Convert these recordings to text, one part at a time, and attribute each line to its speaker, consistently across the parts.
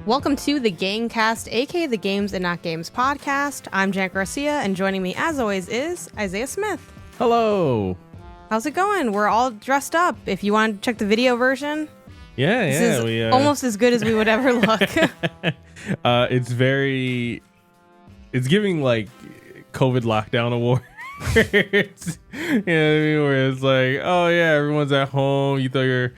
Speaker 1: Welcome to the Gangcast, aka the Games and Not Games podcast. I'm Jack Garcia, and joining me as always is Isaiah Smith.
Speaker 2: Hello.
Speaker 1: How's it going? We're all dressed up. If you want to check the video version, this is almost as good as we would ever look.
Speaker 2: It's giving like COVID lockdown award. It's, you know what I mean? Where it's like, oh yeah, everyone's at home. You throw your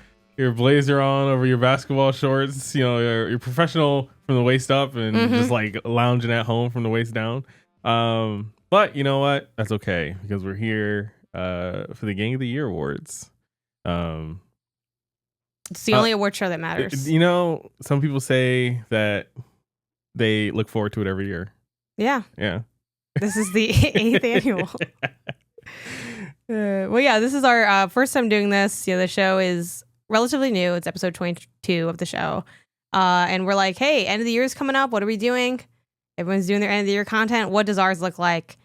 Speaker 2: blazer on over your basketball shorts. You know, you're professional from the waist up and just like lounging at home from the waist down. But you know what? That's okay because we're here for the Gang of the Year awards.
Speaker 1: It's the only award show that matters.
Speaker 2: You know, some people say that they look forward to it every year.
Speaker 1: Yeah. This is the 8th annual. Well, yeah, this is our first time doing this. Yeah, the show is relatively new. It's episode 22 of the show. And we're like, hey, end of the year is coming up. What are we doing? Everyone's doing their end of the year content. What does ours look like?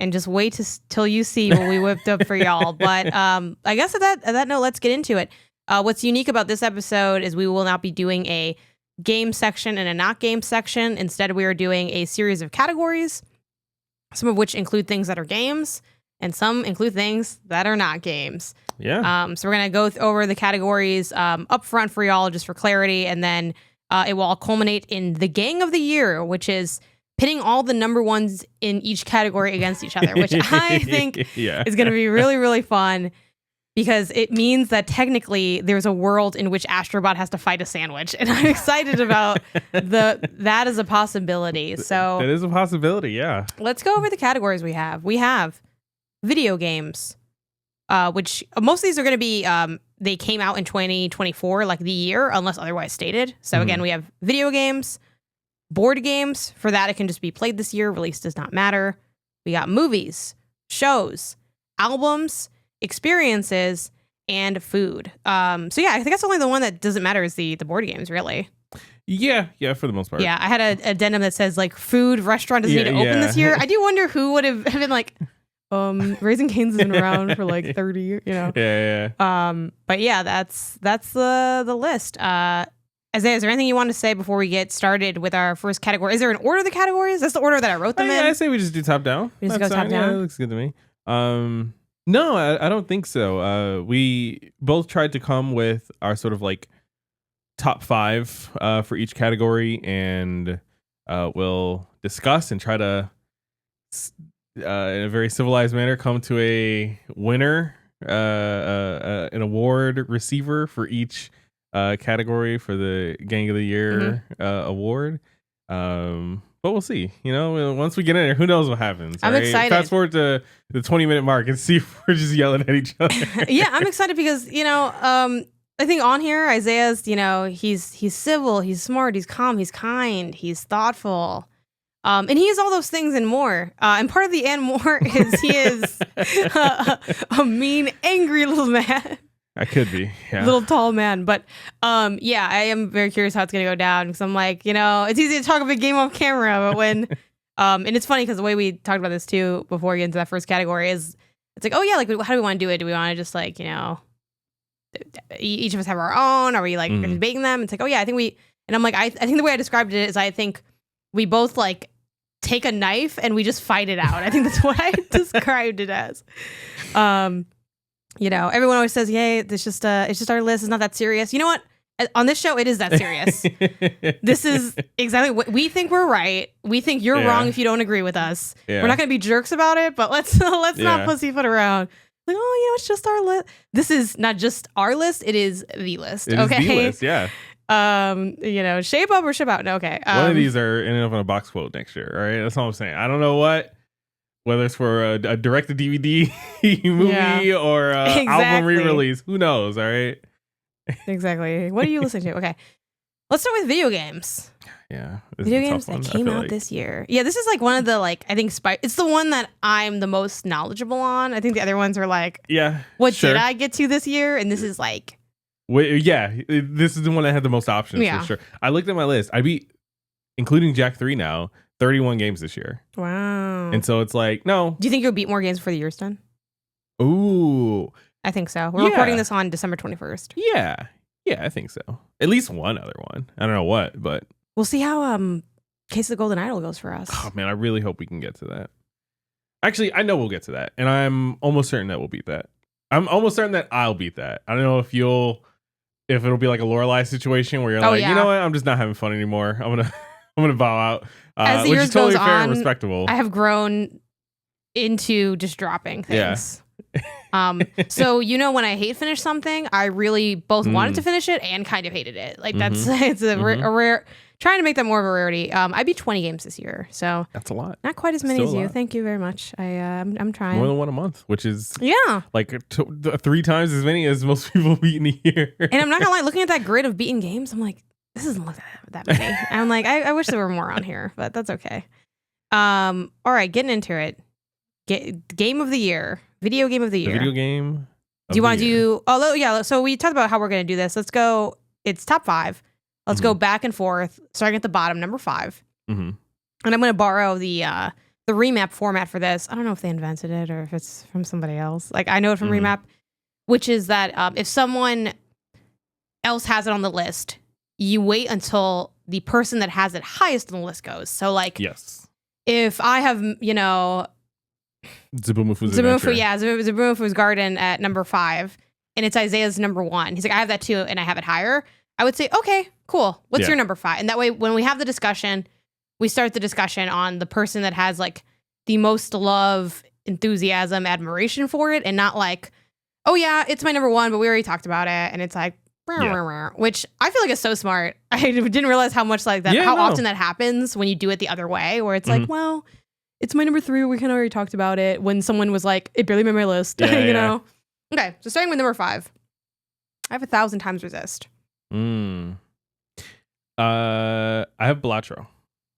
Speaker 1: And just wait till you see what we whipped up for y'all. But I guess at that note, let's get into it. What's unique about this episode is we will not be doing a game section and a not game section. Instead, we are doing a series of categories, some of which include things that are games and some include things that are not games.
Speaker 2: Yeah.
Speaker 1: So we're going to go over the categories up front for y'all just for clarity. And then it will all culminate in the Gang of the Year, which is pitting all the number ones in each category against each other, which I think is going to be really, really fun because it means that technically there's a world in which Astrobot has to fight a sandwich. And I'm excited about that as a possibility. So
Speaker 2: that is a possibility. Yeah.
Speaker 1: Let's go over the categories we have. We have video games. Which most of these are going to be, they came out in 2024, like the year, unless otherwise stated. So again, we have video games, board games. For that, it can just be played this year. Release does not matter. We got movies, shows, albums, experiences, and food. So yeah, I think that's only the one that doesn't matter is the board games, really.
Speaker 2: Yeah, for the most part.
Speaker 1: Yeah, I had a addendum that says like food restaurant doesn't need to open this year. I do wonder who would have been like, Raising Cane's has been around for like 30 years, you know?
Speaker 2: Yeah.
Speaker 1: But yeah, that's the list. Isaiah, is there anything you want to say before we get started with our first category? Is there an order of the categories? That's the order that I wrote them in.
Speaker 2: I say we just do top down.
Speaker 1: We just go top down?
Speaker 2: Yeah, that looks good to me. No, I don't think so. We both tried to come with our sort of like top 5 for each category, and we'll discuss and try to in a very civilized manner come to a winner, an award receiver for each category for the Gang of the Year award. But we'll see. You know, once we get in there, who knows what happens?
Speaker 1: I'm excited.
Speaker 2: Fast forward to the 20-minute mark and see if we're just yelling at each other.
Speaker 1: Yeah, I'm excited because, you know, I think on here, Isaiah's, you know, he's civil, he's smart, he's calm, he's kind, he's thoughtful. And he is all those things and more. And part of the and more is he is a mean, angry little man.
Speaker 2: I could be, yeah.
Speaker 1: Little tall man. But yeah, I am very curious how it's going to go down because I'm like, you know, it's easy to talk a big game off camera, but when, and it's funny because the way we talked about this too before we get into that first category is it's like, oh yeah, like how do we want to do it? Do we want to just like, you know, each of us have our own? Are we like debating them? It's like, oh yeah, I think and I'm like, I think the way I described it is I think we both like take a knife and we just fight it out. I think that's what I described it as. You know, everyone always says, "Yay, it's just our list. It's not that serious." You know what? On this show, it is that serious. This is exactly what we think we're right. We think you're wrong if you don't agree with us. We're not going to be jerks about it, but let's not pussyfoot around. Like, oh, you know, it's just our list. This is not just our list; it is the list.
Speaker 2: It is the list, yeah.
Speaker 1: You know, shape up or ship out. No, okay.
Speaker 2: One of these are ending up on a box quote next year. All right, that's all I'm saying. I don't know whether it's for a direct-to-DVD movie or album re-release. Who knows? All right.
Speaker 1: Exactly. What are you listening to? Okay, let's start with video games.
Speaker 2: Yeah,
Speaker 1: video games that came out this year. Yeah, this is like one of the like I think it's the one that I'm the most knowledgeable on. I think the other ones are like, what did I get to this year? And this is like.
Speaker 2: This is the one that had the most options for sure. I looked at my list. I beat, including Jack 3 now, 31 games this year.
Speaker 1: Wow.
Speaker 2: And so it's like, no.
Speaker 1: Do you think you'll beat more games before the year's done?
Speaker 2: Ooh.
Speaker 1: I think so. We're recording this on December 21st.
Speaker 2: Yeah, I think so. At least one other one. I don't know what, but
Speaker 1: we'll see how Case of the Golden Idol goes for us.
Speaker 2: Oh man, I really hope we can get to that. Actually, I know we'll get to that, and I'm almost certain that we'll beat that. I'm almost certain that I'll beat that. I don't know if it'll be like a Lorelai situation where you're like, you know what, I'm just not having fun anymore. I'm gonna bow out.
Speaker 1: As the
Speaker 2: which
Speaker 1: years
Speaker 2: is totally
Speaker 1: goes
Speaker 2: fair
Speaker 1: on,
Speaker 2: and respectable.
Speaker 1: I have grown into just dropping things. So when I hate finish something, I really both wanted to finish it and kind of hated it. Like that's it's a rare. Trying to make that more of a rarity. I beat 20 games this year, so
Speaker 2: that's a lot.
Speaker 1: Not quite as many as you. Thank you very much. I'm trying.
Speaker 2: More than one a month, which is
Speaker 1: like
Speaker 2: 3 times as many as most people beat in a year.
Speaker 1: And I'm not gonna lie, looking at that grid of beaten games, I'm like, this doesn't look that many. I'm like, I wish there were more on here, but that's okay. All right, getting into it. Game of the year, video game of the year.
Speaker 2: The video game.
Speaker 1: Do you want to do? Oh yeah. So we talked about how we're gonna do this. Let's go. It's top 5. Let's go back and forth, starting at the bottom, number 5. And I'm going to borrow the remap format for this. I don't know if they invented it or if it's from somebody else. Like, I know it from remap, which is that if someone else has it on the list, you wait until the person that has it highest on the list goes. So, like, if I have, Zabumufu's Garden at number 5, and it's Isaiah's number 1. He's like, I have that too, and I have it higher. I would say, okay, cool. What's your number 5? And that way, when we have the discussion, we start the discussion on the person that has like the most love, enthusiasm, admiration for it, and not like, oh yeah, it's my number 1, but we already talked about it, and it's like, which I feel like is so smart. I didn't realize how much like that, often that happens when you do it the other way, where it's like, well, it's my number 3. We kind of already talked about it. When someone was like, it barely made my list, you know. Okay, so starting with number 5, I have 1,000 Times Resist.
Speaker 2: I have Balatro.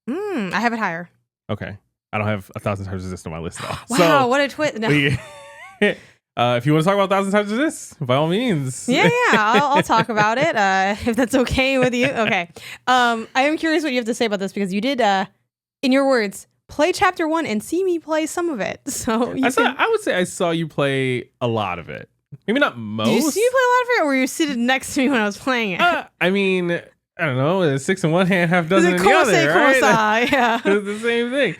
Speaker 1: I have it higher.
Speaker 2: Okay. I don't have 1,000 Times Resist on my list though.
Speaker 1: Wow,
Speaker 2: so,
Speaker 1: what a twist. No.
Speaker 2: If you want to talk about 1,000 Times Resist, by all means.
Speaker 1: Yeah, I'll talk about it if that's okay with you. Okay. I am curious what you have to say about this because you did, in your words, play chapter 1 and see me play some of it. So
Speaker 2: I would say I saw you play a lot of it. Maybe not most.
Speaker 1: Did you see me play a lot of it, or were you seated next to me when I was playing it?
Speaker 2: I mean, I don't know. 6 in one hand, half dozen in the other, right? Yeah, it's the same thing.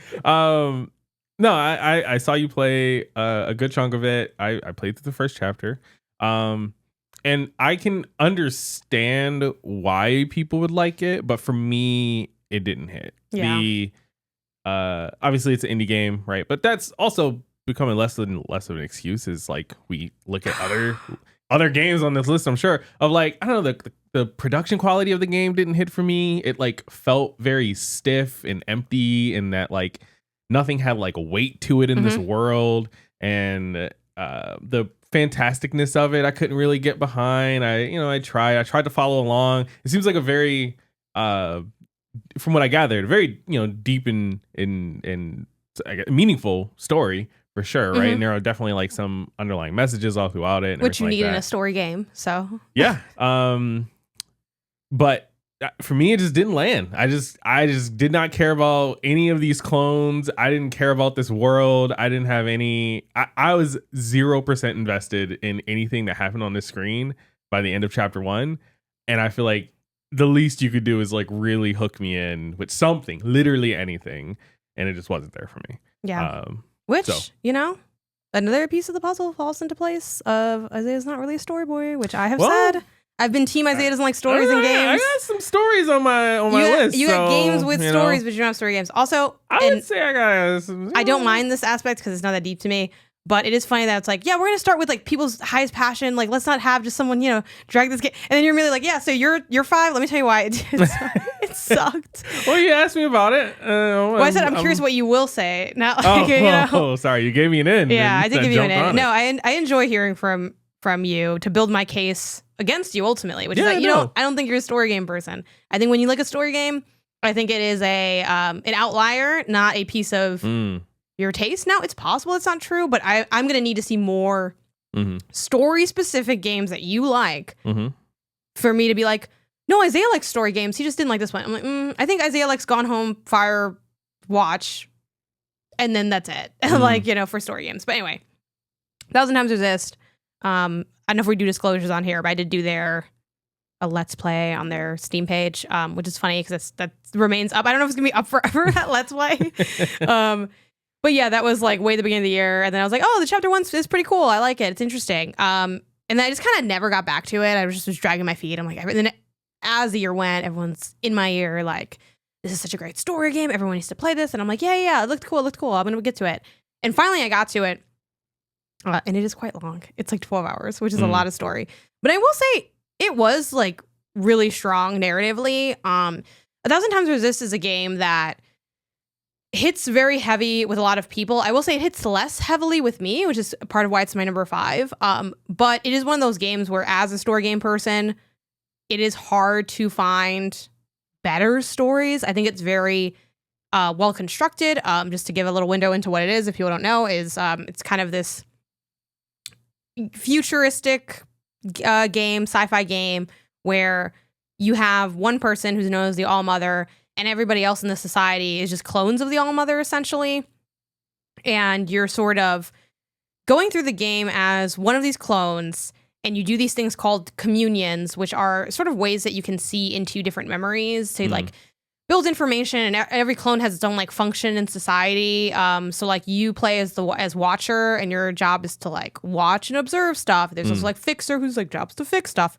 Speaker 2: No, I saw you play a good chunk of it. I played through the first chapter, and I can understand why people would like it, but for me, it didn't hit. Yeah. Obviously, it's an indie game, right? But that's also becoming less of an excuse. Is like we look at other games on this list, I'm sure, of like, I don't know, the production quality of the game didn't hit for me. It like felt very stiff and empty, and that like nothing had like weight to it in this world, and the fantasticness of it I couldn't really get behind. I tried to follow along. It seems like a very from what I gathered, very deep and meaningful story. For sure, right? And there are definitely like some underlying messages all throughout it, and
Speaker 1: which you need in a story game. So
Speaker 2: yeah, but for me, it just didn't land. I just did not care about any of these clones. I didn't care about this world. I didn't have any. I was 0% invested in anything that happened on this screen by the end of chapter 1, and I feel like the least you could do is like really hook me in with something, literally anything, and it just wasn't there for me.
Speaker 1: Yeah. Which, another piece of the puzzle falls into place of Isaiah's not really a story boy, which I have said. I've been team Isaiah doesn't like stories in games.
Speaker 2: I got some stories on my list.
Speaker 1: You got games with stories, but you don't have story games. Also,
Speaker 2: I would say I got some.
Speaker 1: I don't mind this aspect because it's not that deep to me. But it is funny that it's like, yeah, we're gonna start with like people's highest passion. Like, let's not have just someone drag this game, and then you're really like, yeah, so you're 5. Let me tell you why it sucked.
Speaker 2: Well, you asked me about it.
Speaker 1: Well, I said I'm curious what you will say. Not
Speaker 2: like, sorry, you gave me an in.
Speaker 1: Yeah, I did give you an in. No, I enjoy hearing from you to build my case against you ultimately, which is that I don't think you're a story game person. I think when you like a story game, I think it is an outlier, not a piece of your taste. Now, it's possible it's not true, but I'm going to need to see more story-specific games that you like for me to be like, no, Isaiah likes story games. He just didn't like this one. I'm like, I think Isaiah likes Gone Home, Fire, Watch, and then that's it. Like, for story games. But anyway, 1,000 Times Resist. I don't know if we do disclosures on here, but I did do their a Let's Play on their Steam page, which is funny because that remains up. I don't know if it's gonna be up forever, that Let's Play. But yeah, that was like way at the beginning of the year, and then I was like, oh, the chapter 1 is pretty cool. I like it. It's interesting. And then I just kind of never got back to it. I was dragging my feet. I'm like, and then as the year went, everyone's in my ear like, this is such a great story game. Everyone needs to play this. And I'm like, yeah, it looked cool. I'm gonna get to it. And finally, I got to it, and it is quite long. It's like 12 hours, which is a lot of story. But I will say it was like really strong narratively. 1,000 Times Resist is a game that hits very heavy with a lot of people. I will say it hits less heavily with me, which is part of why it's my number 5. But it is one of those games where, as a story game person, it is hard to find better stories. I think it's very well constructed. Just to give a little window into what it is, if people don't know, is it's kind of this futuristic game, sci-fi game, where you have one person who's known as the All-Mother, and everybody else in the society is just clones of the All-Mother, essentially. And you're sort of going through the game as one of these clones, and you do these things called communions, which are sort of ways that you can see into different memories to like build information, and every clone has its own like function in society. So like you play as Watcher, and your job is to like watch and observe stuff. There's also like Fixer, whose like job's to fix stuff.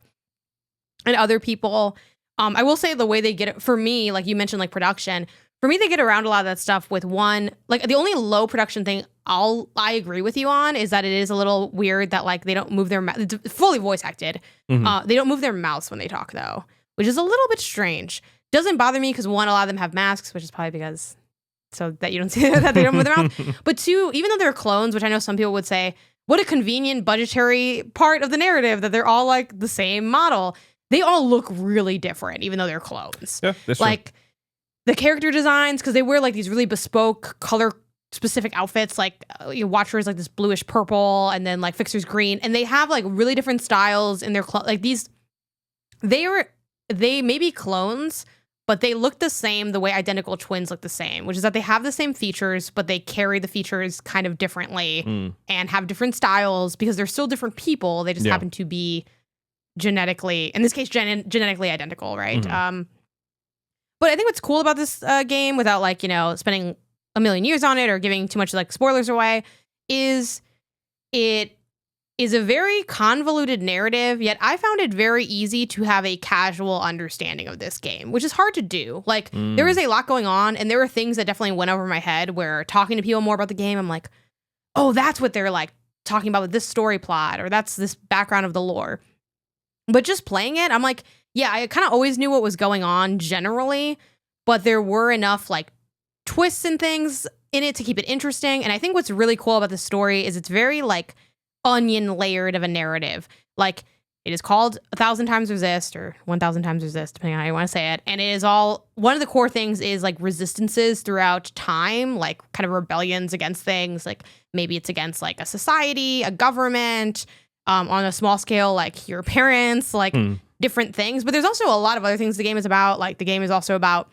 Speaker 1: And other people, I will say the way they get it, for me, like you mentioned, like production, for me, they get around a lot of that stuff with one, like the only low production thing I agree with you on is that it is a little weird that like they don't move their mouth. It's fully voice acted. They don't move their mouths when they talk though, which is a little bit strange. Doesn't bother me because one, a lot of them have masks, which is probably because so that you don't see that they don't move their mouth. But two, even though they're clones, which I know some people would say, what a convenient budgetary part of the narrative that they're all like the same model. They all look really different, even though they're clones.
Speaker 2: Yeah, that's
Speaker 1: like
Speaker 2: true.
Speaker 1: The character designs, because they wear like these really bespoke color specific outfits, like Watcher is like this bluish purple, and then like Fixer's green, and they have like really different styles in their like these. They may be clones, but they look the same the way identical twins look the same, which is that they have the same features, but they carry the features kind of differently and have different styles because they're still different people. They just happen to be genetically, in this case, genetically identical, right? But I think what's cool about this game, without like, spending a million years on it or giving too much like spoilers away, is it is a very convoluted narrative, yet I found it very easy to have a casual understanding of this game, which is hard to do. Like, there is a lot going on, and there were things that definitely went over my head where talking to people more about the game, I'm like, oh, that's what they're like talking about with this story plot, or that's this background of the lore. But just playing it, I'm like, yeah, I kind of always knew what was going on generally, but there were enough like twists and things in it to keep it interesting. And I think what's really cool about the story is it's very like onion layered of a narrative. Like, it is called 1,000 Times Resist, or 1,000 Times Resist, depending on how you want to say it. And it is all, one of the core things is like resistances throughout time, like kind of rebellions against things. Like maybe it's against like a society, a government, on a small scale, like your parents, like different things. But there's also a lot of other things the game is about. Like the game is also about,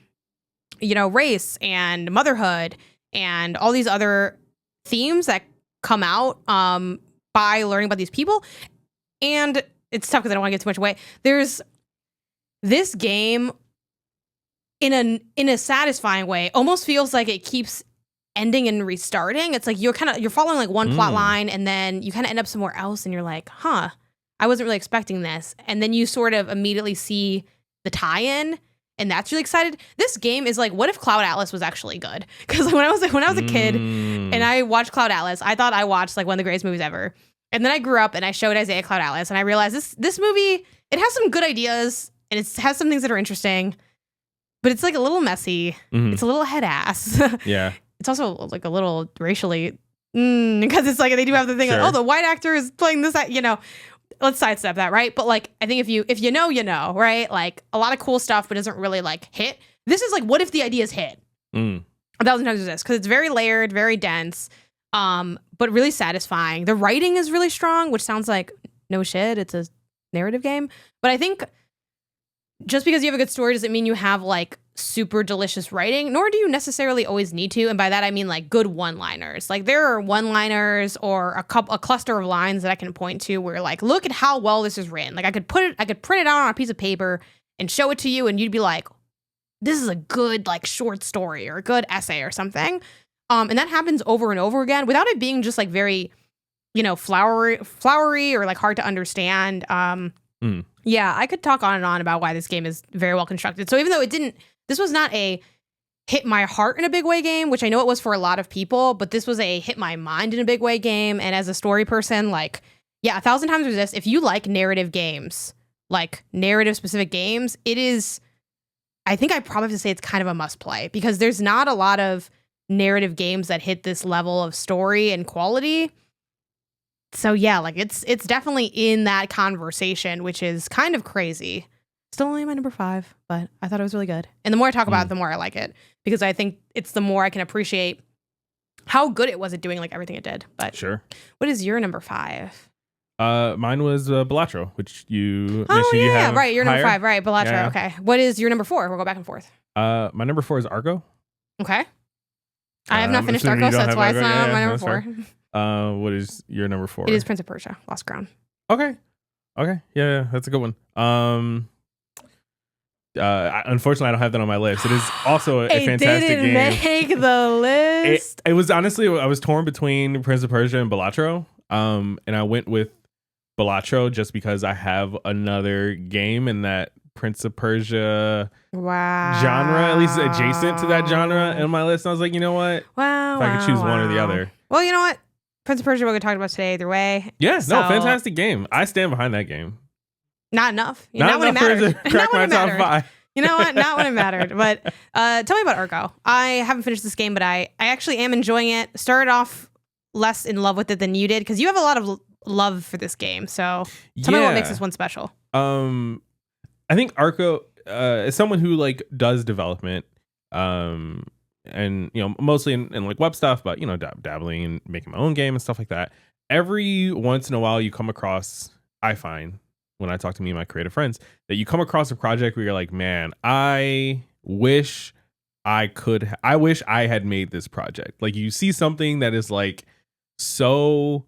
Speaker 1: race and motherhood and all these other themes that come out by learning about these people. And it's tough because I don't want to get too much away. There's this game in a satisfying way, almost feels like it keeps ending and restarting. It's like you're following like one plot line, and then you kind of end up somewhere else, and you're like, huh, I wasn't really expecting this. And then you sort of immediately see the tie-in, and that's really excited. This game is like, what if Cloud Atlas was actually good? Because when I was a kid and I watched Cloud Atlas, I thought I watched like one of the greatest movies ever. And then I grew up and I showed Isaiah Cloud Atlas, and I realized this movie, it has some good ideas and it has some things that are interesting, but it's like a little messy. It's a little head ass.
Speaker 2: Yeah.
Speaker 1: It's also like a little racially, because it's like they do have the thing
Speaker 2: Sure.
Speaker 1: like, oh, the white actor is playing this, let's sidestep that, right? But like, I think if you know, right? Like a lot of cool stuff, but doesn't really like hit. This is like, what if the ideas hit? 1,000 Times Resist, because it's very layered, very dense, but really satisfying. The writing is really strong, which sounds like no shit, it's a narrative game. But I think just because you have a good story doesn't mean you have like super delicious writing, nor do you necessarily always need to. And by that I mean like good one-liners. Like there are one-liners or a cluster of lines that I can point to where like, look at how well this is written. Like I could print it out on a piece of paper and show it to you, and you'd be like, this is a good like short story or a good essay or something. And that happens over and over again without it being just like very, flowery or like hard to understand. Yeah, I could talk on and on about why this game is very well constructed. So even though this was not a hit my heart in a big way game, which I know it was for a lot of people, but this was a hit my mind in a big way game. And as a story person, like, yeah, 1,000 times resist. If you like narrative games, like narrative specific games, it is, I think I probably have to say it's kind of a must play, because there's not a lot of narrative games that hit this level of story and quality. So yeah, like it's definitely in that conversation, which is kind of crazy. Still only my number 5, but I thought it was really good. And the more I talk about it, the more I like it, because I think it's the more I can appreciate how good it was at doing like everything it did. But
Speaker 2: sure.
Speaker 1: What is your number 5?
Speaker 2: Mine was Balatro, which you mentioned.
Speaker 1: Oh yeah,
Speaker 2: you have
Speaker 1: right. Your number
Speaker 2: higher.
Speaker 1: 5, right? Balatro.
Speaker 2: Yeah.
Speaker 1: Okay. What is your number 4? We'll go back and forth.
Speaker 2: My number 4 is Argo.
Speaker 1: Okay. I have not finished
Speaker 2: assuming
Speaker 1: Argo,
Speaker 2: you
Speaker 1: so
Speaker 2: don't
Speaker 1: that's
Speaker 2: have
Speaker 1: why it's
Speaker 2: Argo.
Speaker 1: not
Speaker 2: Yeah,
Speaker 1: my
Speaker 2: that's
Speaker 1: number 4.
Speaker 2: What is your number 4?
Speaker 1: It is Prince of Persia: Lost Crown.
Speaker 2: Okay. Yeah, that's a good one. Unfortunately, I don't have that on my list. It is also a fantastic
Speaker 1: didn't
Speaker 2: game.
Speaker 1: Make the list.
Speaker 2: It was honestly, I was torn between Prince of Persia and Balatro. And I went with Balatro just because I have another game in that Prince of Persia genre, at least adjacent to that genre in my list. And I was like, you know what?
Speaker 1: Wow.
Speaker 2: If I could choose one or the other.
Speaker 1: Well, you know what? Prince of Persia, we're going to talk about today either way.
Speaker 2: Yeah, no, fantastic game. I stand behind that game.
Speaker 1: Not enough.
Speaker 2: Not
Speaker 1: when it
Speaker 2: enough
Speaker 1: mattered.
Speaker 2: to crack my top 5.
Speaker 1: You know what? Not when it mattered. But tell me about Argo. I haven't finished this game, but I actually am enjoying it. Started off less in love with it than you did, because you have a lot of love for this game. So tell me what makes this one special.
Speaker 2: I think Argo, is someone who like does development, and mostly in like web stuff, but dabbling and making my own game and stuff like that. Every once in a while, you come across, I find, when I talk to me and my creative friends, that you come across a project where you're like, man, I wish I had made this project. Like you see something that is like so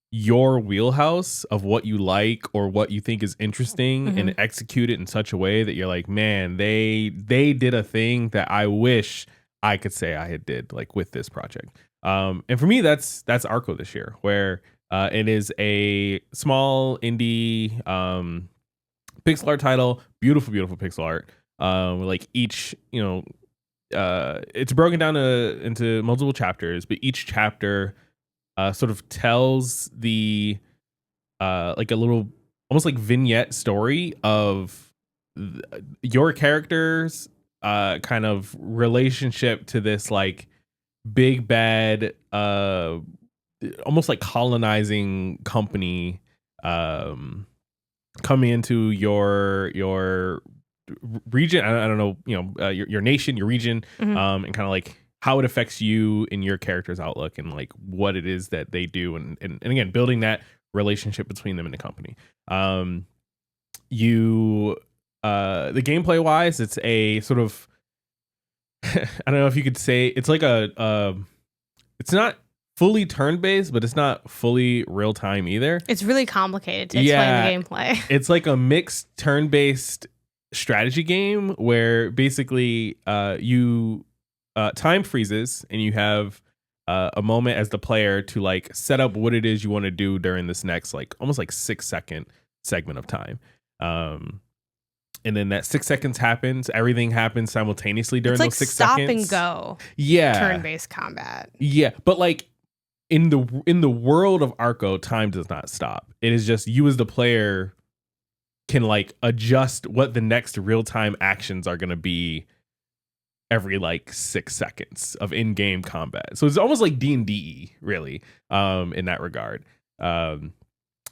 Speaker 2: your wheelhouse of what you like or what you think is interesting, and execute it in such a way that you're like, man, they did a thing that I wish I could say I had did, like with this project. And for me, that's Arco this year, where it is a small indie pixel art title, beautiful pixel art. Like each, it's broken down into multiple chapters, but each chapter sort of tells the like a little almost like vignette story of your character's kind of relationship to this like big bad almost like colonizing company coming into your region. I don't know, your nation, your region, and kind of like how it affects you in your character's outlook and like what it is that they do, and again building that relationship between them and the company. The gameplay wise, it's a sort of I don't know if you could say it's like it's not fully turn-based, but it's not fully real-time either.
Speaker 1: It's really complicated to explain the gameplay.
Speaker 2: It's like a mixed turn-based strategy game where basically you time freezes and you have a moment as the player to like set up what it is you want to do during this next like almost like 6-second segment of time. And then that 6 seconds happens. Everything happens simultaneously during those 6
Speaker 1: stop
Speaker 2: seconds.
Speaker 1: And go.
Speaker 2: Yeah.
Speaker 1: Turn-based combat.
Speaker 2: Yeah, but like in the world of Arco, time does not stop. It is just you as the player can like adjust what the next real-time actions are going to be every like 6 seconds of in-game combat. So it's almost like D&D really, in that regard.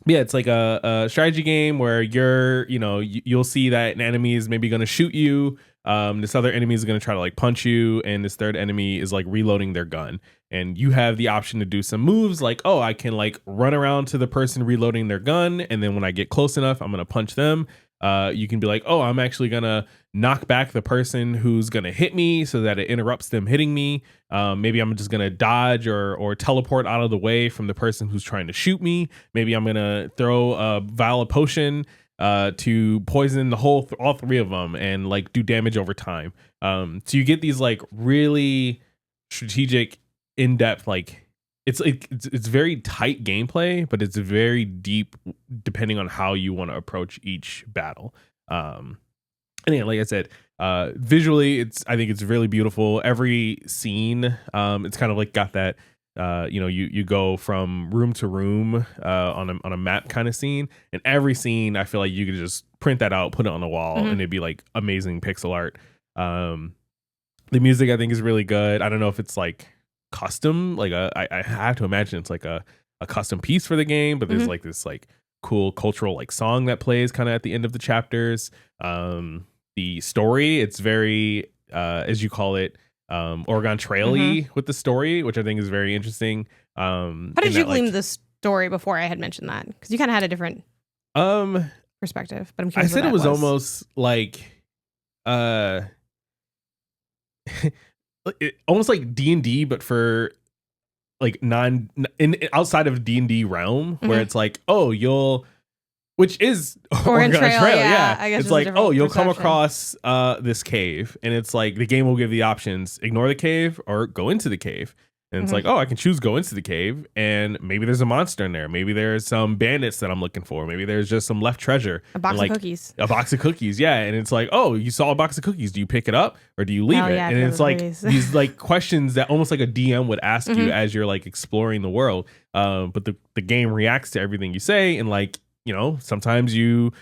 Speaker 2: Yeah, it's like a strategy game where you'll see that an enemy is maybe going to shoot you. This other enemy is going to try to like punch you, and this third enemy is like reloading their gun. And you have the option to do some moves like, oh, I can like run around to the person reloading their gun, and then when I get close enough, I'm going to punch them. You can be like, oh, I'm actually gonna knock back the person who's gonna hit me so that it interrupts them hitting me. Maybe I'm just gonna dodge or teleport out of the way from the person who's trying to shoot me. Maybe I'm gonna throw a vial of potion to poison all three of them and like do damage over time. So you get these like really strategic, in-depth, like it's very tight gameplay, but it's very deep depending on how you want to approach each battle. And yeah, like I said, visually, I think it's really beautiful. Every scene, it's kind of like got that. You go from room to room on a map kind of scene, and every scene I feel like you could just print that out, put it on the wall, and it'd be like amazing pixel art. The music I think is really good. I don't know if it's like custom, like I have to imagine it's like a custom piece for the game, but there's like this like cool cultural like song that plays kind of at the end of the chapters. The story, it's very as you call it, Oregon Trail-y with the story, which I think is very interesting.
Speaker 1: How did you glean the story before I had mentioned that? Because you kind of had a different perspective, but I'm curious.
Speaker 2: I said it was almost like almost like D&D, but for like outside of D&D realm, where it's like, oh, which is Oregon Trail, yeah. I guess it's like, oh, you'll come across this cave, and it's like the game will give the options: ignore the cave or go into the cave. And it's like, oh, I can choose go into the cave, and maybe there's a monster in there. Maybe there's some bandits that I'm looking for. Maybe there's just some left treasure.
Speaker 1: A box of cookies.
Speaker 2: A box of cookies, yeah. And it's like, oh, you saw a box of cookies. Do you pick it up or do you leave it? And it's like these like questions that almost like a DM would ask you as you're like exploring the world. But the game reacts to everything you say, and like, sometimes you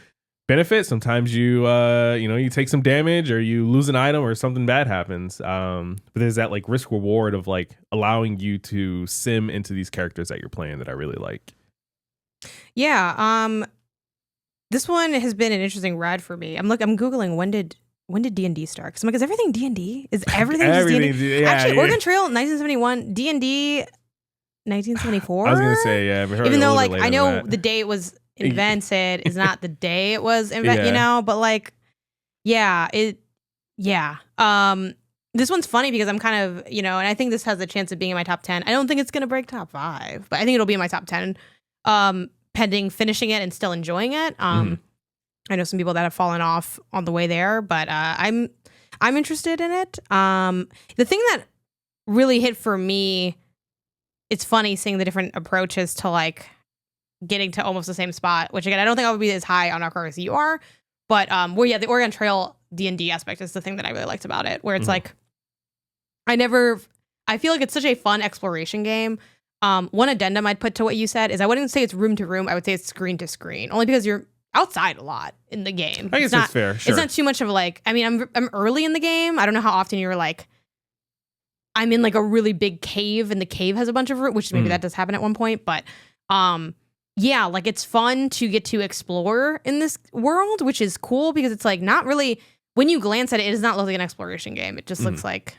Speaker 2: benefit, sometimes you you take some damage or you lose an item or something bad happens, but there's that like risk reward of like allowing you to sim into these characters that you're playing that I really like.
Speaker 1: This one has been an interesting ride for me. I'm googling when did D&D start, because I'm like, is everything D&D? Is everything just D&D? Yeah, actually, Oregon Trail 1971, D&D 1974.
Speaker 2: I was gonna say, yeah,
Speaker 1: even though like I know the day it was invented is not the day it was invented, but like, this one's funny because I'm kind of, and I think this has a chance of being in my top 10. I don't think it's going to break top 5, but I think it'll be in my top 10, pending finishing it and still enjoying it. I know some people that have fallen off on the way there, but I'm interested in it. The thing that really hit for me, it's funny seeing the different approaches to like getting to almost the same spot, which again, I don't think I would be as high on Arc as you are, but the Oregon Trail D&D aspect is the thing that I really liked about it, where it's like, I feel like it's such a fun exploration game. One addendum I'd put to what you said is I wouldn't say it's room to room, I would say it's screen to screen, only because you're outside a lot in the game.
Speaker 2: I guess that's fair. Sure.
Speaker 1: It's not too much of like, I mean, I'm early in the game. I don't know how often you're like, I'm in like a really big cave and the cave has a bunch of room, which maybe that does happen at one point, but yeah, like it's fun to get to explore in this world, which is cool because it's like not really, when you glance at it, it does not look like an exploration game. It just looks like,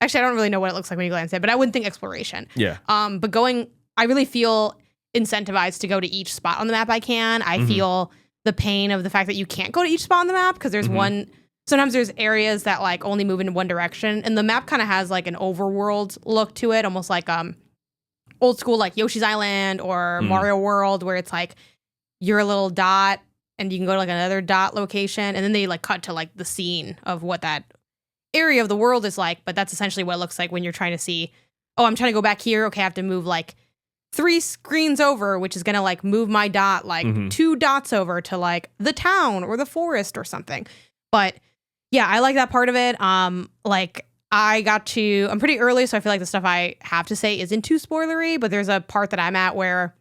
Speaker 1: actually, I don't really know what it looks like when you glance at it, but I wouldn't think exploration.
Speaker 2: Yeah.
Speaker 1: But I really feel incentivized to go to each spot on the map I can. I feel the pain of the fact that you can't go to each spot on the map because there's sometimes there's areas that like only move in one direction, and the map kind of has like an overworld look to it, almost like old school like Yoshi's Island or Mario World, where it's like you're a little dot and you can go to like another dot location, and then they like cut to like the scene of what that area of the world is like. But that's essentially what it looks like when you're trying to see, oh, I'm trying to go back here. Okay, I have to move like 3 screens over, which is gonna like move my dot like 2 dots over to like the town or the forest or something. But yeah, I like that part of it. Like I'm pretty early, so I feel like the stuff I have to say isn't too spoilery, but there's a part that I'm at where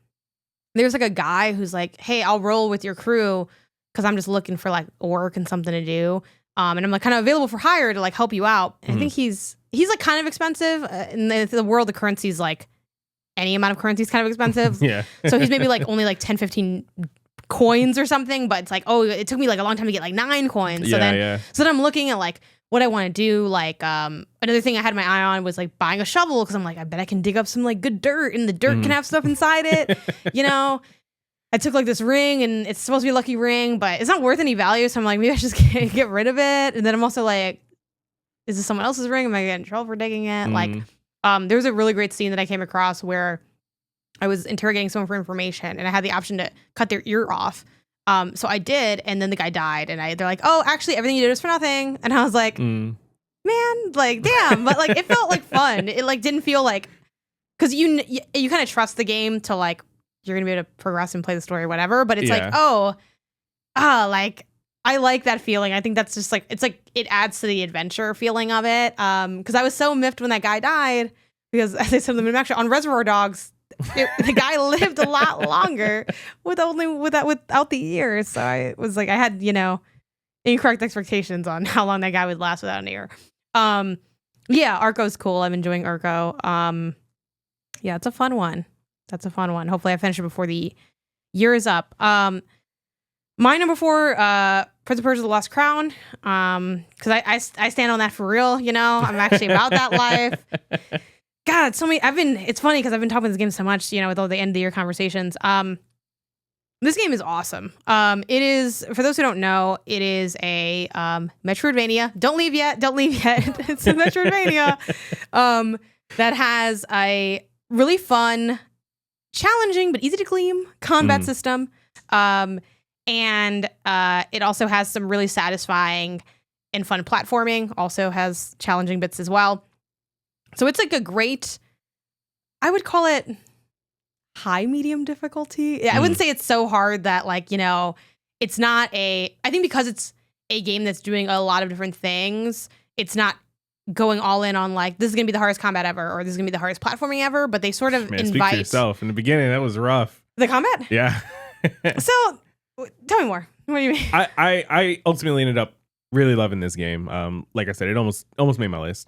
Speaker 1: there's like a guy who's like, hey, I'll roll with your crew because I'm just looking for like work and something to do. And I'm like kind of available for hire to like help you out. And I think he's like kind of expensive. In the world, the currency is like any amount of currency is kind of expensive.
Speaker 2: Yeah.
Speaker 1: So he's maybe like only like 10, 15 coins or something, but it's like, oh, it took me like a long time to get like 9 coins. So then I'm looking at like what I want to do. Like another thing I had my eye on was like buying a shovel, because I'm like, I bet I can dig up some like good dirt, and the dirt can have stuff inside it, I took like this ring and it's supposed to be a lucky ring, but it's not worth any value. So I'm like, maybe I should just get rid of it. And then I'm also like, is this someone else's ring? Am I getting in trouble for digging it? Like, there was a really great scene that I came across where I was interrogating someone for information and I had the option to cut their ear off. So I did, and then the guy died, and they're like, oh, actually everything you did was for nothing. And I was like, man, like, damn. But like, it felt like fun. It like didn't feel like, because you kind of trust the game to like, you're gonna be able to progress and play the story or whatever, but it's like, like I like that feeling. I think that's just like, it's like it adds to the adventure feeling of it. Because I was so miffed when that guy died, because as I said in the actually on Reservoir Dogs, the guy lived a lot longer without the ears. So I was like, I had incorrect expectations on how long that guy would last without an ear. Arco's cool. I'm enjoying Arco. It's a fun one. That's a fun one. Hopefully I finish it before the year is up. My number 4, Prince of Persia: The Lost Crown. Because I stand on that for real. I'm actually about that life. God, it's funny because I've been talking about this game so much, with all the end of the year conversations. This game is awesome. It is, for those who don't know, it is a Metroidvania. Don't leave yet. It's a Metroidvania that has a really fun, challenging but easy to gleam combat system, and it also has some really satisfying and fun platforming. Also has challenging bits as well. So it's like a great, I would call it high medium difficulty. I wouldn't say it's so hard that like it's not I think because it's a game that's doing a lot of different things, it's not going all in on like, this is gonna be the hardest combat ever, or this is gonna be the hardest platforming ever, but they sort of invite.
Speaker 2: Speak for yourself. In the beginning, that was rough.
Speaker 1: The combat?
Speaker 2: Yeah.
Speaker 1: So tell me more. What do you mean?
Speaker 2: I ultimately ended up really loving this game. Like I said, it almost made my list.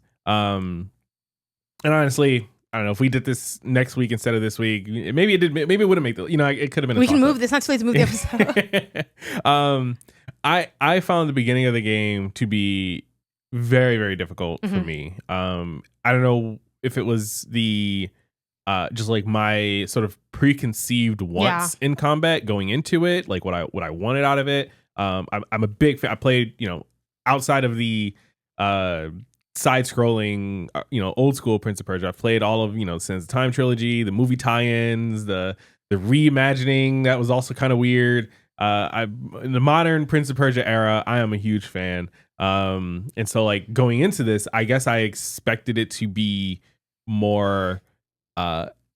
Speaker 2: And honestly, I don't know if we did this next week instead of this week. Maybe it did. Maybe it wouldn't make the. It could have been.
Speaker 1: We can move this. Not too late to move the
Speaker 2: episode. I found the beginning of the game to be very, very difficult for me. I don't know if it was the just like my sort of preconceived wants in combat going into it, like what I wanted out of it. I'm a big fan. I played, outside of the side-scrolling, old school Prince of Persia. I've played all of, since the Time trilogy, the movie tie-ins, the reimagining that was also kind of weird. In the modern Prince of Persia era, I am a huge fan. And so like going into this, I guess I expected it to be more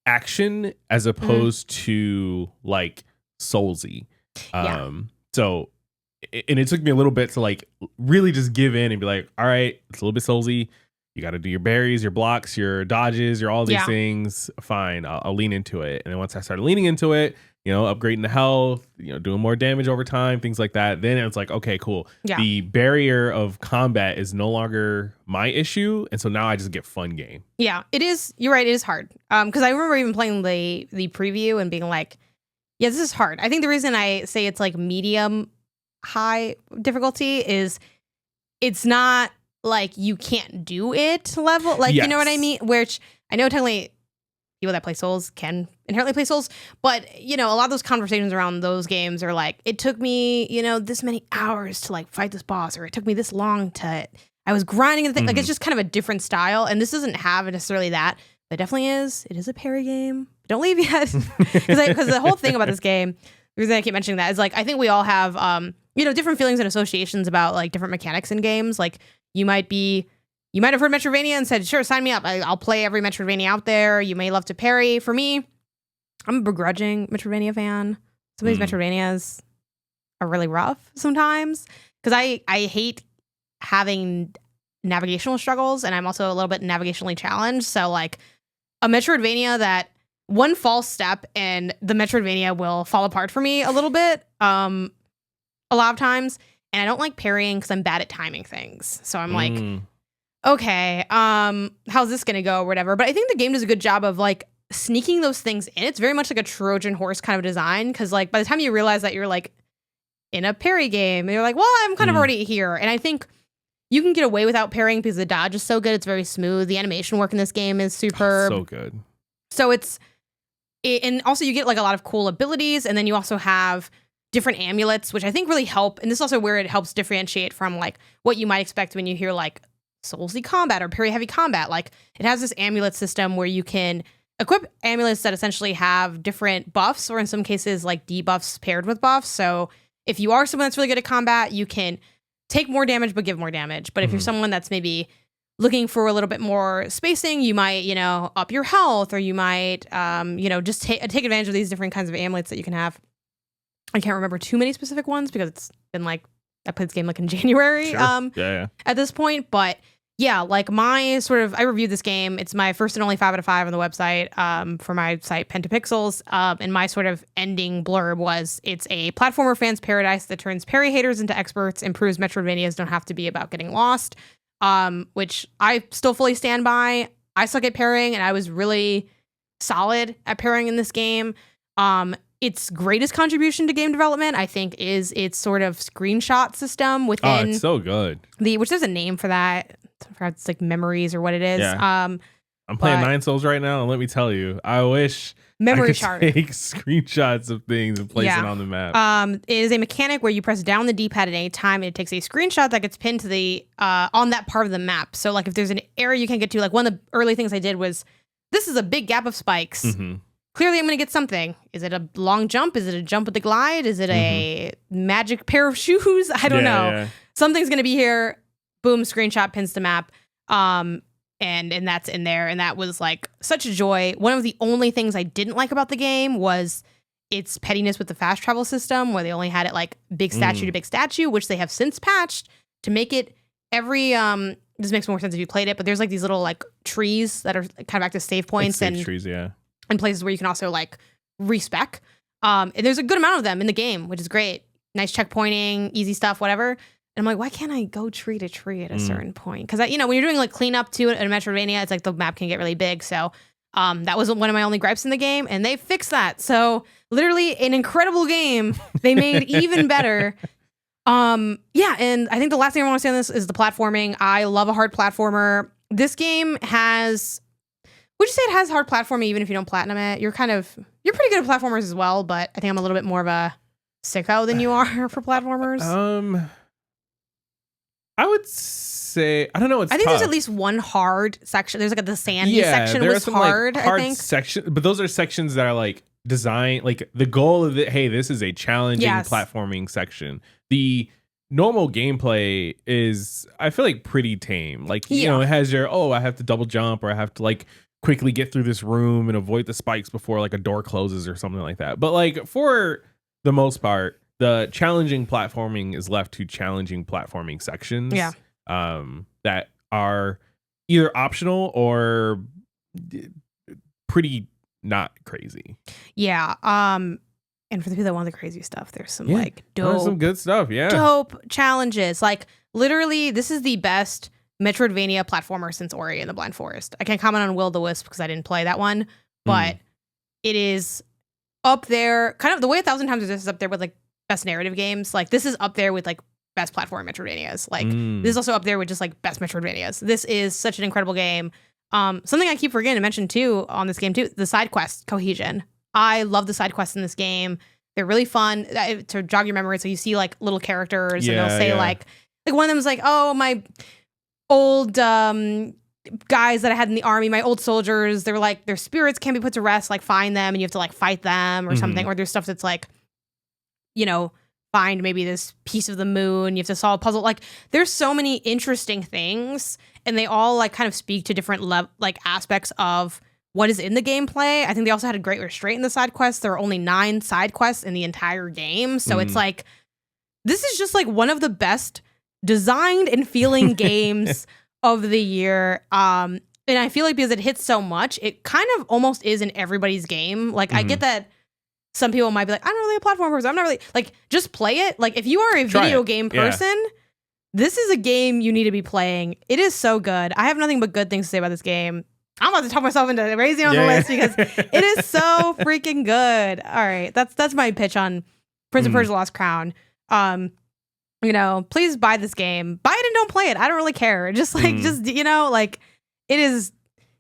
Speaker 2: action as opposed to like Soulsy. So, and it took me a little bit to like really just give in and be like, all right, it's a little bit Soulsy. You got to do your berries, your blocks, your dodges, your all these things. Fine, I'll lean into it. And then once I started leaning into it, upgrading the health, doing more damage over time, things like that. Then it's like, okay, cool. Yeah. The barrier of combat is no longer my issue. And so now I just get fun game.
Speaker 1: Yeah, it is. You're right. It is hard. Because I remember even playing the preview and being like, yeah, this is hard. I think the reason I say it's like medium high difficulty is it's not like you can't do it level. Like, you know what I mean? Which I know technically people that play Souls can inherently play Souls, but a lot of those conversations around those games are like, it took me, this many hours to like fight this boss, or it took me this long to, I was grinding the thing. Like, it's just kind of a different style. And this doesn't have necessarily that, but it definitely is. It is a parry game. Don't leave yet. Because the whole thing about this game, the reason I keep mentioning that is like, I think we all have, different feelings and associations about like different mechanics in games. Like you might have heard Metroidvania and said, sure, sign me up. I'll play every Metroidvania out there. You may love to parry. For me, I'm a begrudging Metroidvania fan. Some of these Metroidvanias are really rough sometimes because I hate having navigational struggles, and I'm also a little bit navigationally challenged. So like a Metroidvania that one false step and the Metroidvania will fall apart for me a little bit a lot of times. And I don't like parrying because I'm bad at timing things. So I'm like, okay, how's this gonna go or whatever. But I think the game does a good job of like sneaking those things in. It's very much like a Trojan horse kind of design, because like by the time you realize that you're like in a parry game, you're like, well, I'm kind of already here. And I think you can get away without parrying because the dodge is so good. It's very smooth. The animation work in this game is superb.
Speaker 2: So good.
Speaker 1: So it's and also you get like a lot of cool abilities, and then you also have different amulets, which I think really help. And this is also where it helps differentiate from like what you might expect when you hear like Soulsy combat or parry heavy combat. Like it has this amulet system where you can equip amulets that essentially have different buffs, or in some cases like debuffs paired with buffs. So if you are someone that's really good at combat, you can take more damage but give more damage. But if you're someone that's maybe looking for a little bit more spacing, you might, up your health, or you might, just take advantage of these different kinds of amulets that you can have. I can't remember too many specific ones because it's been like, I played this game like in January
Speaker 2: Sure.
Speaker 1: at this point. But yeah, like I reviewed this game. It's my first and only 5 out of 5 on the website for my site, Pentapixels. And my sort of ending blurb was, it's a platformer fan's paradise that turns parry haters into experts, improves Metroidvanias don't have to be about getting lost. Which I still fully stand by. I suck at parrying, and I was really solid at parrying in this game. Its greatest contribution to game development, I think, is its sort of screenshot system within.
Speaker 2: Oh, it's so good.
Speaker 1: Which there's a name for that. I forgot, it's like Memories or what it is.
Speaker 2: Yeah. I'm playing Nine Souls right now, and let me tell you, I wish
Speaker 1: memory
Speaker 2: I could
Speaker 1: chart.
Speaker 2: take screenshots of things and place it on the map.
Speaker 1: It is a mechanic where you press down the D-pad at any time, and it takes a screenshot that gets pinned to the on that part of the map. So like if there's an area you can't get to, like one of the early things I did was, this is a big gap of spikes.
Speaker 2: Mm-hmm.
Speaker 1: Clearly I'm going to get something. Is it a long jump? Is it a jump with the glide? Is it a magic pair of shoes? I don't know.
Speaker 2: Yeah.
Speaker 1: Something's going to be here. Boom, screenshot, pins to map. And that's in there. And that was like such a joy. One of the only things I didn't like about the game was its pettiness with the fast travel system, where they only had it like big statue to big statue, which they have since patched to make it every, this makes more sense if you played it, but there's like these little like trees that are kind of act as save points,
Speaker 2: like and trees,
Speaker 1: and places where you can also like respec. And there's a good amount of them in the game, which is great. Nice checkpointing, easy stuff, whatever. And I'm like, why can't I go tree to tree at a certain point? Because, when you're doing like cleanup to it in Metroidvania, it's like the map can get really big. So that was one of my only gripes in the game, and they fixed that. So literally an incredible game they made even better. And I think the last thing I want to say on this is the platforming. I love a hard platformer. This game has... Would you say it has hard platforming even if you don't platinum it? You're pretty good at platformers as well, but I think I'm a little bit more of a sicko than you are for platformers.
Speaker 2: I would say, I don't know.
Speaker 1: I think there's at least one hard section. There's like the sandy section was hard,
Speaker 2: like hard
Speaker 1: I think.
Speaker 2: section, but those are sections that are like designed, like the goal of it, hey, this is a challenging platforming section. The normal gameplay is, I feel like, pretty tame. Like, it has your, I have to double jump, or I have to like quickly get through this room and avoid the spikes before like a door closes or something like that. But like for the most part, the challenging platforming is left to challenging platforming sections. That are either optional or pretty not crazy. And for the people that want the crazy stuff, there's some like dope, some good stuff.
Speaker 1: Dope challenges. Like literally, this is the best Metroidvania platformer since Ori and the Blind Forest. I can't comment on Will the Wisp because I didn't play that one, but it is up there. Kind of the way 1,000 Times Resist is up there with like best narrative games. Like this is up there with like best platform Metroidvanias. Like this is also up there with just like best Metroidvanias. This is such an incredible game. Something I keep forgetting to mention too on this game too, the side quest cohesion. I love the side quests in this game. They're really fun to jog your memory. So you see like little characters and they'll say like one of them is like, oh, my old guys that I had in the army, my old soldiers, they're like, their spirits can't be put to rest, like find them and you have to like fight them or something. Or there's stuff that's like, find maybe this piece of the moon, you have to solve a puzzle. Like there's so many interesting things, and they all like kind of speak to different like aspects of what is in the gameplay. I think they also had a great restraint in the side quests. There are only 9 side quests in the entire game. So it's like, this is just like one of the best designed and feeling games of the year. And I feel like because it hits so much, it kind of almost is in everybody's game. Like I get that some people might be like, I'm not really a platform person. I'm not really like, just play it. Like if you are a video game person, this is a game you need to be playing. It is so good. I have nothing but good things to say about this game. I'm about to talk myself into raising on the list because it is so freaking good. All right. That's my pitch on Prince of Persia Lost Crown. Please buy this game. Buy it and don't play it. I don't really care. Just like, like it is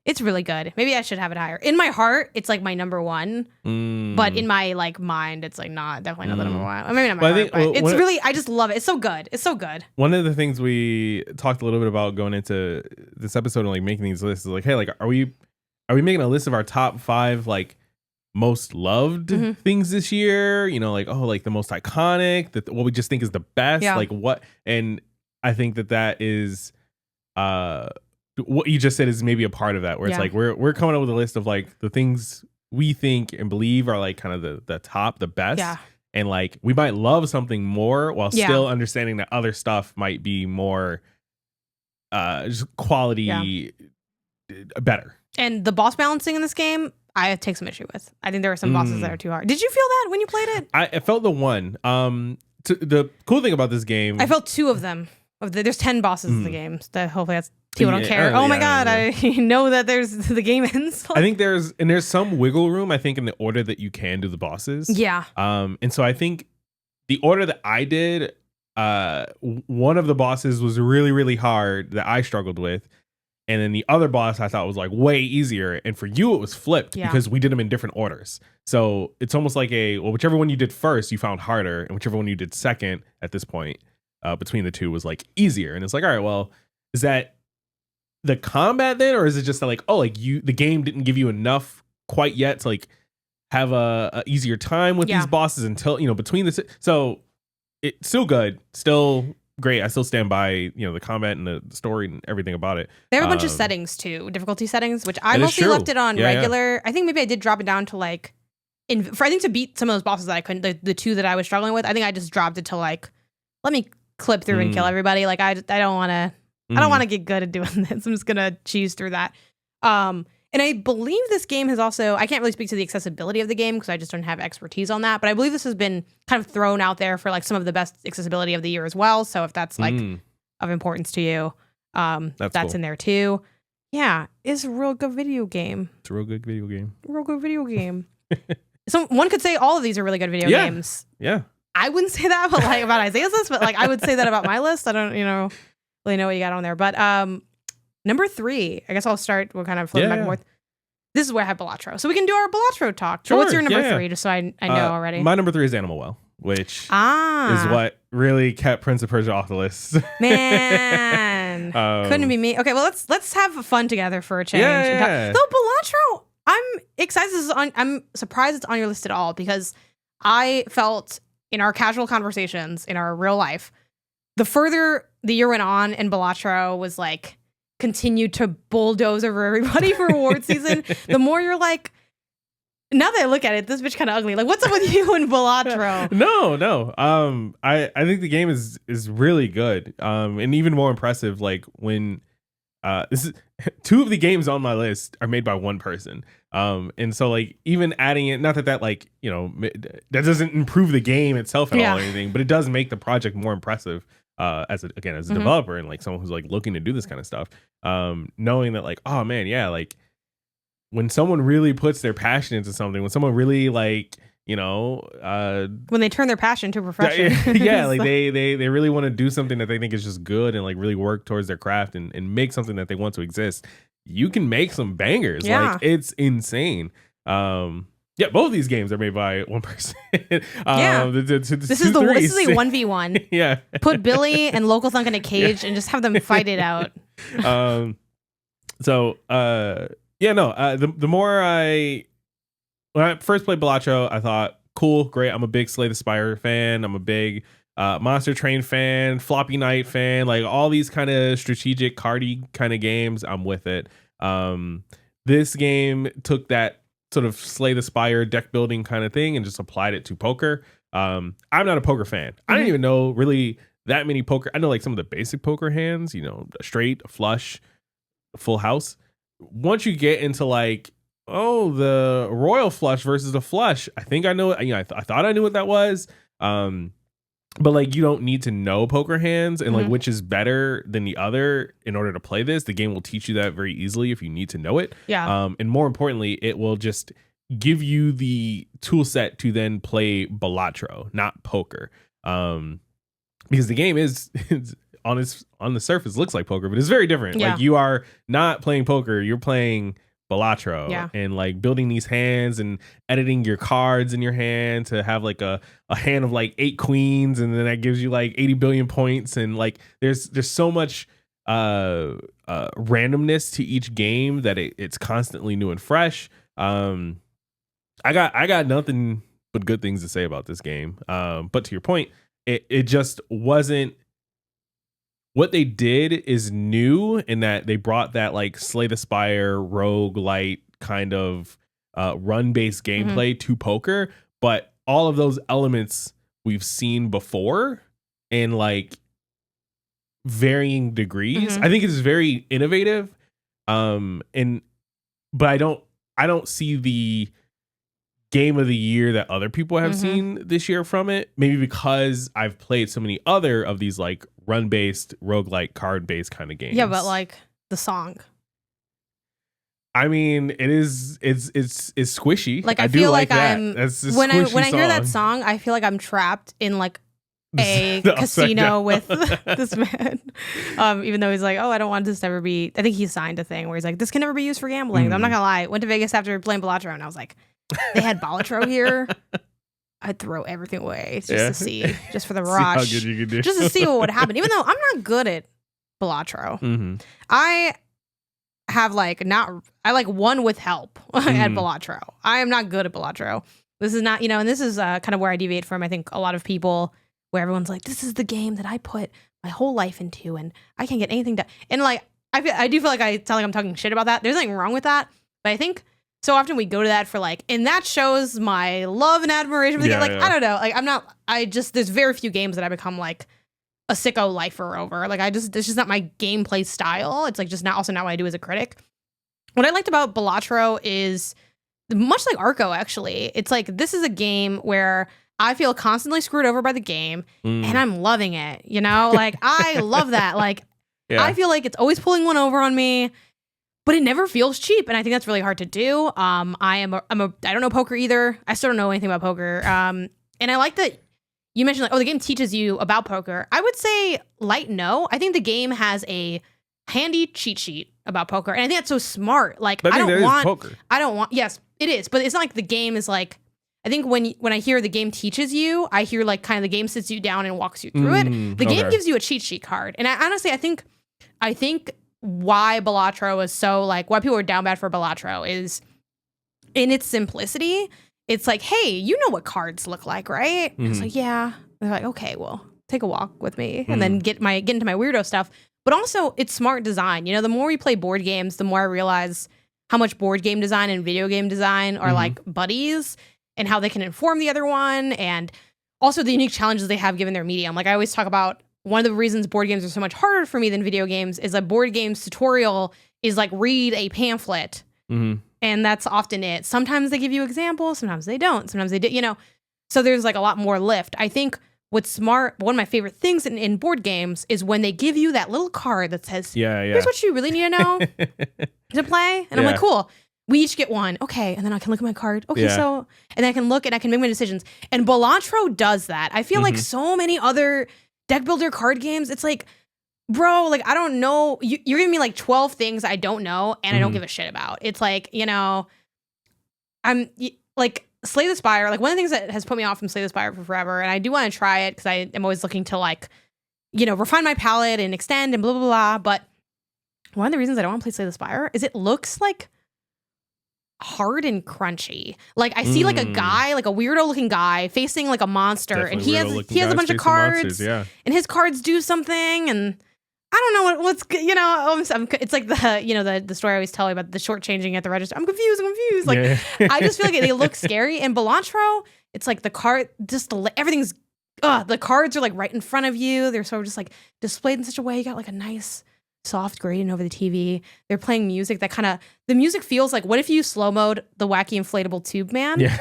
Speaker 1: It's really good. Maybe I should have it higher. In my heart, it's like my number one, but in my like mind, it's like definitely not the number one. Or maybe not my heart, but it's really, I just love it. It's so good. It's so good.
Speaker 2: One of the things we talked a little bit about going into this episode and like making these lists is like, hey, like, are we making a list of our top 5 like most loved things this year? You know, like, oh, like the most iconic, that what we just think is the best, like what? And I think that is what you just said is maybe a part of that, where it's like we're coming up with a list of like the things we think and believe are like kind of the top, the best. Yeah. And like we might love something more while still understanding that other stuff might be more just quality better. And
Speaker 1: the boss balancing in this game, I take some issue with. I think there are some bosses that are too hard. Did you feel that when you played it?
Speaker 2: I felt the one. The cool thing about this game,
Speaker 1: I felt 2 of them. There's 10 bosses in the game. So hopefully that's people don't care. Oh my god, I know that there's the game ends.
Speaker 2: I think there's some wiggle room, I think, in the order that you can do the bosses.
Speaker 1: Yeah.
Speaker 2: And so I think the order that I did, one of the bosses was really, really hard that I struggled with. And then the other boss I thought was like way easier. And for you, it was flipped because we did them in different orders. So it's almost like whichever one you did first, you found harder. And whichever one you did second at this point, between the two was like easier. And it's like, all right, well, is that the combat then? Or is it just like, oh, like the game didn't give you enough quite yet to like have a easier time with these bosses until, you know, between the so it's still good, still great. I still stand by, you know, the combat and the story and everything about it.
Speaker 1: There are a bunch of settings too, difficulty settings, which I mostly left it on regular. I think maybe I did drop it down to like, I think to beat some of those bosses that I couldn't, the 2 that I was struggling with, I think I just dropped it to like, let me clip through and kill everybody. Like I don't want to, I don't want to get good at doing this. I'm just gonna cheese through that. And I believe this game has also, I can't really speak to the accessibility of the game because I just don't have expertise on that, but I believe this has been kind of thrown out there for like some of the best accessibility of the year as well. So if that's like of importance to you, that's cool. In there too. Yeah, it's a real good video game.
Speaker 2: It's a real good video game.
Speaker 1: Real good video game. So one could say all of these are really good video games.
Speaker 2: Yeah.
Speaker 1: I wouldn't say that but like about Isaiah's list, but like I would say that about my list. I don't, really know what you got on there. But number 3, I guess I'll start. We'll kind of flip back and forth. This is where I have Balatro. So we can do our Balatro talk. Sure, so what's your number 3, just so I know already?
Speaker 2: My number 3 is Animal Well, which is what really kept Prince of Persia off the list.
Speaker 1: Man, couldn't be me. Okay, well let's have fun together for a change.
Speaker 2: Yeah.
Speaker 1: Though Balatro, I'm excited. I'm surprised it's on your list at all because I felt in our casual conversations in our real life, the further the year went on and Balatro was like continued to bulldoze over everybody for award season, the more you're like, now that I look at it, this bitch kind of ugly. Like, what's up with you and Balatro?
Speaker 2: No. I think the game is really good. And even more impressive, like when this is 2 of the games on my list are made by one person. And so like even adding it, not that like, you know, that doesn't improve the game itself at all or anything, but it does make the project more impressive. As a developer and like someone who's like looking to do this kind of stuff, knowing that like, oh man, like when someone really puts their passion into something, when someone really like, you know,
Speaker 1: when they turn their passion to a profession,
Speaker 2: like they really want to do something that they think is just good and like really work towards their craft and make something that they want to exist, you can make some bangers. Like it's insane. Yeah, both of these games are made by one person.
Speaker 1: This is a 1v1.
Speaker 2: Yeah.
Speaker 1: Put Billy and Local Thunk in a cage and just have them fight it out.
Speaker 2: The more when I first played Balatro, I thought, cool, great. I'm a big Slay the Spire fan. I'm a big Monster Train fan, Floppy Knight fan, like all these kind of strategic cardy kind of games. I'm with it. This game took that sort of Slay the Spire deck building kind of thing and just applied it to poker. I'm not a poker fan. I didn't even know really that many poker. I know like some of the basic poker hands, you know, a straight, a flush, a full house. Once you get into like, the royal flush versus the flush, I think I know it. You know, I thought I knew what that was. But like you don't need to know poker hands and like which is better than the other in order to play this. The game will teach you that very easily if you need to know it.
Speaker 1: Yeah.
Speaker 2: And more importantly, it will just give you the tool set to then play Balatro, not poker. Because the game is on the surface looks like poker, but it's very different.
Speaker 1: Yeah.
Speaker 2: Like you are not playing poker, you're playing Balatro,
Speaker 1: Yeah.
Speaker 2: and like building these hands and editing your cards in your hand to have like a hand of like 8 queens, and then that gives you like 80 billion points, and like there's so much randomness to each game that it's constantly new and fresh. I got nothing but good things to say about this game. But to your point, it just wasn't. What they did is new in that they brought that like Slay the Spire roguelite kind of run-based gameplay to poker, but all of those elements we've seen before in like varying degrees. I think it's very innovative. But I don't see the game of the year that other people have seen this year from it. Maybe because I've played so many other of these like run-based, roguelike, card-based kind of games.
Speaker 1: Yeah, but like the song.
Speaker 2: I mean, it's squishy.
Speaker 1: Like I feel like I'm
Speaker 2: That's a
Speaker 1: when I
Speaker 2: squishy
Speaker 1: hear that
Speaker 2: song.
Speaker 1: song, I feel like I'm trapped in like a
Speaker 2: The
Speaker 1: casino
Speaker 2: upside
Speaker 1: with this man. Even though he's like, oh, I don't want this to ever be. I think he signed a thing where he's like, this can never be used for gambling. I'm not gonna lie. Went to Vegas after playing Balatro, and I was like, they had Balatro here. I'd throw everything away just to see, just for the rush,
Speaker 2: See how good you can do.
Speaker 1: just to see what would happen. Even though I'm not good at Balatro, I have like I like won with help at Balatro. I am not good at Balatro. This is not, and this is kind of where I deviate from, I think, a lot of people, where everyone's like, this is the game that I put my whole life into and I can't get anything done. And like, I do feel like I sound like I'm talking shit about that. There's nothing wrong with that. But I think so often we go to that for like, and that shows my love and admiration for the game. Like, I don't know. Like, there's very few games that I become like a sicko lifer over. Like, it's just not my gameplay style. It's like just also not what I do as a critic. What I liked about Balatro is much like Arco, actually. It's like, this is a game where I feel constantly screwed over by the game and I'm loving it. Like I love that. Like, I feel like it's always pulling one over on me, but it never feels cheap. And I think that's really hard to do. I don't know poker either. I still don't know anything about poker. And I like that you mentioned like, the game teaches you about poker. I would say light no. I think the game has a handy cheat sheet about poker. And I think that's so smart. Like,
Speaker 2: I don't want,
Speaker 1: yes, it is. But it's not like the game is like, I think when I hear the game teaches you, I hear like kind of the game sits you down and walks you through it. The game gives you a cheat sheet card. And honestly, I think why Balatro is so like, why people are down bad for Balatro is in its simplicity. It's like, hey, you know what cards look like, right? It's like, yeah. They're like, okay, well, take a walk with me and then get into my weirdo stuff. But also, it's smart design. The more we play board games, the more I realize how much board game design and video game design are like buddies, and how they can inform the other one, and also the unique challenges they have given their medium. Like I always talk about, one of the reasons board games are so much harder for me than video games is a board games tutorial is like read a pamphlet. And that's often it. Sometimes they give you examples, sometimes they don't, sometimes they do, so there's like a lot more lift. I think what's smart, one of my favorite things in board games is when they give you that little card that says, here's what you really need to know to play. And I'm like, cool. We each get one. Okay. And then I can look at my card. Okay. So, and then I can look and I can make my decisions. And Balatro does that. I feel like so many other deck builder card games, it's like, bro, like, I don't know. You're giving me like 12 things I don't know and I don't give a shit about. It's like, I'm like Slay the Spire. Like one of the things that has put me off from Slay the Spire for forever, and I do want to try it because I am always looking to like, refine my palette and extend and blah, blah, blah. But one of the reasons I don't want to play Slay the Spire is it looks like hard and crunchy. Like I see like a guy, like a weirdo looking guy facing like a monster.
Speaker 2: Definitely,
Speaker 1: and he has a bunch of cards and his cards do something, and I don't know what's it's like the story I always tell you about the shortchanging at the register. I'm confused. Like I just feel like they look scary. And Balatro, it's like the card, just everything's the cards are like right in front of you. They're sort of just like displayed in such a way. You got like a nice soft gradient over the TV. They're playing music that the music feels like, what if you slow mode the wacky inflatable tube man? Yeah.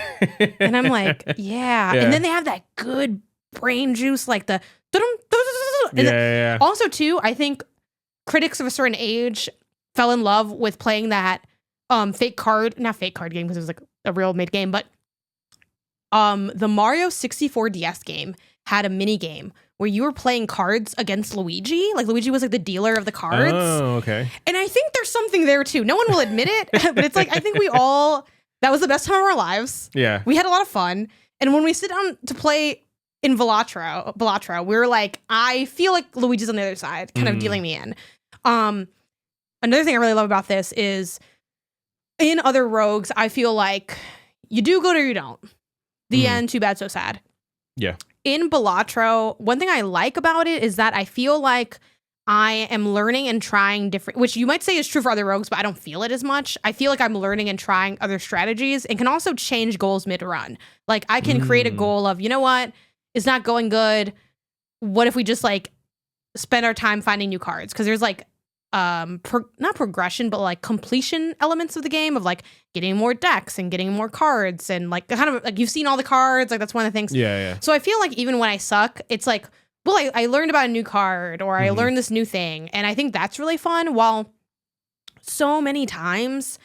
Speaker 1: And I'm like, yeah. And then they have that good brain juice, like the also too, I think critics of a certain age fell in love with playing that not fake card game because it was like a real made game, but the Mario 64 DS game had a mini game where you were playing cards against Luigi. Like Luigi was like the dealer of the cards.
Speaker 2: Oh, okay.
Speaker 1: And I think there's something there too. No one will admit it, but it's like I think that was the best time of our lives.
Speaker 2: Yeah.
Speaker 1: We had a lot of fun. And when we sit down to play in Balatro, we were like, I feel like Luigi's on the other side, kind of dealing me in. Another thing I really love about this is in other rogues, I feel like you do good or you don't. The end, too bad, so sad.
Speaker 2: Yeah.
Speaker 1: In Balatro, one thing I like about it is that I feel like I am learning and trying different, which you might say is true for other rogues, but I don't feel it as much. I feel like I'm learning and trying other strategies and can also change goals mid-run. Like I can create a goal of, you know what, it's not going good. What if we just like spend our time finding new cards? Because there's like not progression, but like completion elements of the game of like getting more decks and getting more cards and like kind of like you've seen all the cards. Like that's one of the things.
Speaker 2: Yeah.
Speaker 1: So I feel like even when I suck, it's like, well, I learned about a new card or I learned this new thing. And I think that's really fun. While so many times,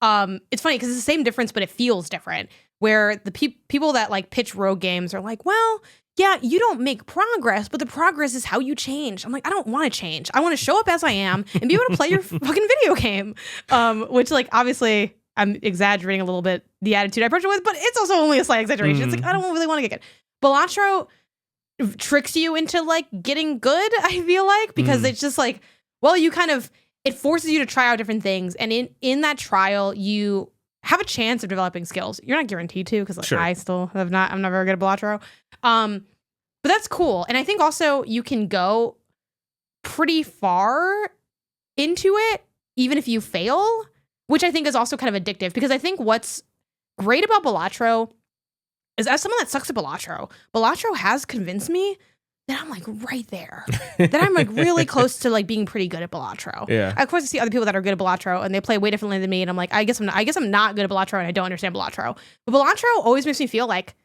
Speaker 1: it's funny because it's the same difference, but it feels different. Where the people that like pitch rogue games are like, well, yeah, you don't make progress, but the progress is how you change. I'm like, I don't want to change. I want to show up as I am and be able to play your fucking video game. Which like, obviously I'm exaggerating a little bit the attitude I approach it with, but it's also only a slight exaggeration. It's like, I don't really want to get good. Balatro tricks you into like getting good, I feel like, because it's just like, well, it forces you to try out different things. And in that trial, you have a chance of developing skills. You're not guaranteed to, because like,
Speaker 2: sure.
Speaker 1: I'm not very good at Balatro. But that's cool. And I think also you can go pretty far into it, even if you fail, which I think is also kind of addictive, because I think what's great about Balatro is, as someone that sucks at Balatro has convinced me that I'm like right there, that I'm like really close to like being pretty good at Balatro.
Speaker 2: Yeah.
Speaker 1: Of course, I see other people that are good at Balatro and they play way differently than me, and I'm like, I guess I'm not good at Balatro and I don't understand Balatro. But Balatro always makes me feel like,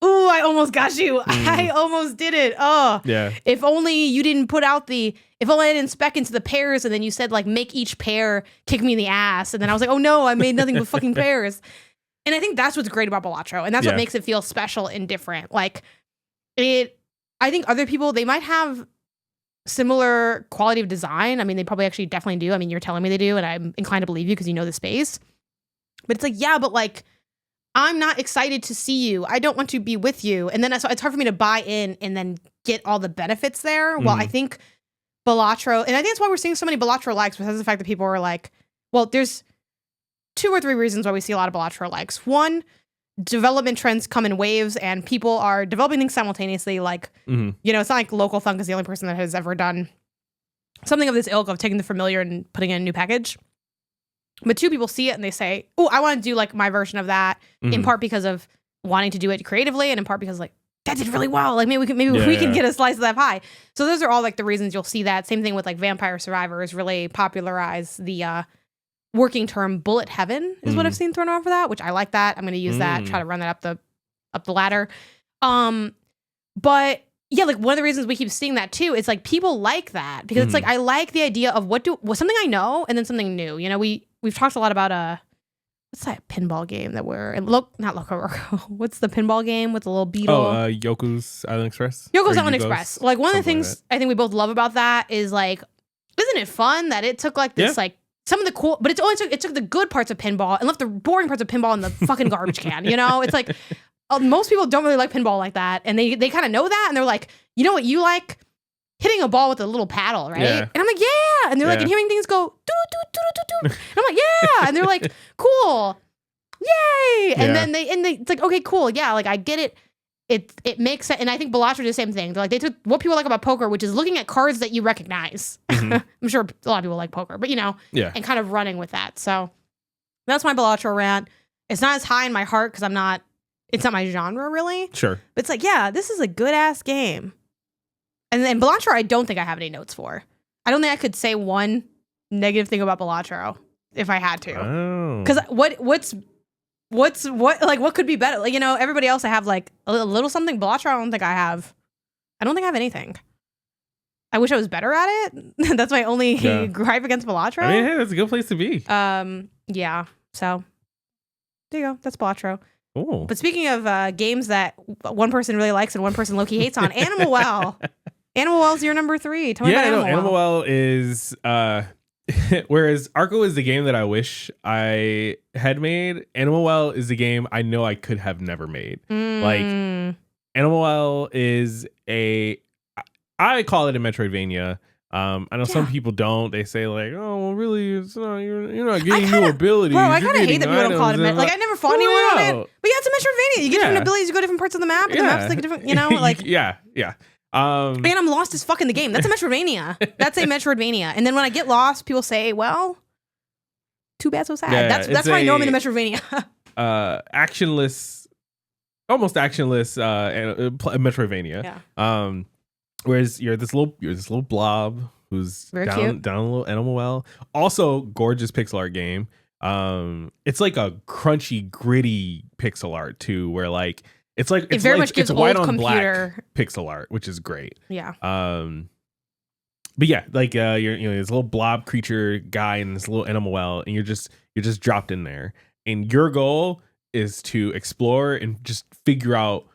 Speaker 1: ooh, I almost got you. I almost did it. Oh,
Speaker 2: yeah.
Speaker 1: If only you didn't if only I didn't spec into the pairs, and then you said like make each pair kick me in the ass, and then I was like, oh no, I made nothing but fucking pairs. And I think that's what's great about Balatro, and that's what makes it feel special and different. Like I think other people, they might have similar quality of design. I mean, they probably actually definitely do. I mean, you're telling me they do, and I'm inclined to believe you because you know the space. But it's like, yeah, but like, I'm not excited to see you. I don't want to be with you. And then so it's hard for me to buy in and then get all the benefits there. Well, I think Balatro, and I think that's why we're seeing so many Balatro likes, because of the fact that people are like, well, there's 2 or 3 reasons why we see a lot of Balatro likes. One, development trends come in waves and people are developing things simultaneously. Like, you know, it's not like Local Thunk is the only person that has ever done something of this ilk of taking the familiar and putting in a new package. But 2 people see it and they say, oh, I want to do like my version of that, in part because of wanting to do it creatively, and in part because like, that did really well. Like maybe we can get a slice of that pie. So those are all like the reasons you'll see that. Same thing with like Vampire Survivors really popularize the working term bullet heaven is what I've seen thrown around for that, which I like that. I'm going to use that, try to run that up the ladder. But yeah, like one of the reasons we keep seeing that too is like people like that, because it's like, I like the idea of something I know and then something new. You know, we've talked a lot about what's that pinball game that not Loco Roco. What's the pinball game with the little beetle?
Speaker 2: Oh, Yoku's Island Express.
Speaker 1: Yoku's Island Express. Like one of the things I think we both love about that is like, isn't it fun that it took like this like some of the cool, but it took the good parts of pinball and left the boring parts of pinball in the fucking garbage can. You know, it's like most people don't really like pinball like that, and they kind of know that, and they're like, you know what you like? Hitting a ball with a little paddle, right?
Speaker 2: Yeah.
Speaker 1: And I'm like, yeah. And they're like, and hearing things go, doo doo doo doo doo doo. And I'm like, yeah. And they're like, cool, yay. And then they it's like, okay, cool, yeah. Like I get it. It makes sense. And I think Balatro did the same thing. They're like, they took what people like about poker, which is looking at cards that you recognize. I'm sure a lot of people like poker, but you know, and kind of running with that. So that's my Balatro rant. It's not as high in my heart because it's not my genre really.
Speaker 2: Sure.
Speaker 1: But it's like, yeah, this is a good ass game. And then Balatro, I don't think I have any notes for. I don't think I could say one negative thing about Balatro if I had to.
Speaker 2: Oh.
Speaker 1: Because what could be better? Like, you know, everybody else I have like a little something. Balatro, I don't think I have anything. I wish I was better at it. That's my only gripe against Balatro.
Speaker 2: I mean, hey, that's a good place to be.
Speaker 1: Yeah. So there you go. That's Balatro.
Speaker 2: Cool.
Speaker 1: But speaking of games that one person really likes and one person low-key hates on, Animal Well. Animal Well's your number 3. Tell me about Animal Well.
Speaker 2: Animal Well is whereas Arco is the game that I wish I had made. Animal Well is the game I know I could have never made. Like Animal Well is I call it a Metroidvania. I know some people don't. They say like, "Oh, well, really, it's not. You're not getting new abilities."
Speaker 1: Bro, I kind of hate that people don't call it a like. I never fought anyone on it, but yeah, it's a Metroidvania. You get different abilities. You go different parts of the map, and the map's like a different. You know, like
Speaker 2: yeah.
Speaker 1: Man, I'm lost as fuck in the game. That's a Metroidvania. That's a Metroidvania. And then when I get lost, people say, "Well, too bad, so sad."
Speaker 2: Yeah,
Speaker 1: that's how I know I'm in the Metroidvania.
Speaker 2: Actionless, almost actionless, Metroidvania.
Speaker 1: Yeah.
Speaker 2: Whereas you're this little blob who's
Speaker 1: Very
Speaker 2: down
Speaker 1: cute.
Speaker 2: a little Animal Well. Also, gorgeous pixel art game. It's like a crunchy, gritty pixel art too, where like it's
Speaker 1: very much gives
Speaker 2: it's white
Speaker 1: old
Speaker 2: on
Speaker 1: computer
Speaker 2: black pixel art, which is great.
Speaker 1: Yeah.
Speaker 2: But yeah, like you're this little blob creature guy in this little Animal Well, and you're just dropped in there, and your goal is to explore and just figure out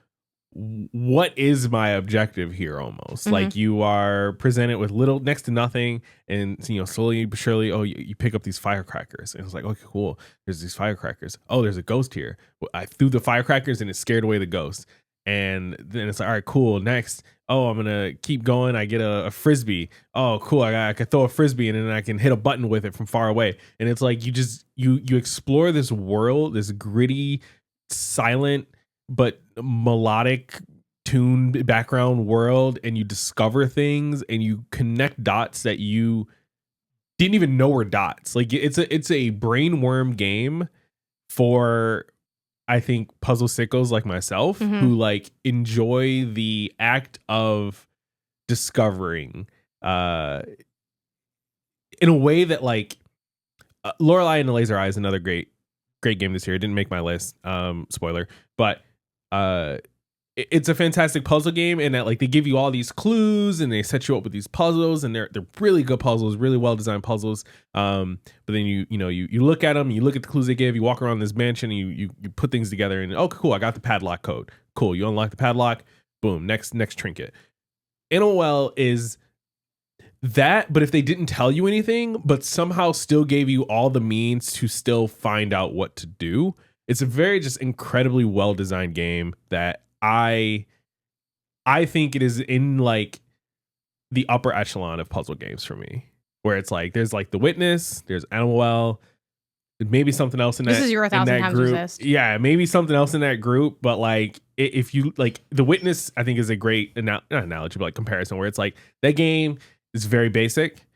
Speaker 2: what is my objective here almost. Like you are presented with next to nothing, and slowly but surely, you pick up these firecrackers, and it's like, okay, cool, there's these firecrackers. Oh, there's a ghost here. I threw the firecrackers and it scared away the ghost. And then it's like, all right, cool, next, I'm gonna keep going. I get a frisbee. Oh, cool, I can throw a frisbee and then I can hit a button with it from far away. And it's like you explore this world, this gritty, silent but melodic tuned background world, and you discover things and you connect dots that you didn't even know were dots. Like it's a brainworm game for, I think, puzzle sickos like myself who like enjoy the act of discovering in a way that like Lorelei and the Laser Eye is another great game this year. It didn't make my list, spoiler, but it's a fantastic puzzle game, and that like they give you all these clues and they set you up with these puzzles, and they're really good puzzles, really well designed puzzles. But then you look at them, you look at the clues they give, you walk around this mansion, and you put things together, and oh cool, I got the padlock code. Cool, you unlock the padlock, boom, next trinket. Animal Well is that, but if they didn't tell you anything, but somehow still gave you all the means to still find out what to do. It's a very just incredibly well designed game that I think it is in like the upper echelon of puzzle games for me, where it's like there's like The Witness, there's Animal Well, maybe something else in that.
Speaker 1: This is your 1,000 times
Speaker 2: group.
Speaker 1: resist.
Speaker 2: Yeah, maybe something else in that group, but like if you like The Witness, I think is a great not analogy, but like comparison, where it's like that game is very basic.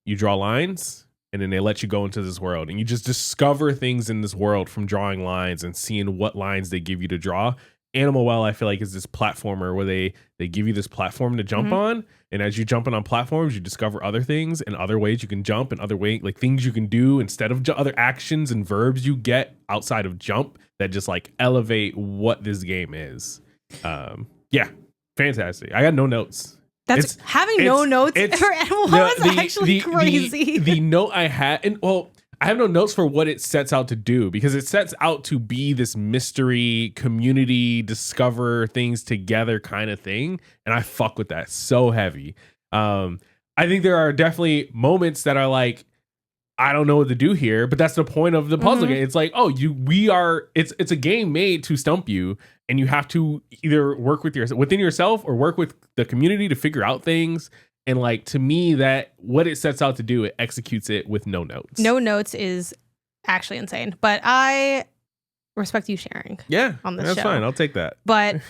Speaker 2: You draw lines, and then they let you go into this world, and you just discover things in this world from drawing lines and seeing what lines they give you to draw. Animal Well, I feel like, is this platformer where they give you this platform to jump on, and as you're jumping on platforms, you discover other things and other ways you can jump, and other way like things you can do instead of other actions and verbs you get outside of jump that just like elevate what this game is. Yeah, fantastic. I got no notes.
Speaker 1: Having no notes for Animal Well is actually crazy.
Speaker 2: The note I had, and well, I have no notes for what it sets out to do, because it sets out to be this mystery community, discover things together kind of thing. And I fuck with that so heavy. I think there are definitely moments that are like, I don't know what to do here, but that's the point of the puzzle game. It's like, it's a game made to stump you, and you have to either work within yourself or work with the community to figure out things. And like, to me, that what it sets out to do, it executes it with no notes.
Speaker 1: No notes is actually insane, but I respect you sharing.
Speaker 2: Yeah,
Speaker 1: on this
Speaker 2: that's
Speaker 1: show.
Speaker 2: fine. I'll take that.
Speaker 1: But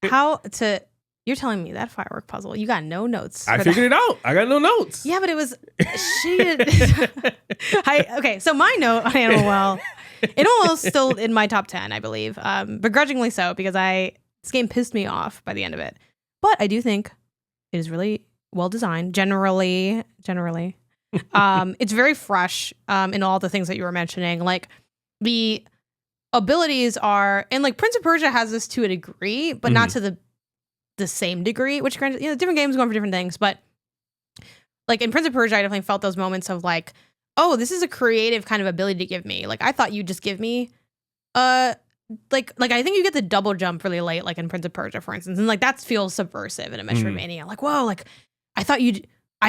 Speaker 1: you're telling me that firework puzzle, you got no notes.
Speaker 2: I figured it out. I got no notes.
Speaker 1: Yeah, but it was okay, so my note on Animal Well, Animal Well's still in my top 10, I believe. Begrudgingly so, because this game pissed me off by the end of it. But I do think it is really well designed. Generally. It's very fresh in all the things that you were mentioning. Like the abilities are, and like Prince of Persia has this to a degree, but not to the same degree, which granted, different games going for different things. But like in Prince of Persia, I definitely felt those moments of like, oh, this is a creative kind of ability to give me. Like I thought you'd just give me a like I think you get the double jump really late, like in Prince of Persia, for instance, and like that feels subversive in a Metroidvania. Like, whoa, like I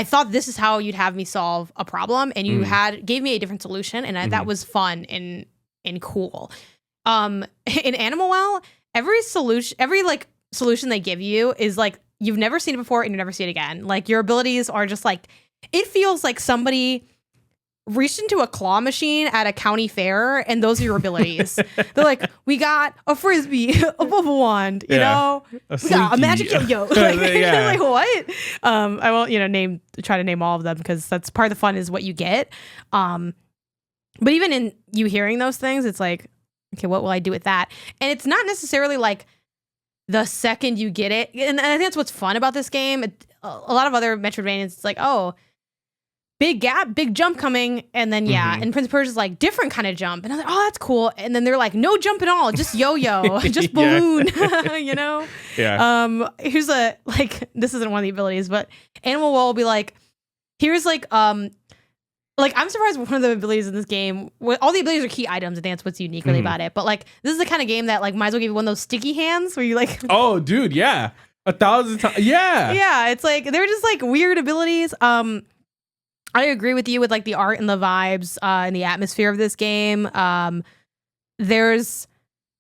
Speaker 1: thought this is how you'd have me solve a problem, and you gave me a different solution, and that was fun and cool. In Animal Well, every solution they give you is like you've never seen it before and you never see it again. Like your abilities are just like, it feels like somebody reached into a claw machine at a county fair and those are your abilities. They're like, we got a frisbee, a bubble wand, you know, we got a magic yo-yo. Like what? I won't, try to name all of them because that's part of the fun is what you get. But even in you hearing those things, it's like, okay, what will I do with that? And it's not necessarily like the second you get it. And I think that's what's fun about this game. A lot of other Metroidvanias, it's like, oh, big gap, big jump coming. And then, and Prince of Persia is like different kind of jump. And I was like, oh, that's cool. And then they're like, no jump at all, just yo-yo, just balloon, you know?
Speaker 2: Yeah.
Speaker 1: Here's this isn't one of the abilities, but Animal Well will be like, here's I'm surprised one of the abilities in this game, all the abilities are key items. I think that's what's unique really about it. But like, this is the kind of game that like might as well give you one of those sticky hands where you like,
Speaker 2: oh, dude, yeah, 1,000 times, yeah,
Speaker 1: yeah. It's like they're just like weird abilities. I agree with you with like the art and the vibes and the atmosphere of this game. There's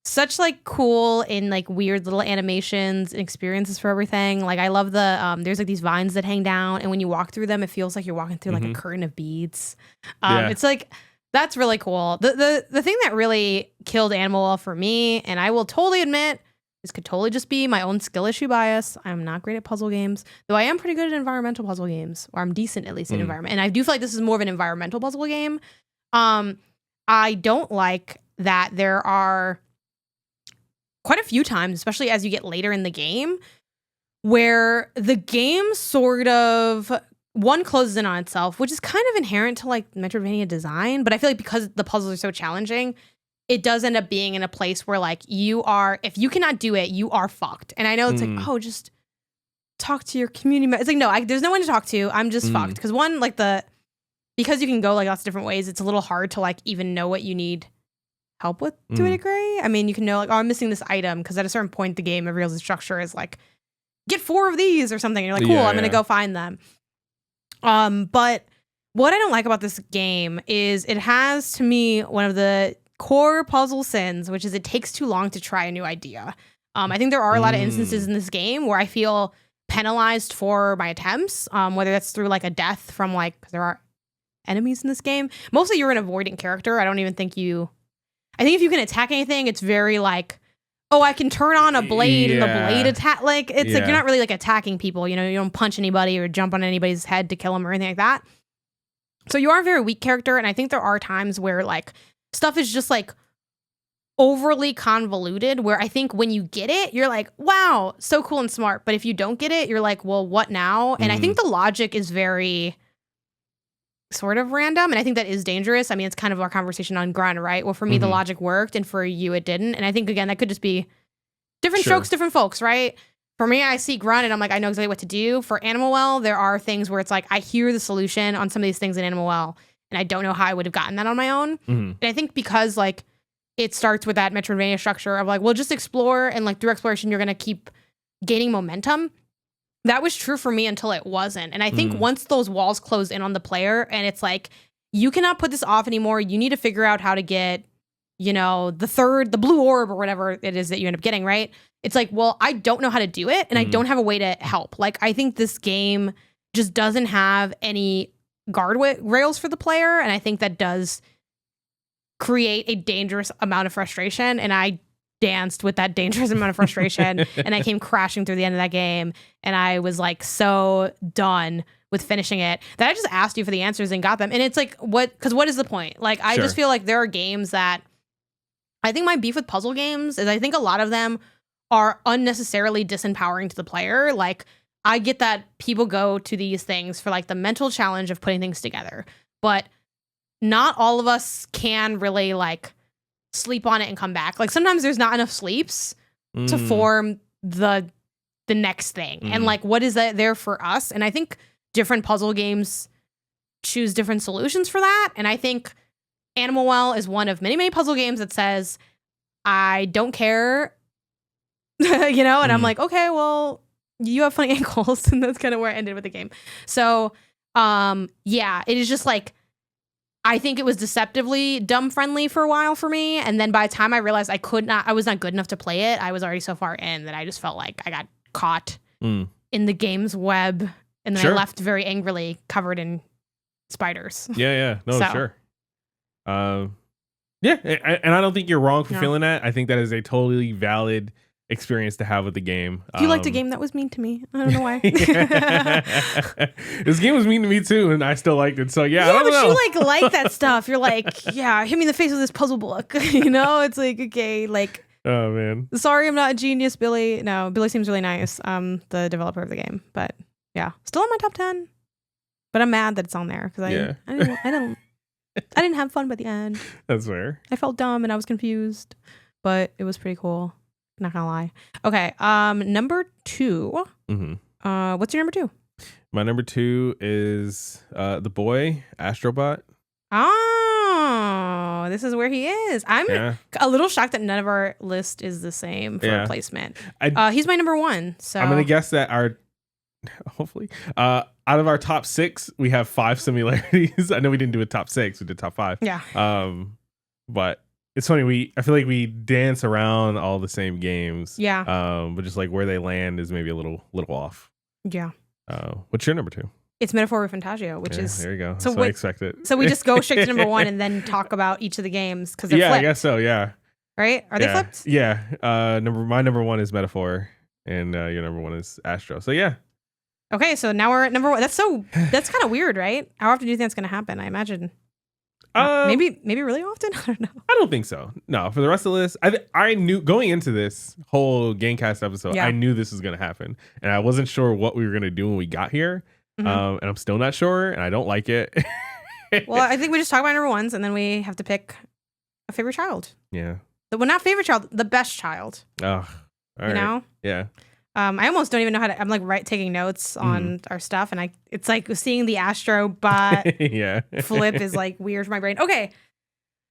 Speaker 1: such like cool and like weird little animations and experiences for everything. Like I love there's like these vines that hang down and when you walk through them, it feels like you're walking through like a curtain of beads. It's like, that's really cool. The thing that really killed Animal Well for me, and I will totally admit, this could totally just be my own skill issue bias. I'm not great at puzzle games, though I am pretty good at environmental puzzle games, or I'm decent at least in environment. And I do feel like this is more of an environmental puzzle game. I don't like that there are quite a few times, especially as you get later in the game, where the game sort of closes in on itself, which is kind of inherent to like Metroidvania design. But I feel like because the puzzles are so challenging, it does end up being in a place where like if you cannot do it, you are fucked. And I know it's like, oh, just talk to your community. It's like, no, there's no one to talk to. I'm just fucked. Because one, like because you can go like lots of different ways, it's a little hard to like even know what you need help with to a degree. I mean, you can know like, oh, I'm missing this item because at a certain point the game reveals the structure is like, get 4 of these or something. And you're like, cool, I'm gonna go find them. But what I don't like about this game is it has to me one of the core puzzle sins, which is it takes too long to try a new idea. I think there are a lot of instances in this game where I feel penalized for my attempts, whether that's through like a death from like, because there are enemies in this game. Mostly you're an avoidant character. I think if you can attack anything, it's very like, oh, I can turn on a blade and the blade attack. Like, it's like, you're not really like attacking people. You know, you don't punch anybody or jump on anybody's head to kill them or anything like that. So you are a very weak character. And I think there are times where like stuff is just like overly convoluted, where I think when you get it, you're like, wow, so cool and smart. But if you don't get it, you're like, well, what now? And I think the logic is very sort of random. And I think that is dangerous. I mean, it's kind of our conversation on Grunt, right? Well, for me, the logic worked and for you, it didn't. And I think, again, that could just be different strokes, different folks, right? For me, I see Grunt and I'm like, I know exactly what to do. For Animal Well, there are things where it's like, I hear the solution on some of these things in Animal Well, and I don't know how I would have gotten that on my own. And I think because like it starts with that Metroidvania structure of like, well, just explore, and like through exploration, you're going to keep gaining momentum. That was true for me until it wasn't. And I think once those walls close in on the player and it's like, you cannot put this off anymore. You need to figure out how to get, you know, the blue orb or whatever it is that you end up getting, right? It's like, well, I don't know how to do it and I don't have a way to help. Like, I think this game just doesn't have any guardrails for the player. And I think that does create a dangerous amount of frustration. And I danced with that dangerous amount of frustration and I came crashing through the end of that game. And I was like so done with finishing it that I just asked you for the answers and got them. And it's like, what is the point? Like, I just feel like there are games that I think my beef with puzzle games is I think a lot of them are unnecessarily disempowering to the player. Like, I get that people go to these things for like the mental challenge of putting things together, but not all of us can really like sleep on it and come back. Like, sometimes there's not enough sleeps to form the next thing. And like, what is that there for us? And I think different puzzle games choose different solutions for that. And I think Animal Well is one of many, many puzzle games that says, I don't care, you know, and I'm like, okay, well, you have funny ankles, and that's kind of where I ended with the game. So, yeah, it is just like, I think it was deceptively dumb friendly for a while for me, and then by the time I realized I was not good enough to play it, I was already so far in that I just felt like I got caught in the game's web, and then I left very angrily, covered in spiders.
Speaker 2: Yeah. No, sure. Yeah, and I don't think you're wrong for feeling that. I think that is a totally valid experience to have with the game.
Speaker 1: You liked a game that was mean to me. I don't know why.
Speaker 2: This game was mean to me too, and I still liked it. So yeah, I don't know.
Speaker 1: You like that stuff. You're like, yeah, hit me in the face with this puzzle book. You know, it's like, okay, like,
Speaker 2: oh man,
Speaker 1: sorry, I'm not a genius, Billy. No, Billy seems really nice. The developer of the game, but yeah, still in my top 10. But I'm mad that it's on there because I didn't have fun by the end.
Speaker 2: That's fair.
Speaker 1: I felt dumb and I was confused, but it was pretty cool. Not gonna lie. Okay, number 2. What's your number 2?
Speaker 2: My number 2 is the boy Astrobot.
Speaker 1: Oh, this is where he is. I'm a little shocked that none of our list is the same for placement. He's my number 1. So
Speaker 2: I'm gonna guess that hopefully out of our top 6 we have 5 similarities. I know we didn't do a top 6, we did top 5. But it's funny, I feel like we dance around all the same games, but just like where they land is maybe a little off. What's your number 2?
Speaker 1: It's Metaphor Fantagio, which is
Speaker 2: there you go. So I expect it.
Speaker 1: So we just go straight to number 1 and then talk about each of the games because they're
Speaker 2: flipped.
Speaker 1: I
Speaker 2: guess so.
Speaker 1: Right? Are they flipped?
Speaker 2: My number 1 is Metaphor and your number 1 is Astro. So yeah.
Speaker 1: Okay, so now we're at number 1. That's kind of weird, right? How often do you think that's going to happen? I imagine maybe really often. I don't know.
Speaker 2: I don't think so. No, for the rest of the list, I knew going into this whole Gangcast episode, I knew this was going to happen, and I wasn't sure what we were going to do when we got here. And I'm still not sure, and I don't like it.
Speaker 1: Well, I think we just talk about number 1s, and then we have to pick a favorite child.
Speaker 2: Yeah.
Speaker 1: Well, not favorite child, the best child.
Speaker 2: Oh, all right.
Speaker 1: You know?
Speaker 2: Yeah.
Speaker 1: I almost don't even know how to. I'm like taking notes on our stuff, and it's like seeing the Astrobot flip is like weird for my brain. Okay,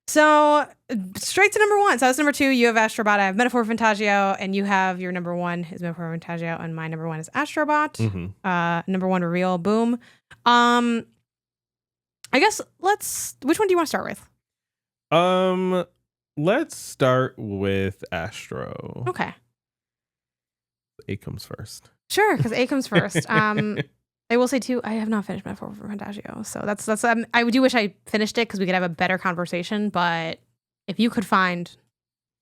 Speaker 1: so straight to number 1. So that's number 2. You have Astrobot. I have Metaphor Fantagio, and you have your number 1 is Metaphor Fantagio, and my number 1 is Astrobot. Number 1 reveal. Boom. I guess which one do you want to start with?
Speaker 2: Let's start with Astro.
Speaker 1: Okay.
Speaker 2: A comes first.
Speaker 1: Sure, because A comes first. I will say too, I have not finished Metaphor Fantagio, so that's. I do wish I finished it because we could have a better conversation. But if you could find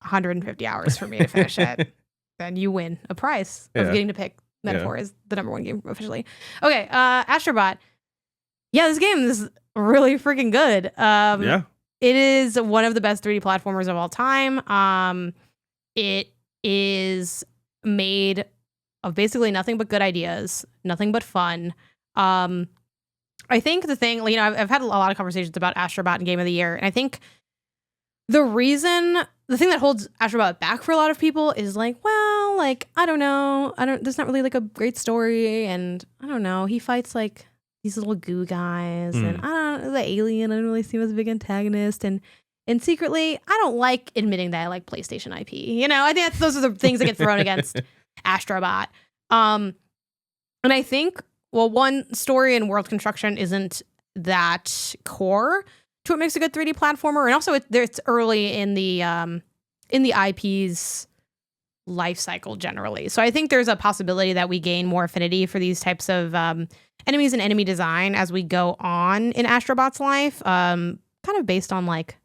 Speaker 1: 150 hours for me to finish it, then you win a prize of getting to pick Metaphor as the number 1 game officially. Okay, Astrobot. Yeah, this game is really freaking good. It is one of the best 3D platformers of all time. It is made of basically nothing but good ideas, nothing but fun. I think the thing, you know, I've had a lot of conversations about Astrobot and Game of the Year, and I think the thing that holds Astrobot back for a lot of people is like, well, like, I don't know, there's not really like a great story, and I don't know, he fights like these little goo guys, and I don't know, the alien, I don't really see him as a big antagonist, and secretly, I don't like admitting that I like PlayStation IP. You know, I think those are the things that get thrown against Astrobot. And I think, well, one, story and world construction isn't that core to what makes a good 3D platformer, and also it's early in the IP's life cycle generally. So I think there's a possibility that we gain more affinity for these types of enemies and enemy design as we go on in Astrobot's life, kind of based on like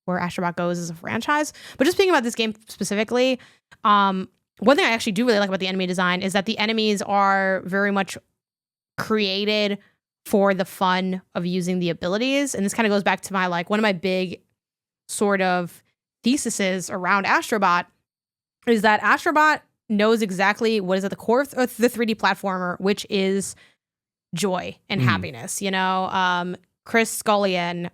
Speaker 1: where Astrobot goes as a franchise. But just speaking about this game specifically, one thing I actually do really like about the enemy design is that the enemies are very much created for the fun of using the abilities. And this kind of goes back to my, like, one of my big sort of theses around Astrobot is that Astrobot knows exactly what is at the core of the 3D platformer, which is joy and happiness. You know, Chris Scullion,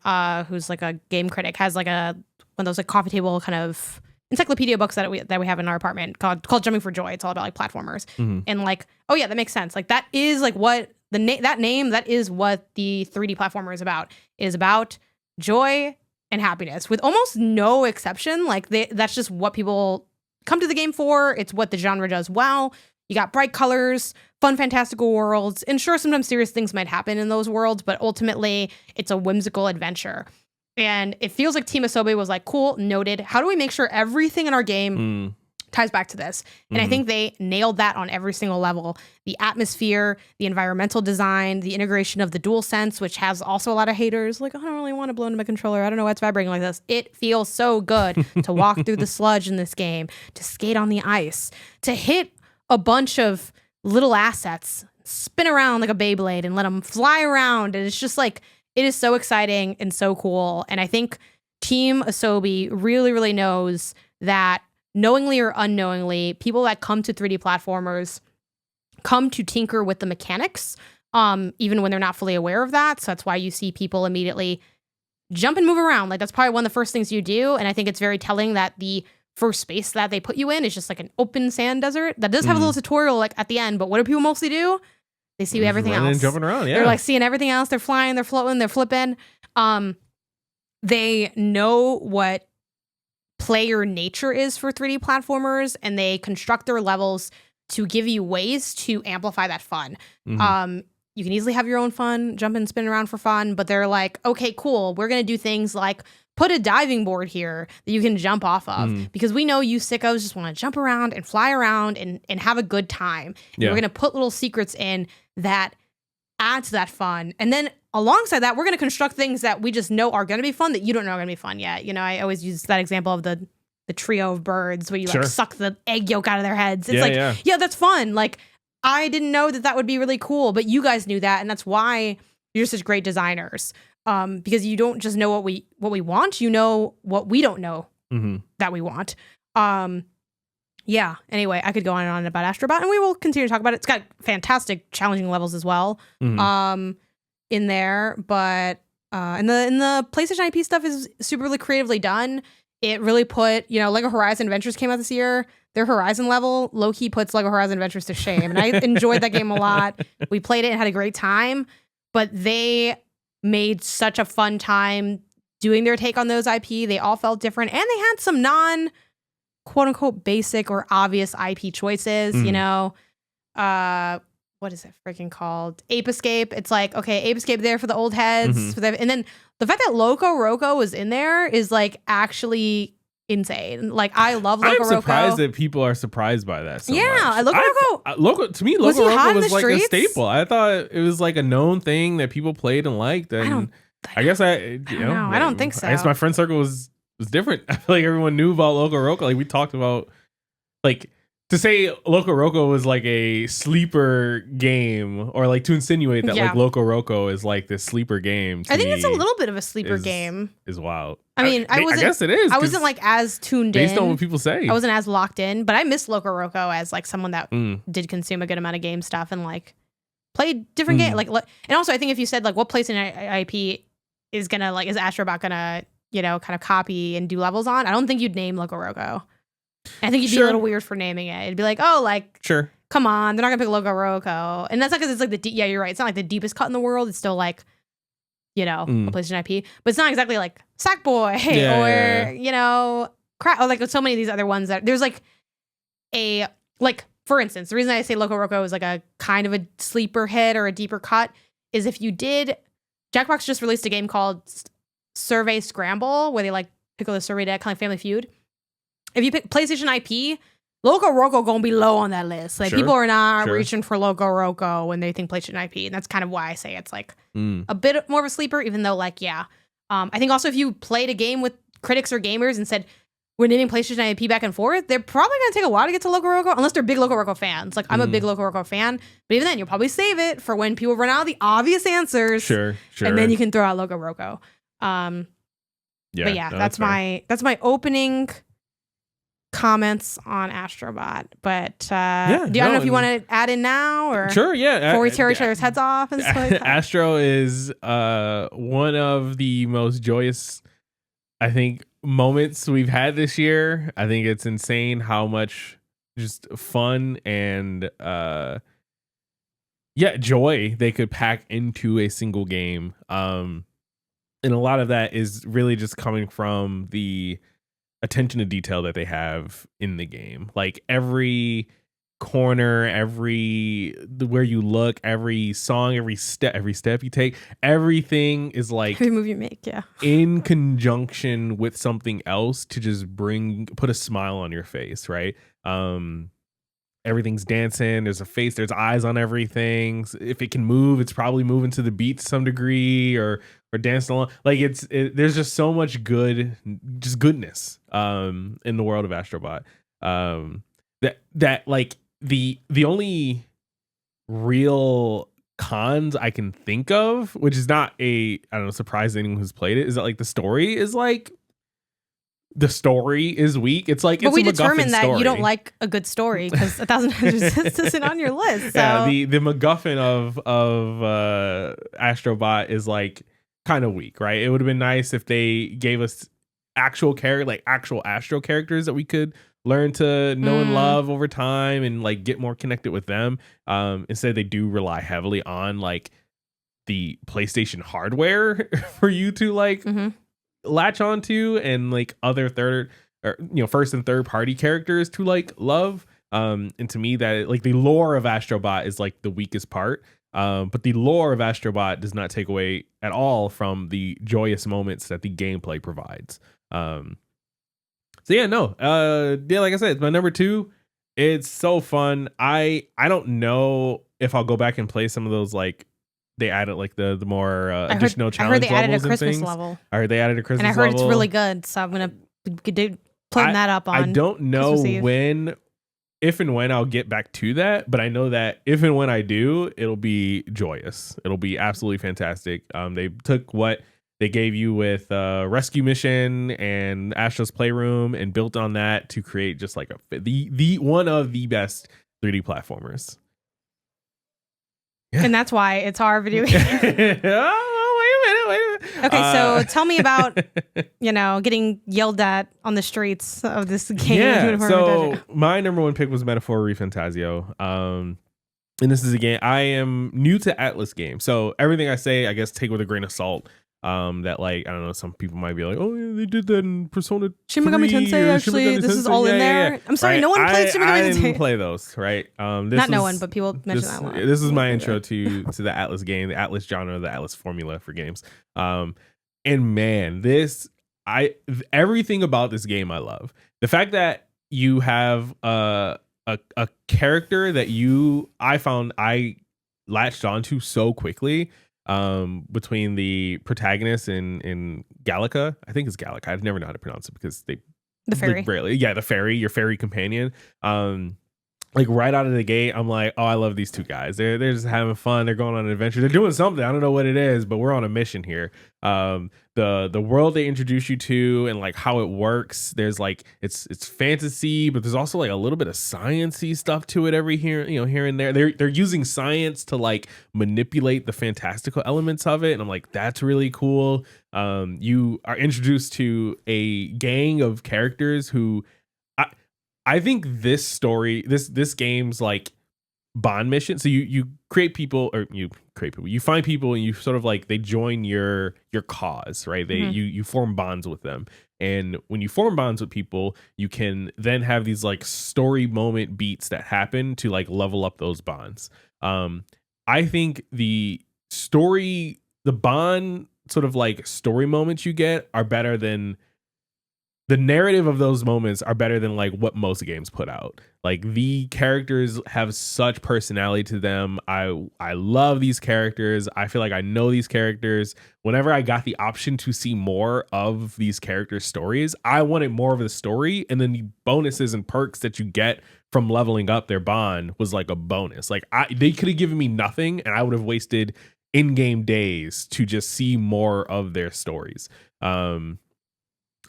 Speaker 1: who's like a game critic, has like one of those like coffee table kind of encyclopedia books that we have in our apartment called Jumping for Joy. It's all about like platformers, and like, oh yeah, that makes sense. Like that is like what that is what the 3D platformer is about. It is about joy and happiness with almost no exception. Like that's just what people come to the game for. It's what the genre does well. You got bright colors, fun, fantastical worlds, and sure, sometimes serious things might happen in those worlds, but ultimately it's a whimsical adventure. And it feels like Team Asobi was like, cool, noted. How do we make sure everything in our game ties back to this? And I think they nailed that on every single level. The atmosphere, the environmental design, the integration of the DualSense, which has also a lot of haters. Like, I don't really want to blow into my controller. I don't know why it's vibrating like this. It feels so good to walk through the sludge in this game, to skate on the ice, to hit a bunch of little assets, spin around like a Beyblade and let them fly around. And it's just like, it is so exciting and so cool. And I think Team Asobi really, really knows that knowingly or unknowingly, people that come to 3D platformers come to tinker with the mechanics, even when they're not fully aware of that. So that's why you see people immediately jump and move around. Like that's probably one of the first things you do. And I think it's very telling that the first space that they put you in is just like an open sand desert that does have a little tutorial like at the end. But what do people mostly do? They see everything else.
Speaker 2: And jumping around, yeah.
Speaker 1: They're like seeing everything else. They're flying, they're floating, they're flipping. They know what player nature is for 3D platformers, and they construct their levels to give you ways to amplify that fun. You can easily have your own fun, jump and spin around for fun, but they're like, okay, cool. We're going to do things like put a diving board here that you can jump off of because we know you sickos just want to jump around and fly around and have a good time. Yeah. We're going to put little secrets in that add to that fun. And then alongside that, we're going to construct things that we just know are going to be fun that you don't know are going to be fun yet. You know, I always use that example of the trio of birds where you like suck the egg yolk out of their heads. It's yeah, that's fun. Like, I didn't know that would be really cool, but you guys knew that. And that's why you're such great designers. Because you don't just know what we want, you know what we don't know that we want. Yeah, anyway, I could go on and on about Astrobot, and we will continue to talk about it. It's got fantastic, challenging levels as well in there, but and the PlayStation IP stuff is super really creatively done. It really put, Lego Horizon Adventures came out this year. Their Horizon level low-key puts Lego Horizon Adventures to shame, and I enjoyed that game a lot. We played it and had a great time, but they made such a fun time doing their take on those IP. They all felt different, and they had some non quote unquote basic or obvious IP choices, what is it freaking called? Ape Escape. It's like, okay, Ape Escape there for the old heads. And then the fact that Loco Roco was in there is like actually insane. Like, I love Loco Roco.
Speaker 2: I'm surprised that people are surprised by that so much.
Speaker 1: Loco
Speaker 2: to me, Loco Roco was like a staple. I thought it was like a known thing that people played and liked. And I guess I don't
Speaker 1: think so.
Speaker 2: I guess my friend circle was different. I feel like everyone knew about Loco Roco. Like, we talked about, like, to say Loco Roco was like a sleeper game, or like to insinuate that like Loco Roco is like this sleeper game.
Speaker 1: I think it's a little bit of a sleeper game.
Speaker 2: Is wild.
Speaker 1: I mean, I guess it is. I wasn't like as tuned in
Speaker 2: based on what people say.
Speaker 1: I wasn't as locked in, but I miss Loco Roco as like someone that did consume a good amount of game stuff and like played different games. Like, and also I think if you said like what PlayStation IP is gonna like, is Astrobot gonna kind of copy and do levels on, I don't think you'd name Loco Roco. I think you'd be a little weird for naming it. It'd be like, oh, like, come on, they're not gonna pick Loco Roco, and that's not because it's like you're right. It's not like the deepest cut in the world. It's still like, a PlayStation IP, but it's not exactly like Sackboy or like so many of these other ones that there's like for instance, the reason I say Loco Roco is like a kind of a sleeper hit or a deeper cut is if you did, Jackbox just released a game called Survey Scramble where they like pickle the survey deck, kind of like Family Feud. If you pick PlayStation IP, Loco Roco gonna be low on that list. Like, people are not reaching for Loco Roco when they think PlayStation IP, and that's kind of why I say it's like a bit more of a sleeper. Even though, like, I think also if you played a game with critics or gamers and said we're naming PlayStation IP back and forth, they're probably gonna take a while to get to Loco Roco, unless they're big Loco Roco fans. Like, I'm a big Loco Roco fan, but even then, you'll probably save it for when people run out of the obvious answers. Sure. And then you can throw out Loco Roco. But that's my opening comments on Astrobot, but I don't know if you want to add in now or before we tear each other's heads off and stuff like that.
Speaker 2: Astro is one of the most joyous, I think, moments we've had this year. I think it's insane how much just fun and joy they could pack into a single game. And a lot of that is really just coming from the attention to detail that they have in the game. Like every corner, where you look, every song, every step you take, everything is like
Speaker 1: every move you make, yeah,
Speaker 2: in conjunction with something else to just put a smile on your face, right? Everything's dancing, there's a face, there's eyes on everything. If it can move, it's probably moving to the beat to some degree, or dancing along. Like there's just so much goodness in the world of Astrobot. That like the only real cons I can think of, which is not I don't know, surprise to anyone who's played it, is that like the story is weak. It's like,
Speaker 1: but
Speaker 2: it's
Speaker 1: we
Speaker 2: a
Speaker 1: determined that
Speaker 2: story.
Speaker 1: you don't like a good story because 1,000 Resistance isn't on your list. So.
Speaker 2: Yeah, the MacGuffin of Astrobot is like kind of weak, right? It would have been nice if they gave us actual Astro characters that we could learn to know and love over time and like get more connected with them. Instead, they do rely heavily on like the PlayStation hardware for you to like latch onto, and like other first and third party characters to like love. And to me, that like the lore of Astrobot is like the weakest part. But the lore of Astrobot does not take away at all from the joyous moments that the gameplay provides. So yeah, no, like I said, it's my number 2. It's so fun. I don't know if I'll go back and play some of those, like they added like the more additional challenge levels. I heard they added a
Speaker 1: Christmas level.
Speaker 2: I heard they added a Christmas
Speaker 1: level. And I heard
Speaker 2: level.
Speaker 1: it's really good, so I'm gonna putting that up on.
Speaker 2: I don't know if and when I'll get back to that, but I know that if and when I do, it'll be joyous. It'll be absolutely fantastic. They took what they gave you with Rescue Mission and Astro's Playroom and built on that to create just like the one of the best 3D platformers.
Speaker 1: Yeah. And that's why it's our video game. Wait a minute. Okay, so tell me about, getting yelled at on the streets of this game.
Speaker 2: Yeah, so my number 1 pick was Metaphor ReFantazio. And this is a game, I am new to Atlas games. So everything I say, I guess, take with a grain of salt. That like, I don't know, some people might be like, oh yeah, they did that in Persona
Speaker 1: Shin Megami Tensei, actually, this is all in there. Yeah. I'm sorry, right? No one played Shin Megami Tensei.
Speaker 2: I didn't play those, right?
Speaker 1: No one, but people mention that a lot.
Speaker 2: This is my intro to the Atlas game, the Atlas genre, the Atlas formula for games. And man, everything about this game I love. The fact that you have a character that I found I latched onto so quickly. Between the protagonist in Gallica, I think it's Gallica. I never know how to pronounce it because the fairy, the fairy, your fairy companion. Like right out of the gate, I'm like, oh, I love these two guys. They're just having fun. They're going on an adventure. They're doing something. I don't know what it is, but we're on a mission here. The world they introduce you to and like how it works. There's like it's fantasy, but there's also like a little bit of sciencey stuff to it here and there. They're using science to like manipulate the fantastical elements of it, and I'm like, that's really cool. You are introduced to a gang of characters who I think this game's like bond mission. So you find people and you sort of like, they join your cause, right? You form bonds with them. And when you form bonds with people, you can then have these like story moment beats that happen to like level up those bonds. I think the bond sort of like story moments you get are better than the narrative of those moments are better than like what most games put out. Like the characters have such personality to them. I love these characters. I feel like I know these characters. Whenever I got the option to see more of these characters' stories, I wanted more of the story. And then the bonuses and perks that you get from leveling up their bond was like a bonus. Like they could have given me nothing and I would have wasted in-game days to just see more of their stories.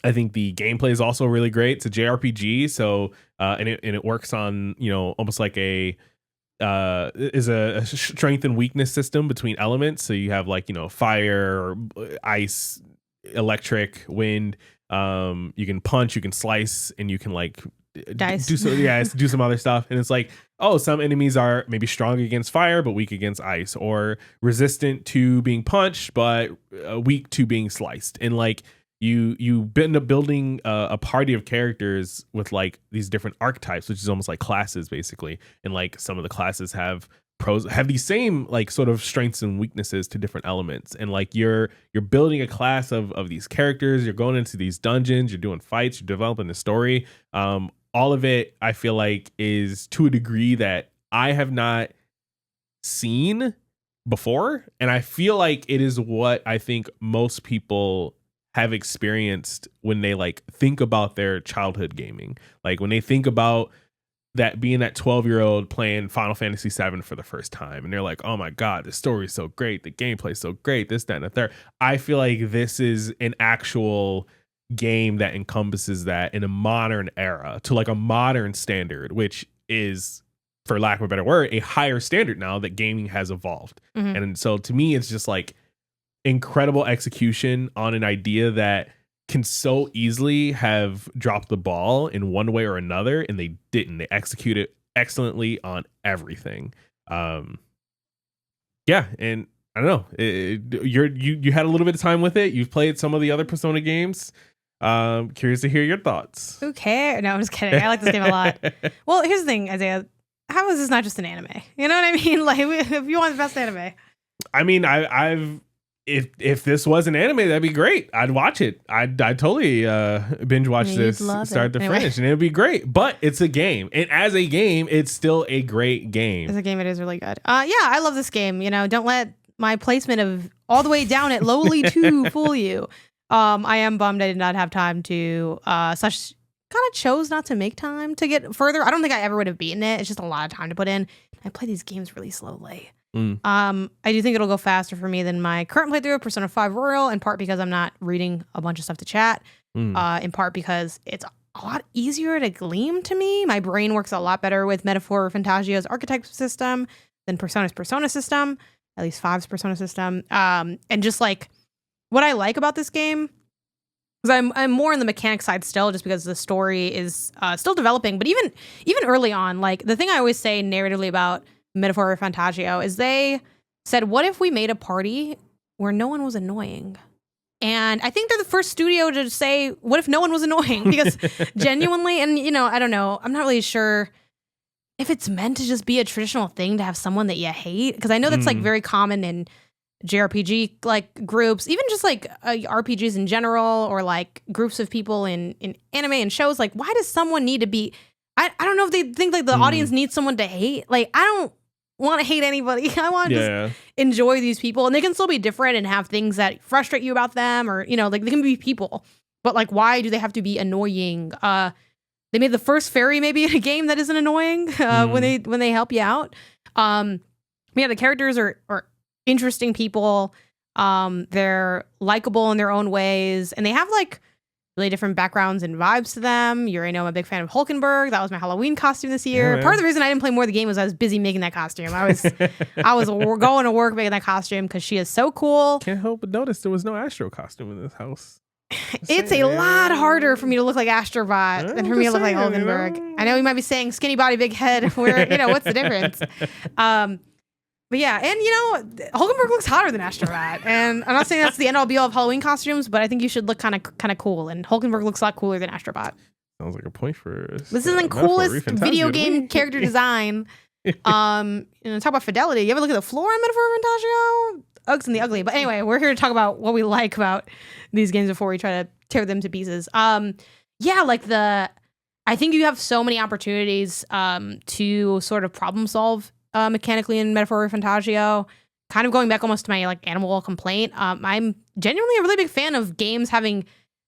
Speaker 2: I think the gameplay is also really great. It's a JRPG, so and it works on almost like a strength and weakness system between elements. So you have like fire, ice, electric, wind. You can punch, you can slice, and you can like
Speaker 1: dice.
Speaker 2: do some other stuff. And it's like oh, some enemies are maybe strong against fire but weak against ice, or resistant to being punched but weak to being sliced. And like you end up building a party of characters with like these different archetypes, which is almost like classes basically. And like some of the classes have these same like sort of strengths and weaknesses to different elements. And like you're building a class of these characters, you're going into these dungeons, you're doing fights, you're developing the story. All of it I feel like is to a degree that I have not seen before, and I feel like it is what I think most people have experienced when they like think about their childhood gaming. Like when they think about that being that 12-year-old playing Final Fantasy VII for the first time, and they're like, oh my god, the story's so great, the gameplay's so great, this, that, and the third. I feel like this is an actual game that encompasses that in a modern era, to like a modern standard, which is, for lack of a better word, a higher standard now that gaming has evolved. And so to me, it's just like incredible execution on an idea that can so easily have dropped the ball in one way or another, and they didn't. They executed excellently on everything. Yeah, and I don't know. You had a little bit of time with it. You've played some of the other Persona games. Curious to hear your thoughts.
Speaker 1: Who cares? No, I'm just kidding. I like this game a lot. Well, here's the thing, Isaiah. How is this not just an anime? You know what I mean? Like, if you want the best anime.
Speaker 2: I mean, if this was an anime, that'd be great. I'd watch it. I'd totally binge watch this start to finish, and it'd be great. But it's a game, and as a game, it's still a great game.
Speaker 1: As a game, it is really good. Yeah, I love this game. You know, don't let my placement of all the way down at lowly 2 fool you. I am bummed I did not have time to kind of chose not to make time to get further. I don't think I ever would have beaten it. It's just a lot of time to put in. I play these games really slowly. I do think it'll go faster for me than my current playthrough of Persona 5 Royal, in part because I'm not reading a bunch of stuff to chat, in part because it's a lot easier to gleam to me. My brain works a lot better with Metaphor Fantasia's archetype system than Persona's Persona system, at least 5's Persona system. And just like what I like about this game, because I'm more in the mechanic side still, just because the story is still developing. But even early on, like the thing I always say narratively about Metaphor Fantagio is they said, what if we made a party where no one was annoying? And I think they're the first studio to say, what if no one was annoying? Because genuinely, and you know, I don't know, I'm not really sure if it's meant to just be a traditional thing to have someone that you hate. Because I know that's like very common in JRPG like groups, even just like RPGs in general, or like groups of people in anime and shows. Like, why does someone need to be, I don't know if they think like the audience needs someone to hate. Like, I don't want to hate anybody. I want to just enjoy these people, and they can still be different and have things that frustrate you about them, or, you know, like they can be people, but like, why do they have to be annoying? They made the first fairy maybe in a game that isn't annoying when they help you out. Yeah, the characters are interesting people. They're likable in their own ways, and they have like really different backgrounds and vibes to them. You already know I'm a big fan of Hulkenberg. That was my Halloween costume this year. Part of the reason I didn't play more of the game was I was busy making that costume. I was going to work making that costume because she is so cool.
Speaker 2: Can't help but notice there was no Astro costume in this house.
Speaker 1: It's a lot harder for me to look like Astrobot than for me to look like Hulkenberg. You know? I know you might be saying skinny body, big head. Where, you know, what's the difference? But yeah, and you know, Hulkenberg looks hotter than Astrobot, and I'm not saying that's the end all be all of Halloween costumes, but I think you should look kind of cool, and Hulkenberg looks a lot cooler than Astrobot.
Speaker 2: Sounds like a point for
Speaker 1: this is the coolest video game character design. You know, talk about fidelity. You ever look at the floor in Metaphor Fantagio? Uggs and the ugly. But anyway, we're here to talk about what we like about these games before we try to tear them to pieces. Yeah, like I think you have so many opportunities to sort of problem solve mechanically in Metaphor Fantagio. Kind of going back almost to my like animal complaint. I'm genuinely a really big fan of games having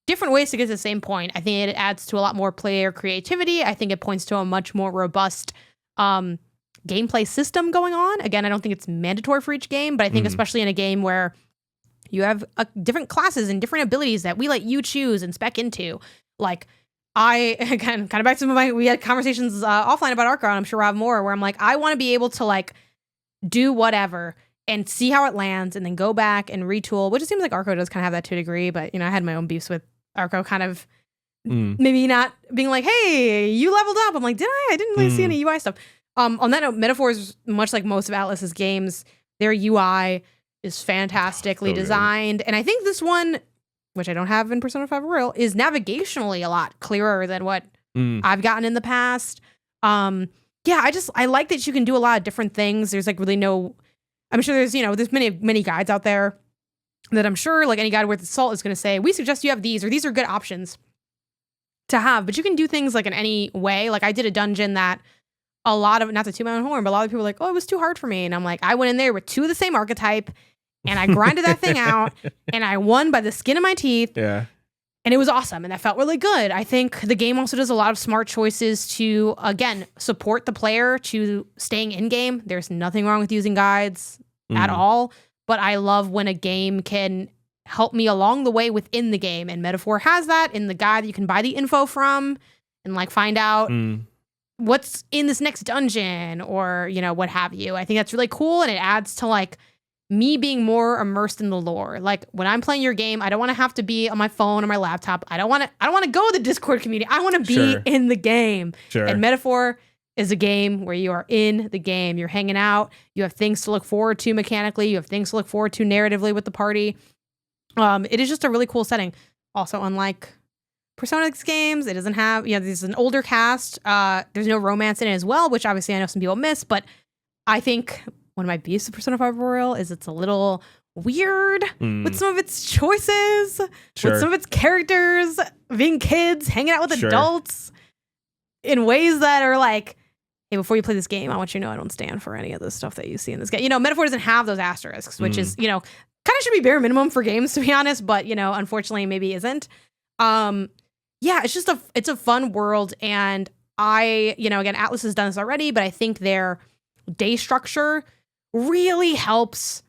Speaker 1: different ways to get to the same point. I think it adds to a lot more player creativity. I think it points to a much more robust gameplay system going on. Again, I don't think it's mandatory for each game, but I think especially in a game where you have different classes and different abilities that we let you choose and spec into. Like, again, kind of back to we had conversations offline about Arco, and I'm sure we'll have more, where I'm like, I want to be able to like do whatever and see how it lands and then go back and retool, which it seems like Arco does kind of have that to a degree, but you know, I had my own beefs with Arco kind of maybe not being like, hey, you leveled up. I'm like, did I? I didn't really see any UI stuff. On that note, Metaphors, much like most of Atlas's games, their UI is fantastically designed. And I think this one, which I don't have in Persona 5 Royal, is navigationally a lot clearer than what I've gotten in the past. Yeah, I like that you can do a lot of different things. There's like really no, I'm sure there's many guides out there that I'm sure like any guide worth its salt is going to say, we suggest you have these, or these are good options to have, but you can do things like in any way. Like I did a dungeon that a lot of, not to toot my own horn, but a lot of people were like, oh, it was too hard for me. And I'm like, I went in there with 2 of the same archetype and I grinded that thing out and I won by the skin of my teeth.
Speaker 2: Yeah.
Speaker 1: And it was awesome. And that felt really good. I think the game also does a lot of smart choices to, again, support the player to staying in game. There's nothing wrong with using guides at all. But I love when a game can help me along the way within the game. And Metaphor has that in the guide that you can buy the info from and like find out what's in this next dungeon or, what have you. I think that's really cool. And it adds to like me being more immersed in the lore. Like when I'm playing your game, I don't want to have to be on my phone or my laptop. I don't want to go to the Discord community. I want to be in the game. Sure. And Metaphor is a game where you are in the game. You're hanging out. You have things to look forward to mechanically. You have things to look forward to narratively with the party. It is just a really cool setting. Also, unlike Persona games, it doesn't have, this is an older cast. There's no romance in it as well, which obviously I know some people miss, but I think one of my beefs of Persona 5 Royal is it's a little weird with some of its choices, with some of its characters being kids, hanging out with adults in ways that are like, hey, before you play this game, I want you to know I don't stand for any of the stuff that you see in this game. Metaphor doesn't have those asterisks, which is, kind of should be bare minimum for games, to be honest, but, unfortunately maybe isn't. It's a fun world. And again, Atlas has done this already, but I think their day structure really helps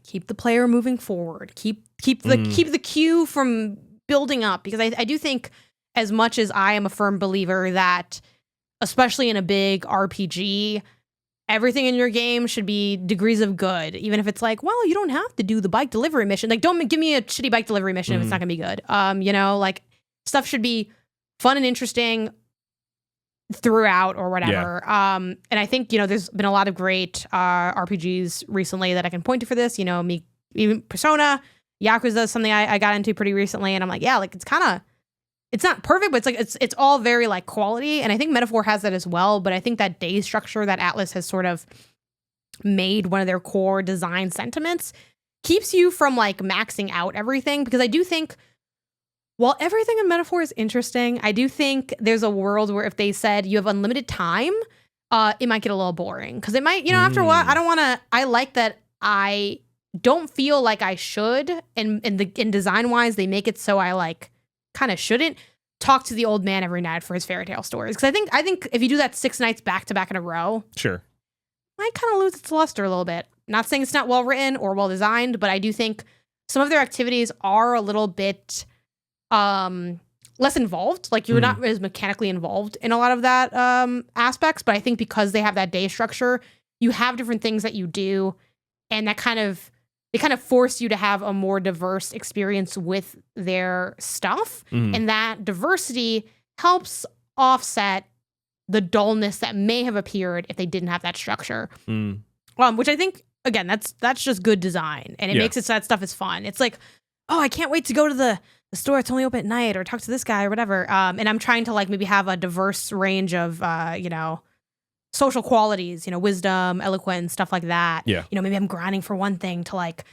Speaker 1: keep the player moving forward, keep the queue from building up, because I do think, as much as I am a firm believer that, especially in a big RPG, everything in your game should be degrees of good, even if it's like, well, you don't have to do the bike delivery mission. Like, don't give me a shitty bike delivery mission if it's not gonna be good. Like stuff should be fun and interesting throughout or whatever. And I think, there's been a lot of great RPGs recently that I can point to for this. Even Persona, Yakuza is something I got into pretty recently, and I'm like, yeah, like it's not perfect, but it's all very like quality. And I think Metaphor has that as well. But I think that day structure that Atlas has sort of made one of their core design sentiments keeps you from like maxing out everything. Because I do think, while everything in Metaphor is interesting, I do think there's a world where if they said you have unlimited time, it might get a little boring. Because it might, after a while, I like that I don't feel like I should. And in design wise, they make it so I like kind of shouldn't talk to the old man every night for his fairy tale stories. Because I think if you do that 6 nights back to back in a row,
Speaker 2: sure,
Speaker 1: might kind of lose its luster a little bit. Not saying it's not well written or well designed, but I do think some of their activities are a little bit less involved. Like you're not as mechanically involved in a lot of that aspects. But I think because they have that day structure, you have different things that you do, and that they kind of force you to have a more diverse experience with their stuff. And that diversity helps offset the dullness that may have appeared if they didn't have that structure. Which I think, again, that's just good design. And it makes it so that stuff is fun. It's like, oh, I can't wait to go to the store. It's only open at night, or talk to this guy or whatever. And I'm trying to like maybe have a diverse range of, social qualities, wisdom, eloquence, stuff like that.
Speaker 2: Yeah.
Speaker 1: Maybe I'm grinding for one thing to like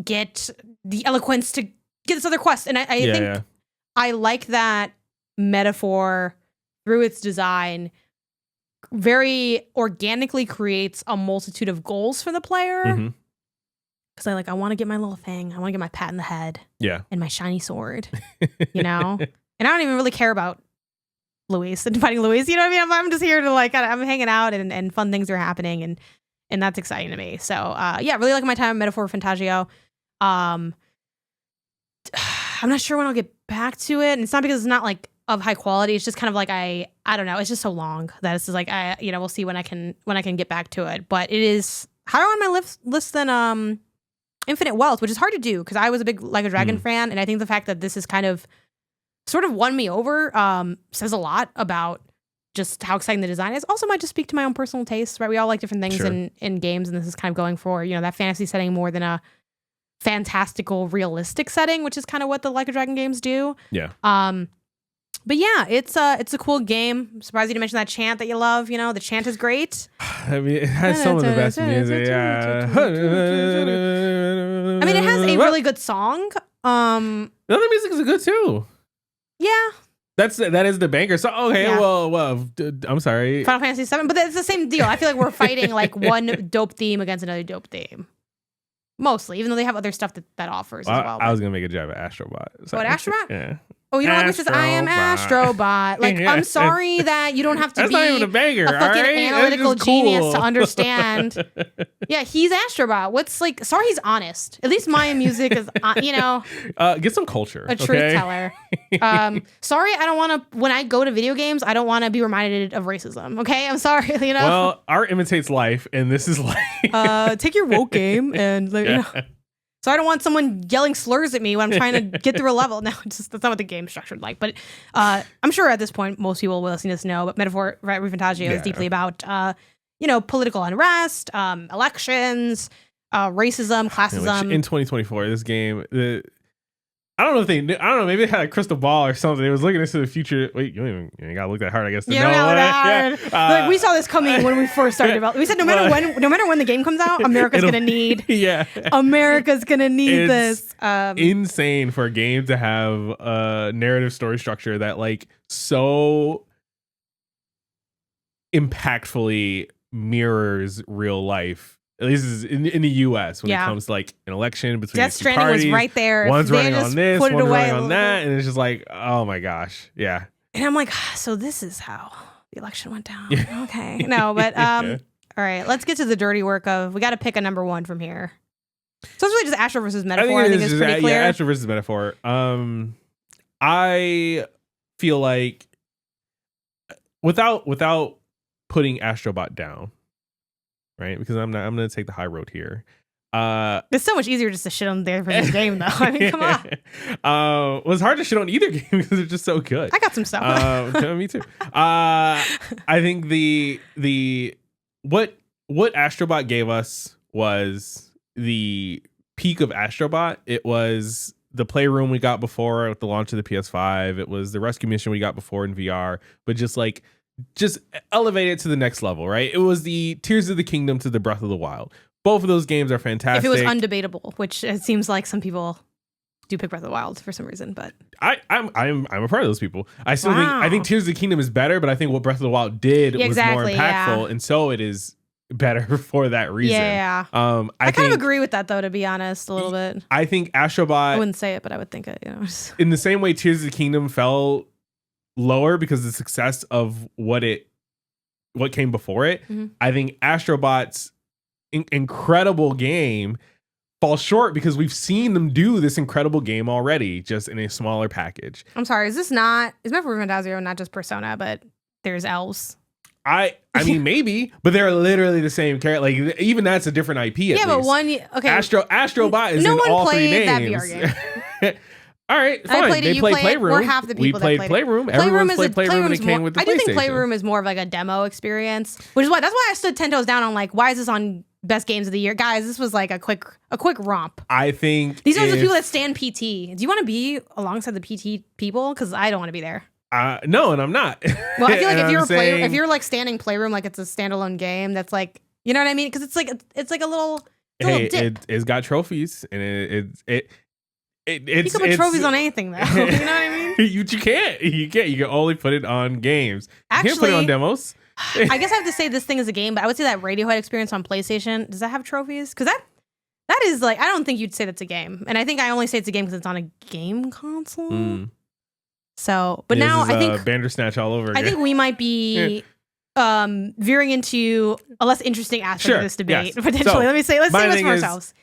Speaker 1: get the eloquence to get this other quest. And I think I like that Metaphor, through its design, very organically creates a multitude of goals for the player. Because I want to get my little thing. I want to get my pat in the head.
Speaker 2: Yeah.
Speaker 1: And my shiny sword. And I don't even really care about Luis and fighting Luis. You know what I mean? I'm just here to I'm hanging out and fun things are happening, and that's exciting to me. So really like my time in Metaphor Fantagio. I'm not sure when I'll get back to it. And it's not because it's not like of high quality. It's just kind of like I don't know. It's just so long that it's just like we'll see when I can get back to it. But it is higher on my list than Infinite Wealth, which is hard to do because I was a big Like a Dragon fan, and I think the fact that this is kind of sort of won me over says a lot about just how exciting the design is. Also might just speak to my own personal taste, right? We all like different things
Speaker 2: Sure.
Speaker 1: in games, and this is kind of going for, that fantasy setting more than a fantastical, realistic setting, which is kind of what the Like a Dragon games do.
Speaker 2: Yeah.
Speaker 1: But yeah, it's a cool game. I'm surprised you didn't mention that chant that you love. The chant is great.
Speaker 2: I mean, it has some of the best music. Yeah.
Speaker 1: I mean, it has a really good song.
Speaker 2: The other music is good too.
Speaker 1: Yeah.
Speaker 2: That is the banger. So okay,
Speaker 1: Yeah.
Speaker 2: well, I'm sorry.
Speaker 1: Final Fantasy VII, but it's the same deal. I feel like we're fighting like one dope theme against another dope theme. Mostly, even though they have other stuff that offers as well.
Speaker 2: I was gonna make a jab at Astrobot.
Speaker 1: What, Astrobot?
Speaker 2: Yeah.
Speaker 1: Oh, you don't like what says I am Astrobot. Like,
Speaker 2: Yeah.
Speaker 1: I'm sorry that you don't have to
Speaker 2: That's
Speaker 1: be
Speaker 2: not even a banger,
Speaker 1: a fucking
Speaker 2: all right?
Speaker 1: analytical
Speaker 2: That's just cool.
Speaker 1: genius to understand. Yeah, he's Astrobot. Sorry he's honest. At least Mayan music is,
Speaker 2: get some culture.
Speaker 1: a truth
Speaker 2: okay?
Speaker 1: teller. Sorry, I don't want to, when I go to video games, I don't want to be reminded of racism. Okay, I'm sorry,
Speaker 2: Well, art imitates life, and this is life.
Speaker 1: Take your woke game and, So I don't want someone yelling slurs at me when I'm trying to get through a level. No, that's not what the game's structured like. But I'm sure at this point, most people will listening to this know, but Metaphor, right, Refantasio is deeply about, political unrest, elections, racism, classism.
Speaker 2: In 2024, this game, I don't know if they knew, I don't know, maybe they had a crystal ball or something. It was looking into the future. Wait, you ain't gotta look that hard, I guess. To know
Speaker 1: that hard. Like, we saw this coming when we first started developing. We said no matter when the game comes out, America's gonna need this.
Speaker 2: Insane for a game to have a narrative story structure that like so impactfully mirrors real life. At least in the U.S. when it comes to like an election between
Speaker 1: Death
Speaker 2: these two
Speaker 1: Stranding
Speaker 2: parties.
Speaker 1: was right there.
Speaker 2: One's running on this, one's running on that,
Speaker 1: bit.
Speaker 2: and it's just like, oh my gosh, yeah.
Speaker 1: And I'm like, so this is how the election went down. Okay, no, but all right, let's get to the dirty work of we got to pick a number one from here. So it's really just Astro versus Metaphor. I think it's pretty clear.
Speaker 2: Yeah, Astro versus Metaphor. I feel like without putting Astrobot down. Right, because I'm gonna take the high road here.
Speaker 1: It's so much easier just to shit on there for this game, though. I mean, come on.
Speaker 2: Well, it's hard to shit on either game because they're just so good.
Speaker 1: I got some stuff.
Speaker 2: Me too. I think what Astrobot gave us was the peak of Astrobot. It was the playroom we got before with the launch of the PS5. It was the rescue mission we got before in VR, but just elevate it to the next level, right? It was the Tears of the Kingdom to the Breath of the Wild. Both of those games are fantastic.
Speaker 1: If it was undebatable, which it seems like some people do pick Breath of the Wild for some reason, but
Speaker 2: I'm a part of those people. I think Tears of the Kingdom is better, but I think what Breath of the Wild did was more impactful, and so it is better for that reason.
Speaker 1: Yeah. I kind of agree with that though, to be honest, a little bit.
Speaker 2: I think Astrobot,
Speaker 1: I wouldn't say it, but I would think it.
Speaker 2: In the same way Tears of the Kingdom fell lower because of the success of what came before it. Mm-hmm. I think Astrobot's incredible game falls short because we've seen them do this incredible game already, just in a smaller package.
Speaker 1: I'm sorry, is Metaphor Fantasio not just Persona, but there's elves?
Speaker 2: I mean maybe, but they're literally the same character. Like even that's a different IP.
Speaker 1: Yeah, but
Speaker 2: Astrobot is in all three names.
Speaker 1: That VR game.
Speaker 2: All right, fine. They play Playroom.
Speaker 1: We're half the people
Speaker 2: we played Playroom. Everyone's played Playroom when it came with the PlayStation.
Speaker 1: I do think Playroom is more of like a demo experience, which is that's why I stood 10 toes down on like, why is this on best games of the year? Guys, this was like a quick romp. I think these are the people that stand PT. Do you want to be alongside the PT people? Because I don't want to be there.
Speaker 2: No, and I'm not.
Speaker 1: Well, I feel like if you're like standing Playroom like it's a standalone game, that's like, you know what I mean? Because it's like a little dip.
Speaker 2: It's got trophies, and you
Speaker 1: can put trophies on anything though. You know what I mean?
Speaker 2: You can't. You can only put it on games.
Speaker 1: Actually,
Speaker 2: you can't put it on demos.
Speaker 1: I guess I have to say this thing is a game, but I would say that Radiohead experience on PlayStation, does that have trophies? Because that is like, I don't think you'd say that's a game. And I think I only say it's a game because it's on a game console. So, but now I think
Speaker 2: Bandersnatch all over again.
Speaker 1: I think we might be veering into a less interesting aspect of this debate potentially. So, let's say this for ourselves.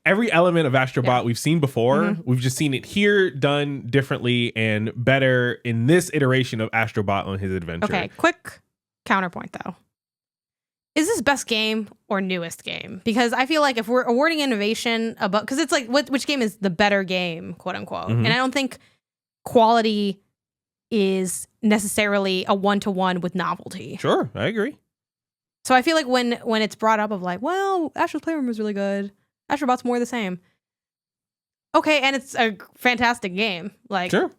Speaker 2: Every element of Astrobot we've seen before. Mm-hmm. We've just seen it here done differently and better in this iteration of Astrobot on his adventure.
Speaker 1: Okay, quick counterpoint though. Is this best game or newest game? Because I feel like if we're awarding innovation about, because it's like which game is the better game, quote unquote. Mm-hmm. And I don't think quality is necessarily a one-to-one with novelty.
Speaker 2: Sure, I agree.
Speaker 1: So I feel like when it's brought up of like, well, Astro's Playroom was really good. Astrobot's more the same. Okay, and it's a fantastic game. Like,
Speaker 2: Sure.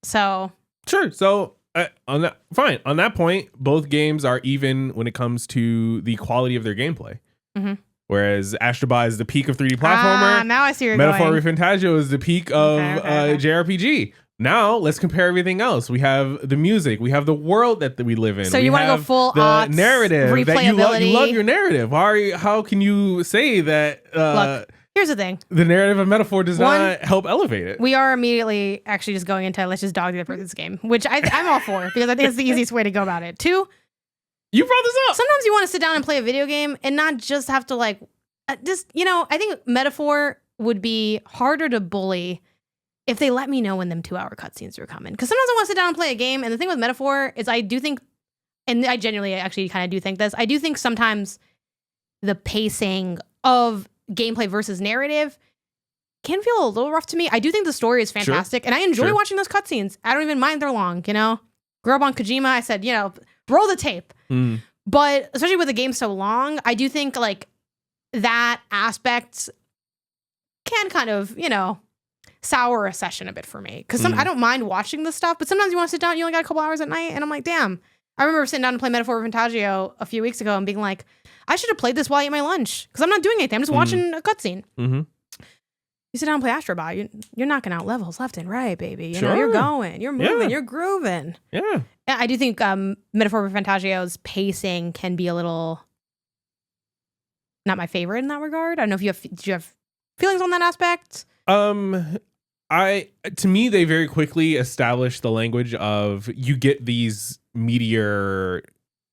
Speaker 1: So.
Speaker 2: Sure. So fine. On that point, both games are even when it comes to the quality of their gameplay.
Speaker 1: Mm-hmm.
Speaker 2: Whereas Astrobot is the peak of 3D platformer.
Speaker 1: Now I see where you're
Speaker 2: Metaphor
Speaker 1: going.
Speaker 2: Refantagio is the peak of
Speaker 1: Okay.
Speaker 2: JRPG. Now let's compare everything else. We have the music. We have the world that we live in.
Speaker 1: So
Speaker 2: we
Speaker 1: you want to go full
Speaker 2: the narrative that you love your narrative. How can you say that?
Speaker 1: Look, here's the thing.
Speaker 2: The narrative of Metaphor does not help elevate it.
Speaker 1: We are immediately actually just going into let's just dog the this game, which I'm all for because I think it's the easiest way to go about it. 2,
Speaker 2: you brought this up.
Speaker 1: Sometimes you want to sit down and play a video game and not just have to like just, I think Metaphor would be harder to bully if they let me know when them 2-hour cutscenes are coming. Because sometimes I want to sit down and play a game, and the thing with Metaphor is I do think, and I genuinely actually kind of do think this, I do think sometimes the pacing of gameplay versus narrative can feel a little rough to me. I do think the story is fantastic, and I enjoy watching those cutscenes. I don't even mind they're long, Grew up on Kojima, I said, roll the tape. But especially with a game so long, I do think like that aspect can kind of, sour a session a bit for me. Because I don't mind watching this stuff, but sometimes you want to sit down, you only got a couple hours at night, and I'm like, damn. I remember sitting down to play Metaphor Refantagio a few weeks ago and being like, I should have played this while I ate my lunch. Because I'm not doing anything. I'm just watching a cutscene.
Speaker 2: Mm-hmm.
Speaker 1: You sit down and play Astrobot, you're knocking out levels left and right, baby. You're going, you're moving, you're grooving.
Speaker 2: Yeah.
Speaker 1: I do think Metaphor Refantagio's pacing can be a little not my favorite in that regard. I don't know if do you have feelings on that aspect?
Speaker 2: To me, they very quickly established the language of you get these meteor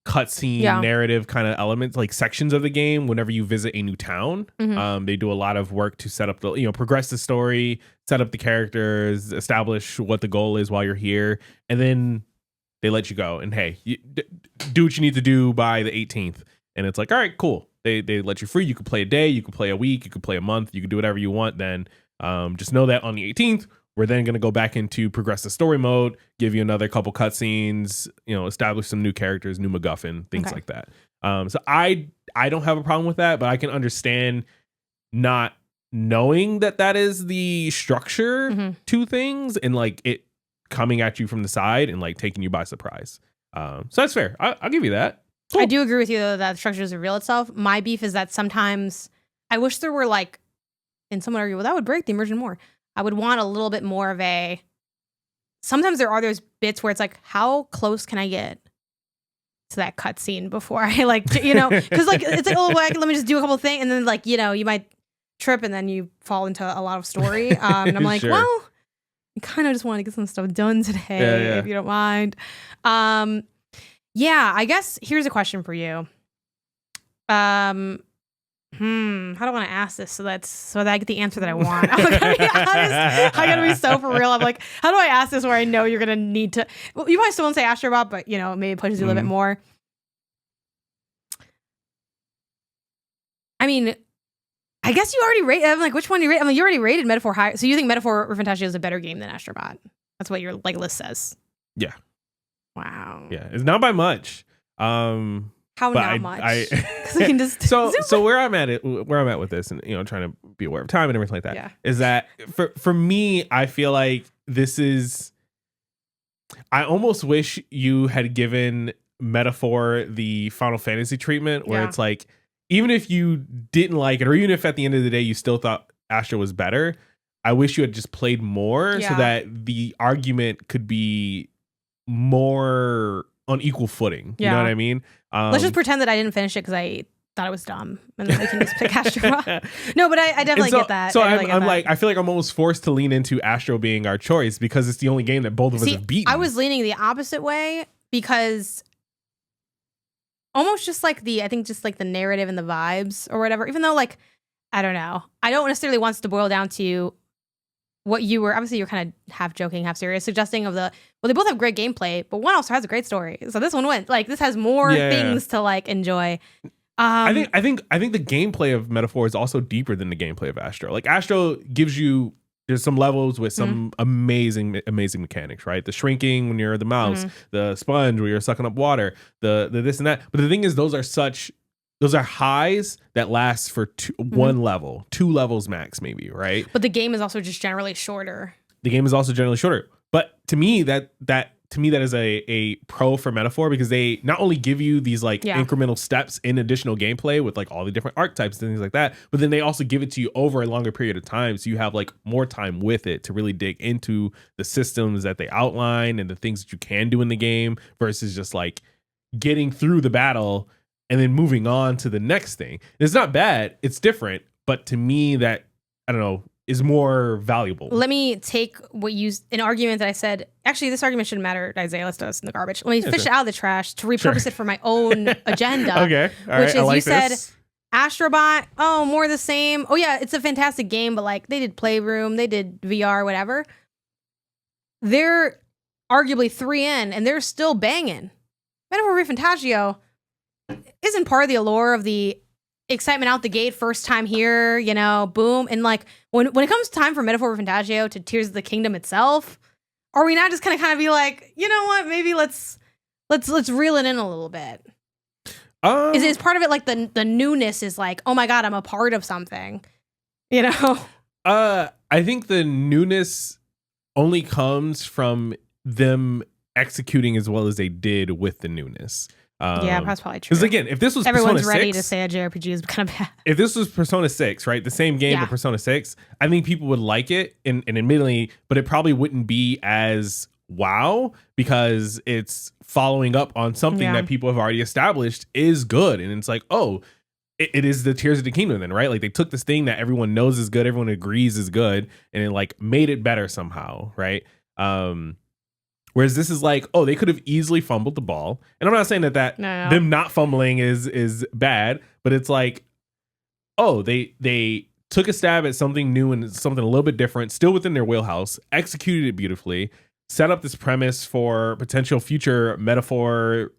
Speaker 2: cutscene narrative kind of elements, like sections of the game whenever you visit a new town. They do a lot of work to set up the, progress the story, set up the characters, establish what the goal is while you're here. And then they let you go and, hey, do what you need to do by the 18th. And it's like, all right, cool. They let you free. You could play a day, you could play a week, you could play a month, you could do whatever you want. Then just know that on the 18th, we're then going to go back into progressive story mode, give you another couple cutscenes, establish some new characters, new MacGuffin, things like that. So I don't have a problem with that, but I can understand not knowing that is the structure to things and like it coming at you from the side and like taking you by surprise. So that's fair. I'll give you that. Cool.
Speaker 1: I do agree with you though that the structure doesn't reveal itself. My beef is that sometimes I wish there were like, and someone argue, well, that would break the immersion more. I would want a little bit more of a. Sometimes there are those bits where it's like, how close can I get to that cutscene before I like, because like it's like, oh, like, let me just do a couple things, and then like you might trip and then you fall into a lot of story. And I'm like, well, I kind of just want to get some stuff done today, if you don't mind. Yeah, I guess here's a question for you. How do I want to ask this so that I get the answer that I want? I'm gonna be honest. I gotta be so for real. I'm like, how do I ask this where I know you're gonna need to? Well, you might still want to say Astrobot, but maybe it pushes you a little bit more. I mean, I guess you already rated. I'm like, which one do you rate? I mean, you already rated Metaphor high, so you think Metaphor Refantagio is a better game than Astrobot? That's what your list says.
Speaker 2: Yeah.
Speaker 1: Wow.
Speaker 2: Yeah, it's not by much.
Speaker 1: How not much? I can just
Speaker 2: so where I'm at with this, and trying to be aware of time and everything like that, is that for me, I feel like this is. I almost wish you had given Metaphor the Final Fantasy treatment, where it's like, even if you didn't like it, or even if at the end of the day you still thought Astro was better, I wish you had just played more so that the argument could be more on equal footing. You know what I mean?
Speaker 1: Let's just pretend that I didn't finish it because I thought it was dumb, and then we can just pick Astro. No, but I definitely get that.
Speaker 2: So I'm like, I feel like I'm almost forced to lean into Astro being our choice because it's the only game that both of us have beaten.
Speaker 1: I was leaning the opposite way because almost just like the narrative and the vibes or whatever. Even though like I don't know, I don't necessarily want it to boil down to what you were. Obviously, you're kind of half joking, half serious, suggesting of the. Well, they both have great gameplay, but one also has a great story. So this one wins. Like this has more things to like enjoy.
Speaker 2: I think the gameplay of Metaphor is also deeper than the gameplay of Astro. Like Astro gives you there's some levels with some amazing mechanics, right? The shrinking when you're the mouse, the sponge where you're sucking up water, the this and that. But the thing is, those are highs that last for one level, 2 levels max, maybe, right?
Speaker 1: But the game is also just generally shorter.
Speaker 2: The game is also generally shorter. But to me, that is a pro for Metaphor, because they not only give you these like incremental steps in additional gameplay with like all the different archetypes and things like that, but then they also give it to you over a longer period of time, so you have like more time with it to really dig into the systems that they outline and the things that you can do in the game, versus just like getting through the battle and then moving on to the next thing. It's not bad, it's different, but to me that, I don't know, is more valuable.
Speaker 1: Let me take an argument that I said, actually this argument shouldn't matter, Isaiah, let's throw this in the garbage. Let me fish it out of the trash to repurpose it for my own agenda.
Speaker 2: Okay. All
Speaker 1: which
Speaker 2: right.
Speaker 1: is, said Astrobot, more the same. Oh yeah, it's a fantastic game, but like they did Playroom, they did VR, whatever. They're arguably 3 in and they're still banging. Metaphor Refantagio isn't part of the allure of the excitement out the gate, first time here, boom. And like when it comes time for Metaphor Refantagio to Tears of the Kingdom itself, are we not just kind of be like, you know what, maybe let's reel it in a little bit? Is part of it like the newness is like, oh my god, I'm a part of something,
Speaker 2: I think the newness only comes from them executing as well as they did with the newness.
Speaker 1: Yeah, that's probably true.
Speaker 2: Because again, if this was
Speaker 1: everyone's
Speaker 2: Persona
Speaker 1: ready
Speaker 2: 6,
Speaker 1: to say a JRPG is kind of bad.
Speaker 2: If this was Persona 6, right, the same game but Persona 6, I think people would like it, and admittedly, but it probably wouldn't be as wow, because it's following up on something that people have already established is good, and it's like, oh, it is the Tears of the Kingdom then, right? Like they took this thing that everyone knows is good, everyone agrees is good, and it like made it better somehow, right? Whereas this is like, oh, they could have easily fumbled the ball. And I'm not saying that them not fumbling is bad, but it's like, oh, they took a stab at something new and something a little bit different, still within their wheelhouse, executed it beautifully, set up this premise for potential future Metaphor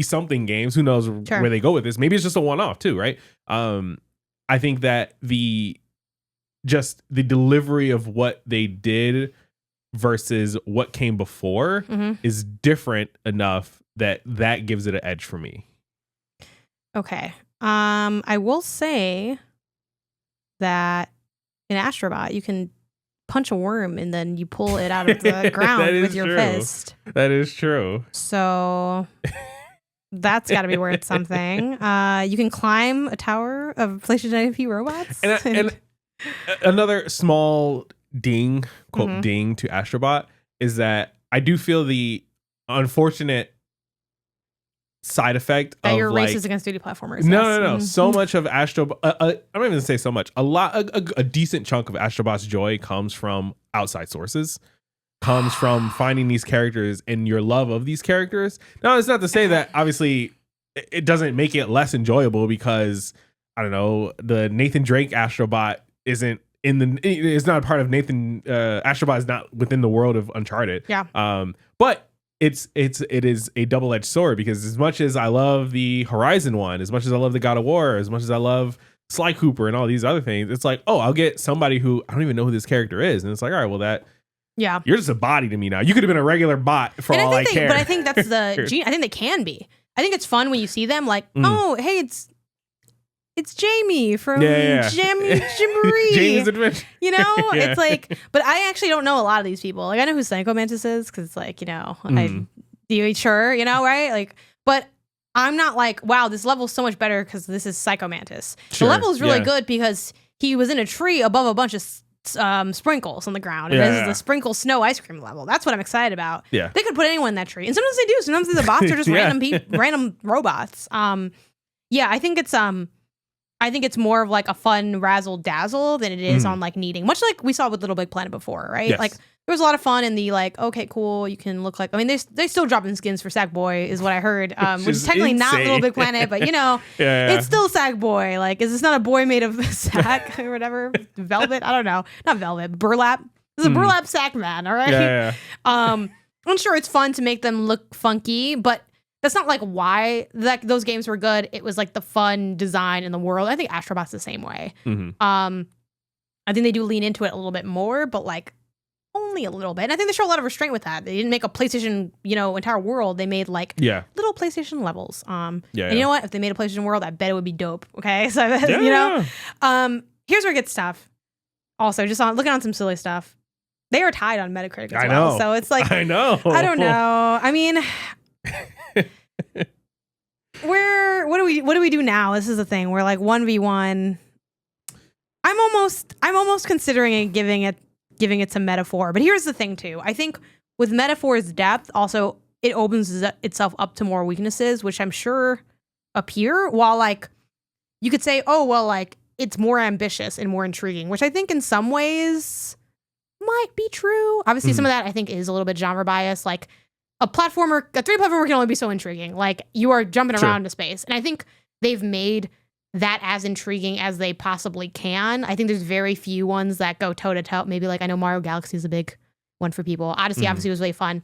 Speaker 2: something games. Who knows where they go with this? Maybe it's just a one-off too, right? I think that the delivery of what they did versus what came before is different enough that gives it an edge for me.
Speaker 1: Okay. I will say that in Astrobot, you can punch a worm and then you pull it out of the ground with your fist.
Speaker 2: That is true.
Speaker 1: So that's got to be worth something. You can climb a tower of PlayStation IP robots.
Speaker 2: And another small ding, quote ding to Astrobot is that I do feel the unfortunate side effect
Speaker 1: that
Speaker 2: of
Speaker 1: you're
Speaker 2: like,
Speaker 1: racist against 2D platformers.
Speaker 2: No. So much of Astrobot, I'm not even gonna say so much. A decent chunk of Astrobot's joy comes from outside sources. Comes from finding these characters and your love of these characters. Now, it's not to say that obviously it doesn't make it less enjoyable, because I don't know, the Nathan Drake Astrobot isn't it's not a part of Nathan Astrobot is not within the world of Uncharted.
Speaker 1: Yeah.
Speaker 2: But it is a double-edged sword, because as much as I love the Horizon one, as much as I love the God of War, as much as I love Sly Cooper and all these other things, it's like, oh, I'll get somebody who I don't even know who this character is, and it's like, all right, well you're just a body to me now. You could have been a regular bot for all I care.
Speaker 1: But I think that's I think they can be. I think it's fun when you see them like, oh, hey, it's Jamie from Jamie Jamboree.
Speaker 2: Jamie's Adventure.
Speaker 1: It's like, but I actually don't know a lot of these people. Like, I know who Psycho Mantis is, because it's like, sure, right? Like, but I'm not like, wow, this level's so much better because this is Psycho Mantis. Sure, the level is really good because he was in a tree above a bunch of sprinkles on the ground, and this is the sprinkle snow ice cream level. That's what I'm excited about. They could put anyone in that tree, and sometimes they do. Sometimes the bots are just random robots. I think it's more of like a fun razzle dazzle than it is on like needing, much like we saw with Little Big Planet before, right? Like there was a lot of fun in the like, okay, cool, you can look like, I mean, they still dropping skins for Sackboy is what I heard, which is technically not Little Big Planet, but it's still Sackboy. Like, is this not a boy made of sack or whatever? Velvet? I don't know. Not velvet, burlap. This is a burlap sack man, all right? I'm sure it's fun to make them look funky, but that's not like why those games were good. It was like the fun design in the world. I think Astrobot's the same way. I I think they do lean into it a little bit more, but like only a little bit. And I think they show a lot of restraint with that. They didn't make a PlayStation, entire world. They made like little PlayStation levels. And you know what? If they made a PlayStation world, I bet it would be dope. Okay, so here's where it gets tough. Also, just looking on some silly stuff. They are tied on Metacritic as well. So it's like
Speaker 2: I know.
Speaker 1: I don't know. I mean, what do we do now? This is the thing. We're like 1v1. I'm almost considering giving it to Metaphor. But here's the thing too. I think with Metaphor's depth, also it opens itself up to more weaknesses, which I'm sure appear. While like you could say, oh well, like it's more ambitious and more intriguing, which I think in some ways might be true. Obviously, some of that I think is a little bit genre bias. Like a 3D platformer can only be so intriguing. Like you are jumping around into space, and I think they've made that as intriguing as they possibly can. I think there's very few ones that go toe to toe. Maybe like I know Mario Galaxy is a big one for people. Odyssey obviously was really fun.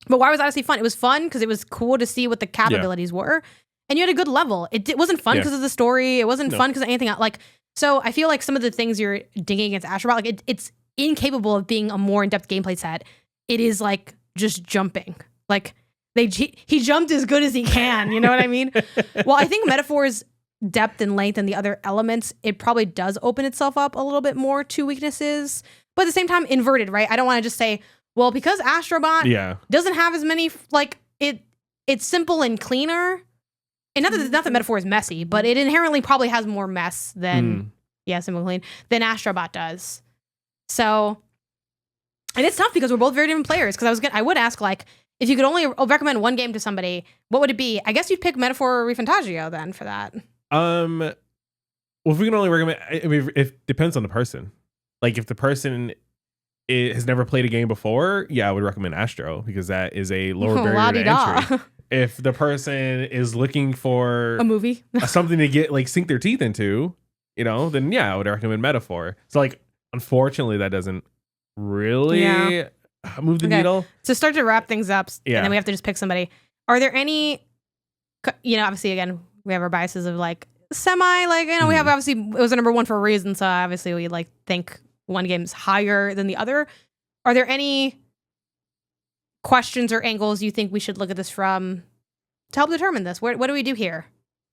Speaker 1: But why was Odyssey fun? It was fun because it was cool to see what the capabilities were, and you had a good level. It wasn't fun because of the story. It wasn't fun because of anything else. Like so, I feel like some of the things you're dinging against Astrobot, like it's incapable of being a more in-depth gameplay set. It is like just jumping. Like he jumped as good as he can. You know what I mean? Well, I think Metaphor's depth and length and the other elements, it probably does open itself up a little bit more to weaknesses, but at the same time inverted, right? I don't want to just say, well, because Astrobot doesn't have as many, like it's simple and cleaner. And not that Metaphor is messy, but it inherently probably has more mess than simple and clean than Astrobot does. So, and it's tough because we're both very different players. Because I would ask, like, if you could only recommend one game to somebody, what would it be? I guess you'd pick Metaphor or Refantagio then for that.
Speaker 2: Well, if we can only recommend, I mean, it depends on the person. Like, if the person has never played a game before, I would recommend Astro because that is a lower barrier to entry. If the person is looking for
Speaker 1: a movie,
Speaker 2: something to get like sink their teeth into, then I would recommend Metaphor. So like, unfortunately, that doesn't really move the needle. So
Speaker 1: start to wrap things up, and then we have to just pick somebody. Are there any, obviously, again, we have our biases of like semi, like, we have obviously, it was a number one for a reason. So obviously we like think one game's higher than the other. Are there any questions or angles you think we should look at this from to help determine this? What do we do here?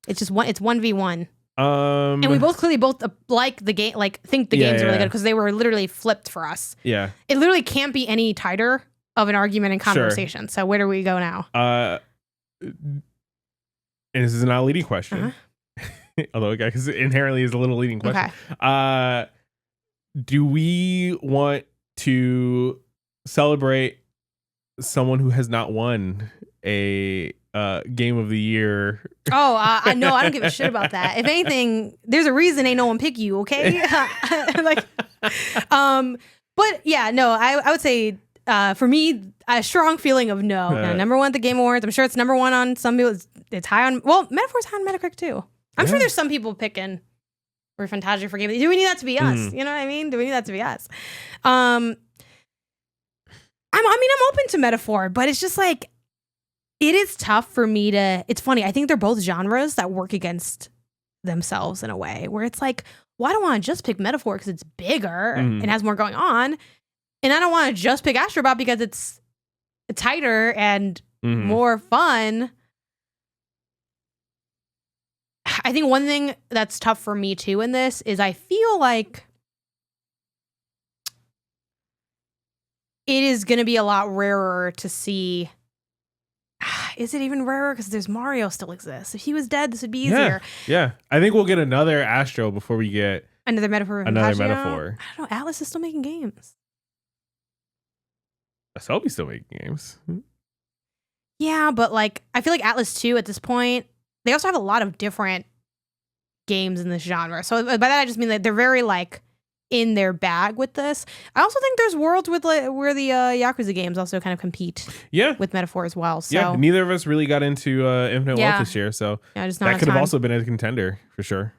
Speaker 1: It's 1v1. And we both clearly like the game, like think the games are really good because they were literally flipped for us.
Speaker 2: Yeah.
Speaker 1: It literally can't be any tighter of an argument and conversation. Sure. So where do we go now?
Speaker 2: And this is not a leading question. Although because it inherently is a little leading question. Okay. Do we want to celebrate someone who has not won a game of the year?
Speaker 1: Oh, no, I don't give a shit about that. If anything, there's a reason ain't no one pick you, okay? Like, but yeah, no, I would say for me, a strong feeling of no. Number one at the Game Awards. I'm sure it's number one on some people. It's high on, well, Metaphor's high on Metacritic too. I'm sure there's some people picking Refantagio for Game of the Year. Do we need that to be us? You know what I mean? Do we need that to be us? I'm open to Metaphor, but it's just like, it is tough for me to, it's funny. I think they're both genres that work against themselves in a way where it's like, well, I don't want to just pick Metaphor because it's bigger and has more going on. And I don't want to just pick Astrobot because it's tighter and more fun. I think one thing that's tough for me too in this is I feel like it is going to be a lot rarer to see. Is it even rarer? Because there's Mario still exists. If he was dead, this would be easier.
Speaker 2: Yeah. I think we'll get another Astro before we get
Speaker 1: another Metaphor.
Speaker 2: Another
Speaker 1: Refantagio.
Speaker 2: Metaphor.
Speaker 1: I don't know. Atlas is still making games.
Speaker 2: Asobi's still making games.
Speaker 1: Yeah, but like I feel like Atlas 2 at this point, they also have a lot of different games in this genre. So by that I just mean that they're very like in their bag with this. I also think there's worlds with like where the Yakuza games also kind of compete with Metaphor as well. So
Speaker 2: neither of us really got into Infinite Wealth this year, so
Speaker 1: just
Speaker 2: that could have also been a contender for sure.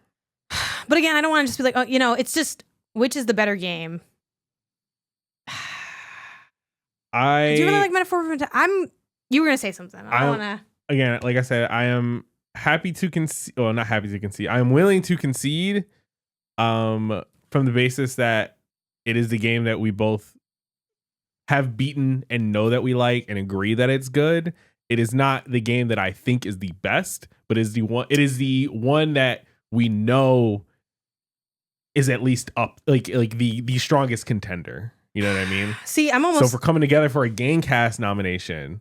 Speaker 1: But again, I don't want to just be like, oh, it's just which is the better game. Do you really like Metaphor? You were gonna say something. I don't want to.
Speaker 2: Again, like I said, I am happy to concede. Well, not happy to concede. I am willing to concede. from the basis that it is the game that we both have beaten and know that we like and agree that it's good. It is not the game that I think is the best, but it is the one that we know is at least up, like the strongest contender. You know what I mean?
Speaker 1: See,
Speaker 2: so if we're coming together for a Gangcast nomination,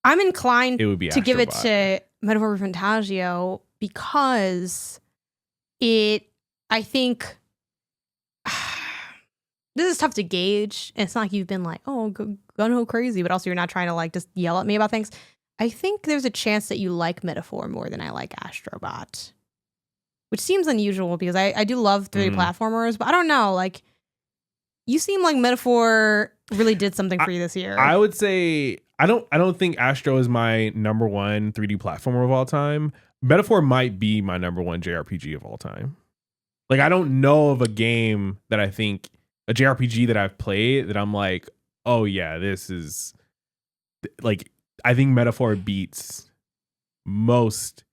Speaker 1: I'm inclined
Speaker 2: it would be
Speaker 1: to give it
Speaker 2: Astrobot.
Speaker 1: to Metaphor Fantagio because I think this is tough to gauge. And it's not like you've been like, oh, gun-ho crazy, but also you're not trying to like just yell at me about things. I think there's a chance that you like Metaphor more than I like Astrobot, which seems unusual because I do love 3D platformers, but I don't know. Like, you seem like Metaphor really did something for you this year.
Speaker 2: I would say I don't think Astro is my number one 3D platformer of all time. Metaphor might be my number one JRPG of all time. Like, I don't know of a game that I think a JRPG that I've played that I'm like, oh yeah, this is like, I think Metaphor beats most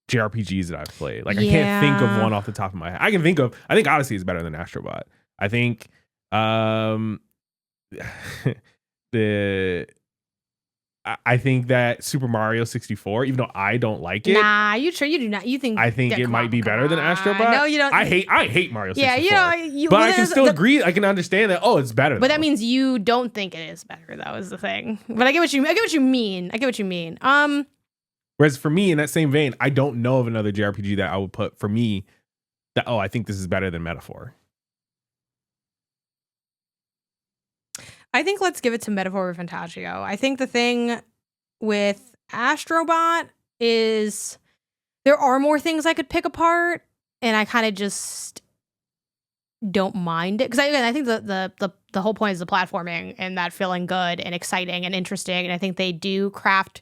Speaker 2: JRPGs that I've played. Like, I can't think of one off the top of my head. I think Odyssey is better than Astrobot. I think I think that Super Mario 64, even though I don't like it.
Speaker 1: Nah, you do not. You think
Speaker 2: I think it might be better than Astrobot.
Speaker 1: No, you don't.
Speaker 2: I hate Mario 64.
Speaker 1: Yeah,
Speaker 2: but I can still agree. I can understand that. Oh, it's better.
Speaker 1: But that means you don't think it is better. That was the thing. But I get what you mean.
Speaker 2: Whereas for me, in that same vein, I don't know of another JRPG that I would put for me that, oh, I think this is better than Metaphor.
Speaker 1: I think let's give it to Metaphor Fantagio. I think the thing with Astrobot is there are more things I could pick apart, and I kind of just don't mind it. Because again, I think the whole point is the platforming and that feeling good and exciting and interesting. And I think they do craft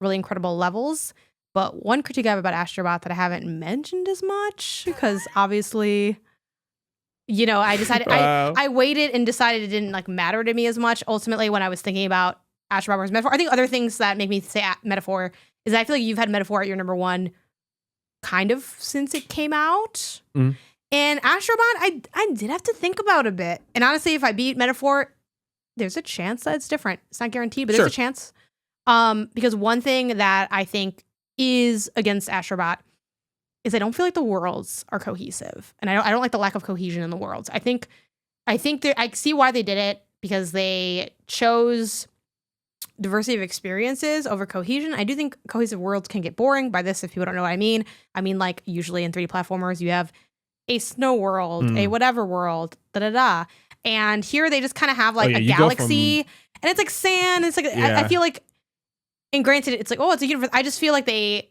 Speaker 1: really incredible levels. But one critique I have about Astrobot that I haven't mentioned as much, because obviously, you know, I decided I waited and decided it didn't like matter to me as much. Ultimately, when I was thinking about Astrobot versus Metaphor, I think other things that make me say Metaphor is that I feel like you've had Metaphor at your number one kind of since it came out. And Astrobot, I did have to think about a bit. And honestly, if I beat Metaphor, there's a chance that it's different. It's not guaranteed, but there's a chance. Because one thing that I think is against Astrobot is I don't feel like the worlds are cohesive, and I don't like the lack of cohesion in the worlds. I think I see why they did it, because they chose diversity of experiences over cohesion. I do think cohesive worlds can get boring. By this, if people don't know what I mean like usually in 3D platformers you have a snow world, a whatever world, and here they just kind of have like a galaxy, and it's like sand. It's like I feel like, and granted, it's like, oh, it's a universe. I just feel like they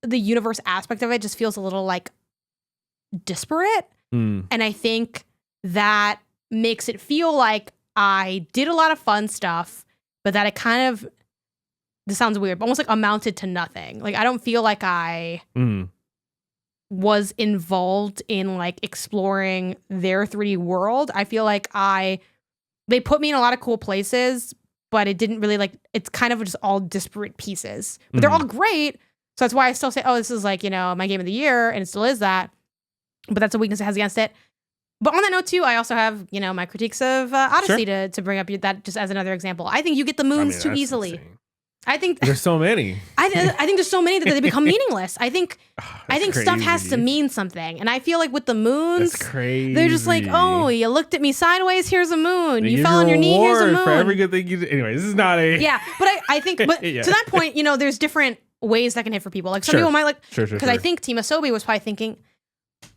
Speaker 1: the universe aspect of it just feels a little like disparate. And I think that makes it feel like I did a lot of fun stuff, but that it kind of, this sounds weird, but almost like amounted to nothing. Like, I don't feel like I was involved in like exploring their 3D world. I feel like they put me in a lot of cool places, but it didn't really like, it's kind of just all disparate pieces, but they're all great. So that's why I still say, oh, this is like, you know, my game of the year, and it still is that. But that's a weakness it has against it. But on that note, too, I also have, you know, my critiques of Odyssey to bring up that just as another example. I think you get the moons too easily.
Speaker 2: Insane.
Speaker 1: I think
Speaker 2: there's so many.
Speaker 1: I think there's so many that they become meaningless. I think
Speaker 2: crazy.
Speaker 1: Stuff has to mean something, and I feel like with the moons,
Speaker 2: that's crazy.
Speaker 1: They're just like, oh, you looked at me sideways. Here's a moon. You fell on your knee. Here's a moon.
Speaker 2: For every good thing you did. Anyway, this is not a.
Speaker 1: Yeah, but I think, but to that point, you know, there's different ways that can hit for people. Like some people might like, because I think Team Asobi was probably thinking,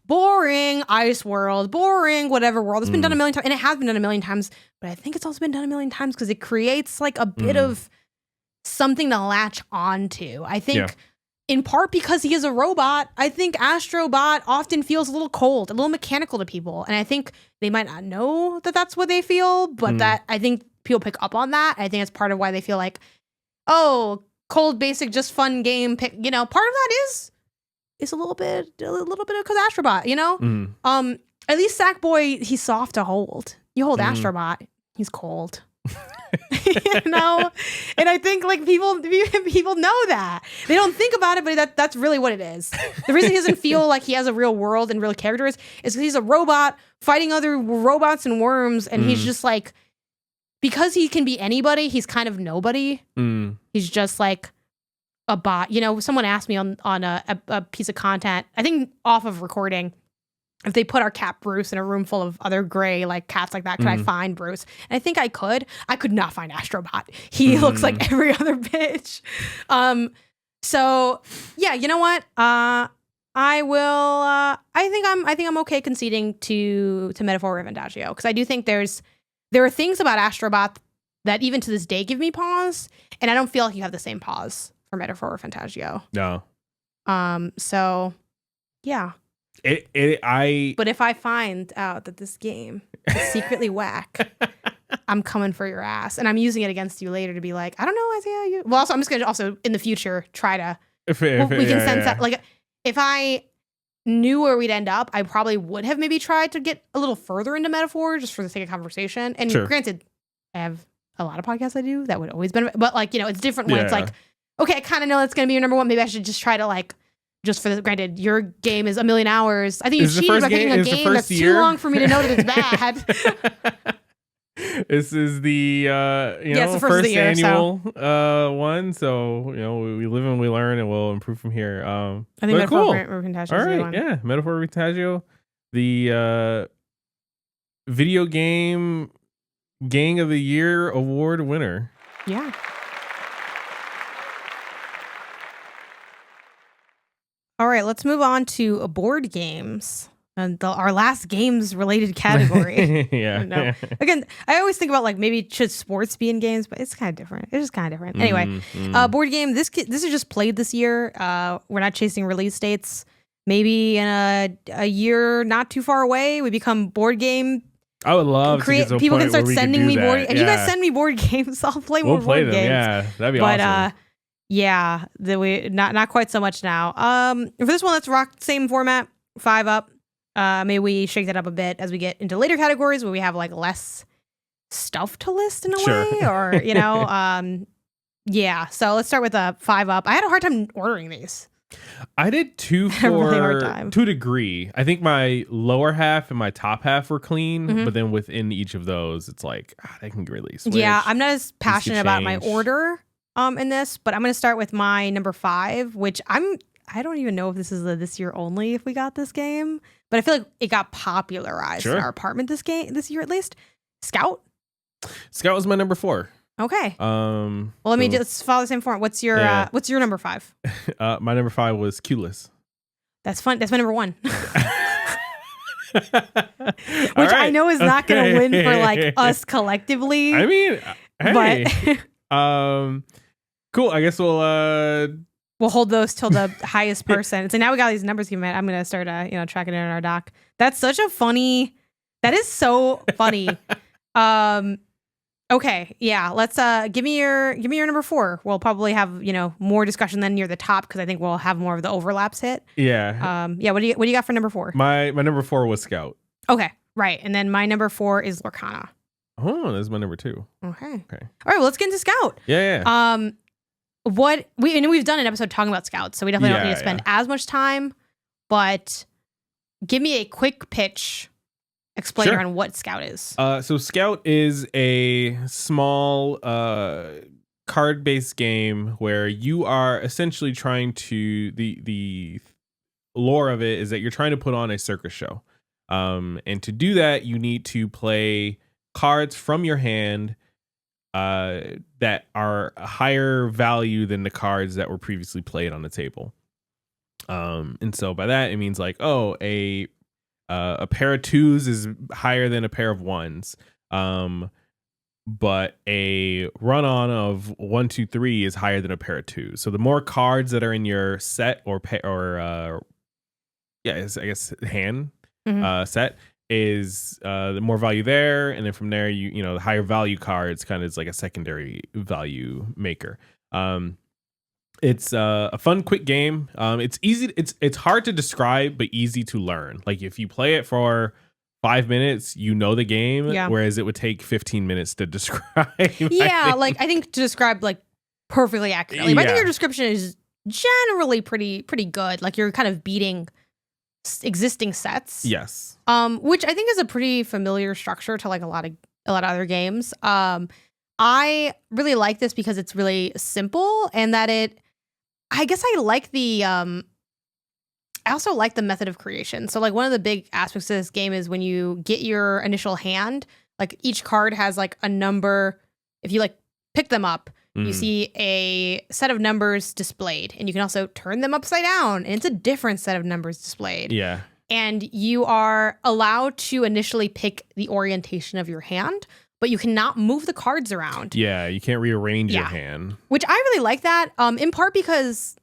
Speaker 1: boring ice world, boring whatever world. It's been done a million times, and it has been done a million times. But I think it's also been done a million times because it creates like a bit of something to latch onto. I think in part because he is a robot, I think Astrobot often feels a little cold, a little mechanical to people. And I think they might not know that that's what they feel, but that I think people pick up on that. I think it's part of why they feel like, oh, cold, basic, just fun game. You know, part of that is a little bit of because Astrobot, you know? At least Sackboy, he's soft to hold. You hold Astrobot, he's cold. You know, and I think like people know that. They don't think about it, but that's really what it is. The reason he doesn't feel like he has a real world and real characters is because he's a robot fighting other robots and worms, and he's just like, because he can be anybody, he's kind of nobody. He's just like a bot. You know, someone asked me on a piece of content, I think off of recording, if they put our cat Bruce in a room full of other gray like cats like that, could I find Bruce? And I think I could. I could not find Astrobot. He looks like every other bitch. So yeah, you know what? I will. I think I'm okay conceding to Metaphor Reventagio, because I do think there are things about Astrobot that even to this day give me pause, and I don't feel like you have the same pause for Metaphor Reventagio.
Speaker 2: No.
Speaker 1: So yeah. But if I find out that this game is secretly whack, I'm coming for your ass, and I'm using it against you later to be like, I don't know, Isaiah. Well, also I'm just gonna also in the future try to. We can sense that. Like, if I knew where we'd end up, I probably would have maybe tried to get a little further into Metaphor just for the sake of conversation. And granted, I have a lot of podcasts I do that would always benefit, but like, you know, it's different when it's like, okay, I kind of know that's gonna be your number one. Maybe I should just try to like. Just for the granted, your game is 1,000,000 hours. I think you cheated by picking a game that's too long for me to know that it's bad.
Speaker 2: This is the
Speaker 1: the
Speaker 2: first annual one, so you know we live and we learn, and we'll improve from here. I
Speaker 1: think Metaphor
Speaker 2: cool.
Speaker 1: Reventagio.
Speaker 2: All right, yeah, Metaphor Reventagio, the video game Gang of the Year award winner.
Speaker 1: Yeah. All right, let's move on to board games and our last games related category.
Speaker 2: Yeah.
Speaker 1: Again, I always think about like maybe should sports be in games, but it's kind of different. It's just kind of different. Anyway, board game. This is just played this year. We're not chasing release dates. Maybe in a year not too far away, we become board game.
Speaker 2: I would love to get to a
Speaker 1: people
Speaker 2: point
Speaker 1: can start sending me board.
Speaker 2: If
Speaker 1: you guys send me board games, I'll play more board games.
Speaker 2: Yeah, that'd be awesome.
Speaker 1: Yeah, we not quite so much now. For this one, let's rock same format, 5 up. Maybe we shake that up a bit as we get into later categories where we have like less stuff to list in a way, or you know, yeah. So let's start with a 5 up. I had a hard time ordering these.
Speaker 2: I did too to a degree. I think my lower half and my top half were clean, but then within each of those, it's like they can really switch.
Speaker 1: Yeah, I'm not as passionate about my order. In this, but I'm going to start with my number 5, which I don't even know if this is this year only if we got this game, but I feel like it got popularized in our apartment this year at least. Scout
Speaker 2: was my number 4.
Speaker 1: Okay. Well, let me just follow the same form. What's your number 5?
Speaker 2: My number 5 was Cueless.
Speaker 1: That's fun. That's my number 1. Which
Speaker 2: right.
Speaker 1: I know is not going to win for like us collectively.
Speaker 2: I mean, hey. But cool. I guess
Speaker 1: we'll hold those till the highest person. So now we got these numbers given. I'm gonna start tracking it in our doc. That's such a funny. That is so funny. Okay, yeah. Let's give me your number 4. We'll probably have more discussion than near the top because I think we'll have more of the overlaps hit.
Speaker 2: Yeah.
Speaker 1: Yeah. What do you got for number 4?
Speaker 2: My number 4 was Scout.
Speaker 1: Okay. Right. And then my number 4 is Lorcana.
Speaker 2: Oh, that's my number 2.
Speaker 1: Okay. All right. Well, let's get into Scout.
Speaker 2: Yeah.
Speaker 1: We've done an episode talking about Scouts, so we definitely don't need to spend as much time. But give me a quick pitch explainer on what Scout is.
Speaker 2: So Scout is a small card-based game where you are essentially trying to the lore of it is that you're trying to put on a circus show, and to do that you need to play cards from your hand that are a higher value than the cards that were previously played on the table. And so by that it means like, a pair of 2s is higher than a pair of 1s. But a run on of 1, 2, 3 is higher than a pair of 2s. So the more cards that are in your set I guess hand set is the more value there, and then from there you know the higher value cards kind of is like a secondary value maker. It's a fun quick game. It's easy. It's hard to describe but easy to learn. Like if you play it for 5 minutes, you know the game,
Speaker 1: Yeah.
Speaker 2: whereas it would take 15 minutes to describe.
Speaker 1: Yeah, I think to describe perfectly accurately. But I think
Speaker 2: Yeah.
Speaker 1: your description is generally pretty good. Like you're kind of beating existing sets.
Speaker 2: Yes.
Speaker 1: Which I think is a pretty familiar structure to a lot of other games. I really like this because it's really simple and that I guess I like I also like the method of creation. So one of the big aspects of this game is when you get your initial hand, each card has a number. If you pick them up, you see a set of numbers displayed, and you can also turn them upside down, and it's a different set of numbers displayed.
Speaker 2: Yeah.
Speaker 1: And you are allowed to initially pick the orientation of your hand, but you cannot move the cards around.
Speaker 2: Yeah, you can't rearrange your hand.
Speaker 1: Which I really like that, in part because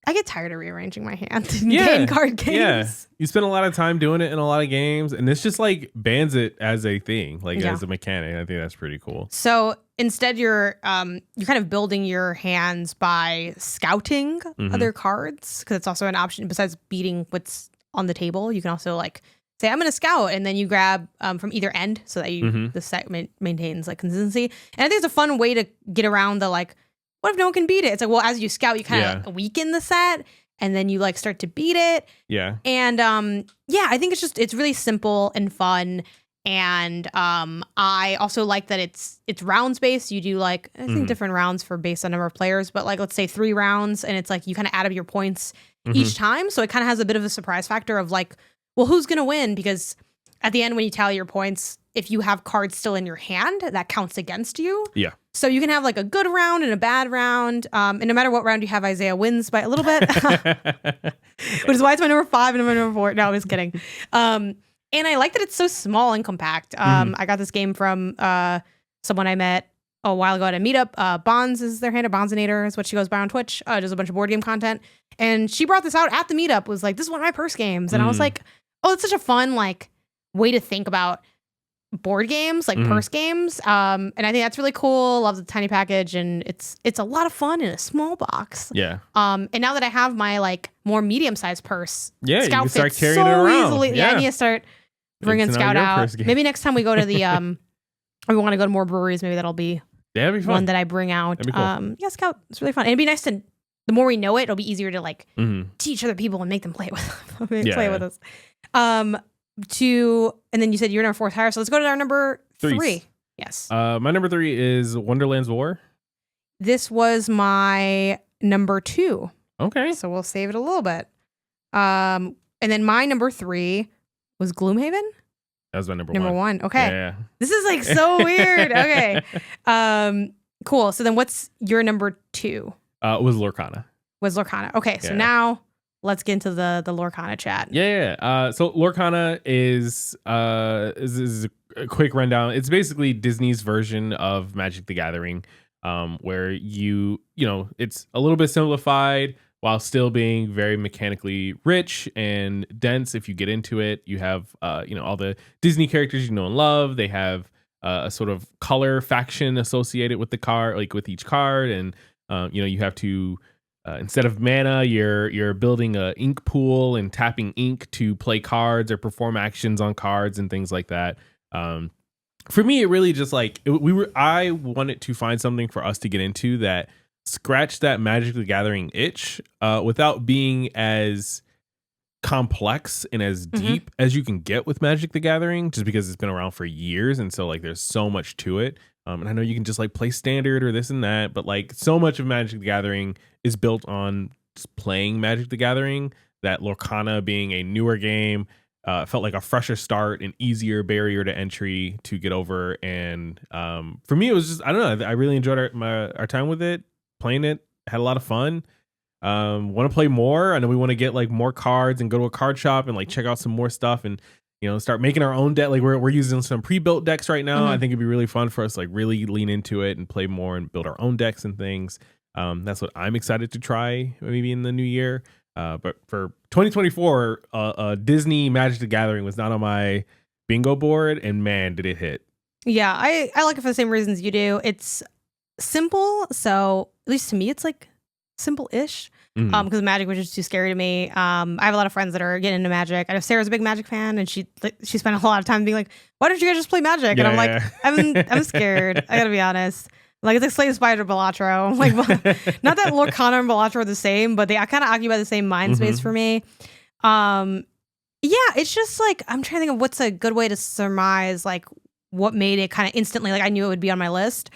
Speaker 1: I get tired of rearranging my hand in card games.
Speaker 2: Yeah, you spend a lot of time doing it in a lot of games, and this just bans it as a thing, as a mechanic. I think that's pretty cool.
Speaker 1: So instead, you're kind of building your hands by scouting other cards, because it's also an option. Besides beating what's on the table, you can also say I'm going to scout, and then you grab from either end so that the set maintains consistency. And I think it's a fun way to get around the what if no one can beat it? It's as you scout, you kind of weaken the set, and then you start to beat it.
Speaker 2: Yeah.
Speaker 1: And I think it's really simple and fun. And I also like that it's rounds based. You do I think different rounds based on number of players, but let's say 3 rounds, and it's you kind of add up your points each time. So it kind of has a bit of a surprise factor of well, who's gonna win? Because at the end, when you tally your points, if you have cards still in your hand, that counts against you.
Speaker 2: Yeah.
Speaker 1: So you can have a good round and a bad round. And no matter what round you have, Isaiah wins by a little bit, which is why it's my number 5 and my number 4. No, I'm just kidding. And I like that it's so small and compact. I got this game from someone I met a while ago at a meetup. Bonds is their handle. Bonzinator is what she goes by on Twitch. Does a bunch of board game content. And she brought this out at the meetup, was this is one of my purse games. And I was oh, it's such a fun way to think about board games, purse games. And I think that's really cool. Love the tiny package, and it's a lot of fun in a small box.
Speaker 2: Yeah.
Speaker 1: And now that I have my more medium-sized purse,
Speaker 2: you
Speaker 1: Scout
Speaker 2: can start
Speaker 1: fits
Speaker 2: carrying
Speaker 1: so
Speaker 2: it around.
Speaker 1: easily. Yeah, I need to start bringing Scout out. Maybe next time we go to the or we want to go to more breweries, maybe that'll be
Speaker 2: that'd be fun.
Speaker 1: one that I bring out.
Speaker 2: That'd be cool.
Speaker 1: Yeah, Scout, it's really fun. And it'd be nice to, the more we know it, it'll be easier to teach other people and make them play with us. And then you said you're number 4 higher, so let's go to our number 3. Yes.
Speaker 2: My number 3 is Wonderland's War.
Speaker 1: This was my number 2.
Speaker 2: Okay.
Speaker 1: So we'll save it a little bit. And then my number 3 was Gloomhaven.
Speaker 2: That was my number
Speaker 1: 1. Okay.
Speaker 2: Yeah.
Speaker 1: This is so weird. Okay. Cool. So then what's your number 2?
Speaker 2: Was Lorcana.
Speaker 1: Was Lorcana. Okay. So now let's get into the Lorcana chat.
Speaker 2: Yeah. So Lorcana is a quick rundown. It's basically Disney's version of Magic the Gathering, where it's a little bit simplified while still being very mechanically rich and dense. If you get into it, you have all the Disney characters you know and love. They have a sort of color faction associated with the card, with each card, and you have to. Instead of mana, you're building a ink pool and tapping ink to play cards or perform actions on cards and things like that. For me, it really just I wanted to find something for us to get into that scratched that Magic the Gathering itch without being as complex and as deep as you can get with Magic the Gathering, just because it's been around for years, and so there's so much to it. And I know you can just play standard or this and that, but so much of Magic the Gathering is built on just playing Magic the Gathering, that Lorcana being a newer game felt like a fresher start, an easier barrier to entry to get over. And for me, it was just, I don't know, I really enjoyed our time with it, playing it, had a lot of fun. Want to play more. I know we want to get more cards and go to a card shop and check out some more stuff and start making our own deck. We're using some pre-built decks right now. I think it'd be really fun for us to really lean into it and play more and build our own decks and things. That's what I'm excited to try maybe in the new year. But for 2024, Disney Magic the Gathering was not on my bingo board, and man, did it hit.
Speaker 1: Yeah, I like it for the same reasons you do. It's simple, so at least to me, it's simple-ish.
Speaker 2: Mhm.
Speaker 1: because Magic was just too scary to me. I have a lot of friends that are getting into Magic. I know Sarah's a big Magic fan, and she spent a lot of time being like, "Why don't you guys just play Magic?" And I'm like, I'm scared. I gotta be honest. Like, it's like Slay the Spire Balatro. I'm like, not that Lorcana and Balatro are the same, but they kind of occupy the same mind space for me. Yeah, it's just like, I'm trying to think of what's a good way to surmise like what made it kind of instantly like I knew it would be on my list.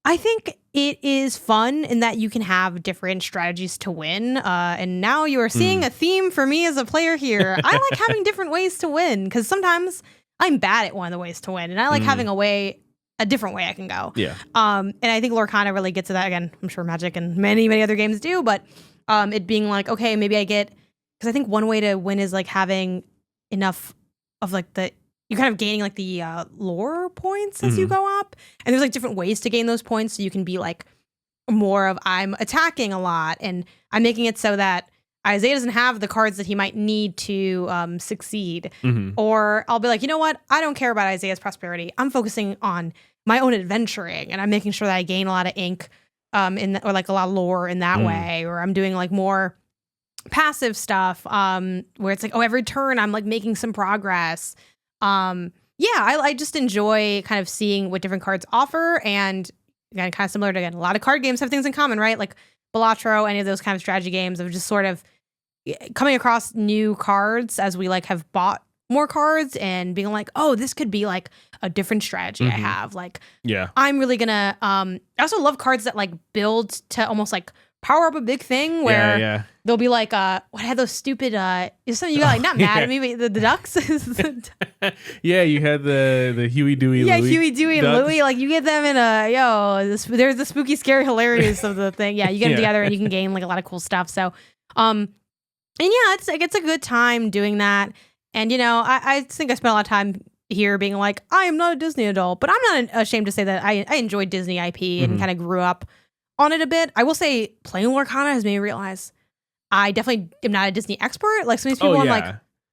Speaker 1: I think it is fun in that you can have different strategies to win. And now you are seeing a theme for me as a player here. I like having different ways to win because sometimes I'm bad at one of the ways to win, and I like having a different way I can go.
Speaker 2: Yeah.
Speaker 1: And I think Lorcana really gets to that. Again, I'm sure Magic and many, many other games do, but it being like, okay, maybe I get, because I think one way to win is like having enough of like you're kind of gaining like the lore points as you go up. And there's like different ways to gain those points. So you can be like more of, I'm attacking a lot and I'm making it so that Isaiah doesn't have the cards that he might need to succeed. Or I'll be like, you know what? I don't care about Isaiah's prosperity. I'm focusing on my own adventuring, and I'm making sure that I gain a lot of ink or like a lot of lore in that way. Or I'm doing like more passive stuff where it's like, oh, every turn I'm like making some progress. I just enjoy kind of seeing what different cards offer, and again, kind of similar to, again, a lot of card games have things in common, right? Like Balatro, any of those kind of strategy games of just sort of coming across new cards as we like have bought more cards and being like, oh, this could be like a different strategy I have. Like, I'm really gonna I also love cards that like build to almost like power up a big thing where they'll be like what had those stupid is something you got like not mad at me, but the ducks.
Speaker 2: Yeah, you had the Huey, Dewey, Louie.
Speaker 1: Huey, Dewey, and
Speaker 2: ducks.
Speaker 1: Louie. Like, you get them in there's the spooky, scary, hilarious of the thing. Yeah, you get them together and you can gain like a lot of cool stuff. So and yeah, it's a good time doing that. And I think I spent a lot of time here being like, I am not a Disney adult, but I'm not ashamed to say that I enjoyed Disney IP and kind of grew up on it a bit. I will say playing Lorcana has made me realize I definitely am not a Disney expert. Like, some of these people, I'm like,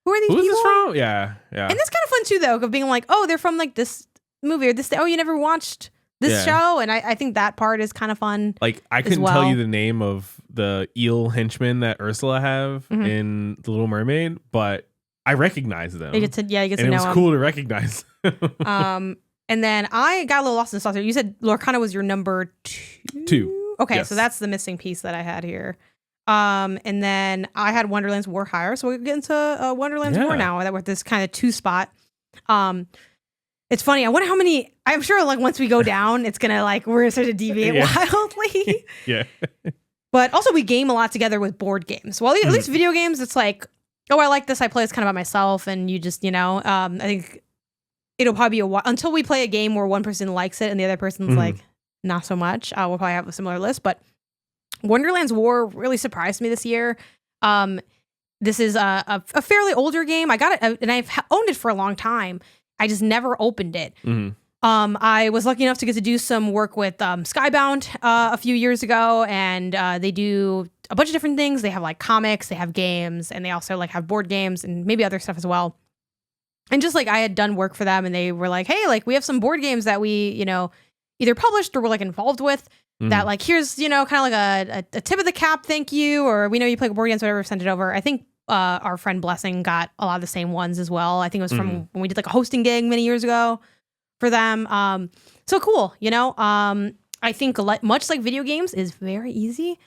Speaker 1: who are these people?
Speaker 2: Who's this from? Yeah.
Speaker 1: And that's kind of fun too, though, of being like, oh, they're from like this movie or this. Oh, you never watched this show, and I think that part is kind of fun.
Speaker 2: Like, I couldn't tell you the name of the eel henchmen that Ursula have in The Little Mermaid, but I recognize them.
Speaker 1: You get to know them.
Speaker 2: It was cool to recognize.
Speaker 1: And then I got a little lost in the sauce. You said Lorcana was your number 2? Okay, so that's the missing piece that I had here. And then I had Wonderland's War higher, so we'll get into Wonderland's War now. That we're at this kind of 2 spot. It's funny. I wonder how many. I'm sure like once we go down, it's gonna like we're gonna start to deviate wildly. But also we game a lot together with board games. Well, at least video games, it's like, oh, I like this. I play this kind of by myself, and you just I think it'll probably be a while until we play a game where one person likes it and the other person's like not so much. We'll probably have a similar list, but Wonderland's War really surprised me this year. This is a fairly older game. I got it, and I've owned it for a long time. I just never opened it. I was lucky enough to get to do some work with Skybound a few years ago, and they do a bunch of different things. They have like comics, they have games, and they also like have board games and maybe other stuff as well. And just like I had done work for them, and they were like, hey, like we have some board games that we, either published or were like involved with that like, here's, kind of like a tip of the cap, thank you, or we know you play board games, whatever, send it over. I think our friend Blessing got a lot of the same ones as well. I think it was from when we did like a hosting gig many years ago for them. So cool, I think much like video games is very easy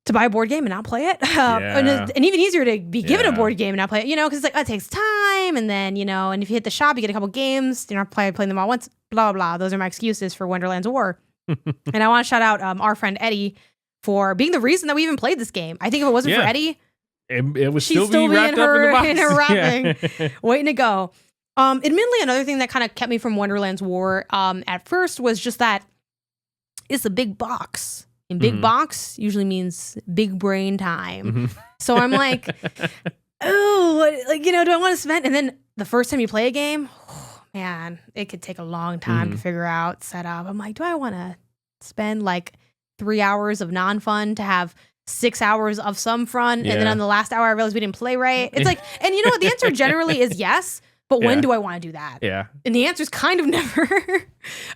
Speaker 1: to buy a board game and not play it. And even easier to be given a board game and not play it, because it's like, it takes time. And then, and if you hit the shop, you get a couple games, you're not playing them all once, blah, blah. Those are my excuses for Wonderland's War. And I want to shout out our friend Eddie for being the reason that we even played this game. I think if it wasn't for Eddie,
Speaker 2: it would still be wrapped up in
Speaker 1: her wrapping, waiting to go. Admittedly, another thing that kind of kept me from Wonderland's War at first was just that it's a big box. And big box usually means big brain time. So I'm like, oh, do I want to spend? And then the first time you play a game, man, it could take a long time to figure out, set up. I'm like, do I want to spend like 3 hours of non-fun to have 6 hours of some fun? And then on the last hour, I realized we didn't play right. It's like, and you know what? The answer generally is yes. But when do I want to do that? And the answer is kind of never.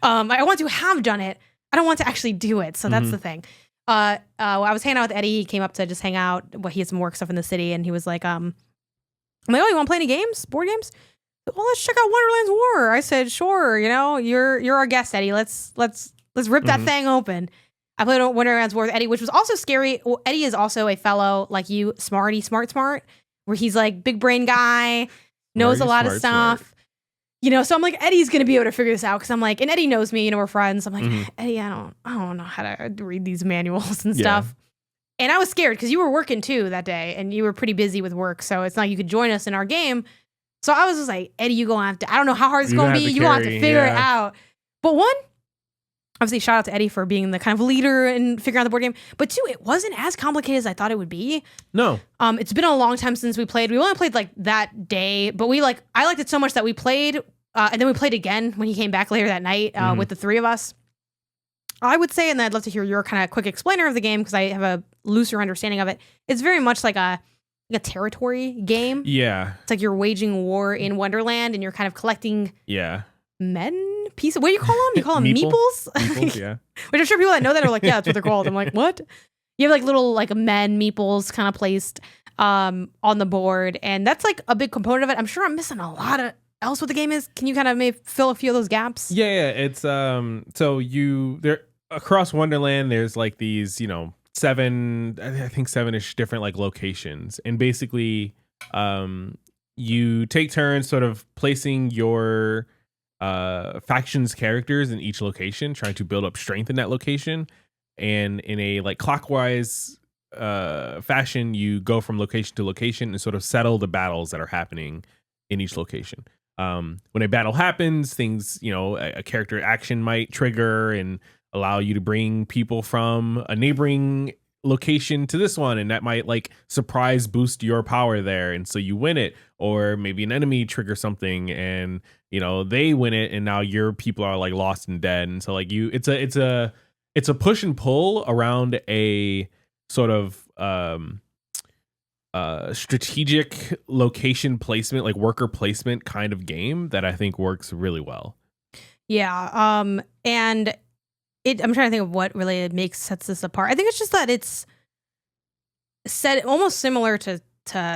Speaker 1: I want to have done it. I don't want to actually do it. So that's the thing. I was hanging out with Eddie. He came up to just hang out. Well, he had some work stuff in the city, and he was like, I'm like, oh, you want to play any games? Board games? Well, let's check out Wonderland's War. I said, sure. You know, you're our guest, Eddie. Let's rip that thing open. I played Wonderland's War with Eddie, which was also scary. Well, Eddie is also a fellow like you, smart, where he's like big brain guy, knows a lot of stuff. You know, so I'm like, Eddie's gonna be able to figure this out because I'm like, and Eddie knows me, you know, we're friends. I'm like, Eddie, I don't know how to read these manuals and stuff. And I was scared because you were working too that day, and you were pretty busy with work, so it's not like you could join us in our game. So I was just like, Eddie, you gonna have to. I don't know how hard it's gonna be. You gonna have to figure it out. But one, obviously, shout out to Eddie for being the kind of leader and figuring out the board game. But two, it wasn't as complicated as I thought it would be.
Speaker 2: No.
Speaker 1: It's been a long time since we played. We only played like that day, but I liked it so much that we played, and then we played again when he came back later that night with the three of us. I would say, and I'd love to hear your kind of quick explainer of the game because I have a looser understanding of it. It's very much like a territory game.
Speaker 2: Yeah.
Speaker 1: It's like you're waging war in Wonderland and you're kind of collecting pieces. What do you call them? You call them meeples?
Speaker 2: Meeples, yeah.
Speaker 1: Which I'm sure people that know that are like, yeah, that's what they're called. I'm like, what? You have like little like men meeples kind of placed on the board. And that's like a big component of it. I'm sure I'm missing a lot of else what the game is. Can you kind of maybe fill a few of those gaps?
Speaker 2: Yeah. It's so there across Wonderland, there's like these, you know, seven-ish different like locations, and basically you take turns sort of placing your factions characters in each location, trying to build up strength in that location, and in a like clockwise fashion you go from location to location and sort of settle the battles that are happening in each location. When a battle happens, things, you know, a character action might trigger and allow you to bring people from a neighboring location to this one, and that might like surprise boost your power there, and so you win it. Or maybe an enemy triggers something and, you know, they win it, and now your people are like lost and dead. And so like it's a push and pull around a sort of strategic location placement, like worker placement kind of game that I think works really well.
Speaker 1: Yeah. And I'm trying to think of what really sets this apart. I think it's just that it's set almost similar to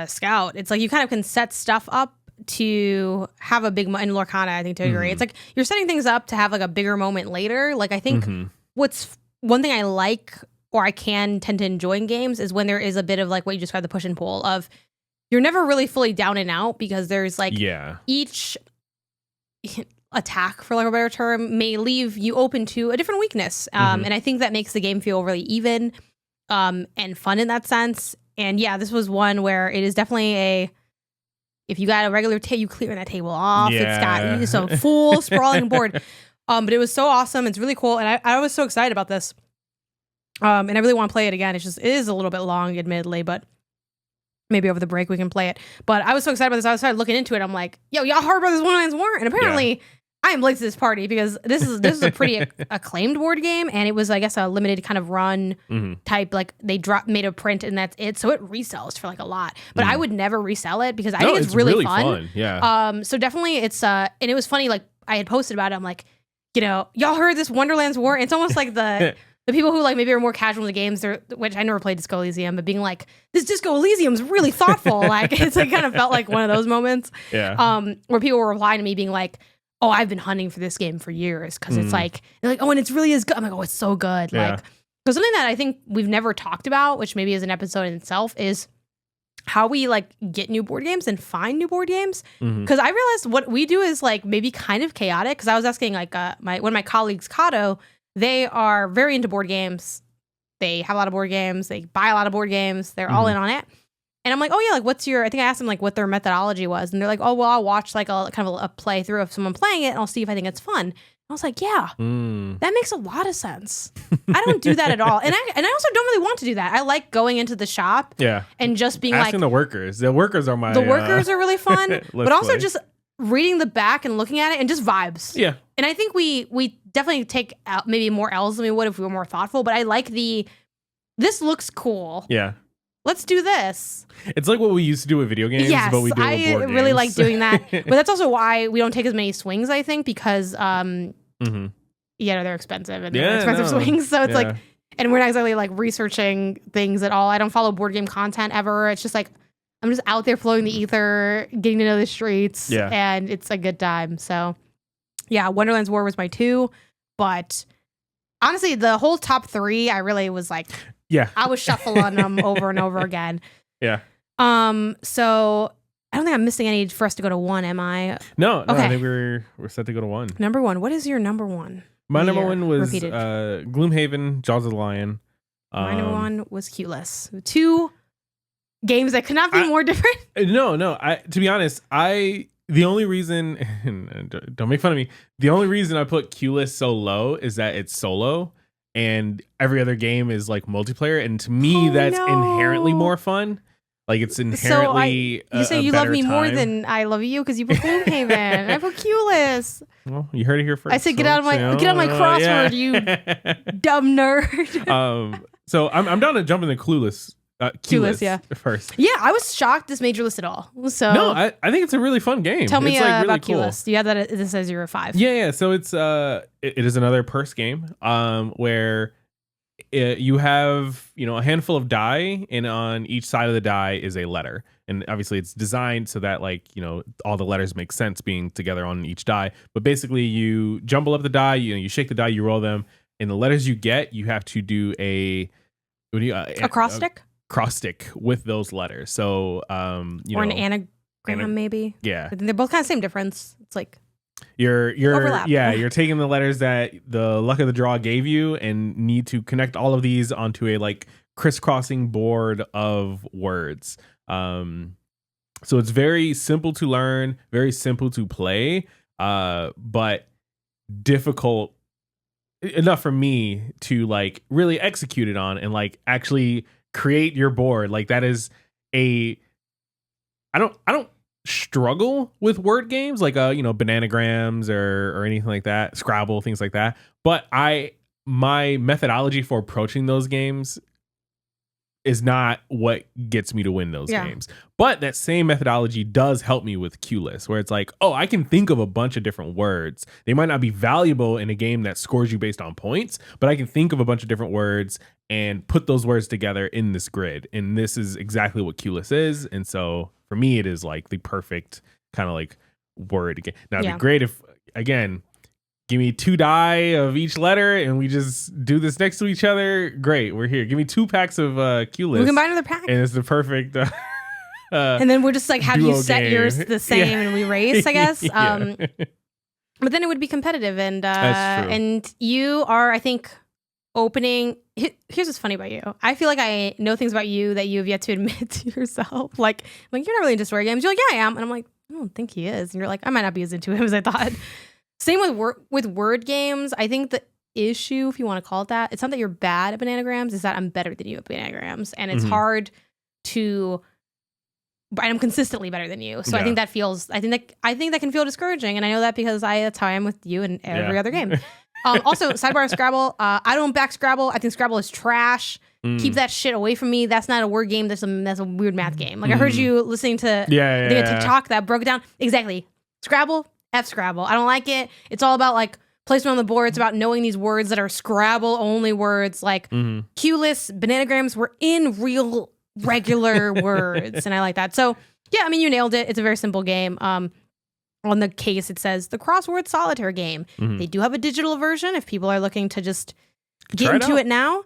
Speaker 1: Scout. It's like you kind of can set stuff up to have a big in Lorcana, I think, to agree. It's like you're setting things up to have like a bigger moment later. Like I think what's one thing I like, or I can tend to enjoy in games, is when there is a bit of like what you described, the push and pull of you're never really fully down and out, because there's like each attack, for lack of a better term, may leave you open to a different weakness. And I think that makes the game feel really even and fun in that sense. And yeah, this was one where it is definitely if you got a regular table, you clear that table off. Yeah. It's got a full sprawling board. But it was so awesome. It's really cool. And I was so excited about this. And I really want to play it again. It is a little bit long, admittedly, but maybe over the break we can play it. But I was so excited about this. I started looking into it. I'm like, yo, y'all heard about this Wonderland's War? And apparently I am late to this party, because this is a pretty acclaimed board game, and it was, I guess, a limited kind of run type. Like they made a print and that's it. So it resells for like a lot. But I would never resell it because I think it's really fun.
Speaker 2: Yeah.
Speaker 1: So definitely it's and it was funny. Like I had posted about it. I'm like, you know, y'all heard this Wonderland's War? It's almost like the people who like maybe are more casual in the games, which I never played Disco Elysium, but being like, this Disco Elysium's really thoughtful. Like it's like kind of felt like one of those moments.
Speaker 2: Yeah.
Speaker 1: Where people were replying to me being like, oh, I've been hunting for this game for years, because it's like, they're like, oh, and it's really as good. I'm like, oh, it's so good.
Speaker 2: Yeah.
Speaker 1: Like, because something that I think we've never talked about, which maybe is an episode in itself, is how we like get new board games and find new board games. Because I realized what we do is like maybe kind of chaotic. Because I was asking like one of my colleagues, Kato, they are very into board games. They have a lot of board games. They buy a lot of board games. They're all in on it. And I'm like, oh yeah, like what's your, I think I asked them like what their methodology was. And they're like, oh, well, I'll watch like a kind of a playthrough of someone playing it and I'll see if I think it's fun. I was like, yeah, that makes a lot of sense. I don't do that at all. And I also don't really want to do that. I like going into the shop and just being
Speaker 2: asking
Speaker 1: like.
Speaker 2: The workers are my.
Speaker 1: The workers are really fun. But also just reading the back and looking at it and just vibes.
Speaker 2: Yeah.
Speaker 1: And I think we definitely take out maybe more L's than we would if we were more thoughtful. But I like this looks cool.
Speaker 2: Yeah.
Speaker 1: Let's do this.
Speaker 2: It's like what we used to do with video games, but we do it with board games.
Speaker 1: I really like doing that. But that's also why we don't take as many swings, I think, because they're expensive and they're expensive swings. So it's like and we're not exactly like researching things at all. I don't follow board game content ever. It's just like I'm just out there flowing the ether, getting to know the streets, and it's a good time. So yeah, Wonderland's War was my 2, but honestly, the whole top 3, I really was like, I was shuffling them over and over again.
Speaker 2: Yeah.
Speaker 1: So I don't think I'm missing any for us to go to 1, am I?
Speaker 2: No, okay. I think we're set to go to 1.
Speaker 1: Number 1. What is your number 1?
Speaker 2: My number 1 was Gloomhaven, Jaws of the Lion.
Speaker 1: My number 1 was Keyless. 2 games that could not be more different.
Speaker 2: No. To be honest, the only reason, and don't make fun of me, the only reason I put Keyless so low is that it's solo and every other game is like multiplayer. And to me, that's inherently more fun. Like it's inherently
Speaker 1: you say you love me more than I love you because you put Gloomhaven. I put Keyless.
Speaker 2: Well, you heard it here first.
Speaker 1: I said get out of my crossword, you dumb nerd.
Speaker 2: So I'm down to jump into Clueless. Clueless, first.
Speaker 1: Yeah, I was shocked this made your list at all. So
Speaker 2: no, I think it's a really fun game.
Speaker 1: Tell me
Speaker 2: like
Speaker 1: about really Clueless. Cool. You have that. This says you're a 5.
Speaker 2: Yeah. So it's it is another purse game. Where you have a handful of die, and on each side of the die is a letter, and obviously it's designed so that all the letters make sense being together on each die. But basically, you jumble up the die. You shake the die, you roll them, and the letters you get, you have to do a
Speaker 1: acrostic.
Speaker 2: Cross-stick with those letters. So
Speaker 1: or an anagram maybe.
Speaker 2: Yeah.
Speaker 1: I think they're both kind of same difference. It's like
Speaker 2: you're
Speaker 1: overlap.
Speaker 2: You're taking the letters that the luck of the draw gave you and need to connect all of these onto a like crisscrossing board of words. So it's very simple to learn, very simple to play, but difficult enough for me to like really execute it on and like actually create your board. Like that is I don't struggle with word games like bananagrams or anything like that, Scrabble, things like that. But my methodology for approaching those games is not what gets me to win those games. But that same methodology does help me with Keyless, where it's like, oh, I can think of a bunch of different words. They might not be valuable in a game that scores you based on points, but I can think of a bunch of different words and put those words together in this grid. And this is exactly what Keyless is. And so for me, it is like the perfect kind of like word game. Now, it'd be great if, again, give me 2 die of each letter and we just do this next to each other. Great, we're here. Give me 2 packs of Keyless.
Speaker 1: We can buy another pack.
Speaker 2: And it's the perfect
Speaker 1: and then we'll just like have you set game. Yours the same and we race, I guess. But then it would be competitive and you are, I think, opening. Here's what's funny about you. I feel like I know things about you that you have yet to admit to yourself. Like you're not really into story games. You're like, yeah, I am. And I'm like, I don't think he is. And you're like, I might not be as into him as I thought. Same with word games. I think the issue, if you want to call it that, it's not that you're bad at bananagrams, it's that I'm better than you at bananagrams. And it's hard to, and I'm consistently better than you. So I think that can feel discouraging. And I know that because that's how I am with you in every other game. Also, sidebar of Scrabble. I don't back Scrabble. I think Scrabble is trash. Keep that shit away from me. That's not a word game. That's a weird math game. Like I heard you listening to TikTok that broke it down. Exactly. Scrabble, F Scrabble. I don't like it. It's all about like placement on the board. It's about knowing these words that are Scrabble only words. Like Keyless, bananagrams were in real regular words. And I like that. So yeah, I mean, you nailed it. It's a very simple game. On the case, it says the crossword solitaire game. They do have a digital version if people are looking to just get into it now.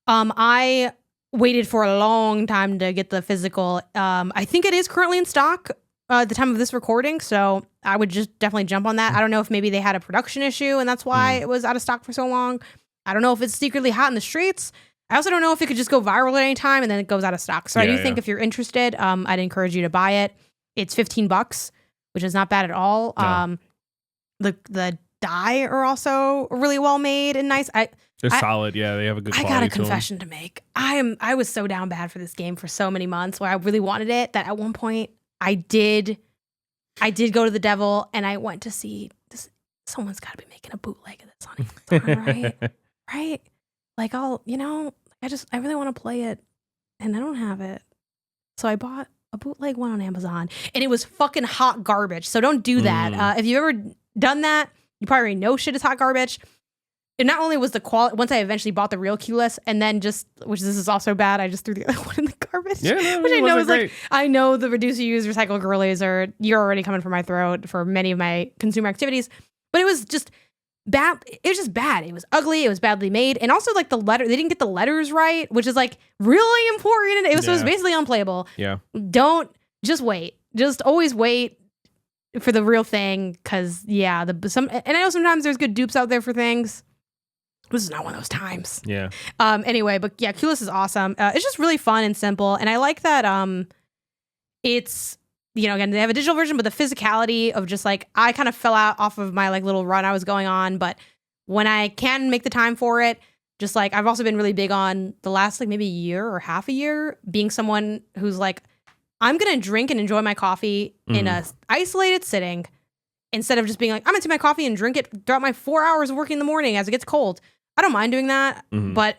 Speaker 1: I waited for a long time to get the physical. I think it is currently in stock at the time of this recording, so I would just definitely jump on that. I don't know if maybe they had a production issue and that's why it was out of stock for so long. I don't know if it's secretly hot in the streets. I also don't know if it could just go viral at any time and then it goes out of stock. So I do think if you're interested, I'd encourage you to buy it. It's $15, which is not bad at all. No. The die are also really well made and nice.
Speaker 2: They're solid. Yeah, they have a good quality.
Speaker 1: I got a confession to make. I was so down bad for this game for so many months where I really wanted it that at one point I did go to the devil and I went to see this. Someone's got to be making a bootleg of this on Amazon, right? Right? Like I really want to play it and I don't have it. So I bought a bootleg one on Amazon and it was fucking hot garbage. So don't do that. If you've ever done that, you probably already know shit is hot garbage. not only was the quality, once I eventually bought the real keyless, and then this is also bad, I just threw the other one in the garbage.
Speaker 2: Yeah, no,
Speaker 1: which I know is
Speaker 2: great.
Speaker 1: I know the reduce, reuse, recycle girlies you're already coming for my throat for many of my consumer activities, but it was just bad. It was just bad. It was ugly. It was badly made. And also like the letter, they didn't get the letters right, which is like really important. It was basically unplayable.
Speaker 2: Yeah.
Speaker 1: Just wait. Just always wait for the real thing. Cause and I know sometimes there's good dupes out there for things. This is not one of those times.
Speaker 2: Yeah.
Speaker 1: Anyway, but yeah, Keyless is awesome. It's just really fun and simple. And I like that it's, again, they have a digital version, but the physicality of just like, I kind of fell out off of my like little run I was going on. But when I can make the time for it, just like, I've also been really big on the last like maybe year or half a year being someone who's like, I'm going to drink and enjoy my coffee in a isolated sitting instead of just being like, I'm going to take my coffee and drink it throughout my 4 hours of working in the morning as it gets cold. I don't mind doing that, but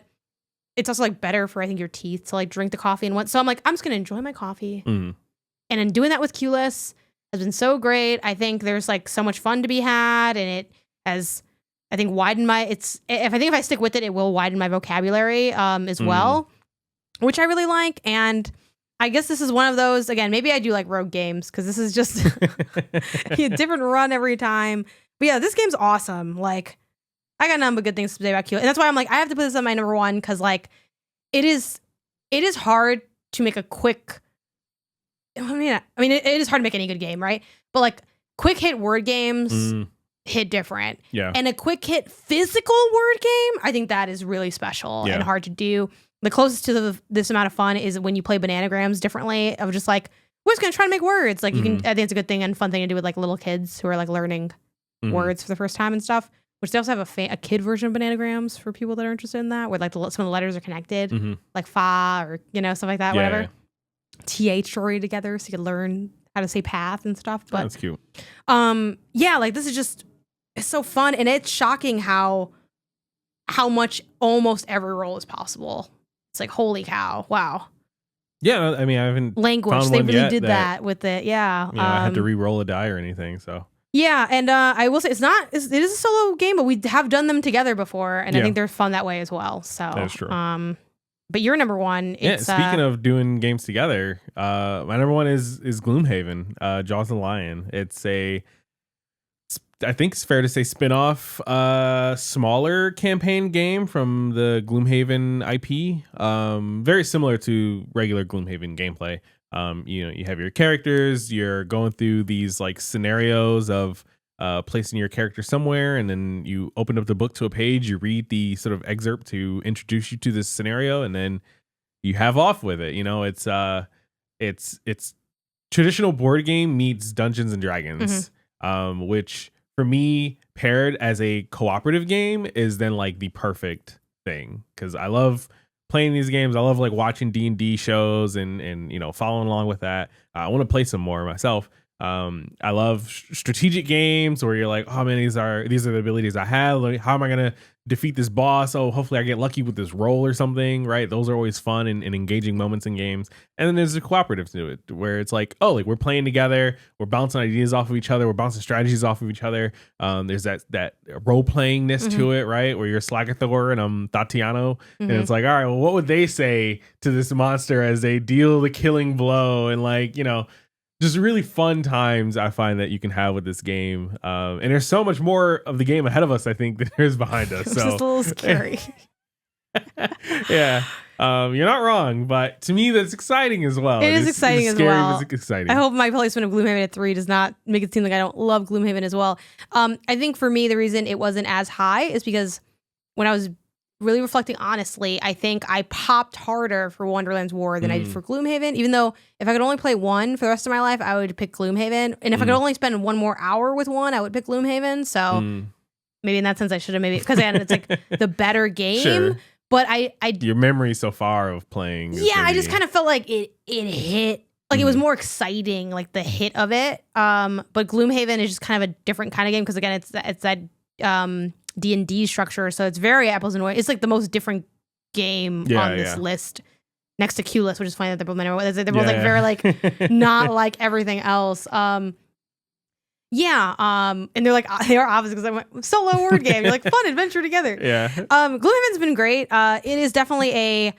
Speaker 1: it's also like better for, I think, your teeth to like drink the coffee and what. So I'm like, I'm just going to enjoy my coffee. And in doing that with Keyless has been so great. I think there's like so much fun to be had, and it has, I think, widened if I stick with it, it will widen my vocabulary as well, which I really like. And I guess this is one of those, again, maybe I do like rogue games because this is just a different run every time. But yeah, this game's awesome. Like, I got nothing but good things to say about Keyless. And that's why I'm like, I have to put this on my number one because like it is hard to make a quick, I mean, it is hard to make any good game, right? But like quick hit word games hit different.
Speaker 2: Yeah.
Speaker 1: And a quick hit physical word game, I think that is really special and hard to do. The closest to this amount of fun is when you play bananagrams differently of just like, we're just going to try to make words. Like you can, I think it's a good thing and fun thing to do with like little kids who are like learning words for the first time and stuff. Which they also have a kid version of bananagrams for people that are interested in that, where like some of the letters are connected, like fa or stuff like that, whatever. TH story together, so you can learn how to say path and stuff. But
Speaker 2: that's cute.
Speaker 1: Like this is just, it's so fun, and it's shocking how much almost every role is possible. It's like, holy cow, wow. Yeah,
Speaker 2: I mean, I haven't
Speaker 1: language.
Speaker 2: Found
Speaker 1: they
Speaker 2: one
Speaker 1: really
Speaker 2: yet
Speaker 1: did that with it. Yeah,
Speaker 2: I had to re-roll a die or anything, so.
Speaker 1: Yeah, and I will say it is a solo game, but we have done them together before, and I think they're fun that way as well. So
Speaker 2: that's true.
Speaker 1: But your number one, it's,
Speaker 2: speaking of doing games together, my number one is Gloomhaven, Jaws and Lion. It's I think it's fair to say spin-off smaller campaign game from the Gloomhaven IP. Very similar to regular Gloomhaven gameplay. You have your characters, you're going through these like scenarios of placing your character somewhere, and then you open up the book to a page, you read the sort of excerpt to introduce you to this scenario, and then you have off with it. It's traditional board game meets Dungeons and Dragons, which for me, paired as a cooperative game, is then like the perfect thing, because I love playing these games. I love like watching D&D shows and following along with that. I want to play some more myself. I love strategic games where you're like, oh man, these are the abilities I have. Like, how am I gonna defeat this boss? Oh, hopefully I get lucky with this roll or something, right? Those are always fun and engaging moments in games. And then there's a cooperative to it where it's like, oh, like we're playing together, we're bouncing ideas off of each other, we're bouncing strategies off of each other. There's that role playingness to it, right? Where you're Slagathor and I'm Tatiano, and it's like, all right, well, what would they say to this monster as they deal the killing blow? And like, just really fun times I find that you can have with this game. And there's so much more of the game ahead of us, I think, than there is behind us. So
Speaker 1: just a little scary.
Speaker 2: Yeah. You're not wrong, but to me, that's exciting as well.
Speaker 1: It is exciting as
Speaker 2: scary,
Speaker 1: well.
Speaker 2: It's exciting.
Speaker 1: I hope my placement of Gloomhaven at 3 does not make it seem like I don't love Gloomhaven as well. I think for me, the reason it wasn't as high is because when I was really reflecting honestly, I think I popped harder for Wonderland's War than I did for Gloomhaven, even though if I could only play one for the rest of my life, I would pick Gloomhaven. And if I could only spend one more hour with one, I would pick Gloomhaven. So maybe in that sense I should have because it's like the better game. Sure. But I your
Speaker 2: memory so far of playing.
Speaker 1: I just kind of felt like it hit. Like it was more exciting, like the hit of it. But Gloomhaven is just kind of a different kind of game because again, it's that D&D structure, so it's very apples and oranges. It's like the most different game on this list, next to Q-list, which is funny that they're both like very like not like everything else. Yeah, and they're like they are opposite because I'm like solo word game. You're like fun adventure together.
Speaker 2: Yeah.
Speaker 1: Gloomhaven's been great. It is definitely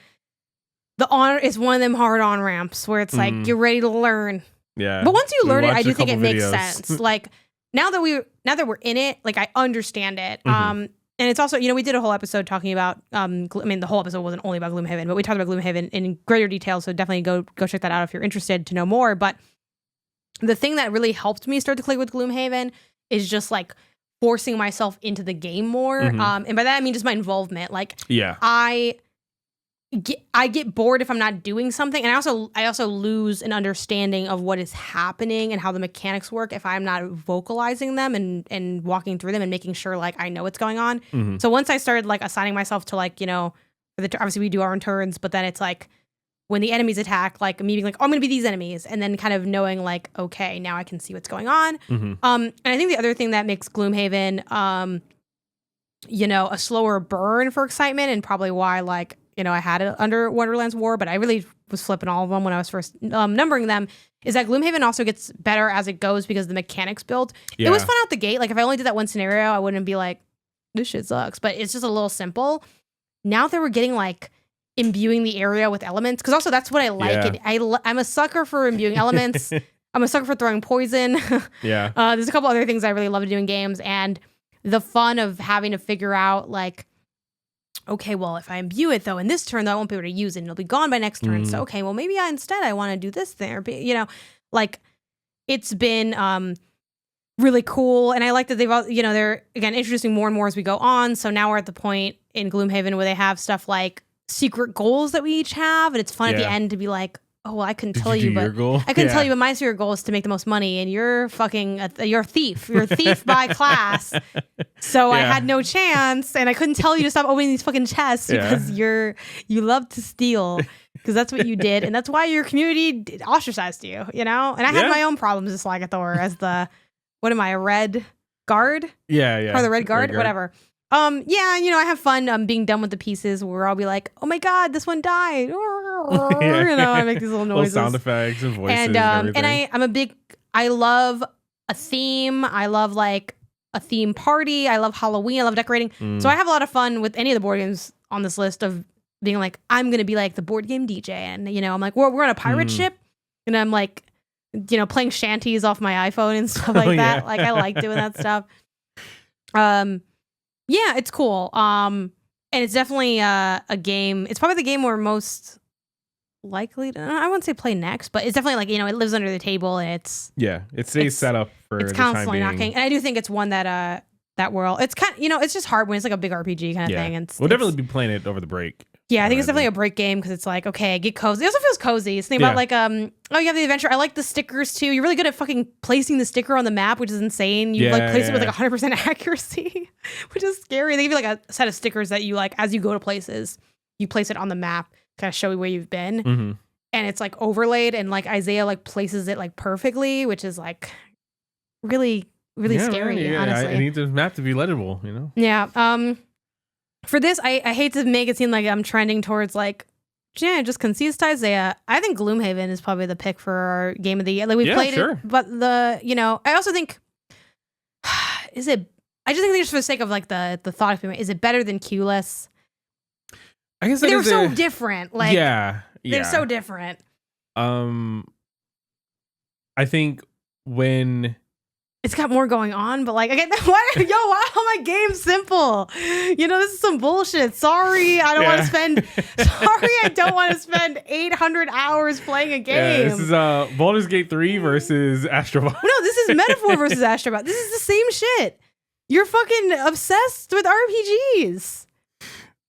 Speaker 1: the honor is one of them hard on ramps where it's like you're ready to learn.
Speaker 2: Yeah.
Speaker 1: But once you
Speaker 2: We
Speaker 1: learn it,
Speaker 2: watched
Speaker 1: I do
Speaker 2: a
Speaker 1: think it
Speaker 2: couple
Speaker 1: makes
Speaker 2: videos.
Speaker 1: sense. Like now that we're in it, like I understand it. And it's also, we did a whole episode talking about the whole episode wasn't only about Gloomhaven, but we talked about Gloomhaven in greater detail, so definitely go check that out if you're interested to know more. But the thing that really helped me start to click with Gloomhaven is just like forcing myself into the game more. And by that I mean just my involvement. Like I get bored if I'm not doing something, and I also lose an understanding of what is happening and how the mechanics work if I'm not vocalizing them and walking through them and making sure like I know what's going on. So once I started like assigning myself to like, obviously we do our own turns, but then it's like when the enemies attack, like me being like, oh, I'm gonna be these enemies, and then kind of knowing like, okay, now I can see what's going on. And I think the other thing that makes Gloomhaven a slower burn for excitement, and probably why like I had it under Wonderland's War, but I really was flipping all of them when I was first numbering them, is that Gloomhaven also gets better as it goes because the mechanics build. It was fun out the gate. Like if I only did that one scenario, I wouldn't be like, this shit sucks, but it's just a little simple. Now that we're getting like imbuing the area with elements, because also that's what I like. I'm a sucker for imbuing elements. I'm a sucker for throwing poison. There's a couple other things I really love to do in games, and the fun of having to figure out like, okay, well, if I imbue it though in this turn, though, I won't be able to use it and it'll be gone by next turn. So okay, well maybe instead I want to do this thing, or like it's been really cool, and I like that they've all they're again introducing more and more as we go on. So now we're at the point in Gloomhaven where they have stuff like secret goals that we each have, and it's fun at the end to be like, oh, well, I couldn't tell you, but I couldn't tell you, but my secret goal is to make the most money, and you're fucking you're a thief. You're a thief by class. So I had no chance, and I couldn't tell you to stop opening these fucking chests because you love to steal, because that's what you did, and that's why your community ostracized you, And I had my own problems as Slagathor as the what am I, a red guard?
Speaker 2: Yeah.
Speaker 1: Or the red guard, whatever. I have fun being done with the pieces where I'll be like, oh my god, this one died. I make these little noises,
Speaker 2: little sound effects and voices, and
Speaker 1: I love a theme. I love like a theme party. I love Halloween. I love decorating. So I have a lot of fun with any of the board games on this list of being like, I'm gonna be like the board game DJ, and I'm like, we're on a pirate ship, and I'm like, playing shanties off my iPhone and stuff like that. Like I like doing that stuff. Yeah, it's cool. And it's definitely a game. It's probably the game we're most likely to, I wouldn't say play next, but it's definitely like, it lives under the table, and
Speaker 2: it stays set up for
Speaker 1: it's
Speaker 2: the
Speaker 1: constantly
Speaker 2: time being.
Speaker 1: knocking. And I do think it's one that world, it's kind of, it's just hard when it's like a big RPG kind of thing. And
Speaker 2: we'll definitely be playing it over the break.
Speaker 1: Yeah, I think it's definitely a break game because it's like, okay, get cozy. It also feels cozy. It's thinking about like, you have the adventure. I like the stickers too. You're really good at fucking placing the sticker on the map, which is insane. You place it with like 100% accuracy, which is scary. They give you like a set of stickers that you like, as you go to places, you place it on the map, kind of show you where you've been. And it's like overlaid, and like Isaiah like places it like perfectly, which is like really, really scary, honestly.
Speaker 2: I need the map to be legible,
Speaker 1: Yeah. For this, I hate to make it seem like I'm trending towards like, just concedes to Isaiah. I think Gloomhaven is probably the pick for our game of the year. Like we played it, but I also think, I just think just for the sake of like the thought experiment, is it better than Q-less?
Speaker 2: I guess
Speaker 1: they're so different. Like they're so different.
Speaker 2: I think when
Speaker 1: it's got more going on, but like, again, why are my games simple? This is some bullshit. Sorry, I don't want to spend. Sorry, I don't want to spend 800 hours playing a game.
Speaker 2: This is Baldur's Gate 3 versus Astrobot.
Speaker 1: No, this is Metaphor versus Astrobot. This is the same shit. You're fucking obsessed with RPGs.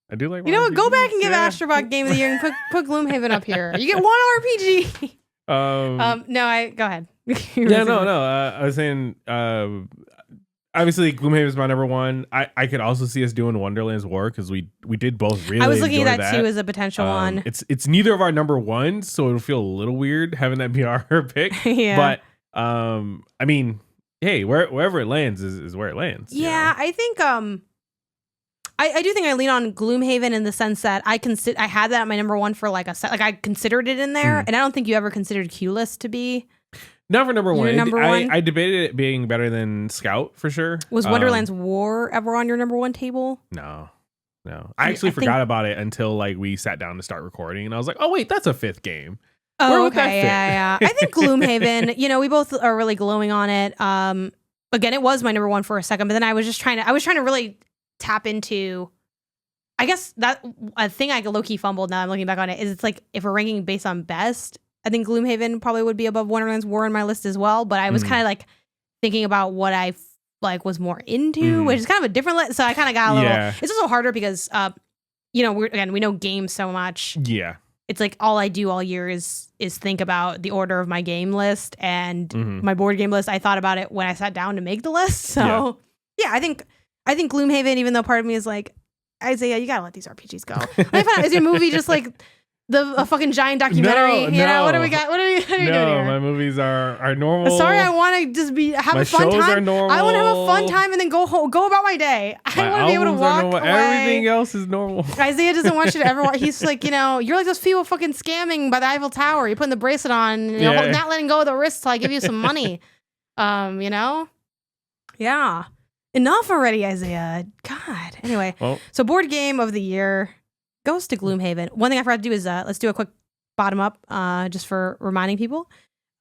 Speaker 2: I do like.
Speaker 1: Go back and give Astrobot Game of the Year and put Gloomhaven up here. You get one RPG. Go ahead.
Speaker 2: I was saying, obviously Gloomhaven is my number one. I could also see us doing Wonderland's War because we did both really.
Speaker 1: I was looking
Speaker 2: at
Speaker 1: that too as a potential one.
Speaker 2: It's neither of our number ones, so it'll feel a little weird having that be our pick. But I mean, hey, wherever it lands is where it lands.
Speaker 1: Yeah, I think I do think I lean on Gloomhaven in the sense that I had that at my number one for like a set. Like I considered it in there, and I don't think you ever considered Q-less to be.
Speaker 2: Not for number
Speaker 1: Your
Speaker 2: one.
Speaker 1: number one?
Speaker 2: I debated it being better than Scout for sure.
Speaker 1: Was Wonderland's War ever on your number one table?
Speaker 2: No. I actually forgot about it until like we sat down to start recording, and I was like, oh wait, that's a fifth game.
Speaker 1: Oh, okay, yeah. I think Gloomhaven. We both are really glowing on it. Again, it was my number one for a second, but then I was trying to really tap into. I guess that a thing I low key fumbled. Now I'm looking back on it. Is it's like if we're ranking based on best, I think Gloomhaven probably would be above Wonderland's War on my list as well. But I was kind of like thinking about what I was more into, which is kind of a different list. So I kind of got a little. Yeah. It's also harder because we know games so much.
Speaker 2: Yeah.
Speaker 1: It's like all I do all year is think about the order of my game list and my board game list. I thought about it when I sat down to make the list. So I think Gloomhaven, even though part of me is like, Isaiah, you gotta let these RPGs go. I found is your movie just like a fucking giant documentary?
Speaker 2: No.
Speaker 1: What do we got? What are we doing here?
Speaker 2: No, my movies are normal.
Speaker 1: Sorry, I want to just have a fun time.
Speaker 2: Are normal.
Speaker 1: I want to have a fun time and then go about my day. I want to be able to walk away.
Speaker 2: Everything else is normal.
Speaker 1: Isaiah doesn't want you to ever watch. He's like, you're like those people fucking scamming by the Eiffel Tower. You're putting the bracelet on, not letting go of the wrist till I give you some money. Yeah. Enough already, Isaiah. God. Anyway, so board game of the year goes to Gloomhaven. One thing I forgot to do is let's do a quick bottom up just for reminding people.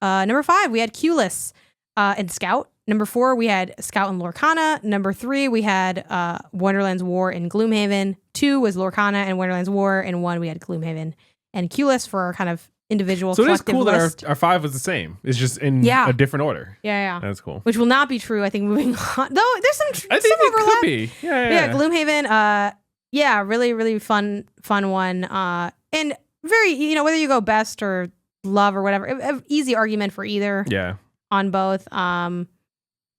Speaker 1: Number 5, we had Q-Less and Scout. Number 4, we had Scout and Lorcana. Number 3, we had Wonderland's War and Gloomhaven. 2 was Lorcana and Wonderland's War. And 1, we had Gloomhaven and Q-Less for our kind of individual
Speaker 2: so
Speaker 1: collective
Speaker 2: cool
Speaker 1: list.
Speaker 2: That our 5 was the same. It's just in a different order.
Speaker 1: Yeah.
Speaker 2: That's cool.
Speaker 1: Which will not be true, I think, moving on. Though there's some
Speaker 2: I think
Speaker 1: overlap.
Speaker 2: It could be. Yeah.
Speaker 1: Gloomhaven, really, really fun one. And very, whether you go best or love or whatever, easy argument for either.
Speaker 2: Yeah.
Speaker 1: On both. We'll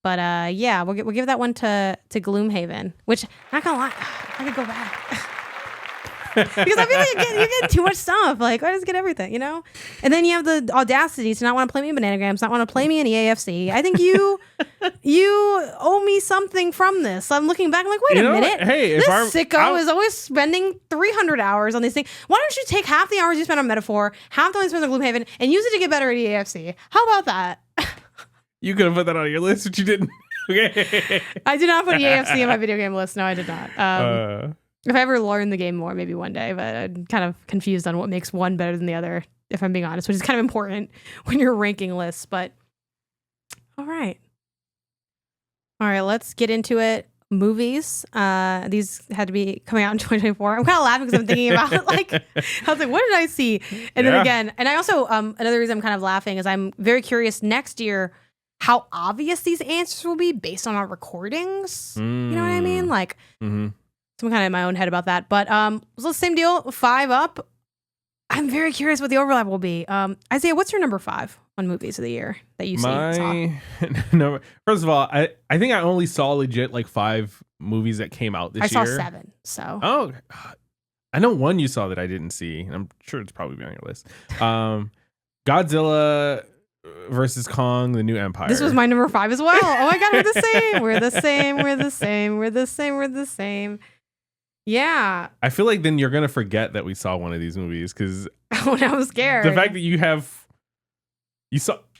Speaker 1: give that one to Gloomhaven, which, not gonna lie, I could go back. Because I feel like you're getting too much stuff. Like, why just get everything, And then you have the audacity to not want to play me in Bananagrams, not want to play me in EAFC. I think you owe me something from this. I'm looking back, I'm like, wait a minute.
Speaker 2: Hey,
Speaker 1: this sicko is always spending 300 hours on these things. Why don't you take half the hours you spend on Metaphor, half the hours you spend on Gloomhaven, and use it to get better at EAFC? How about that?
Speaker 2: You could have put that on your list, but you didn't. Okay.
Speaker 1: I did not put EAFC on my video game list. No, I did not. If I ever learn the game more, maybe one day, but I'm kind of confused on what makes one better than the other, if I'm being honest, which is kind of important when you're ranking lists, but all right, let's get into it. Movies. These had to be coming out in 2024. I'm kind of laughing because I'm thinking about I was like, what did I see? And then again, and I also, another reason I'm kind of laughing is I'm very curious next year how obvious these answers will be based on our recordings. You know what I mean? Like, I'm kind of in my own head about that, but so same deal. 5 up. I'm very curious what the overlap will be. Isaiah, what's your number 5 on movies of the year that you saw?
Speaker 2: No, first of all, I think I only saw legit like 5 movies that came out this year.
Speaker 1: I saw 7. So
Speaker 2: I know one you saw that I didn't see, and I'm sure it's probably on your list. Godzilla versus Kong: The New Empire.
Speaker 1: This was my number 5 as well. Oh my god, we're the same. Yeah.
Speaker 2: I feel like then you're going to forget that we saw one of these movies because
Speaker 1: I was scared.
Speaker 2: The fact that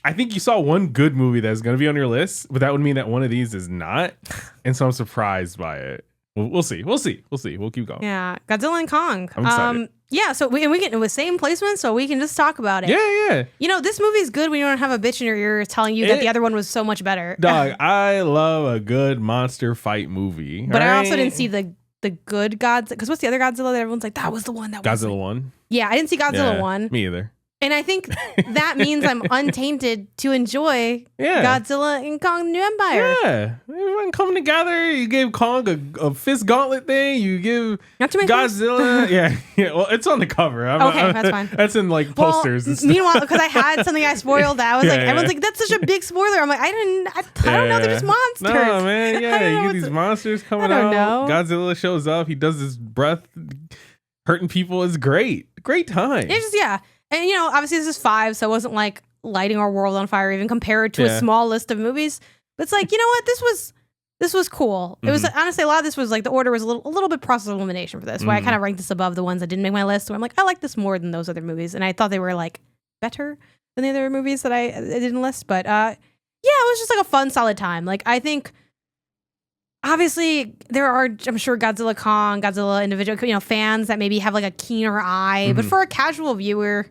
Speaker 2: I think you saw one good movie that's going to be on your list, but that would mean that one of these is not. And so I'm surprised by it. We'll see. We'll keep going.
Speaker 1: Yeah. Godzilla and Kong.
Speaker 2: I'm excited.
Speaker 1: Yeah. So we get with same placement, so we can just talk about it.
Speaker 2: Yeah.
Speaker 1: This movie's good when you don't have a bitch in your ear telling you that the other one was so much better.
Speaker 2: Dog, I love a good monster fight movie.
Speaker 1: But I also didn't see the good Godzilla, because what's the other Godzilla that everyone's like, that was the one that was
Speaker 2: Godzilla 1?
Speaker 1: Yeah, I didn't see Godzilla 1.
Speaker 2: Me either.
Speaker 1: And I think that means I'm untainted to enjoy Godzilla and Kong: New Empire.
Speaker 2: Yeah. Everyone coming together. You gave Kong a fist gauntlet thing. You give Godzilla. yeah. Well, it's on the cover.
Speaker 1: That's fine.
Speaker 2: That's in like posters and stuff.
Speaker 1: Meanwhile, because I had something I spoiled that I was everyone's like, that's such a big spoiler. I'm like, I don't know. They're just monsters.
Speaker 2: No, man. Yeah. You get these monsters coming out.
Speaker 1: I don't know.
Speaker 2: Godzilla shows up. He does his breath hurting people. It's great. Great time.
Speaker 1: It's just, And, obviously this is 5, so it wasn't like lighting our world on fire, even compared to a small list of movies. But it's like, you know what? This was cool. It was honestly, a lot of this was like the order was a little bit process of elimination for this, where I kind of ranked this above the ones that didn't make my list. Where I'm like, I like this more than those other movies. And I thought they were like better. than the other movies that I didn't list. But yeah, it was just like a fun, solid time. Like I think, obviously, there are, I'm sure, Godzilla individual, fans that maybe have like a keener eye. But for a casual viewer,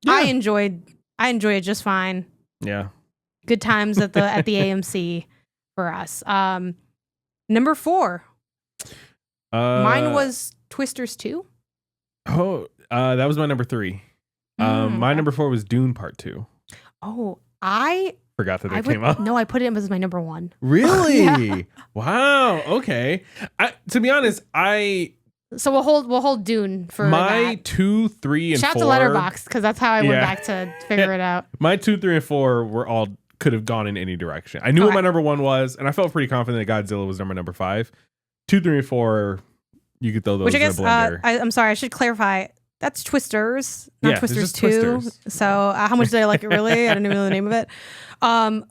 Speaker 1: I enjoyed it just fine.
Speaker 2: Yeah,
Speaker 1: good times at the AMC for us. Number 4. Mine was Twisters 2.
Speaker 2: Oh, that was my number 3. My number 4 was Dune Part 2.
Speaker 1: Oh, I
Speaker 2: forgot that came out.
Speaker 1: No, I put it as my number 1.
Speaker 2: Really?
Speaker 1: Yeah.
Speaker 2: Wow. Okay. To be honest,
Speaker 1: so we'll hold Dune for
Speaker 2: my
Speaker 1: that.
Speaker 2: 2, 3, and 4.
Speaker 1: Shout out to Letterboxd, because that's how I went back to figure it out.
Speaker 2: My 2, 3, and 4 were all could have gone in any direction. I knew what my number 1 was, and I felt pretty confident that Godzilla was number 5. 2, 3, and 4, you could throw those
Speaker 1: Which I guess,
Speaker 2: in a blender.
Speaker 1: I'm sorry, I should clarify. That's Twisters, not Twisters 2.
Speaker 2: Twisters.
Speaker 1: So how much did I like it really? I don't even know the name of it.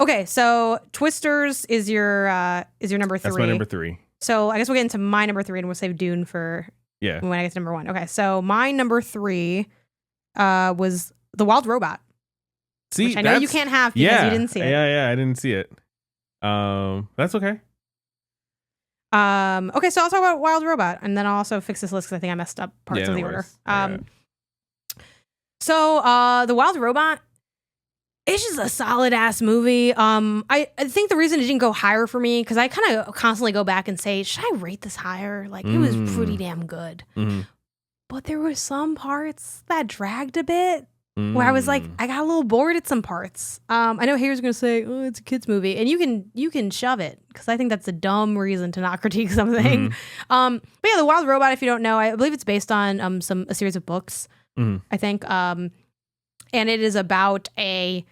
Speaker 1: Okay, so Twisters is your number 3.
Speaker 2: That's my number 3.
Speaker 1: So I guess we'll get into my number 3 and we'll save Dune for when I get to number 1. Okay, so my number 3 was The Wild Robot.
Speaker 2: See,
Speaker 1: which I know you can't have because you didn't see it.
Speaker 2: Yeah, I didn't see it. That's okay.
Speaker 1: Okay, so I'll talk about Wild Robot, and then I'll also fix this list because I think I messed up parts of the order. So The Wild Robot, it's just a solid ass movie. I think the reason it didn't go higher for me, because I kind of constantly go back and say, should I rate this higher? Like, it was pretty damn good. But there were some parts that dragged a bit. Where I was like, I got a little bored at some parts. I know Hayer's going to say, oh, it's a kid's movie. And you can shove it, because I think that's a dumb reason to not critique something. But yeah, The Wild Robot, if you don't know, I believe it's based on a series of books, I think. And it is about a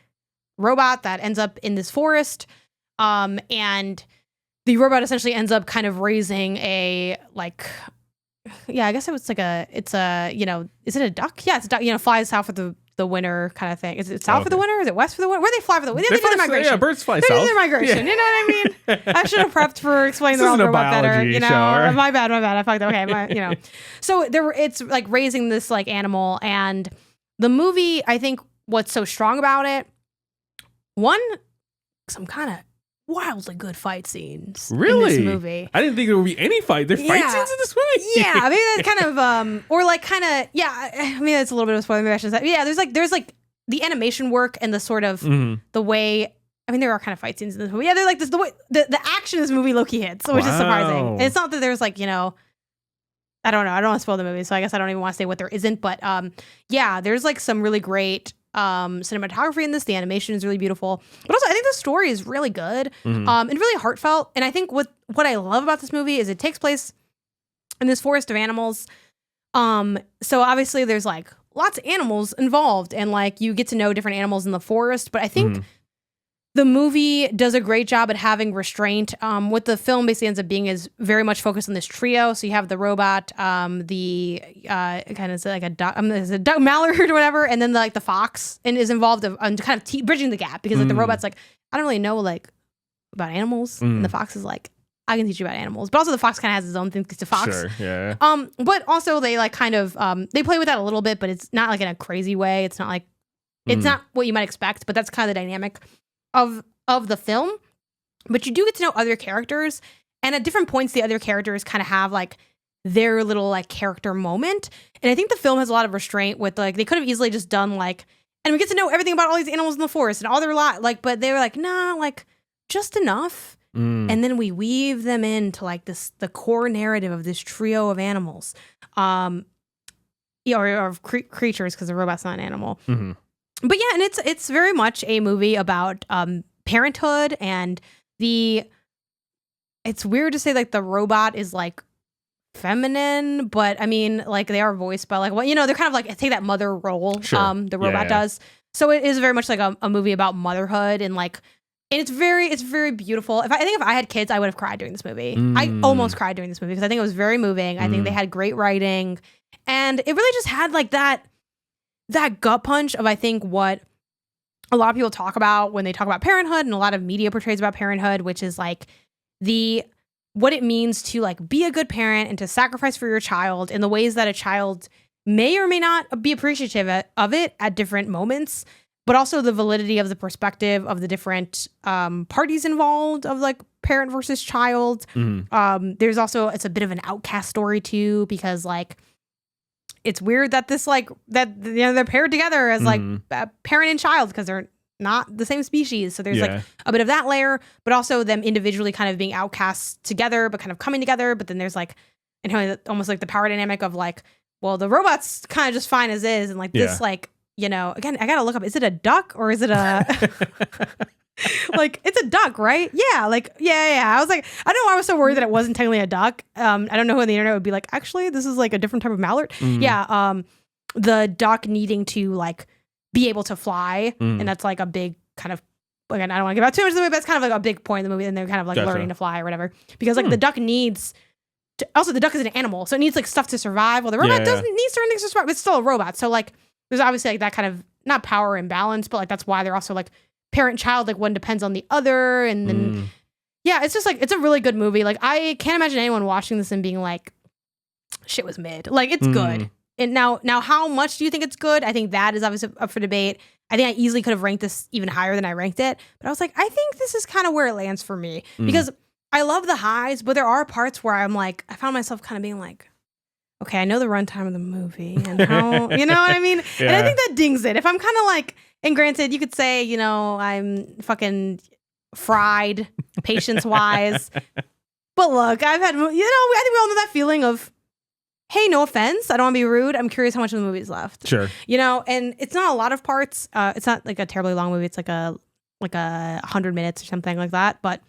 Speaker 1: robot that ends up in this forest. And the robot essentially ends up kind of raising a, like... Yeah, I guess it was like is it a duck? Yeah, it's a duck, flies south for the winter kind of thing. Is it south for the winter? Is it west for the winter? Where they fly for the winter? They do their migration.
Speaker 2: Yeah, birds fly
Speaker 1: south.
Speaker 2: They
Speaker 1: do their migration. You know what I mean? I should have prepped for explaining the Wild Robot better.
Speaker 2: Show, right?
Speaker 1: My bad. I fucked up. Okay, So it's like raising this like animal, and the movie, I think what's so strong about it, one, some kind of wildly good fight scenes in this movie.
Speaker 2: I didn't think there would be any fight. There's fight scenes in this movie?
Speaker 1: Yeah, maybe that's kind of or like kind of I mean that's a little bit of a spoiler, maybe I should say. Yeah, there's like the animation work and the sort of the way, I mean there are kind of fight scenes in this movie. Yeah, they're like this, the way the action in this movie low-key hits, which is surprising. And it's not that there's like, I don't know, I don't want to spoil the movie, so I guess I don't even want to say what there isn't, but yeah, there's like some really great cinematography in this. The animation is really beautiful, but also I think the story is really good and really heartfelt. And I think what I love about this movie is it takes place in this forest of animals. So obviously there's like lots of animals involved, and like you get to know different animals in the forest, but I think the movie does a great job at having restraint. What the film basically ends up being is very much focused on this trio. So you have the robot, the kind of like a duck, there's a duck mallard or whatever, and then the fox and is involved on kind of bridging the gap, because like the robot's like, I don't really know like about animals, and the fox is like, I can teach you about animals. But also the fox kind of has his own thing to fox.
Speaker 2: Sure, yeah.
Speaker 1: But also they like kind of they play with that a little bit, but it's not like in a crazy way. It's not like it's not what you might expect, but that's kind of the dynamic of the film. But you do get to know other characters, and at different points the other characters kind of have like their little like character moment. And I think the film has a lot of restraint with like, they could have easily just done like, and we get to know everything about all these animals in the forest and all their lot, like, but they were like, nah, like just enough. And then we weave them into like the core narrative of this trio of animals, or of creatures, because the robot's not an animal. But yeah, and it's very much a movie about parenthood, and it's weird to say like the robot is like feminine, but I mean like they are voiced by like, well, they're kind of like take that mother role.
Speaker 2: Sure.
Speaker 1: The robot does. So it is very much like a movie about motherhood, and like, and it's very beautiful. I think if I had kids, I would have cried during this movie. I almost cried during this movie because I think it was very moving. I think they had great writing, and it really just had like that gut punch of, I think, what a lot of people talk about when they talk about parenthood, and a lot of media portrays about parenthood, which is like what it means to like be a good parent and to sacrifice for your child in the ways that a child may or may not be appreciative of it at different moments. but also the validity of the perspective of the different parties involved of like parent versus child. There's also, it's a bit of an outcast story too, because like it's weird that this like that, you know, they're paired together as like parent and child because they're not the same species. So there's like a bit of that layer, but also them individually kind of being outcasts together, but kind of coming together. But then there's like, and how almost like the power dynamic of like, well, the robot's kind of just fine as is. And like this, like, you know, again, I got to look up, is it a duck or is it a, like, it's a duck, right? Yeah. Like, yeah. I was like, I don't know why I was so worried that it wasn't technically a duck. I don't know who on the internet would be like, actually, this is like a different type of mallard. Yeah. The duck needing to like be able to fly. And that's like a big kind of, again, I don't want to give out too much of the movie, but it's kind of like a big point in the movie. And they're kind of like learning to fly or whatever. Because like the duck needs to, also the duck is an animal. So it needs like stuff to survive. Well, the robot doesn't need certain things to survive, but it's still a robot. So like there's obviously like that kind of, not power imbalance, but like that's why they're also like parent child, like one depends on the other. And then, yeah, it's just like, it's a really good movie. Like I can't imagine anyone watching this and being like, shit was mid. Like it's good. And now how much do you think it's good? I think that is obviously up for debate. I think I easily could have ranked this even higher than I ranked it. But I was like, I think this is kind of where it lands for me. Because I love the highs, but there are parts where I'm like, I found myself kind of being like, okay, I know the runtime of the movie and how, you know what I mean? And I think that dings it. If I'm kind of like, and granted, you could say, you know, I'm fucking fried patience-wise. But look, I've had, you know, I think we all know that feeling of, hey, no offense, I don't want to be rude. I'm curious how much of the movie is left.
Speaker 2: Sure.
Speaker 1: You know, and it's not a lot of parts. It's not like a terribly long movie. It's like a 100 minutes or something like that. But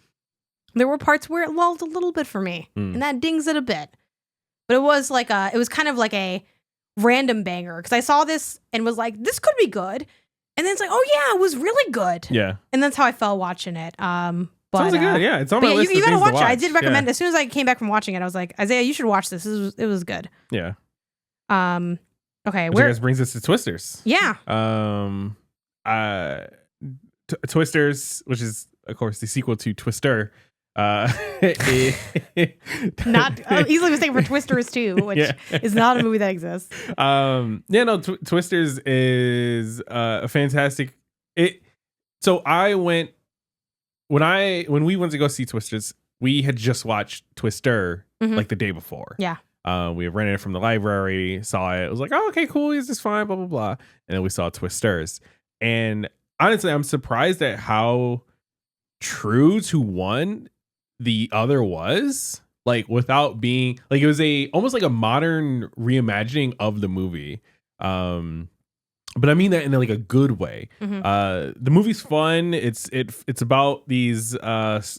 Speaker 1: there were parts where it lulled a little bit for me. And that dings it a bit. But it was like it was kind of like a random banger. Because I saw this and was like, this could be good. And then it's like, oh yeah, it was really good.
Speaker 2: Yeah.
Speaker 1: And that's how I felt watching it. But,
Speaker 2: sounds good. Yeah, it's on my list.
Speaker 1: You gotta watch it. I did recommend.
Speaker 2: Yeah.
Speaker 1: As soon as I came back from watching it, I was like, Isaiah, you should watch this. It was good.
Speaker 2: Yeah.
Speaker 1: Okay.
Speaker 2: Which I guess brings us to Twisters.
Speaker 1: Yeah.
Speaker 2: Twisters, which is of course the sequel to Twister.
Speaker 1: Not easily mistaken for Twisters 2, which is not a movie that exists.
Speaker 2: Twisters is a fantastic. So I went when we went to go see Twisters, we had just watched Twister like the day before.
Speaker 1: Yeah.
Speaker 2: We had rented it from the library, saw it. It was like, oh, okay, cool. Is this fine? Blah, blah, blah. And then we saw Twisters. And honestly, I'm surprised at how true to one the other was. Like without being like, it was almost like a modern reimagining of the movie. But I mean that in like a good way. The movie's fun. It's about these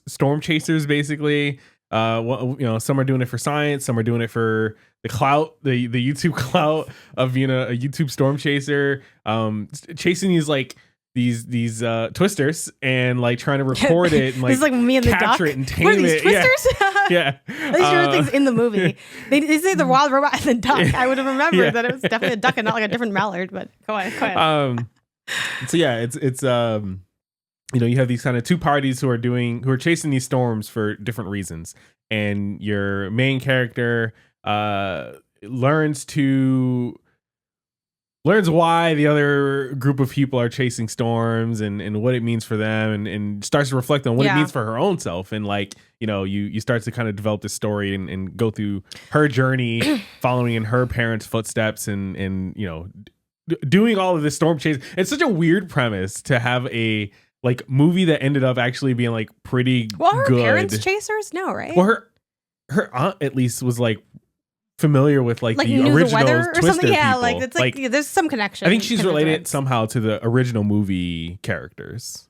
Speaker 2: storm chasers basically. You know, some are doing it for science, some are doing it for the clout, the YouTube clout of being a YouTube storm chaser. Chasing these twisters and like trying to record it and like,
Speaker 1: this is like me and the
Speaker 2: capture
Speaker 1: duck.
Speaker 2: it and tame
Speaker 1: what are these
Speaker 2: it.
Speaker 1: Twisters?
Speaker 2: Yeah.
Speaker 1: At least there were things in the movie. They say the wild robot and the duck. I would have remembered that it was definitely a duck and not like a different mallard, but go ahead.
Speaker 2: So yeah, it's you know, you have these kind of two parties who are chasing these storms for different reasons. And your main character learns why the other group of people are chasing storms and what it means for them and starts to reflect on what it means for her own self. And like, you know, you start to kind of develop this story and go through her journey following in her parents' footsteps and you know, doing all of this storm chase. It's such a weird premise to have a like movie that ended up actually being like pretty
Speaker 1: her
Speaker 2: good.
Speaker 1: Parents chasers? No, right?
Speaker 2: Well, her aunt at least was like familiar with like the
Speaker 1: knew
Speaker 2: original
Speaker 1: the weather or
Speaker 2: Twister
Speaker 1: something. Yeah,
Speaker 2: people.
Speaker 1: like it's like there's some connection.
Speaker 2: I think she's related somehow to the original movie characters.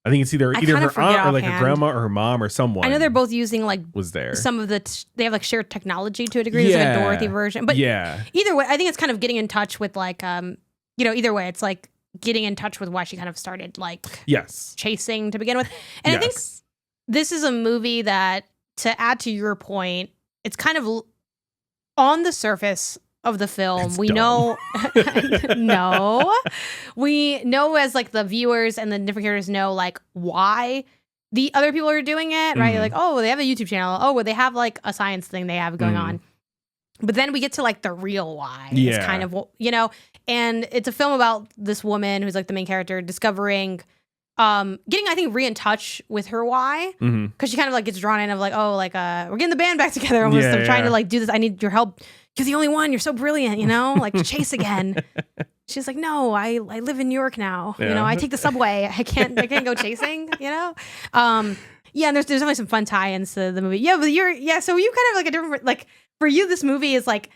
Speaker 2: I think it's either her aunt or like her grandma or her mom or someone.
Speaker 1: I know they're both using like
Speaker 2: was there
Speaker 1: some of they have like shared technology to a degree. There's like a Dorothy version, but either way, I think it's kind of getting in touch with like you know, either way, it's like getting in touch with why she kind of started like chasing to begin with. And I think this is a movie that, to add to your point, it's kind of on the surface of the film.
Speaker 2: It's
Speaker 1: we
Speaker 2: dumb.
Speaker 1: know we know as like the viewers and the different characters know like why the other people are doing it, right? Like, oh, they have a YouTube channel. Oh, well, they have like a science thing they have going on. But then we get to like the real why. It's kind of, you know, And it's a film about this woman who's like the main character discovering, getting, I think, in touch with her why. Because she kind of like gets drawn in of like, oh, like, we're getting the band back together almost. I'm trying to like do this. I need your help. You're the only one. You're so brilliant, you know, like chase again. She's like, no, I live in New York now. You know, I take the subway. I can't go chasing, you know? Yeah, and there's definitely some fun tie-ins to the movie. Yeah, but so you kind of like a different, like, for you, this movie is like,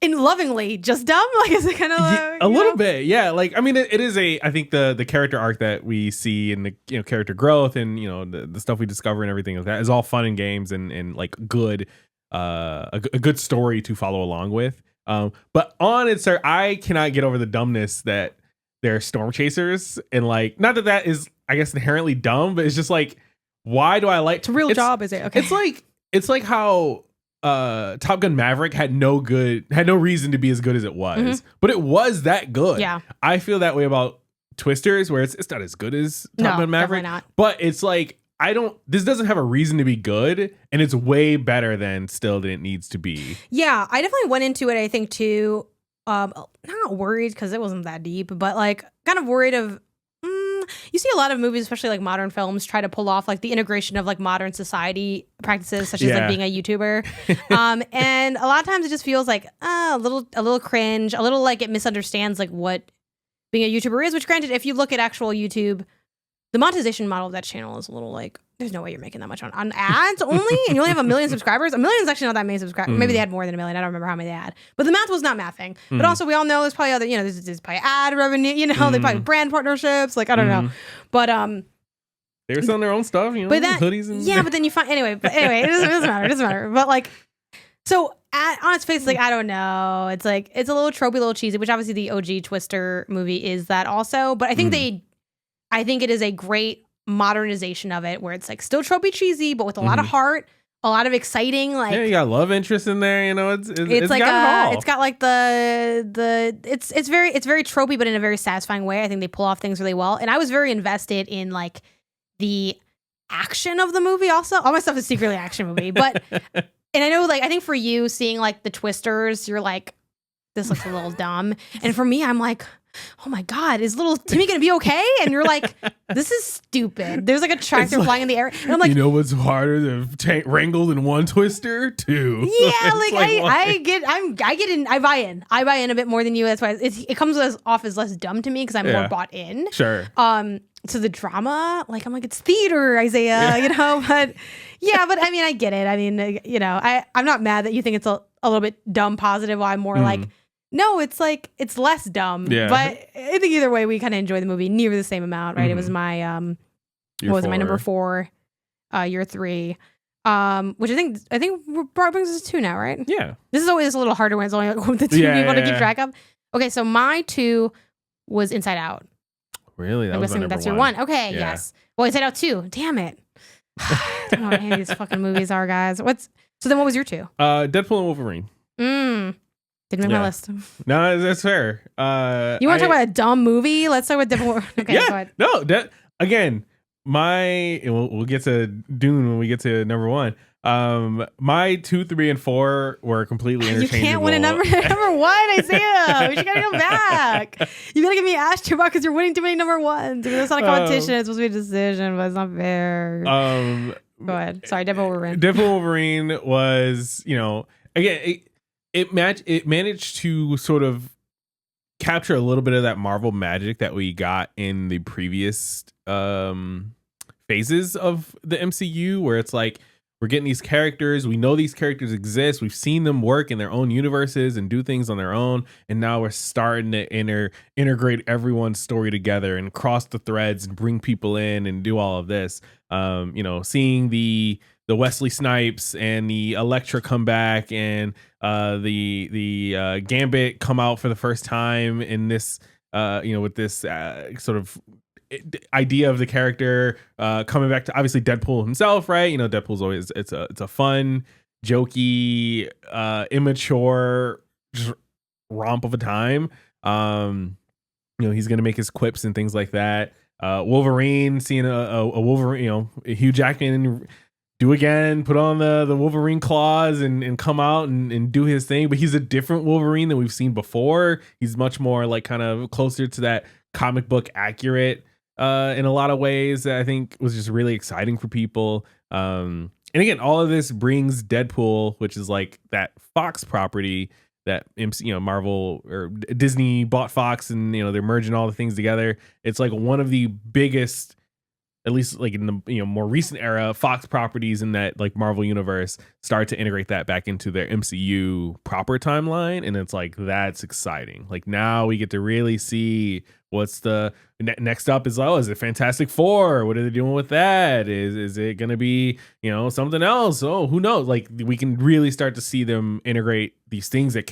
Speaker 1: in lovingly just dumb. Like, is it kind of
Speaker 2: a little bit? Yeah. Like, I mean, it is I think the character arc that we see and the, you know, character growth and, you know, the stuff we discover and everything like that is all fun and games and like good, a good story to follow along with. But on its side, I cannot get over the dumbness that they're storm chasers, and like, not that is, I guess, inherently dumb, but it's just like, why do I like?
Speaker 1: It's a real job, is it? Okay.
Speaker 2: It's like how Top Gun Maverick had no reason to be as good as it was, but it was that good.
Speaker 1: Yeah,
Speaker 2: I feel that way about Twisters, where it's not as good as Top Gun Maverick,
Speaker 1: not.
Speaker 2: But it's like, this doesn't have a reason to be good, and it's way better than it needs to be.
Speaker 1: Yeah, I definitely went into it, I think, too, not worried because it wasn't that deep, but like kind of worried of, you see a lot of movies, especially like modern films, try to pull off like the integration of like modern society practices, such as like being a YouTuber. And a lot of times it just feels like a little cringe, a little like it misunderstands like what being a YouTuber is, which granted, if you look at actual YouTube, the monetization model of that channel is a little like, there's no way you're making that much on ads only, and you only have 1 million subscribers. 1 million is actually not that many subscribers. Maybe they had more than 1 million. I don't remember how many they had. But the math was not mathing. But also, we all know there's probably other, you know, there's probably ad revenue, you know, they probably brand partnerships. Like, I don't know. But
Speaker 2: they were selling their own stuff, you know,
Speaker 1: but that,
Speaker 2: hoodies and
Speaker 1: but then you find anyway, it doesn't matter. But like, so on its face, like, I don't know. It's like, it's a little tropey, a little cheesy, which obviously the OG Twister movie is that also. But I think I think it is a great modernization of it, where it's like still tropey cheesy, but with a lot of heart, a lot of exciting, like,
Speaker 2: you got love interest in there, you know, it's
Speaker 1: like
Speaker 2: got it all.
Speaker 1: It's got like it's very tropey, but in a very satisfying way. I think they pull off things really well, and I was very invested in like the action of the movie. Also, all my stuff is secretly action movie, but and I know, like, I think for you, seeing like the Twisters, you're like, this looks a little dumb, and for me, I'm like, oh my God, is little Timmy gonna be okay? And you're like, this is stupid. There's like a tractor flying in the air. And I'm like,
Speaker 2: you know what's harder than wrangled in one Twister? Two.
Speaker 1: Yeah, like I buy in. I buy in a bit more than you. That's why it comes off as less dumb to me because I'm more bought in.
Speaker 2: Sure.
Speaker 1: So the drama, like, I'm like, it's theater, Isaiah, you know, but I mean, I get it. I mean, you know, I'm not mad that you think it's a little bit dumb positive, while I'm more like, no, it's like, it's less dumb. Yeah. But I think either way, we kind of enjoy the movie near the same amount, right? It was my, my number 4, year 3, which I think brings us to 2 now, right?
Speaker 2: Yeah.
Speaker 1: This is always a little harder when it's only like the 2 people to keep track of. Okay, so my 2 was Inside Out.
Speaker 2: Really?
Speaker 1: I'm guessing that's your 1. Okay, yes. Well, Inside Out 2. Damn it. I don't know what any of these fucking movies are, guys. So then what was your 2?
Speaker 2: Deadpool and Wolverine.
Speaker 1: Didn't make my list.
Speaker 2: No, that's fair.
Speaker 1: You want to talk about a dumb movie? Let's talk about Deadpool. Okay, go ahead.
Speaker 2: No, again, we'll get to Dune when we get to number 1. My 2, 3, and 4 were completely interchangeable.
Speaker 1: You can't win a number 1, Isaiah. We gotta go back. You gotta give me Astro because you're winning too many number 1s. It's not a competition. It's supposed to be a decision, but it's not fair. Go ahead. Sorry, Deadpool Wolverine.
Speaker 2: Deadpool Wolverine was, you know, again, it managed to sort of capture a little bit of that Marvel magic that we got in the previous phases of the MCU, where it's like, we're getting these characters. We know these characters exist. We've seen them work in their own universes and do things on their own. And now we're starting to integrate everyone's story together and cross the threads and bring people in and do all of this. You know, seeing the Wesley Snipes and the Elektra come back, and the Gambit come out for the first time in this, you know, with this sort of idea of the character coming back to obviously Deadpool himself, right? You know, Deadpool's always it's a fun, jokey, immature romp of a time. You know, he's gonna make his quips and things like that. Wolverine, seeing a Wolverine, you know, Hugh Jackman do again, put on the Wolverine claws and come out and do his thing. But he's a different Wolverine than we've seen before. He's much more like kind of closer to that comic book accurate in a lot of ways that I think was just really exciting for people. And again, all of this brings Deadpool, which is like that Fox property that Marvel or Disney bought Fox, and they're merging all the things together. It's like one of the biggest, at least like in the more recent era, Fox properties in that like Marvel universe start to integrate that back into their MCU proper timeline, and it's like that's exciting. Like now we get to really see what's the next up is. Is it Fantastic Four? What are they doing with that? Is it going to be something else? Oh, who knows? Like we can really start to see them integrate these things that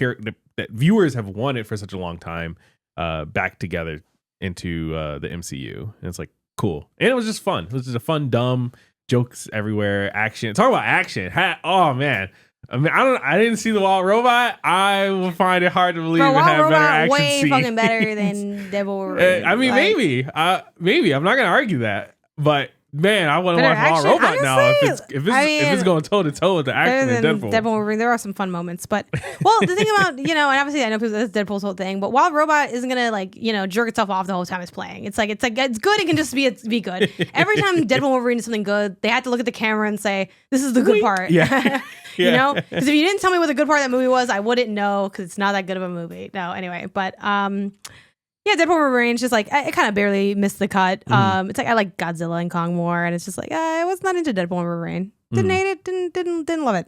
Speaker 2: viewers have wanted for such a long time back together into the MCU, and it's like. Cool. And it was just fun. It was just a fun, dumb jokes everywhere. Action. Talk about action. Oh man. I mean, I didn't see the Wild Robot. I will find it hard to believe it had better action
Speaker 1: way
Speaker 2: scenes.
Speaker 1: fucking better than Deadpool.
Speaker 2: I mean, maybe. I'm not gonna argue that, but man, I want to watch Wild Robot now. If it's going toe to toe with the action in Deadpool.
Speaker 1: There are some fun moments, but the thing about and obviously I know that's Deadpool's whole thing, but Wild Robot isn't gonna jerk itself off the whole time it's playing. It's good. It can just be good. Every time Deadpool and Wolverine does something good, they have to look at the camera and say, "This is the good part."
Speaker 2: Yeah.
Speaker 1: Because if you didn't tell me what the good part of that movie was, I wouldn't know because it's not that good of a movie. No, anyway, but yeah, Deadpool Wolverine just like it kind of barely missed the cut. It's like I like Godzilla and Kong more, and it's just like I was not into Deadpool and Wolverine. Didn't hate it. Didn't love it.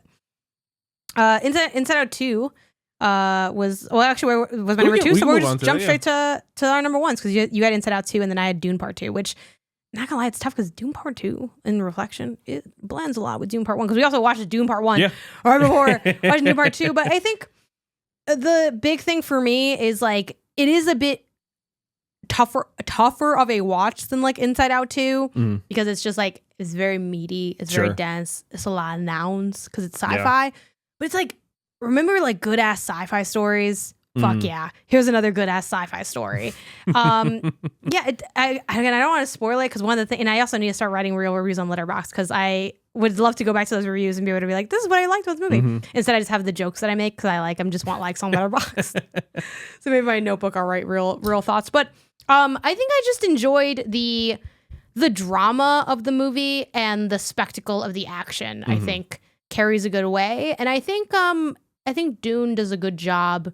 Speaker 1: Inside Out 2 was actually was my number 2, so we'll just jump straight to our number 1s because you had Inside Out 2 and then I had Dune Part 2, which not gonna lie, it's tough because Dune Part 2 in reflection it blends a lot with Dune Part 1 because we also watched Dune Part 1 right before watching Dune Part 2. But I think the big thing for me is like it is a bit tougher of a watch than like Inside Out 2 because it's just like it's very meaty, it's very dense, it's a lot of nouns because it's sci-fi, but it's like remember like good ass sci-fi stories. Fuck yeah, here's another good ass sci-fi story. I don't want to spoil it because one of the things, and I also need to start writing real reviews on Letterboxd because I would love to go back to those reviews and be able to be like, this is what I liked about the movie. Instead, I just have the jokes that I make because I like them, just want likes on Letterboxd. So maybe my notebook, I'll write real thoughts. But I think I just enjoyed the drama of the movie and the spectacle of the action. I think carries a good way, and I think Dune does a good job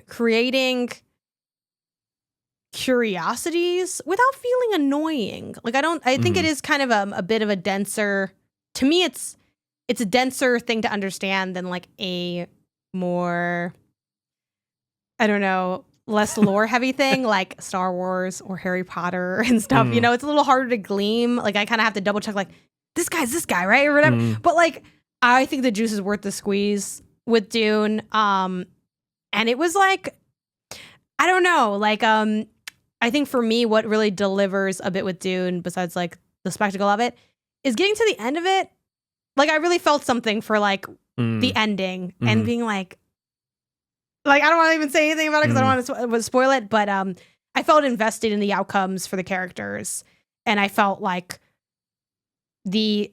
Speaker 1: creating curiosities without feeling annoying. Like I think it is kind of a bit of a denser. To me, it's a denser thing to understand than like a more, I don't know, less lore heavy thing like Star Wars or Harry Potter and stuff. It's a little harder to glean. Like I kind of have to double check like this guy's this guy, right? Or whatever. But like I think the juice is worth the squeeze with Dune. And it was like, I don't know, like I think for me what really delivers a bit with Dune besides like the spectacle of it is getting to the end of it. Like I really felt something for like the ending and being like I don't want to even say anything about it because I don't want to spoil it, but I felt invested in the outcomes for the characters, and I felt like the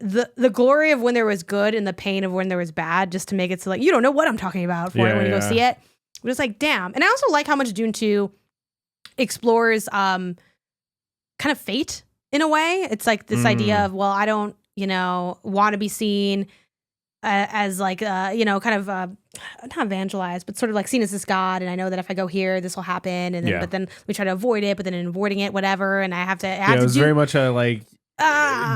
Speaker 1: glory of when there was good and the pain of when there was bad, just to make it so like you don't know what I'm talking about when you go see it. But it's like, damn. And I also like how much Dune 2 explores kind of fate in a way. It's like this idea of, well, I don't, want to be seen as like, kind of not evangelized, but sort of like seen as this god. And I know that if I go here, this will happen. And then, but then we try to avoid it, but then in avoiding it, whatever. And I have to.
Speaker 2: It was very much a like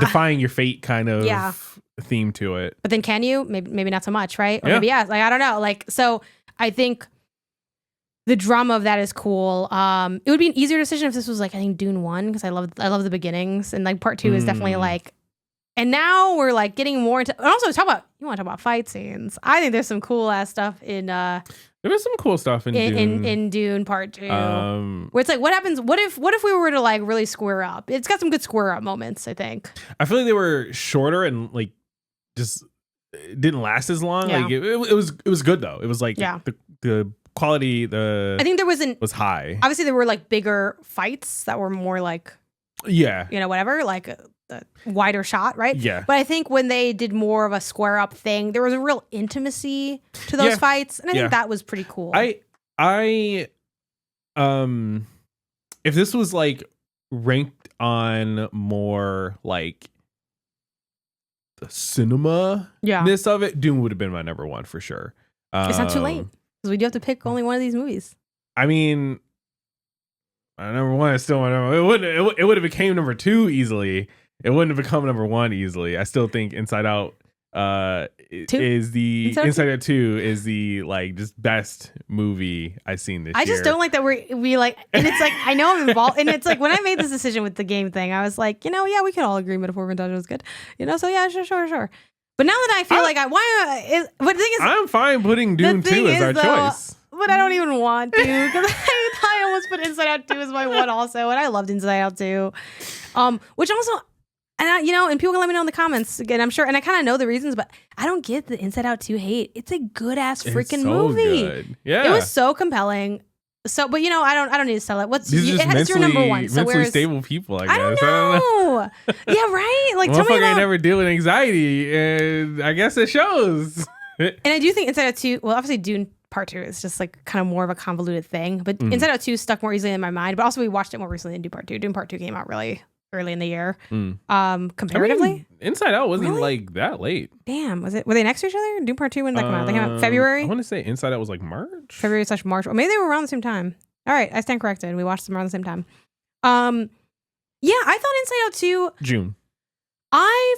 Speaker 2: defying your fate kind of theme to it.
Speaker 1: But then can you? Maybe not so much, right? Or maybe yes. Like I don't know. Like so, I think the drama of that is cool. It would be an easier decision if this was like I think Dune 1 because I love the beginnings, and like Part 2 is definitely like. And now we're like getting more into. And also you want to talk about fight scenes? I think there's some cool ass stuff in. There
Speaker 2: was some cool stuff in Dune.
Speaker 1: In Dune Part 2, where it's like, what happens? What if we were to like really square up? It's got some good square up moments, I think.
Speaker 2: I feel like they were shorter and like just didn't last as long.
Speaker 1: Yeah.
Speaker 2: Like it was good though. It was like the quality. I think there was high.
Speaker 1: Obviously, there were like bigger fights that were more like whatever like. wider shot, right?
Speaker 2: Yeah.
Speaker 1: But I think when they did more of a square up thing, there was a real intimacy to those fights, and I think that was pretty cool.
Speaker 2: I if this was like ranked on more like the cinema-ness of it, Dune would have been my number one for sure.
Speaker 1: It's not too late because we do have to pick only one of these movies.
Speaker 2: I mean, my number one is still my number. It would have became number two easily. It wouldn't have become number one easily. I still think Inside Out is the Inside Out 2 is the like just best movie I've seen this year.
Speaker 1: I just don't like that we like, and it's like I know I'm involved, and it's like when I made this decision with the game thing, I was like, we could all agree Metaphor Dungeon was good, so yeah, sure. But now that I feel but the thing is,
Speaker 2: I'm fine putting Dune 2 as our choice.
Speaker 1: But I don't even want to because I almost put Inside Out 2 as my one also, and I loved Inside Out 2, which also. And and people can let me know in the comments again, I'm sure. And I kind of know the reasons, but I don't get the Inside Out 2 hate. It's a good ass freaking movie.
Speaker 2: Good. Yeah,
Speaker 1: it was so compelling. So, but I don't need to sell it. It's your number one. So
Speaker 2: mentally stable people, I guess.
Speaker 1: I don't know. Yeah, right. Like, tell me
Speaker 2: about. Ain't never deal with anxiety, and I guess it shows.
Speaker 1: And I do think Inside Out 2. Well, obviously, Dune Part 2 is just like kind of more of a convoluted thing, but Inside Out 2 stuck more easily in my mind. But also, we watched it more recently than Dune Part 2. Dune Part 2 came out really early in the year. Comparatively,
Speaker 2: I mean, Inside Out wasn't like that late.
Speaker 1: Damn, was it? Were they next to each other? Dune Part 2 when did that come out? They came out February.
Speaker 2: I want to say Inside Out was like
Speaker 1: February/March, or maybe they were around the same time. All right, I stand corrected. We watched them around the same time. Yeah, I thought Inside Out 2
Speaker 2: June.
Speaker 1: I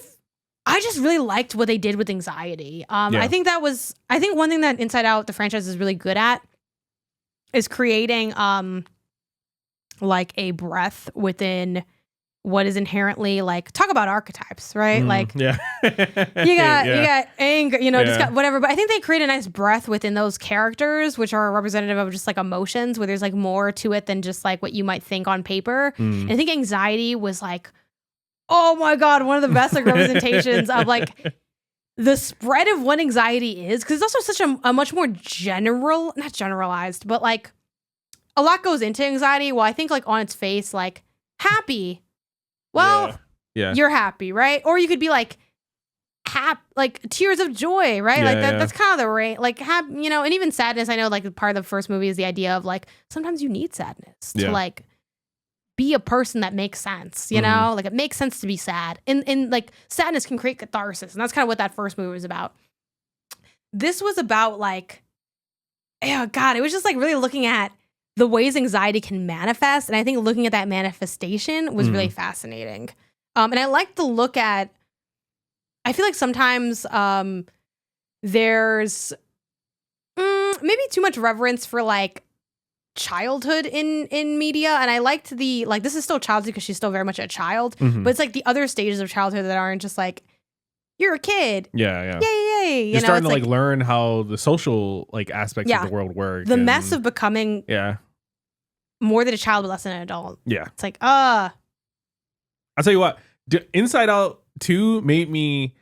Speaker 1: just really liked what they did with anxiety. I think one thing that Inside Out the franchise is really good at is creating like a breadth within what is inherently like, talk about archetypes, right? You got anger, just got whatever. But I think they create a nice breadth within those characters, which are representative of just like emotions, where there's like more to it than just like what you might think on paper. And I think anxiety was like, oh my God, one of the best like representations of like the spread of what anxiety is. Cause it's also such a much more not generalized, but like a lot goes into anxiety. Well, I think like on its face, like happy. Well, you're happy, right? Or you could be like, like tears of joy, right? That's kind of the rate. Like, and even sadness. I know, like part of the first movie is the idea of like sometimes you need sadness to like be a person that makes sense. Like it makes sense to be sad, and like sadness can create catharsis, and that's kind of what that first movie was about. This was about like, oh God, it was just like really looking at the ways anxiety can manifest. And I think looking at that manifestation was really fascinating. And I like to look at, I feel like sometimes there's maybe too much reverence for like childhood in media. And I liked this is still childhood because she's still very much a child, but it's like the other stages of childhood that aren't just like, you're a kid.
Speaker 2: Yeah.
Speaker 1: Yay.
Speaker 2: You're starting to like learn how the social like aspects of the world work.
Speaker 1: The mess of becoming more than a child but less than an adult.
Speaker 2: Yeah.
Speaker 1: It's like,
Speaker 2: I'll tell you what, Inside Out 2 made me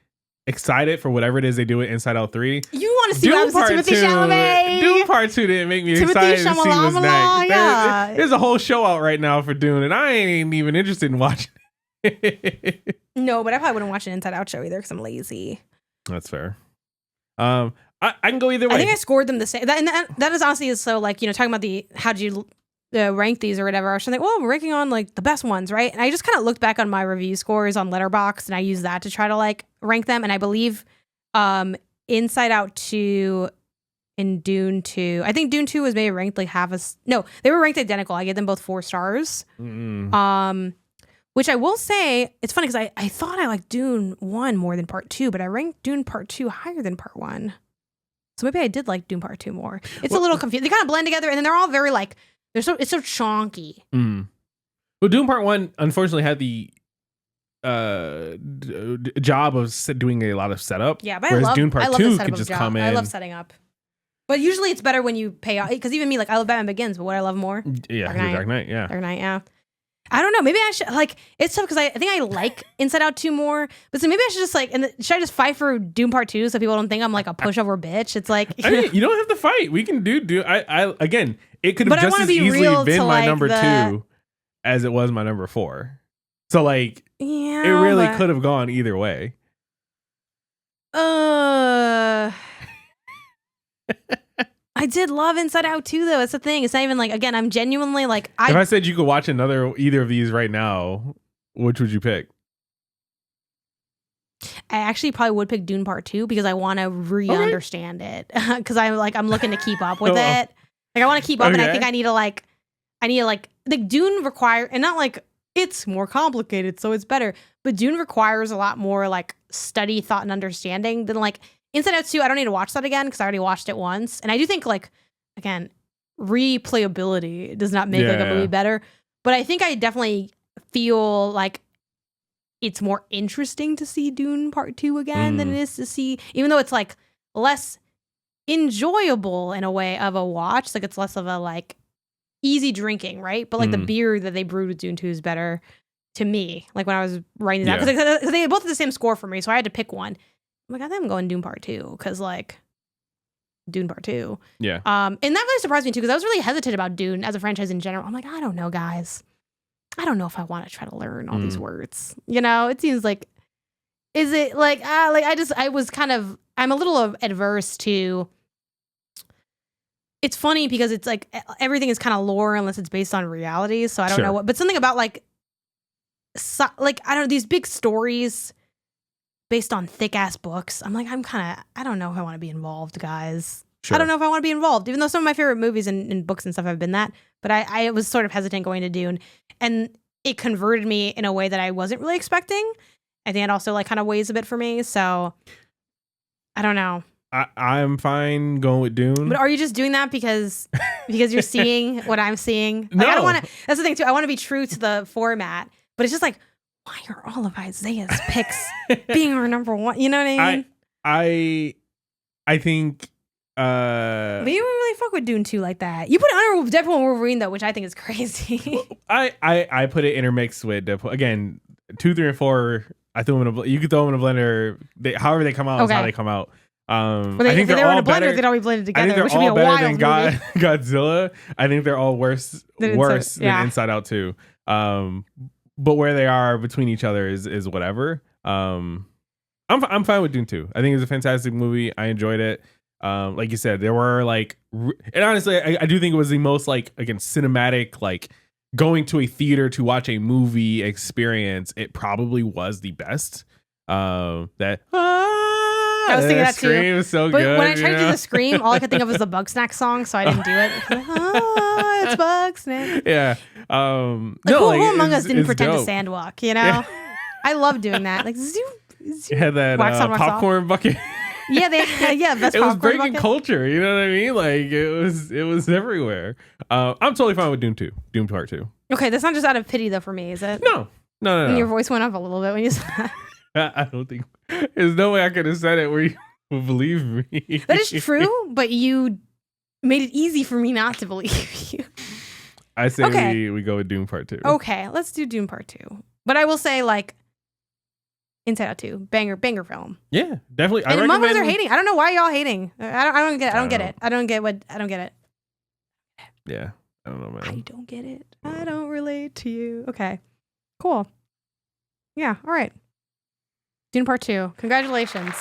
Speaker 2: excited for whatever it is they do with Inside Out 3.
Speaker 1: You want to see what happens to Timothée Chalamet.
Speaker 2: Dune Part 2 didn't make me excited to see what's next.
Speaker 1: Yeah.
Speaker 2: There's a whole show out right now for Dune, and I ain't even interested in watching it.
Speaker 1: No, but I probably wouldn't watch an Inside Out show either because I'm lazy.
Speaker 2: That's fair. I can go either way.
Speaker 1: I think I scored them the same. That is honestly so like, talking about how did you rank these or whatever. I was like, well, we're ranking on like the best ones, right? And I just kind of looked back on my review scores on Letterboxd, and I used that to try to like rank them. And I believe Inside Out 2 and Dune 2, I think Dune 2 was maybe ranked like they were ranked identical. I gave them both 4 stars. Which I will say, it's funny because I thought I liked Dune 1 more than Part 2, but I ranked Dune Part 2 higher than Part 1. So maybe I did like Dune Part 2 more. It's a little confusing. They kind of blend together, and then they're all very like, it's so chonky.
Speaker 2: Well, Dune Part 1 unfortunately had the job of doing a lot of setup.
Speaker 1: Yeah, but
Speaker 2: whereas Dune Part 2 could just come in.
Speaker 1: I love setting up. But usually it's better when you pay off, because even me, like I love Batman Begins, but what I love more?
Speaker 2: Dark Knight, yeah.
Speaker 1: Dark Knight, yeah. I don't know. Maybe I should like. It's tough because I think I like Inside Out 2 more. But so maybe I should just like. Should I just fight for Dune Part 2 so people don't think I'm like a pushover bitch? It's like
Speaker 2: you don't have to fight. We can do. I again. It could have just as easily been my number 2 as it was my number 4. So like,
Speaker 1: Yeah,
Speaker 2: it really could have gone either way.
Speaker 1: I did love Inside Out too, though. It's the thing. It's not even like, again, I'm genuinely like,
Speaker 2: If I said you could watch either of these right now, which would you pick?
Speaker 1: I actually probably would pick Dune Part 2 because I want to re-understand it. Because I'm looking to keep up with it. Like, I want to keep up, and I think I need to like Dune require, and not like it's more complicated, so it's better. But Dune requires a lot more like study, thought, and understanding than like Inside Out 2. I don't need to watch that again because I already watched it once. And I do think like, again, replayability does not make like a movie better. But I think I definitely feel like it's more interesting to see Dune Part 2 again than it is to see, even though it's like less enjoyable in a way of a watch. Like it's less of a like easy drinking, right? But like the beer that they brewed with Dune 2 is better to me. Like when I was writing this out, because they both had the same score for me, so I had to pick one. I'm like, I think I'm going Dune Part 2 because like Dune Part 2.
Speaker 2: Yeah.
Speaker 1: And that really surprised me too because I was really hesitant about Dune as a franchise in general. I'm like, I don't know, guys. I don't know if I want to try to learn all these words. You know, it seems like, is it like, I was kind of, I'm a little adverse to, it's funny because it's like everything is kind of lore unless it's based on reality. So I don't know what, but something about like I don't know, these big stories based on thick ass books. I'm like, I don't know if I want to be involved, guys. Sure. I don't know if I want to be involved, even though some of my favorite movies and books and stuff have been that. But I was sort of hesitant going to Dune, and it converted me in a way that I wasn't really expecting. I think it also like kind of weighs a bit for me. So I don't know.
Speaker 2: I'm fine going with Dune.
Speaker 1: But are you just doing that because you're seeing what I'm seeing? Like,
Speaker 2: no.
Speaker 1: I don't want to. That's the thing too. I want to be true to the format, but it's just like, why are all of Isaiah's picks being our number one? You know what I mean?
Speaker 2: I think.
Speaker 1: But you don't really fuck with Dune 2 like that. You put Honorable Deadpool and Wolverine though, which I think is crazy.
Speaker 2: I put it intermixed with Deadpool. Again, 2, 3, and 4. I threw them in you could throw them in a blender. However they come out is how they come out. I think they're all better.
Speaker 1: They'd all be blended together.
Speaker 2: I think they're all better than Godzilla. I think they're all worse than Inside Out 2. But where they are between each other is whatever. I'm fine with Dune 2. I think it's a fantastic movie. I enjoyed it. Like you said, there were like, and honestly, I do think it was the most like, again, cinematic, like going to a theater to watch a movie experience. It probably was the best.
Speaker 1: I was thinking that too.
Speaker 2: Was so
Speaker 1: but
Speaker 2: good,
Speaker 1: when I tried to do the scream, all I could think of was the Bugsnax song, so I didn't do it. It's Bugsnax.
Speaker 2: Yeah.
Speaker 1: Who among us didn't pretend to sandwalk? You know,
Speaker 2: Yeah.
Speaker 1: I love doing that. Like, zoo,
Speaker 2: you had that popcorn bucket.
Speaker 1: Yeah, best
Speaker 2: it was breaking
Speaker 1: bucket.
Speaker 2: culture. You know what I mean? Like it was everywhere. I'm totally fine with Dune 2, Dune Part 2.
Speaker 1: Okay, that's not just out of pity though for me, is it?
Speaker 2: No.
Speaker 1: And your voice went up a little bit when you said that.
Speaker 2: I don't think there's no way I could have said it where you would believe me.
Speaker 1: That is true, but you made it easy for me not to believe you.
Speaker 2: I say we go with Dune Part 2.
Speaker 1: Okay, let's do Dune Part 2. But I will say, like, Inside Out 2, banger film.
Speaker 2: Yeah, definitely.
Speaker 1: And motherfuckers are hating. I don't know why y'all hating. I don't get it. I don't get it. I don't get it.
Speaker 2: Yeah, I don't know, man.
Speaker 1: I don't get it. I don't relate to you. Okay, cool. Yeah, all right. Dune Part 2. Congratulations.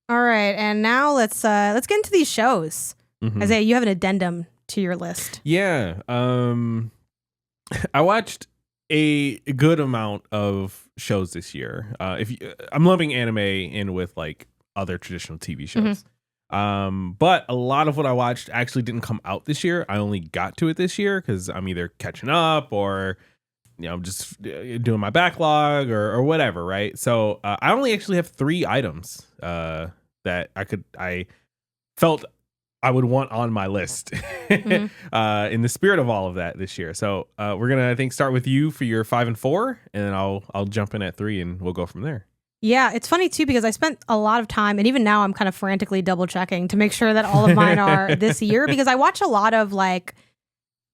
Speaker 1: All right, and now let's get into these shows. Mm-hmm. Isaiah, you have an addendum to your list.
Speaker 2: Yeah. I watched a good amount of shows this year. I'm lumping anime in with like other traditional TV shows. Mm-hmm. But a lot of what I watched actually didn't come out this year. I only got to it this year because I'm either catching up or I'm just doing my backlog or whatever, right? So I only actually have 3 items that I felt I would want on my list mm-hmm. In the spirit of all of that this year. So we're gonna, I think, start with you for your 5 and 4, and then I'll jump in at 3 and we'll go from there.
Speaker 1: Yeah, it's funny too because I spent a lot of time, and even now I'm kind of frantically double checking to make sure that all of mine are this year, because I watch a lot of like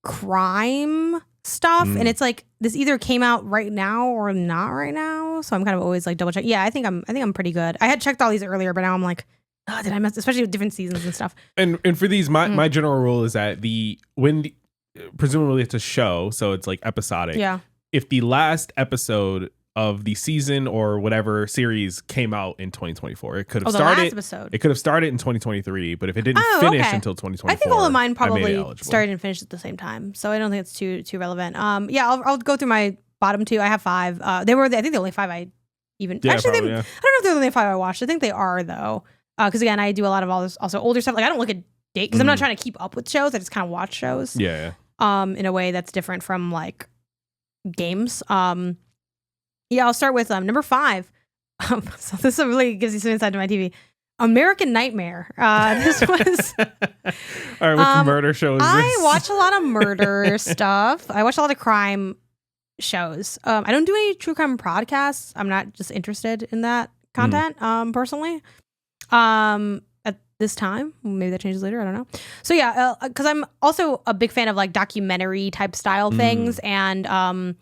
Speaker 1: crime stuff, and it's like this either came out right now or not right now. So I'm kind of always like double check. Yeah, I think I'm pretty good. I had checked all these earlier, but now I'm like, oh, did I miss? Especially with different seasons and stuff.
Speaker 2: And for these, my general rule is that presumably it's a show, so it's like episodic.
Speaker 1: Yeah.
Speaker 2: If the last episode of the season or whatever series came out in 2024, it could have started.
Speaker 1: The last episode.
Speaker 2: It could have started in 2023, but if it didn't finish until 2024,
Speaker 1: I think all of mine probably started and finished at the same time, so I don't think it's too relevant. I'll go through my bottom 2. I have 5. They were, I think, the only 5 I even actually. I don't know if they're the only 5 I watched. I think they are though, because again, I do a lot of all this also older stuff. Like I don't look at date because I'm not trying to keep up with shows. I just kind of watch shows.
Speaker 2: Yeah.
Speaker 1: In a way that's different from like games. I'll start with number 5. So this really gives you some insight to my TV. American Nightmare. This was.
Speaker 2: All right, which murder show is this?
Speaker 1: I watch a lot of murder stuff. I watch a lot of crime shows. I don't do any true crime podcasts. I'm not just interested in that content, personally. At this time, maybe that changes later. I don't know. So yeah, because I'm also a big fan of like documentary type style things, and a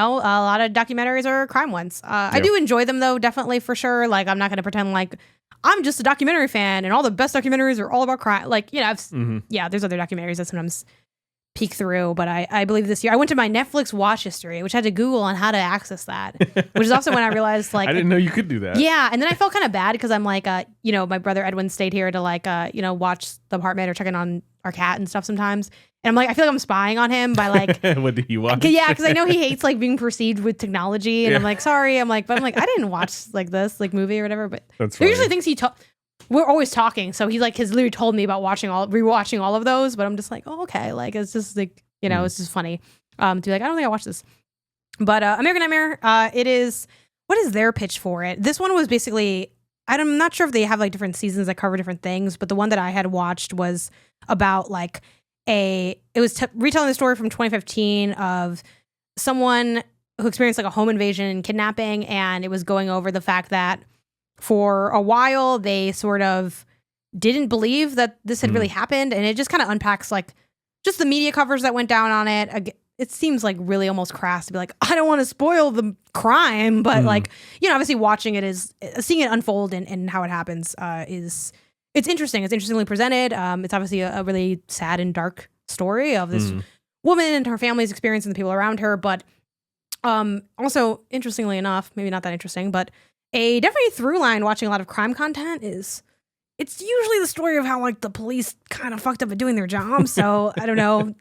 Speaker 1: lot of documentaries are crime ones. I do enjoy them though, definitely for sure. Like I'm not going to pretend like I'm just a documentary fan and all the best documentaries are all about crime. Like, there's other documentaries that sometimes peek through, but I believe this year I went to my Netflix watch history, which I had to Google on how to access that, which is also when I realized like
Speaker 2: I didn't know you could do that.
Speaker 1: Yeah, and then I felt kind of bad because I'm like, my brother Edwin stayed here to like, watch the apartment or check in on our cat and stuff sometimes. And I'm like, I feel like I'm spying on him by like,
Speaker 2: what did you watch?
Speaker 1: Yeah, because I know he hates like being perceived with technology, and I'm like, sorry, but I'm like, I didn't watch like this like movie or whatever. But
Speaker 2: that's
Speaker 1: he usually thinks we're always talking, so he like has literally told me about rewatching all of those. But I'm just like, oh okay, like it's just like it's just funny to be like, I don't think I watched this. But American Nightmare, it is. What is their pitch for it? This one was basically. I'm not sure if they have like different seasons that cover different things, but the one that I had watched was about like. It was retelling the story from 2015 of someone who experienced like a home invasion and kidnapping, and it was going over the fact that for a while they sort of didn't believe that this had really happened, and it just kind of unpacks like just the media coverage that went down on it. It seems like really almost crass to be like, I don't want to spoil the crime, but like obviously watching it is seeing it unfold and how it happens It's interesting. It's interestingly presented. It's obviously a really sad and dark story of this woman and her family's experience and the people around her. But also, interestingly enough, maybe not that interesting, but a definitely through line watching a lot of crime content is it's usually the story of how like the police kind of fucked up at doing their job. So I don't know,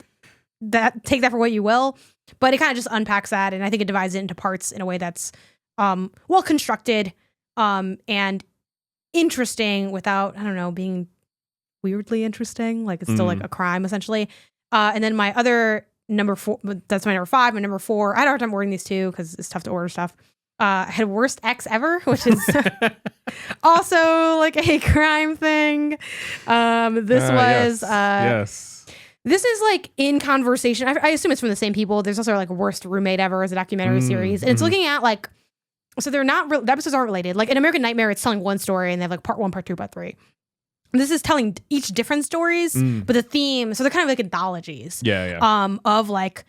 Speaker 1: take that for what you will. But it kind of just unpacks that, and I think it divides it into parts in a way that's well constructed and interesting without, I don't know, being weirdly interesting. Like it's still like a crime essentially. And then my other number 4, that's my number 5. My number 4, I had a hard time ordering these two because it's tough to order stuff. I had Worst Ex Ever, which is also like a crime thing. This was
Speaker 2: yes.
Speaker 1: This is like in conversation. I assume it's from the same people. There's also like Worst Roommate Ever as a documentary series, and it's looking at like. So they're not the episodes aren't related. Like in American Nightmare, it's telling one story and they have like part 1, part 2, part 3. This is telling each different stories, but the theme. So they're kind of like anthologies.
Speaker 2: Yeah.
Speaker 1: Of like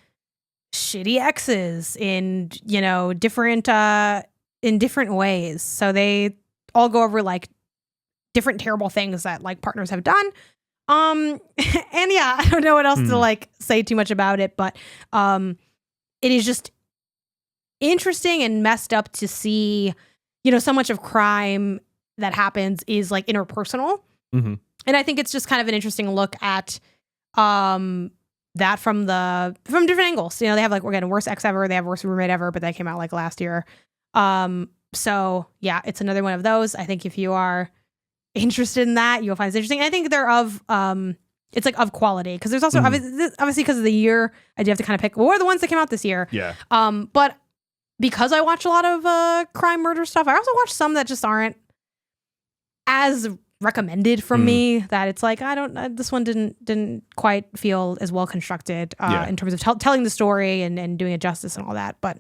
Speaker 1: shitty exes in different ways. So they all go over like different terrible things that like partners have done. And yeah, I don't know what else to like say too much about it, but it is just interesting and messed up to see, so much of crime that happens is like interpersonal. And I think it's just kind of an interesting look at that from different angles. They have like, again, Worst Ex Ever, they have Worst Roommate Ever, but that came out like last year. So yeah, it's another one of those. I think if you are interested in that, you'll find it interesting. And I think they're of it's like of quality, because there's also obviously because of the year, I do have to kind of pick what are the ones that came out this year.
Speaker 2: Yeah.
Speaker 1: But because I watch a lot of crime murder stuff, I also watch some that just aren't as recommended from me, that it's like this one didn't quite feel as well constructed in terms of telling the story and doing it justice and all that. But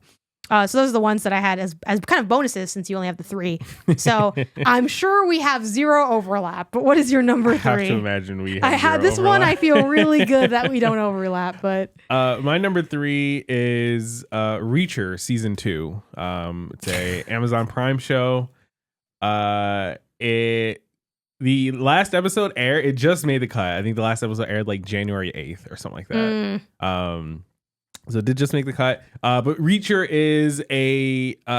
Speaker 1: so those are the ones that I had as kind of bonuses, since you only have the 3. So I'm sure we have 0 overlap. But what is your number 3?
Speaker 2: I have to imagine we have
Speaker 1: I had this
Speaker 2: overlap.
Speaker 1: one. I feel really good that we don't overlap. But
Speaker 2: my number 3 is Reacher season 2. It's a Amazon Prime show. It the last episode aired. It just made the cut. I think the last episode aired like January 8th or something like that. So it did just make the cut. But Reacher is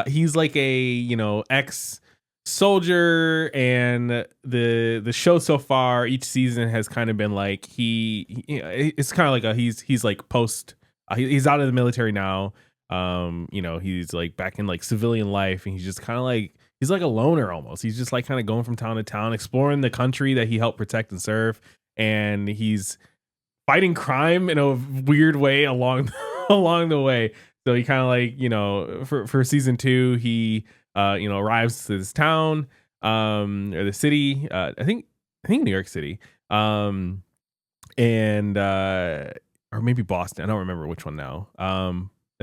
Speaker 2: he's like a ex soldier, and the show so far, each season has kind of been like it's kind of like he's like post. He's out of the military now. He's like back in like civilian life, and he's just kind of like he's like a loner almost. He's just like kind of going from town to town, exploring the country that he helped protect and serve, and he's fighting crime in a weird way along the way. So he kind of like for season 2, he arrives to this town or the city. I think New York City, and or maybe Boston. I don't remember which one now. I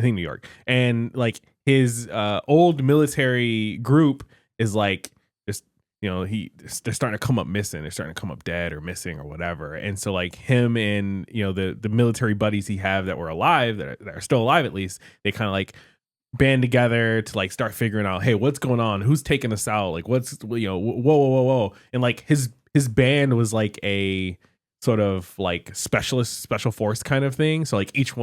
Speaker 2: think New York. And like his old military group is like just they're starting to come up missing. They're starting to come up dead or missing or whatever. And so like him and the military buddies he have that were alive, that are still alive at least, they kind of like band together to like start figuring out, hey, what's going on? Who's taking us out? Like what's whoa. And like his band was like a sort of like special force kind of thing. So like each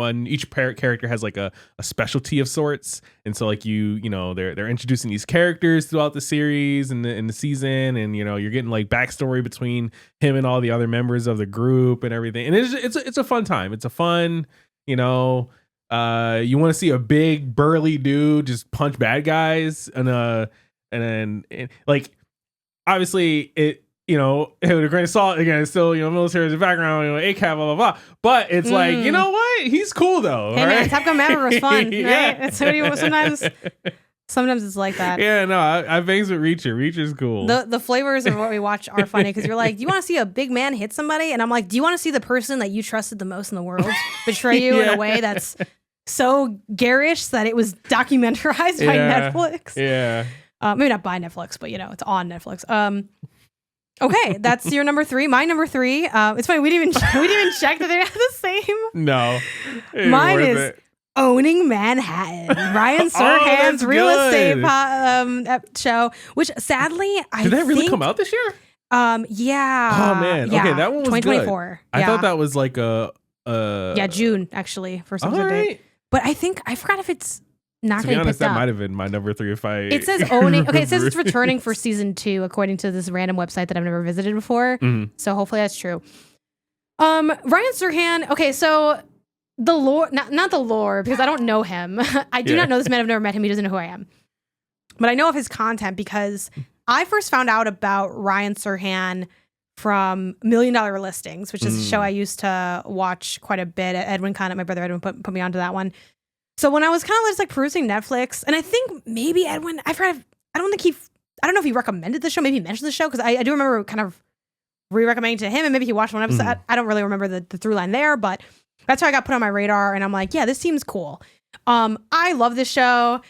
Speaker 2: character has like a specialty of sorts, and so like they're introducing these characters throughout the series and the season, and you're getting like backstory between him and all the other members of the group and everything. And it's a fun time. It's a fun you want to see a big burly dude just punch bad guys, and like obviously it. With a grain of salt, again, it's still, military as a background, ACAB, blah, blah, blah. But it's like, you know what? He's cool, though.
Speaker 1: Hey,
Speaker 2: right?
Speaker 1: man, Top Gun Maverick was fun, right?
Speaker 2: Yeah.
Speaker 1: It's sometimes it's like that.
Speaker 2: Yeah, no, I bangs with Reacher. Reacher's cool.
Speaker 1: The flavors of what we watch are funny, because you're like, do you want to see a big man hit somebody? And I'm like, do you want to see the person that you trusted the most in the world betray you in a way that's so garish that it was documentarized by Netflix?
Speaker 2: Yeah.
Speaker 1: Maybe not by Netflix, but it's on Netflix. Okay, that's your number 3. My number 3. It's funny, we didn't even check that they have the same.
Speaker 2: No,
Speaker 1: mine is Owning Manhattan. Ryan Serhan's real estate show, which sadly
Speaker 2: did that really come out this year?
Speaker 1: Yeah.
Speaker 2: Oh man.
Speaker 1: Yeah.
Speaker 2: Okay, that one was
Speaker 1: 2024.
Speaker 2: Good. I thought that was like
Speaker 1: June actually for some
Speaker 2: right.
Speaker 1: date. But I forgot if it's not getting picked up.
Speaker 2: That might have been my number 3 if I.
Speaker 1: It says owning. Okay, it says it's returning for season 2 according to this random website that I've never visited before.
Speaker 2: Mm-hmm.
Speaker 1: So hopefully that's true. Ryan Serhan. Okay, so the lore, not the lore, because I don't know him. I do not know this man. I've never met him. He doesn't know who I am. But I know of his content because I first found out about Ryan Serhan from $1 Million Listings, which is a show I used to watch quite a bit. Edwin Conant, my brother Edwin, put me onto that one. So when I was kind of just like perusing Netflix, and I think maybe Edwin, I don't know if he recommended the show, maybe he mentioned the show, because I do remember kind of re-recommending to him, and maybe he watched one episode. I don't really remember the through line there, but that's how I got put on my radar, and I'm like, yeah, this seems cool. I love this show.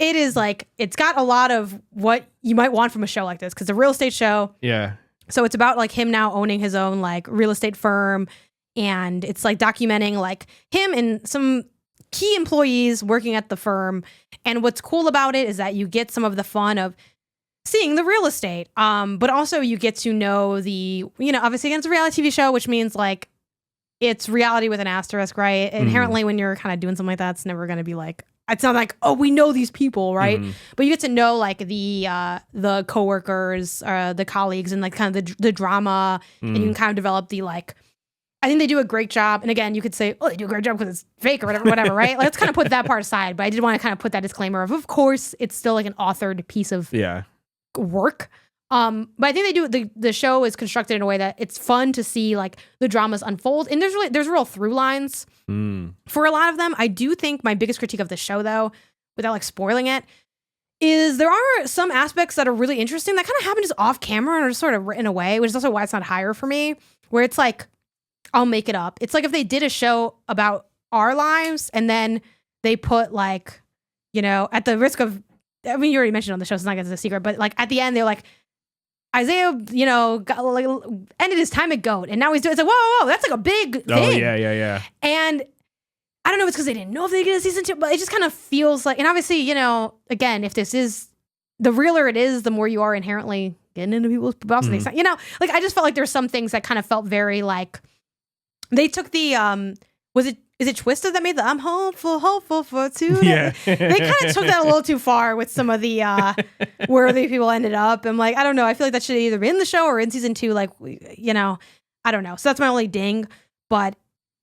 Speaker 1: It is like, it's got a lot of what you might want from a show like this, because it's a real estate show.
Speaker 2: Yeah.
Speaker 1: So it's about like him now owning his own like real estate firm, and it's like documenting like him and some key employees working at the firm. And what's cool about it is that you get some of the fun of seeing the real estate, but also you get to know the, obviously again, it's a reality TV show, which means like it's reality with an asterisk, right? Inherently, when you're kind of doing something like that, it's never going to be like, it's not like, oh, we know these people, right? But you get to know like the coworkers, the colleagues, and like kind of the drama, and you can kind of develop the like. I think they do a great job. And again, you could say, oh, they do a great job because it's fake or whatever, right? Let's kind of put that part aside. But I did want to kind of put that disclaimer of course, it's still like an authored piece of work. But I think they do, the show is constructed in a way that it's fun to see like the dramas unfold. And there's real through lines for a lot of them. I do think my biggest critique of the show, though, without like spoiling it, is there are some aspects that are really interesting that kind of happen just off camera and are just sort of written away, which is also why it's not higher for me, where it's like, I'll make it up. It's like if they did a show about our lives and then they put like, at the risk of, I mean, you already mentioned on the show, so it's not a secret, but like at the end, they're like, Isaiah, got, like, ended his time at GOAT, and now he's doing, it's like, whoa, that's like a big thing.
Speaker 2: Oh, yeah.
Speaker 1: And I don't know if it's because they didn't know if they get a season 2, but it just kind of feels like, and obviously, again, if this is, the realer it is, the more you are inherently getting into people's buffs. And they, like I just felt like there's some things that kind of felt very like they took the is it Twisted that made the I'm hopeful for today?
Speaker 2: Yeah.
Speaker 1: They kind of took that a little too far with some of the where the people ended up. I'm like, I don't know. I feel like that should either be in the show or in season 2. Like, I don't know. So that's my only ding. But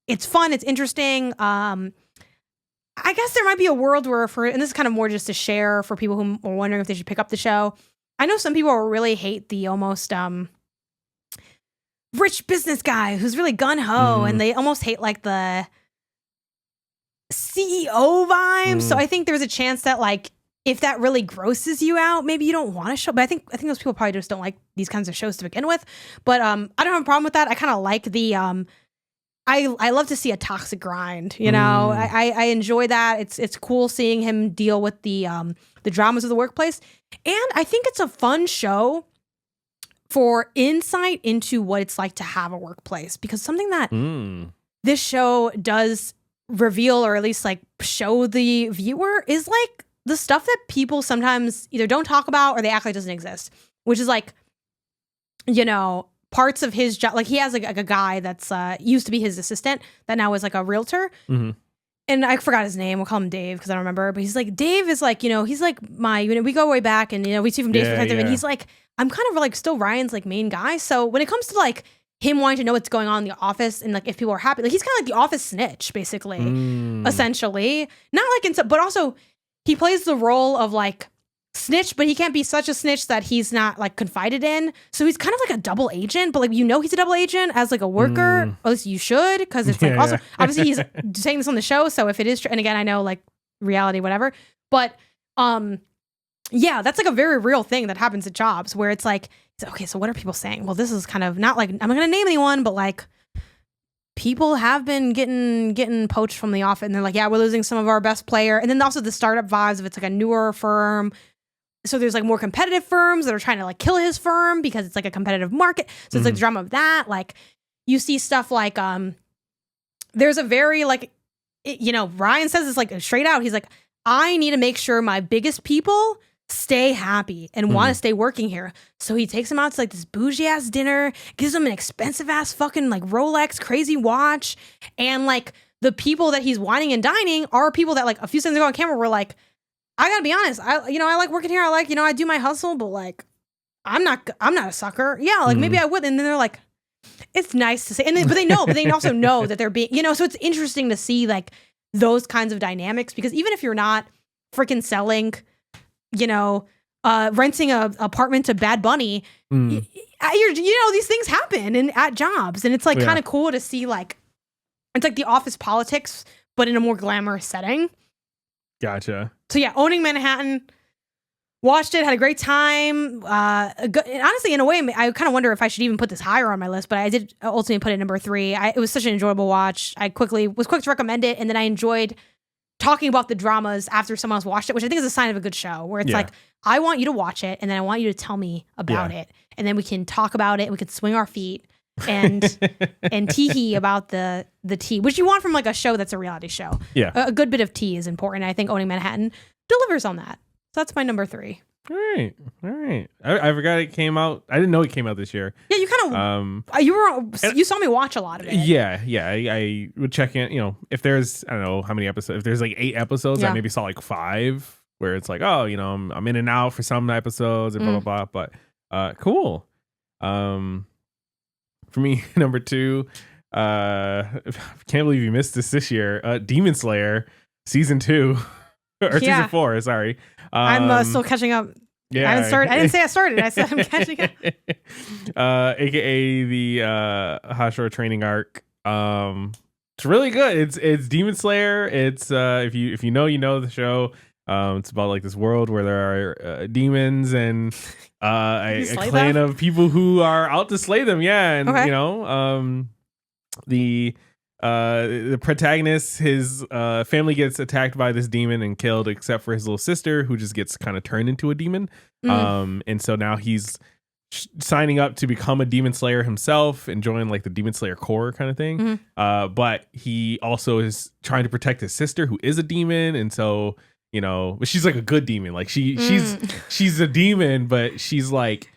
Speaker 1: it's fun. It's interesting. I guess there might be a world where, and this is kind of more just to share for people who are wondering if they should pick up the show. I know some people really hate the almost rich business guy who's really gung-ho, and they almost hate like the CEO vibe. So I think there's a chance that like if that really grosses you out, maybe you don't want to show. But I think those people probably just don't like these kinds of shows to begin with. But I don't have a problem with that. I kind of like the I love to see a toxic grind. I enjoy that. It's cool seeing him deal with the dramas of the workplace, and I think it's a fun show for insight into what it's like to have a workplace, because something that this show does reveal, or at least like show the viewer, is like the stuff that people sometimes either don't talk about or they act like doesn't exist, which is like, parts of his job. Like he has like a guy that's used to be his assistant that now is like a realtor. And I forgot his name. We'll call him Dave because I don't remember. But he's like, Dave is like, he's like my, we go way back, and we see from Dave's perspective, and he's like, I'm kind of like still Ryan's like main guy. So when it comes to like him wanting to know what's going on in the office and like if people are happy, like he's kind of like the office snitch, basically, essentially. Not like but also he plays the role of like snitch, but he can't be such a snitch that he's not like confided in. So he's kind of like a double agent, but like he's a double agent as like a worker. Or at least you should, because it's like also obviously he's saying this on the show. So if it is true, and again I know like reality, whatever, but yeah, that's like a very real thing that happens at jobs where it's like, okay, so what are people saying? Well, this is kind of not like, I'm not gonna name anyone, but like people have been getting poached from the office, and they're like, yeah, we're losing some of our best player. And then also the startup vibes of it's like a newer firm. So there's like more competitive firms that are trying to like kill his firm because it's like a competitive market. So it's like drama of that. Like you see stuff like there's a very like Ryan says this like straight out. He's like, I need to make sure my biggest people stay happy and want to stay working here. So he takes them out to like this bougie ass dinner, gives them an expensive ass fucking like Rolex crazy watch, and like the people that he's whining and dining are people that like a few seconds ago on camera were like, I gotta be honest, I like working here. I like, I do my hustle, but like, I'm not a sucker. Yeah, like maybe I would. And then they're like, it's nice to say, but they also know that they're being, so it's interesting to see like those kinds of dynamics, because even if you're not freaking selling, renting a apartment to Bad Bunny, these things happen at jobs, and it's like kind of cool to see like, it's like the office politics, but in a more glamorous setting.
Speaker 2: Gotcha.
Speaker 1: So yeah, Owning Manhattan, watched it, had a great time. Honestly, in a way, I kind of wonder if I should even put this higher on my list, but I did ultimately put it number 3. It was such an enjoyable watch. I was quick to recommend it, and then I enjoyed talking about the dramas after someone else watched it, which I think is a sign of a good show, where it's like, I want you to watch it, and then I want you to tell me about it, and then we can talk about it, we could swing our feet and tee-hee about the tea, which you want from like a show that's a reality show. Yeah. A good bit of tea is important. I think Owning Manhattan delivers on that. So that's my number 3.
Speaker 2: All right. I forgot it came out. I didn't know it came out this year.
Speaker 1: Yeah, you kind of you saw me watch a lot of it.
Speaker 2: Yeah. I would check in. If there's, I don't know how many episodes. If there's like 8 episodes, I maybe saw like 5 where it's like, oh, I'm in and out for some episodes and blah blah blah. But cool. For me, number 2. Can't believe you missed this year. Demon Slayer season 2 or season 4. Sorry.
Speaker 1: I'm still catching up. Yeah, I haven't started. I didn't say I started. I said I'm catching up.
Speaker 2: AKA the Hashira training arc. It's really good. It's Demon Slayer. It's if you know the show. It's about like this world where there are demons and a clan of people who are out to slay them. Yeah, and the protagonist, his family gets attacked by this demon and killed, except for his little sister, who just gets kind of turned into a demon. And so now he's signing up to become a demon slayer himself and join like the Demon Slayer Corps kind of thing. But he also is trying to protect his sister, who is a demon, and so but she's like a good demon. Like she's a demon, but she's like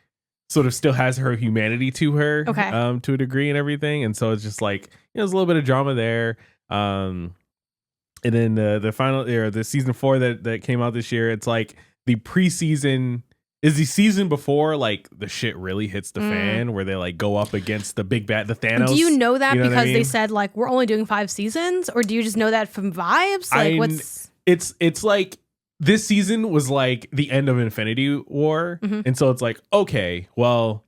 Speaker 2: sort of still has her humanity to her,
Speaker 1: Okay.
Speaker 2: to a degree and everything. And so it's just like, there's a little bit of drama there. And then the final, or the season 4 that came out this year, it's like the preseason is the season before like the shit really hits the fan, where they like go up against the big bad, the Thanos.
Speaker 1: Do you know that because
Speaker 2: they
Speaker 1: said like we're only doing 5 seasons, or do you just know that from vibes? Like what's
Speaker 2: it's like this season was like the end of Infinity War, and so it's like, okay, well,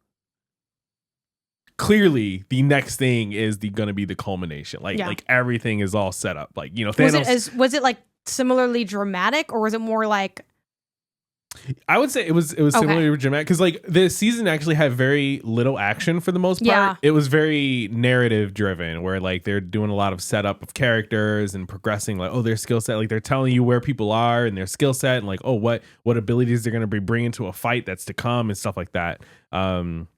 Speaker 2: clearly the next thing is gonna be the culmination. Like everything is all set up. Like, Thanos.
Speaker 1: Was it like similarly dramatic, or was it more like?
Speaker 2: I would say it was similarly dramatic, because like the season actually had very little action for the most part.
Speaker 1: Yeah.
Speaker 2: It was very narrative driven, where like they're doing a lot of setup of characters and progressing like, their skill set. Like they're telling you where people are and their skill set, and like, what abilities they're going to be bringing to a fight that's to come and stuff like that. And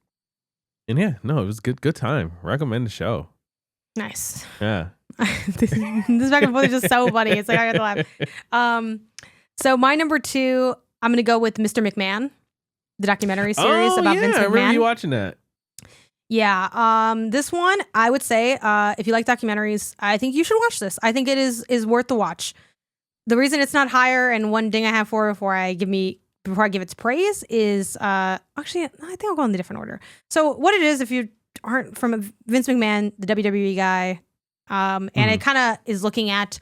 Speaker 2: yeah, no, it was good time. Recommend the show.
Speaker 1: Nice.
Speaker 2: Yeah.
Speaker 1: this back and forth is just so funny. It's like I got to laugh. So my number 2, I'm going to go with Mr. McMahon, the documentary series about Vince McMahon.
Speaker 2: I remember you watching that.
Speaker 1: Yeah. This one, I would say, if you like documentaries, I think you should watch this. I think it is worth the watch. The reason it's not higher, and one ding I have before I give its praise, is actually, I think I'll go in the different order. So what it is, if you aren't from Vince McMahon, the WWE guy, and it kind of is looking at,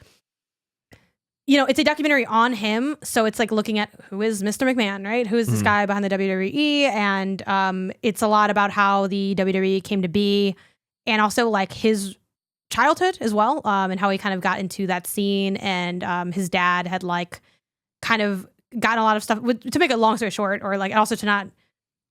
Speaker 1: it's a documentary on him. So it's like looking at who is Mr. McMahon, right? Who is this guy behind the WWE? And it's a lot about how the WWE came to be, and also like his childhood as well, and how he kind of got into that scene. And his dad had like kind of gotten a lot of stuff, to make a long story short, or like also to not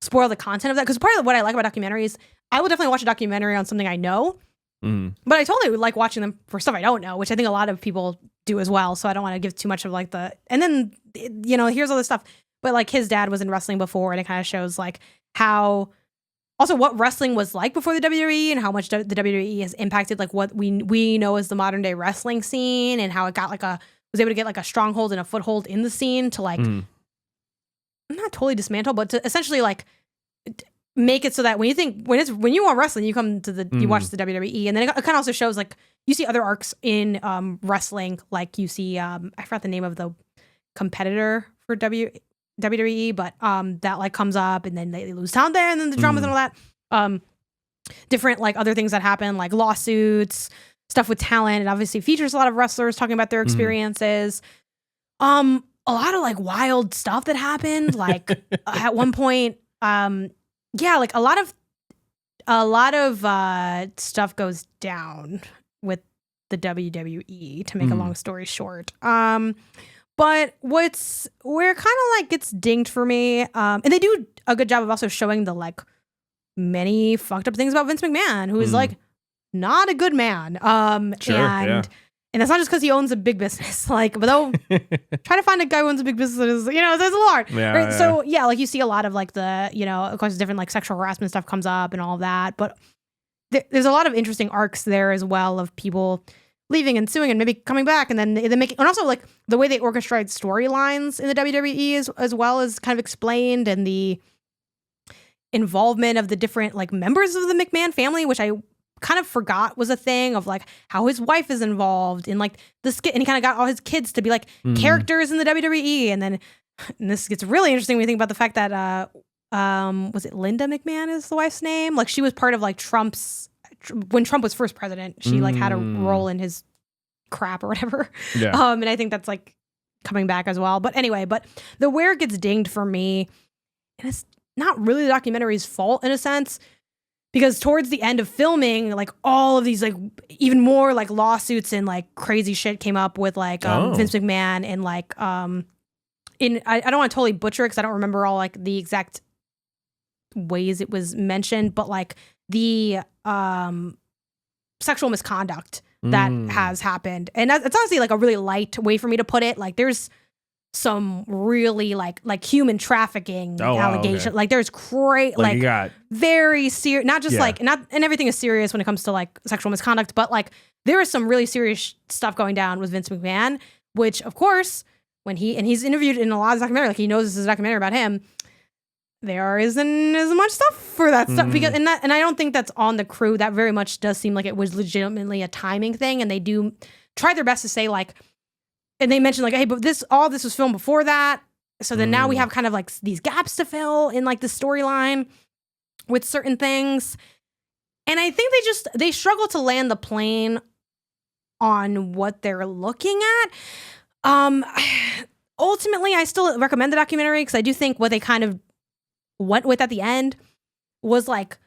Speaker 1: spoil the content of that. Because part of what I like about documentaries, I will definitely watch a documentary on something I know, but I totally like watching them for stuff I don't know, which I think a lot of people do as well. So I don't want to give too much of like and then, here's all this stuff. But like his dad was in wrestling before, and it kind of shows like how, also what wrestling was like before the WWE, and how much the WWE has impacted like what we know as the modern day wrestling scene, and how it got was able to get like a stronghold and a foothold in the scene to like, not totally dismantle, but to essentially like make it so that when you want wrestling, you come to you watch the WWE. And then it kind of also shows like you see other arcs in wrestling, like you see I forgot the name of the competitor for WWE, but that like comes up, and then they lose talent there, and then the dramas and all that, different like other things that happen, like lawsuits, stuff with talent. It obviously features a lot of wrestlers talking about their experiences. A lot of like wild stuff that happened, like at one point, like a lot of stuff goes down with the WWE, to make a long story short. But where it kind of like gets dinged for me, and they do a good job of also showing the like many fucked up things about Vince McMahon, who is like not a good man. And that's not just because he owns a big business. Like, but though, try to find a guy who owns a big business, there's a lot.
Speaker 2: Yeah,
Speaker 1: right?
Speaker 2: Yeah.
Speaker 1: So yeah, like you see a lot of like the, of course, different like sexual harassment stuff comes up and all that. But there's a lot of interesting arcs there as well, of people leaving and suing and maybe coming back, and then they make it, and also like the way they orchestrate storylines in the WWE as well is kind of explained, and the involvement of the different like members of the McMahon family, which I kind of forgot was a thing, of like how his wife is involved in like the skit, and he kind of got all his kids to be like characters in the WWE. And this gets really interesting when you think about the fact that was it Linda McMahon is the wife's name? Like she was part of like when Trump was first president, she like had a role in his crap or whatever.
Speaker 2: Yeah.
Speaker 1: And I think that's like coming back as well. But anyway, where it gets dinged for me, and it's not really the documentary's fault in a sense, because towards the end of filming, like all of these like even more like lawsuits and like crazy shit came up with like Vince McMahon, and like I don't want to totally butcher it because I don't remember all like the exact ways it was mentioned, but like the sexual misconduct that has happened. And it's honestly like a really light way for me to put it. Like there's some really like human trafficking allegation.
Speaker 2: Okay.
Speaker 1: Like there's like very serious, not just like, not, and everything is serious when it comes to like sexual misconduct, but like there is some really serious stuff going down with Vince McMahon, which of course, when he's interviewed in a lot of documentary, like he knows this is a documentary about him, there isn't as much stuff for that stuff because and I don't think that's on the crew. That very much does seem like it was legitimately a timing thing, and they do try their best to say like, and they mentioned like, hey, but all this was filmed before that, so then now we have kind of like these gaps to fill in like the storyline with certain things, and I think they struggle to land the plane on what they're looking at. Ultimately, I still recommend the documentary because I do think what they kind of went with at the end was like,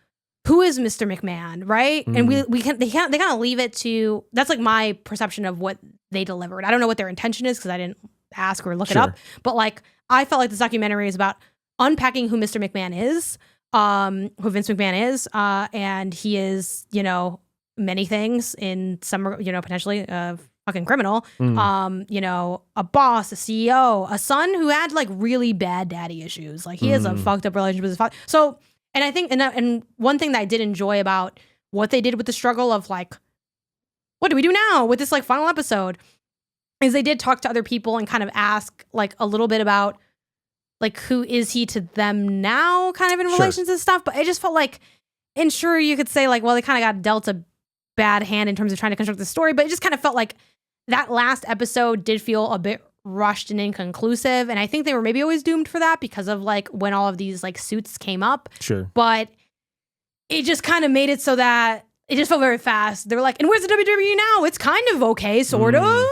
Speaker 1: who is Mr. McMahon, right? And they kind of leave it to, that's like my perception of what they delivered. I don't know what their intention is because I didn't ask or look it up, but like I felt like this documentary is about unpacking who Mr. McMahon is, who Vince McMahon is, and he is, you know, many things in some, you know, potentially fucking criminal, you know, a boss, a CEO, a son who had like really bad daddy issues. Like he has a fucked up relationship with his father. So, and I think, and one thing that I did enjoy about what they did with the struggle of like, what do we do now with this like final episode is they did talk to other people and kind of ask like a little bit about like, who is he to them now kind of in relations to stuff. But it just felt like, and sure you could say like, well, they kind of got dealt a bad hand in terms of trying to construct the story, but it just kind of felt like that last episode did feel a bit rushed and inconclusive. And I think they were maybe always doomed for that because of like when all of these like suits came up.
Speaker 2: Sure.
Speaker 1: But it just kind of made it so that it just felt very fast. They were like, and where's the WWE now? It's kind of okay, sort of.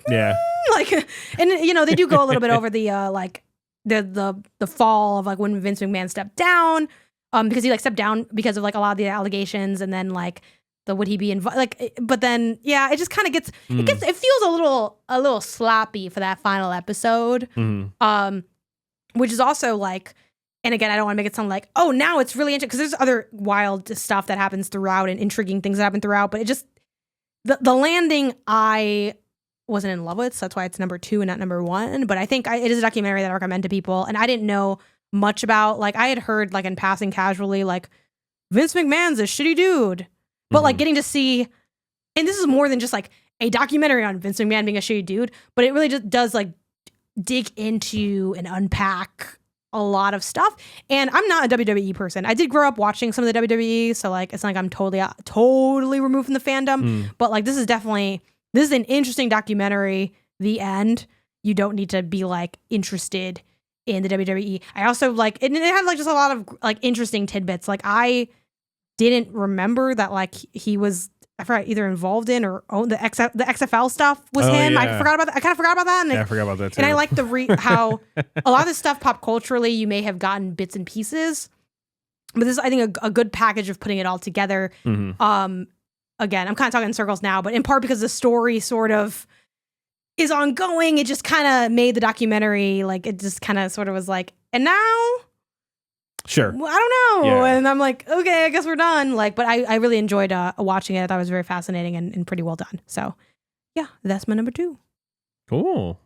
Speaker 2: Yeah.
Speaker 1: Like, and you know, they do go a little bit over the like the fall of like when Vince McMahon stepped down. Because he like stepped down because of like a lot of the allegations, and then like would he be involved? Like, but then yeah, it just kind of gets it feels a little sloppy for that final episode. Which is also like, and again, I don't want to make it sound like, oh, now it's really interesting because there's other wild stuff that happens throughout and intriguing things that happen throughout, but it just the landing I wasn't in love with, so that's why it's number 2 and not number 1. But I think it is a documentary that I recommend to people, and I didn't know much about, like I had heard like in passing casually like Vince McMahon's a shitty dude, but like getting to see, and this is more than just like a documentary on Vince McMahon being a shitty dude, but it really just does like dig into and unpack a lot of stuff. And I'm not a WWE person. I did grow up watching some of the WWE, so like it's not like I'm totally removed from the fandom, but like this is an interesting documentary. The end, you don't need to be like interested in the WWE. I also like, and it had like just a lot of like interesting tidbits. Like I didn't remember that like he was, I forgot, either involved in or owned the XFL stuff was him. Yeah. I kind of forgot about that. And
Speaker 2: I forgot about that too.
Speaker 1: And I like how a lot of this stuff pop culturally, you may have gotten bits and pieces, but this is, I think, a good package of putting it all together. Again, I'm kind of talking in circles now, but in part because the story sort of is ongoing, it just kind of made the documentary like, it just kind of sort of was like, and now
Speaker 2: sure,
Speaker 1: well, I don't know. Yeah. And I'm like, okay, I guess we're done. Like, but I really enjoyed watching it. I thought it was very fascinating and pretty well done. So yeah, that's my number 2.
Speaker 2: Cool.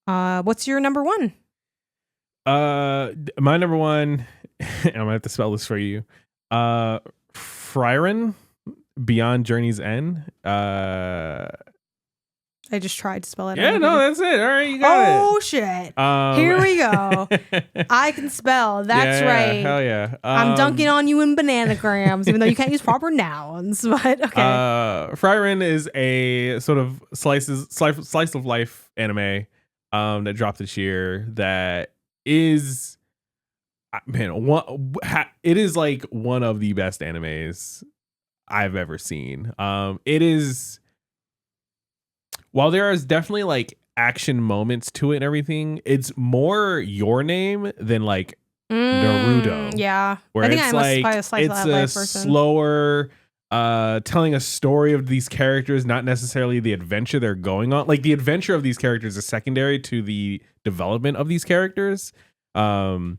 Speaker 1: What's your number 1?
Speaker 2: My number 1, I'm gonna have to spell this for you. Frieren, Beyond Journey's End.
Speaker 1: I just tried to spell it.
Speaker 2: Yeah, no, that's it. All right, you got it.
Speaker 1: Oh shit! Here we go. I can spell. That's right.
Speaker 2: Hell yeah!
Speaker 1: I'm dunking on you in bananagrams, even though you can't use proper nouns. But okay.
Speaker 2: Frieren is a sort of slice of life anime that dropped this year. That is, man, it is like one of the best animes I've ever seen. It is. While there is definitely like action moments to it and everything, it's more Your Name than like Naruto.
Speaker 1: Yeah,
Speaker 2: where
Speaker 1: I think
Speaker 2: it's
Speaker 1: it's
Speaker 2: a slower telling a story of these characters, not necessarily the adventure they're going on. Like the adventure of these characters is secondary to the development of these characters. And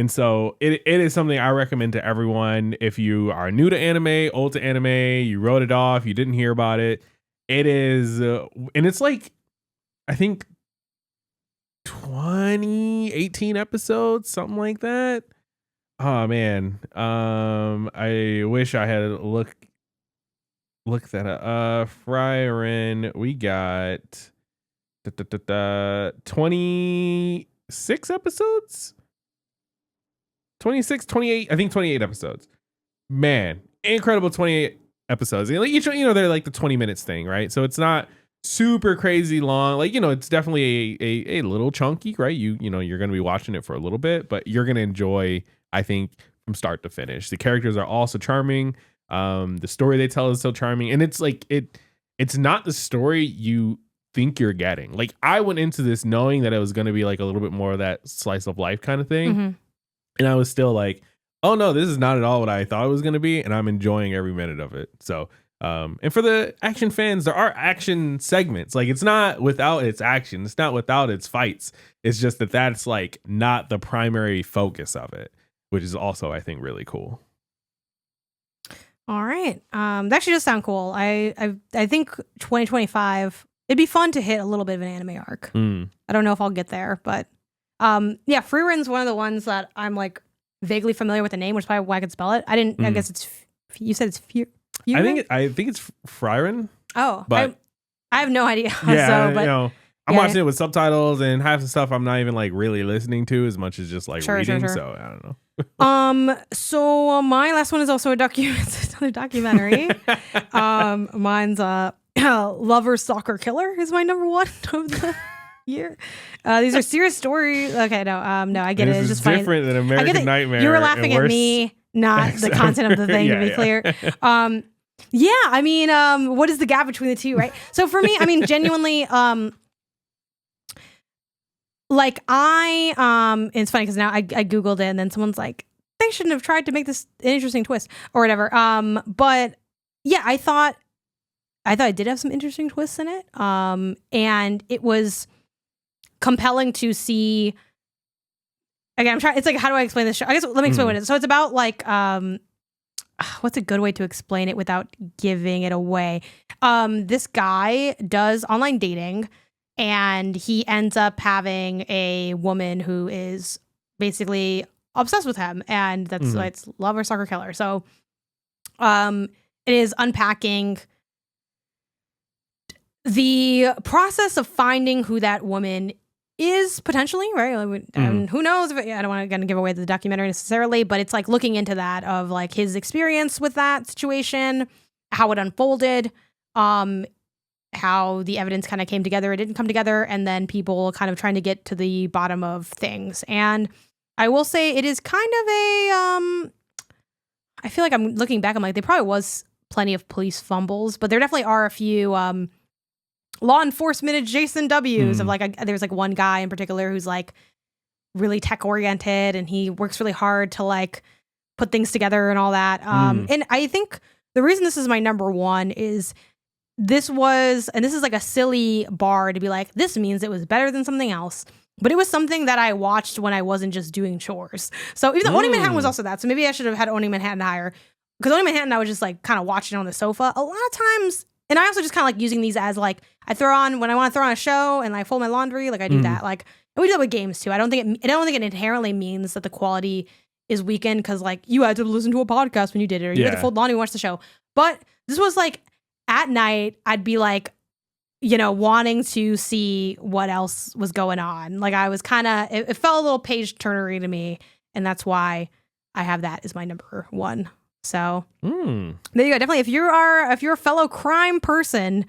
Speaker 2: so it is something I recommend to everyone. If you are new to anime, old to anime, you wrote it off, you didn't hear about it. It is, and it's like, I think 18 episodes, something like that. Oh man. I wish I had looked that up. Frieren, we got 20 26 episodes. 26, 28, I think 28 episodes. Man, incredible 28 episodes. Like each, they're like the 20 minutes thing, right? So it's not super crazy long. Like, it's definitely a little chunky, right? You're going to be watching it for a little bit, but you're going to enjoy, I think, from start to finish. The characters are also charming. The story they tell is so charming, and it's like it's not the story you think you're getting. Like, I went into this knowing that it was going to be like a little bit more of that slice of life kind of thing.
Speaker 1: Mm-hmm.
Speaker 2: And I was still like, oh no, this is not at all what I thought it was going to be. And I'm enjoying every minute of it. So, and for the action fans, there are action segments. Like, it's not without its action. It's not without its fights. It's just that's like not the primary focus of it, which is also, I think, really cool.
Speaker 1: All right. That actually does sound cool. I think 2025, it'd be fun to hit a little bit of an anime arc. I don't know if I'll get there, but yeah, Frierin's one of the ones that I'm like vaguely familiar with the name, which is probably why I could spell it. I didn't. I guess it's. You said it's Frieren?
Speaker 2: I think it's Frieren.
Speaker 1: Oh,
Speaker 2: but
Speaker 1: I have no idea.
Speaker 2: Yeah,
Speaker 1: so, but,
Speaker 2: I'm watching it with subtitles, and half the stuff I'm not even like really listening to as much as just like reading. Sure. So I don't
Speaker 1: know. So my last one is also it's another documentary. Mine's Lover Stalker Killer is my number one of the year. These are serious stories. Okay, no, I get it. It's just
Speaker 2: different
Speaker 1: funny.
Speaker 2: than American Nightmare.
Speaker 1: You were laughing at me, not the content of the thing. To be clear. Yeah, I mean, what is the gap between the two, right? So for me, I mean, genuinely, like and it's funny because now I Googled it and then someone's like, they shouldn't have tried to make this an interesting twist or whatever. But yeah, I thought it did have some interesting twists in it. And it was compelling to see. Again, I'm trying. It's like, how do I explain this show? I guess let me explain what it is. So it's about like, what's a good way to explain it without giving it away? This guy does online dating, and he ends up having a woman who is basically obsessed with him, and that's it's Lover Stalker Killer. So, it is unpacking the process of finding who that woman is potentially, right? Who knows? I don't want to give away the documentary necessarily, but it's like looking into that of like his experience with that situation, how it unfolded, how the evidence kind of came together, it didn't come together, and then people kind of trying to get to the bottom of things. And I will say it is kind of a, I feel like I'm looking back, I'm like, there probably was plenty of police fumbles, but there definitely are a few law enforcement adjacent W's of like, there's like one guy in particular who's like really tech oriented, and he works really hard to like put things together and all that. And I think the reason this is my number one is this is like a silly bar to be like, this means it was better than something else. But it was something that I watched when I wasn't just doing chores. So even though Owning Manhattan was also that. So maybe I should have had Owning Manhattan higher. Because Owning Manhattan, I was just like kind of watching on the sofa. A lot of times, and I also just kind of like using these as like, I throw on, when I want to throw on a show and I fold my laundry, like I do that. Like, and we do that with games too. I don't think it inherently means that the quality is weakened because like you had to listen to a podcast when you did it, or you had to fold laundry and watch the show. But this was like, at night, I'd be like, wanting to see what else was going on. Like I was kind of, it felt a little page turnery to me. And that's why I have that as my number one. So there you go. Definitely. If you're a fellow crime person,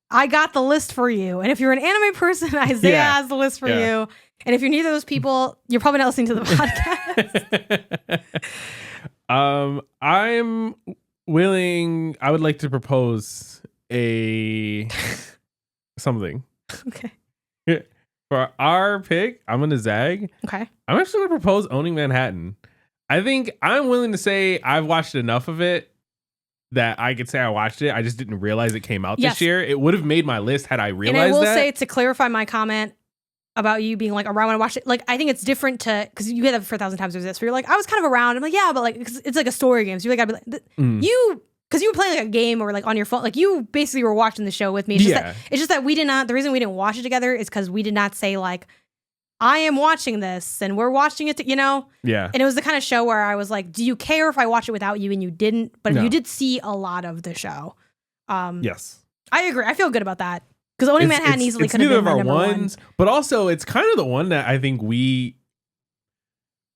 Speaker 1: I got the list for you. And if you're an anime person, Isaiah has the list for you. And if you're neither of those people, you're probably not listening to the podcast.
Speaker 2: I'm willing. I would like to propose something.
Speaker 1: Okay.
Speaker 2: For our pick, I'm gonna zag.
Speaker 1: Okay.
Speaker 2: I'm actually gonna propose Owning Manhattan. I think I'm willing to say I've watched enough of it that I could say I watched it. I just didn't realize it came out this year. It would have made my list had I realized that. And I will
Speaker 1: say, to clarify my comment about you being like around when I watched it, like I think it's different because you get that for 1,000 times. There's this where you're like, I was kind of around. I'm like, yeah, but like it's like a story game. So you're like, I'd be like, because you were playing like a game or like on your phone, like you basically were watching the show with me. It's just that we did not. The reason we didn't watch it together is because we did not say like, I am watching this and we're watching it, Yeah. And it was the kind of show where I was like, do you care if I watch it without you? And you didn't, but you did see a lot of the show.
Speaker 2: Yes.
Speaker 1: I agree. I feel good about that. Because Owning Manhattan easily could have been my number one.
Speaker 2: But also, it's kind of the one that I think we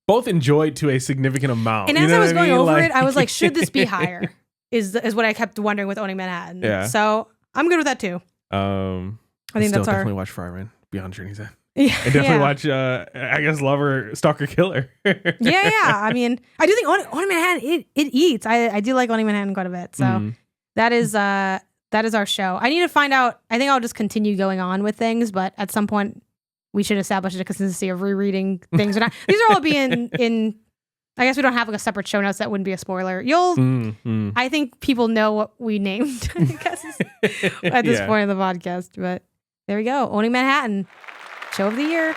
Speaker 2: both enjoyed to a significant amount.
Speaker 1: And as I was going over it, I was like, should this be higher? Is what I kept wondering with Owning Manhattan.
Speaker 2: Yeah.
Speaker 1: So I'm good with that too.
Speaker 2: I think that's definitely watch Fireman Beyond Journey's End.
Speaker 1: Yeah,
Speaker 2: and definitely watch, I guess, Lover, Stalker, Killer.
Speaker 1: yeah. I mean, I do think Owning Manhattan, it eats. I do like Owning Manhattan quite a bit. So that is our show. I need to find out. I think I'll just continue going on with things, but at some point we should establish a consistency of rereading things. Or not. These are all be in. I guess we don't have like a separate show notes. That wouldn't be a spoiler. I think people know what we named. I guess at this point of the podcast, but there we go. Owning Manhattan. Show of the year.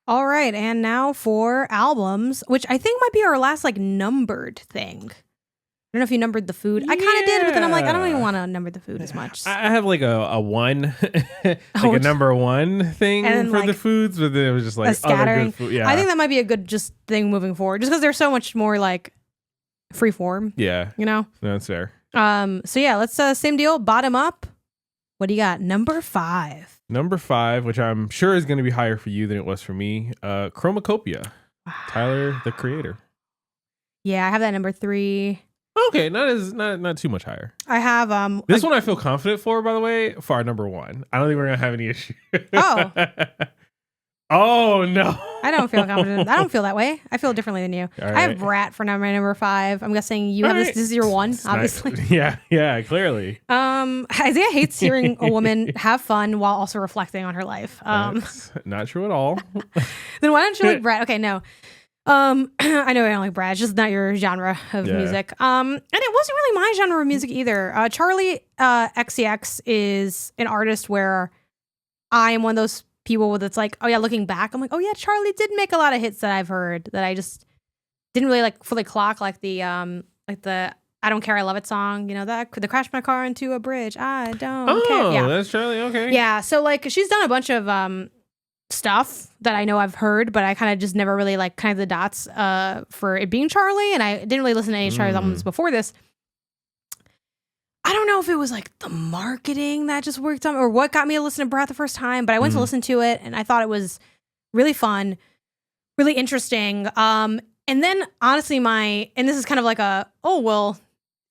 Speaker 1: All right, and now for albums, which I think might be our last like numbered thing. I don't know if you numbered the food. I kind of did, but then I'm like, I don't even want to number the food as much.
Speaker 2: I have like a one, a number one thing for like the foods, but then it was just like
Speaker 1: scattering.
Speaker 2: Good food. Yeah,
Speaker 1: I think that might be a good just thing moving forward, just because there's so much more like free form.
Speaker 2: Yeah,
Speaker 1: no,
Speaker 2: that's fair.
Speaker 1: So yeah, let's same deal. Bottom up. What do you got? Number 5.
Speaker 2: Number 5, which I'm sure is going to be higher for you than it was for me. Chromacopia. Wow. Tyler, the Creator.
Speaker 1: Yeah, I have that number 3.
Speaker 2: Okay, not too much higher.
Speaker 1: I have
Speaker 2: this one I feel confident for, by the way, for our number 1. I don't think we're gonna have any issue.
Speaker 1: Oh.
Speaker 2: Oh no.
Speaker 1: I don't feel confident. I don't feel that way. I feel differently than you. Right. I have Brat for my number 5. I'm guessing you have this is your 1, it's obviously.
Speaker 2: Yeah, clearly.
Speaker 1: Isaiah hates hearing a woman have fun while also reflecting on her life.
Speaker 2: That's not true at all.
Speaker 1: Then why don't you like Brat? Okay, no. I know I don't like Brat. It's just not your genre of music. And it wasn't really my genre of music either. Charlie XCX is an artist where I am one of those people that's like, oh yeah, looking back, I'm like, oh yeah, Charlie did make a lot of hits that I've heard that I just didn't really like fully clock, like the I Don't Care, I Love It song, you know, that the crash my car into a bridge, I don't care. Yeah,
Speaker 2: that's Charlie. Okay.
Speaker 1: Yeah, so like she's done a bunch of stuff that I know I've heard, but I kind of just never really like connected the dots for it being Charlie, and I didn't really listen to any Charlie's albums before this. I don't know if it was like the marketing that just worked on or what got me to listen to Brat the first time, but I went to listen to it and I thought it was really fun, really interesting. And then honestly, and this is kind of like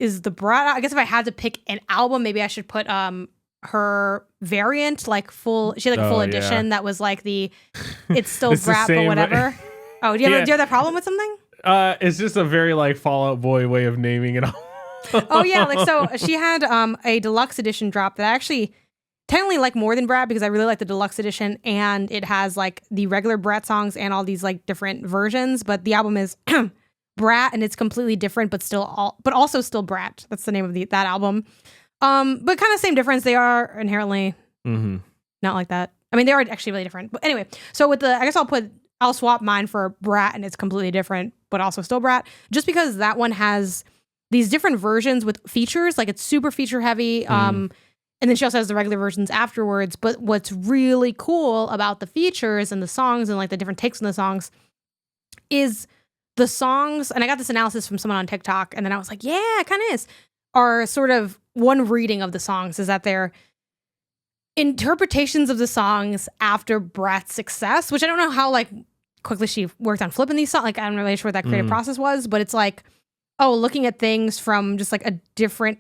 Speaker 1: is the Brat, I guess if I had to pick an album, maybe I should put her variant, like she had like a full edition that was like it's still Brat, but whatever. Oh, do you have that problem with something?
Speaker 2: It's just a very like Fall Out Boy way of naming it all.
Speaker 1: Oh yeah, like so she had a deluxe edition drop that I actually technically like more than Brat because I really like the deluxe edition, and it has like the regular Brat songs and all these like different versions, but the album is Brat and it's completely different but also still Brat. That's the name of that album. But kind of same difference. They are inherently not like that. I mean, they are actually really different. But anyway, so with I guess I'll swap mine for Brat and it's completely different but also still Brat, just because that one has these different versions with features, like it's super feature heavy. And then she also has the regular versions afterwards. But what's really cool about the features and the songs and like the different takes on the songs is the songs. And I got this analysis from someone on TikTok, and then I was like, yeah, it kind of is. Are sort of one reading of the songs is that they're interpretations of the songs after Brat's success, which I don't know how like quickly she worked on flipping these songs. Like I'm not really sure what that creative process was, but it's like, looking at things from just like a different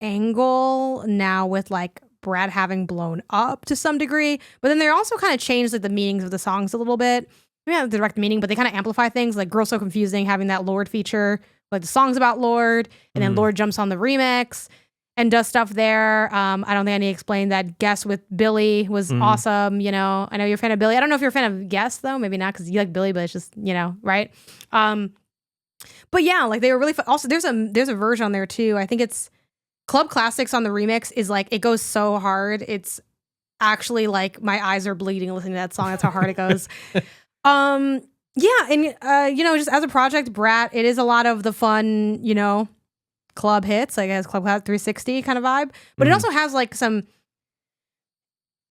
Speaker 1: angle now with like Brat having blown up to some degree. But then they're also kind of changed like the meanings of the songs a little bit. Maybe not the direct meaning, but they kind of amplify things, like Girl So Confusing having that Lorde feature, like the song's about Lorde, and then Lorde jumps on the remix and does stuff there. I don't think I need to explain that Guess with Billy was awesome. You know, I know you're a fan of Billy. I don't know if you're a fan of Guess though, maybe not because you like Billy, but it's just, you know, right? But yeah, like they were really fun. Also, there's a version on there too. I think it's Club Classics on the remix is like, it goes so hard. It's actually like my eyes are bleeding listening to that song. That's how hard it goes. Yeah. And, you know, just as a project, Brat, it is a lot of the fun, you know, club hits, like it has Club 360 kind of vibe, but it also has like some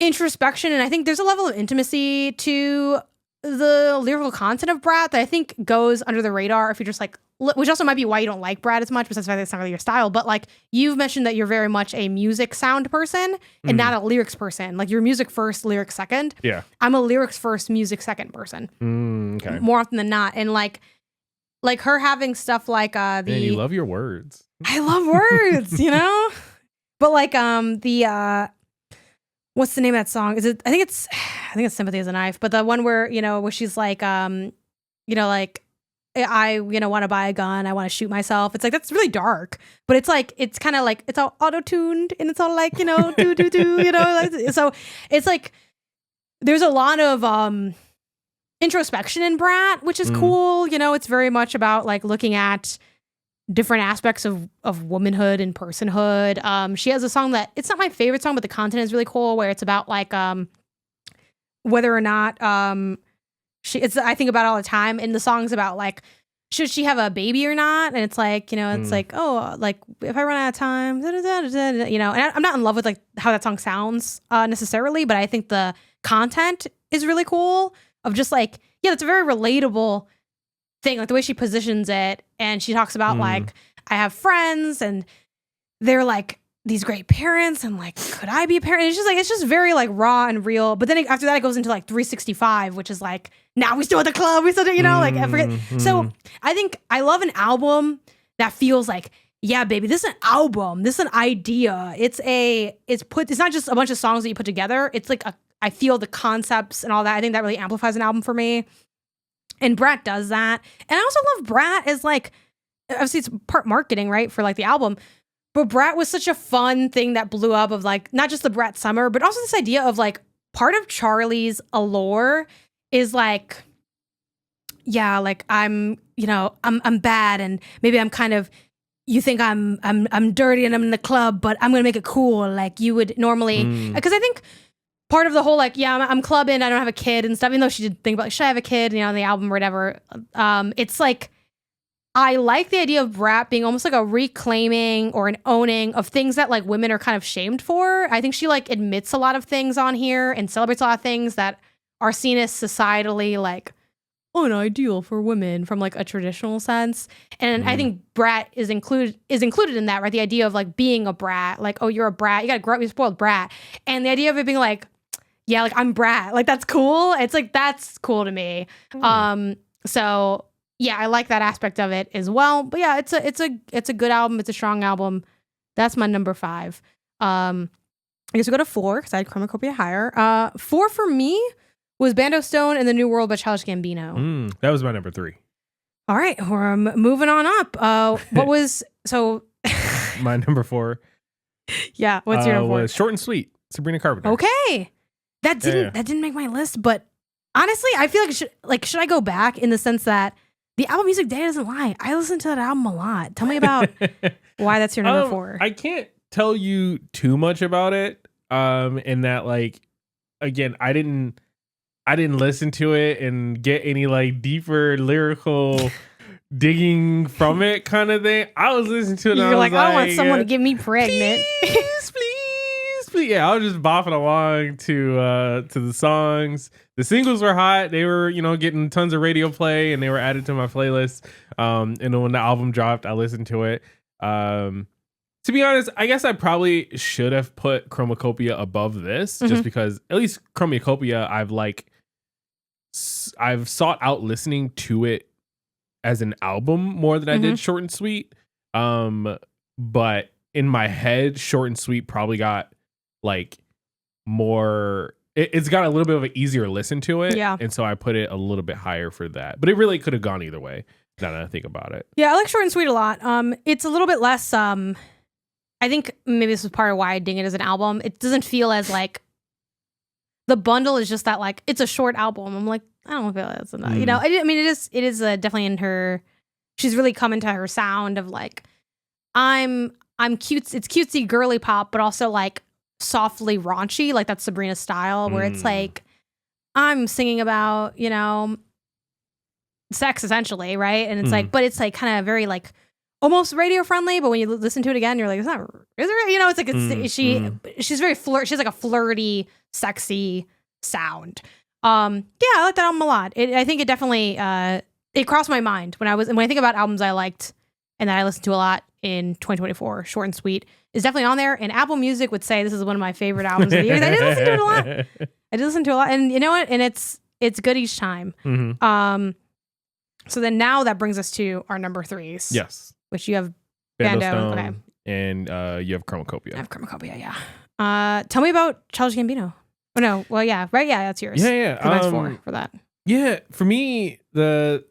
Speaker 1: introspection. And I think there's a level of intimacy to the lyrical content of Brat that I think goes under the radar if you're just like which also might be why you don't like Brad as much, besides the fact that it's not really your style, but like you've mentioned that you're very much a music sound person and not a lyrics person. Like you're music first, lyrics second.
Speaker 2: Yeah.
Speaker 1: I'm a lyrics first, music second person.
Speaker 2: Okay.
Speaker 1: More often than not. And like her having stuff like
Speaker 2: Man, you love your words.
Speaker 1: I love words, you know? But like the what's the name of that song? I think it's Sympathy is a Knife, but the one where, you know, where she's like like I want to buy a gun, I want to shoot myself. It's like that's really dark, but it's like it's kind of like it's all auto-tuned and it's all like, do you know, like, so it's like there's a lot of introspection in Brat, which is cool. You know, it's very much about like looking at different aspects of womanhood and personhood. She has a song that it's not my favorite song, but the content is really cool, where it's about like whether or not I think about it all the time, and the song's about like should she have a baby or not, and it's like, you know, it's like, oh, like if I run out of time, you know, and I'm not in love with like how that song sounds necessarily, but I think the content is really cool of just like, yeah, it's a very relatable thing, like the way she positions it, and she talks about like I have friends and they're like these great parents, and like could I be a parent? And it's just very like raw and real. But then after that it goes into like 365, which is like now we still at the club, we still, you know, like I forget. So I think I love an album that feels like, yeah, baby, this is an album, this is an idea. It's not just a bunch of songs that you put together. It's like I feel the concepts and all that. I think that really amplifies an album for me. And Brat does that. And I also love Brat as like, obviously it's part marketing, right, for like the album. But Brat was such a fun thing that blew up of like, not just the Brat summer, but also this idea of like part of Charlie's allure is like, yeah, like I'm bad, and maybe I'm kind of, you think I'm dirty and I'm in the club, but I'm going to make it cool. Like you would normally, because I think part of the whole, like, yeah, I'm clubbing, I don't have a kid and stuff, even though she did think about, like, should I have a kid, you know, on the album or whatever. It's like, I like the idea of Brat being almost like a reclaiming or an owning of things that like women are kind of shamed for. I think she like admits a lot of things on here and celebrates a lot of things that are seen as societally like unideal for women from like a traditional sense. And I think Brat is included in that, right? The idea of like being a brat, like, oh, you're a brat, you gotta grow up, you're a spoiled brat. And the idea of it being like, yeah, like I'm Brat, like that's cool. It's like, that's cool to me. So yeah, I like that aspect of it as well. But yeah, it's a good album. It's a strong album. That's my number 5. I guess we go to 4 because I had Chromacopia higher. 4 for me was Bando Stone and the New World by Childish Gambino.
Speaker 2: That was my number 3.
Speaker 1: All right, we're moving on up. What was
Speaker 2: my number 4?
Speaker 1: Yeah, what's your number 4?
Speaker 2: Was Short and Sweet, Sabrina Carpenter.
Speaker 1: Okay, that didn't make my list, but honestly, I feel like should I go back in the sense that the album music data doesn't lie. I listen to that album a lot. Tell me about why that's your number 4.
Speaker 2: I can't tell you too much about it. In that, like, again, I didn't listen to it and get any like deeper lyrical digging from it kind of thing. I was listening to it.
Speaker 1: You're like, I want someone to get me pregnant.
Speaker 2: Please. Yeah, I was just bopping along to the songs. The singles were hot. They were, you know, getting tons of radio play, and they were added to my playlist. And then when the album dropped, I listened to it. To be honest, I guess I probably should have put Chromacopia above this, just because at least Chromacopia, I've sought out listening to it as an album more than I did Short and Sweet. But in my head, Short and Sweet probably got like more. It's got a little bit of an easier listen to it.
Speaker 1: Yeah.
Speaker 2: And so I put it a little bit higher for that. But it really could have gone either way, now that I think about it.
Speaker 1: Yeah, I like Short and Sweet a lot. It's a little bit less, I think maybe this is part of why I ding it as an album. It doesn't feel as like, the bundle is just that like, it's a short album. I'm like, I don't feel that's enough. You know, I mean, it is definitely in her, she's really come into her sound of like, I'm cute. It's cutesy girly pop, but also like, softly raunchy, like that's Sabrina's style, where it's like I'm singing about, you know, sex essentially, right? And it's like, but it's like kind of very like almost radio friendly, but when you listen to it again, you're like, is it, you know, it's like she's very she's like a flirty, sexy sound. Yeah, I like that album a lot. I think it definitely it crossed my mind when I think about albums I liked and that I listened to a lot in 2024. Short and Sweet is definitely on there, and Apple Music would say this is one of my favorite albums of the year. I did listen to it a lot. I did listen to it a lot, and you know what? And it's good each time.
Speaker 2: Mm-hmm.
Speaker 1: So then now that brings us to our number 3s.
Speaker 2: Yes.
Speaker 1: Which you have
Speaker 2: Bando
Speaker 1: Bando.
Speaker 2: Stone,
Speaker 1: Okay.
Speaker 2: And you have Chromacopia.
Speaker 1: I have Chromacopia, yeah. Tell me about Childish Gambino. Oh no, well yeah, right, yeah, that's yours.
Speaker 2: Yeah.
Speaker 1: Mine's 4 for that.
Speaker 2: Yeah, for me, I'm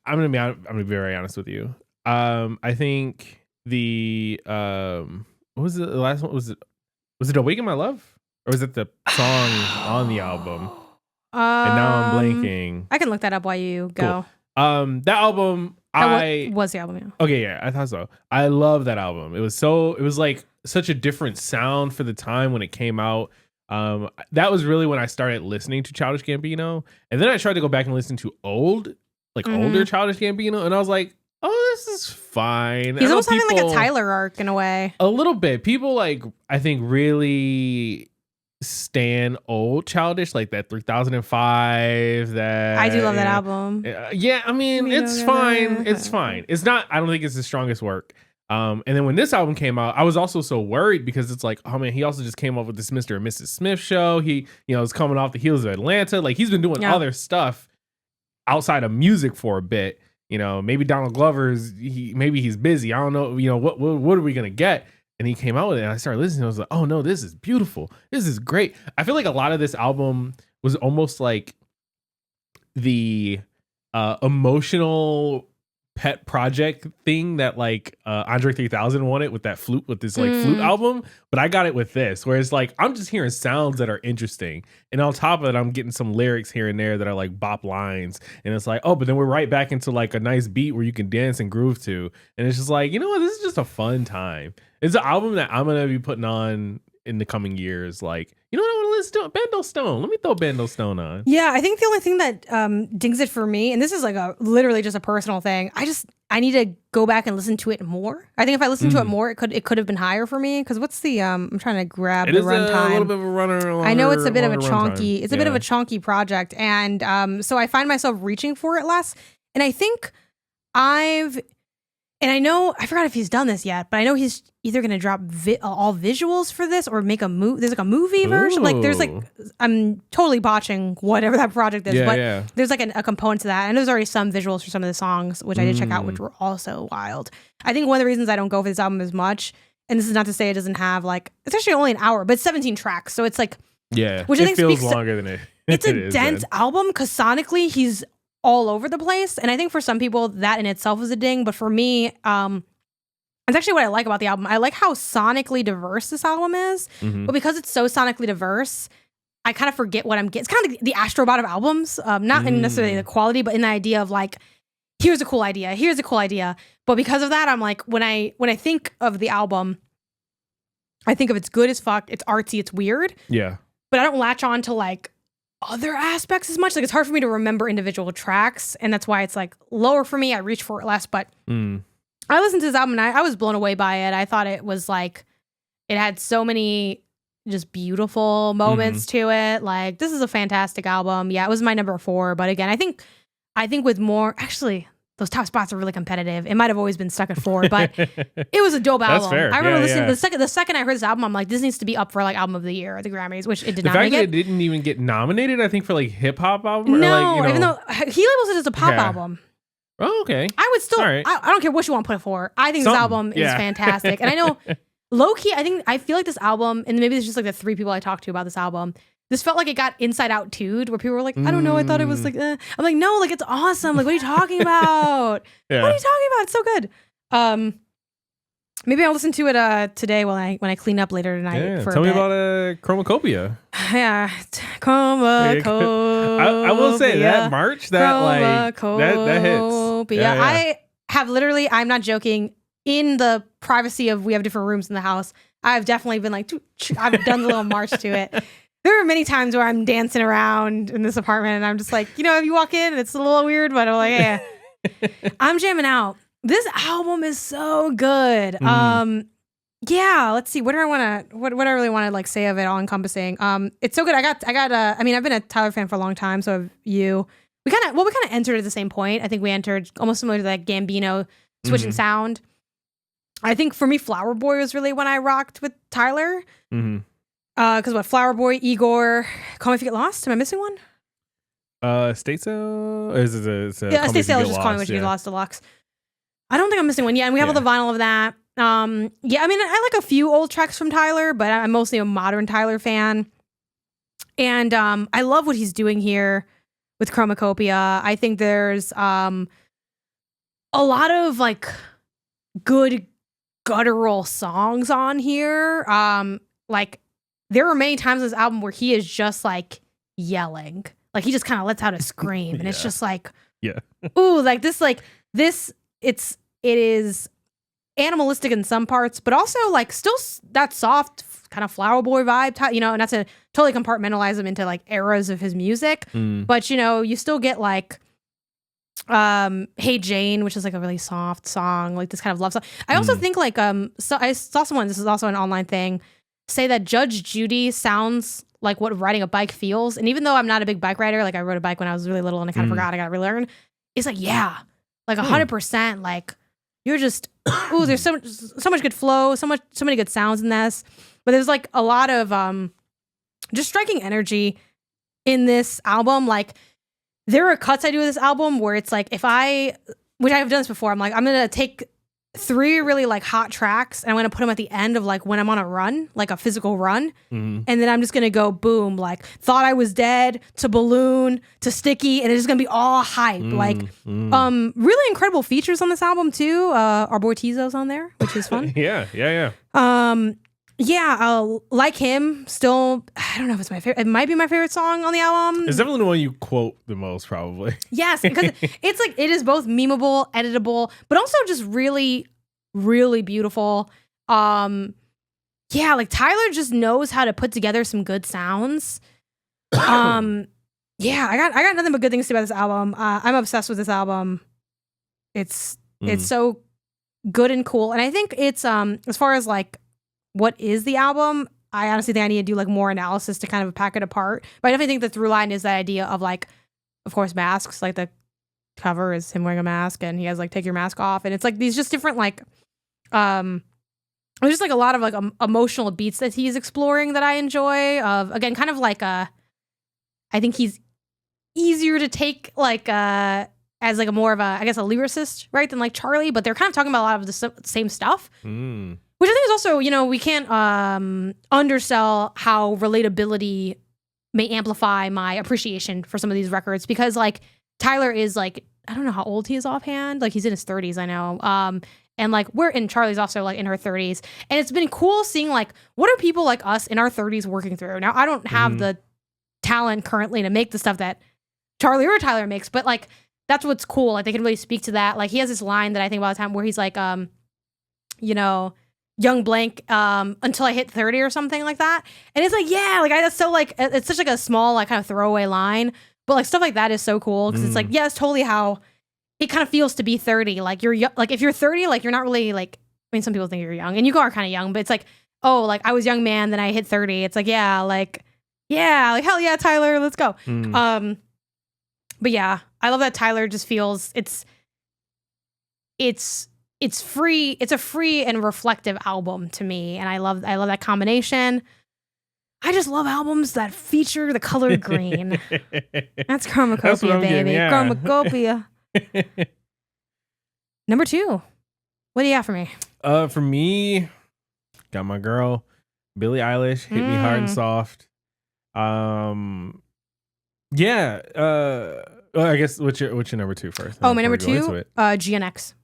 Speaker 2: gonna be very honest with you. I think the what was the last one? Was it Awaken My Love? Or was it the song on the album? And now I'm blanking.
Speaker 1: I can look that up while you go.
Speaker 2: Cool. That album
Speaker 1: was the album, yeah.
Speaker 2: Okay, yeah, I thought so. I love that album. It was like such a different sound for the time when it came out. That was really when I started listening to Childish Gambino. And then I tried to go back and listen to older Childish Gambino, and I was like, oh, this is fine.
Speaker 1: He's almost having like a Tyler arc in a way.
Speaker 2: A little bit. People like, I think, really stan old Childish, like that 3005. That
Speaker 1: I do love that album.
Speaker 2: Yeah, I mean, it's fine. It's fine. It's not. I don't think it's his strongest work. And then when this album came out, I was also so worried because it's like, oh man, he also just came up with this Mr. and Mrs. Smith show. He, is coming off the heels of Atlanta. Like he's been doing other stuff outside of music for a bit. Maybe Donald Glover's, maybe he's busy. I don't know. What are we gonna get? And he came out with it, and I started listening. I was like, oh no, this is beautiful. This is great. I feel like a lot of this album was almost like the emotional pet project thing that like Andre 3000 wanted with that flute, with this like flute album, but I got it with this, where it's like I'm just hearing sounds that are interesting, and on top of it I'm getting some lyrics here and there that are like bop lines, and it's like, oh, but then we're right back into like a nice beat where you can dance and groove to, and it's just like, you know what, this is just a fun time. It's an album that I'm gonna be putting on in the coming years. Like, you know what, I want to listen to? Bando Stone. Let me throw Bando Stone on.
Speaker 1: Yeah, I think the only thing that dings it for me, and this is like literally just a personal thing, I need to go back and listen to it more. I think if I listened to it more, it could have been higher for me. Because what's the I'm trying to grab the runtime.
Speaker 2: A little bit of a runner.
Speaker 1: I know it's a bit of a chonky. It's a bit of a chonky project, and so I find myself reaching for it less. And I think I know, I forgot if he's done this yet, but I know he's either going to drop all visuals for this or make a movie. There's like a movie version. Like there's like, I'm totally botching whatever that project is, but there's like a component to that. And there's already some visuals for some of the songs, which I did check out, which were also wild. I think one of the reasons I don't go for this album as much, and this is not to say it doesn't have like, it's actually only an hour, but it's 17 tracks. So it's like, which I think
Speaker 2: feels longer than it.
Speaker 1: It's a dense album because sonically he's all over the place, and I think for some people that in itself is a ding, but for me, it's actually what I like about the album. I like how sonically diverse this album is, but because it's so sonically diverse, I kind of forget what I'm getting. It's kind of like the Astrobot of albums, not in necessarily the quality, but in the idea of like, here's a cool idea. But because of that, I'm like, when I think of the album, I think of it's good as fuck, it's artsy, it's weird, but I don't latch on to like other aspects as much. Like it's hard for me to remember individual tracks, and that's why it's like lower for me. I reach for it less, but I listened to this album and I was blown away by it. I thought it was like, it had so many just beautiful moments to it. Like, this is a fantastic album. Yeah, it was my number 4, but again, I think with more, actually those top spots are really competitive. It might have always been stuck at 4, but it was a dope album.
Speaker 2: That's fair.
Speaker 1: I remember listening the second I heard this album, I'm like, this needs to be up for like album of the year at the Grammys, which it did not make it.
Speaker 2: The fact that it didn't even get nominated, I think, for like hip hop album.
Speaker 1: No,
Speaker 2: or like,
Speaker 1: even though he labels it as a pop album.
Speaker 2: Oh, okay.
Speaker 1: I would still,
Speaker 2: right.
Speaker 1: I don't care what you want to put it for. I think this album is fantastic. And I know, low key, I feel like this album, and maybe it's just like the 3 people I talked to about this album, this felt like it got Inside Out 2'd, where people were like, I don't know, I thought it was like, I'm like, no, like, it's awesome. Like, what are you talking about? What are you talking about? It's so good. Maybe I'll listen to it today when I clean up later tonight.
Speaker 2: Yeah,
Speaker 1: for
Speaker 2: tell me about Chromacopia.
Speaker 1: Yeah, Chromacopia.
Speaker 2: I will say that March, that like that hits.
Speaker 1: Yeah. I have literally, I'm not joking, in the privacy of, we have different rooms in the house, I've definitely been like, I've done the little march to it. There are many times where I'm dancing around in this apartment and I'm just like, if you walk in and it's a little weird, but I'm like, yeah, I'm jamming out. This album is so good. Yeah, let's see. What do I really want to like say of it all encompassing? It's so good. I've been a Tyler fan for a long time. So have you. we kind of entered at the same point. I think we entered almost similar to that Gambino switch in sound. I think for me, Flower Boy was really when I rocked with Tyler. Because Flower Boy, Igor, Call Me If You Get Lost. Am I missing one?
Speaker 2: State Sale? Is it
Speaker 1: State Sale is just Call Me If You Get Lost Deluxe. I don't think I'm missing one. Yeah, and we have all the vinyl of that. I mean, I like a few old tracks from Tyler, but I'm mostly a modern Tyler fan. And I love what he's doing here with Chromacopia. I think there's a lot of like good guttural songs on here. Like there are many times in this album where he is just like yelling. Like he just kind of lets out a scream and it's just like, ooh, like this, it is animalistic in some parts, but also like still that soft kind of Flower Boy vibe, you know, and not to totally compartmentalize him into like eras of his music, but you know, you still get like Hey Jane, which is like a really soft song, like this kind of love song. I also think like so I saw someone, this is also an online thing, say that Judge Judy sounds like what riding a bike feels. And even though I'm not a big bike rider, like I rode a bike when I was really little and I kind of forgot, I gotta relearn. It's like, yeah, like 100%, like you're just, ooh, there's so much good flow, so many good sounds in this. But there's like a lot of just striking energy in this album. Like there are cuts I do with this album where it's like, which I have done this before, I'm like, I'm gonna take 3 really like hot tracks and I'm gonna put them at the end of like when I'm on a run, like a physical run, and then I'm just gonna go boom, like Thought I Was Dead to Balloon to Sticky, and it's just gonna be all hype. Really incredible features on this album too. Our boy Tizo's on there, which is fun. Like Him, still, I don't know if it's my favorite. It might be my favorite song on the album.
Speaker 2: It's definitely the one you quote the most, probably.
Speaker 1: Yes, because it's like, it is both memeable, editable, but also just really, really beautiful. Like Tyler just knows how to put together some good sounds. I got nothing but good things to say about this album. I'm obsessed with this album. It's so good and cool. And I think it's, as far as like, what is the album? I honestly think I need to do like more analysis to kind of pack it apart. But I definitely think the through line is the idea of like, of course, masks. Like the cover is him wearing a mask and he has like Take Your Mask Off. And it's like these just different like, there's just like a lot of like emotional beats that he's exploring that I enjoy. Of again, kind of like I think he's easier to take like as like a more of a, I guess, a lyricist, right, than like Charlie. But they're kind of talking about a lot of the same stuff. Which I think is also, you know, we can't undersell how relatability may amplify my appreciation for some of these records, because like Tyler is like, I don't know how old he is offhand. Like he's in his 30s, I know. And like Charlie's also like in her 30s. And it's been cool seeing like, what are people like us in our 30s working through? Now, I don't have the talent currently to make the stuff that Charlie or Tyler makes, but like, that's what's cool. Like they can really speak to that. Like he has this line that I think about all the time where he's like, you know, young blank until I hit 30 or something like that. And it's like, yeah, like that's so like, it's such like a small like kind of throwaway line, but like stuff like that is so cool because it's like, yeah, it's totally how it kind of feels to be 30. Like you're like if you're 30, like you're not really like, I mean, some people think you're young and you are kind of young, but it's like, oh, like I was young man, then I hit 30. It's like, like hell yeah, Tyler, let's go. But yeah, I love that Tyler just feels it's free. It's a free and reflective album to me, and I love that combination. I just love albums that feature the color green. That's Chromacopia, baby. Yeah. Chromacopia. Number 2. What do you have for me?
Speaker 2: For me, got my girl Billie Eilish, Hit Me Hard and Soft. Well, I guess what's your number 2 first?
Speaker 1: Oh, my number 2, GNX.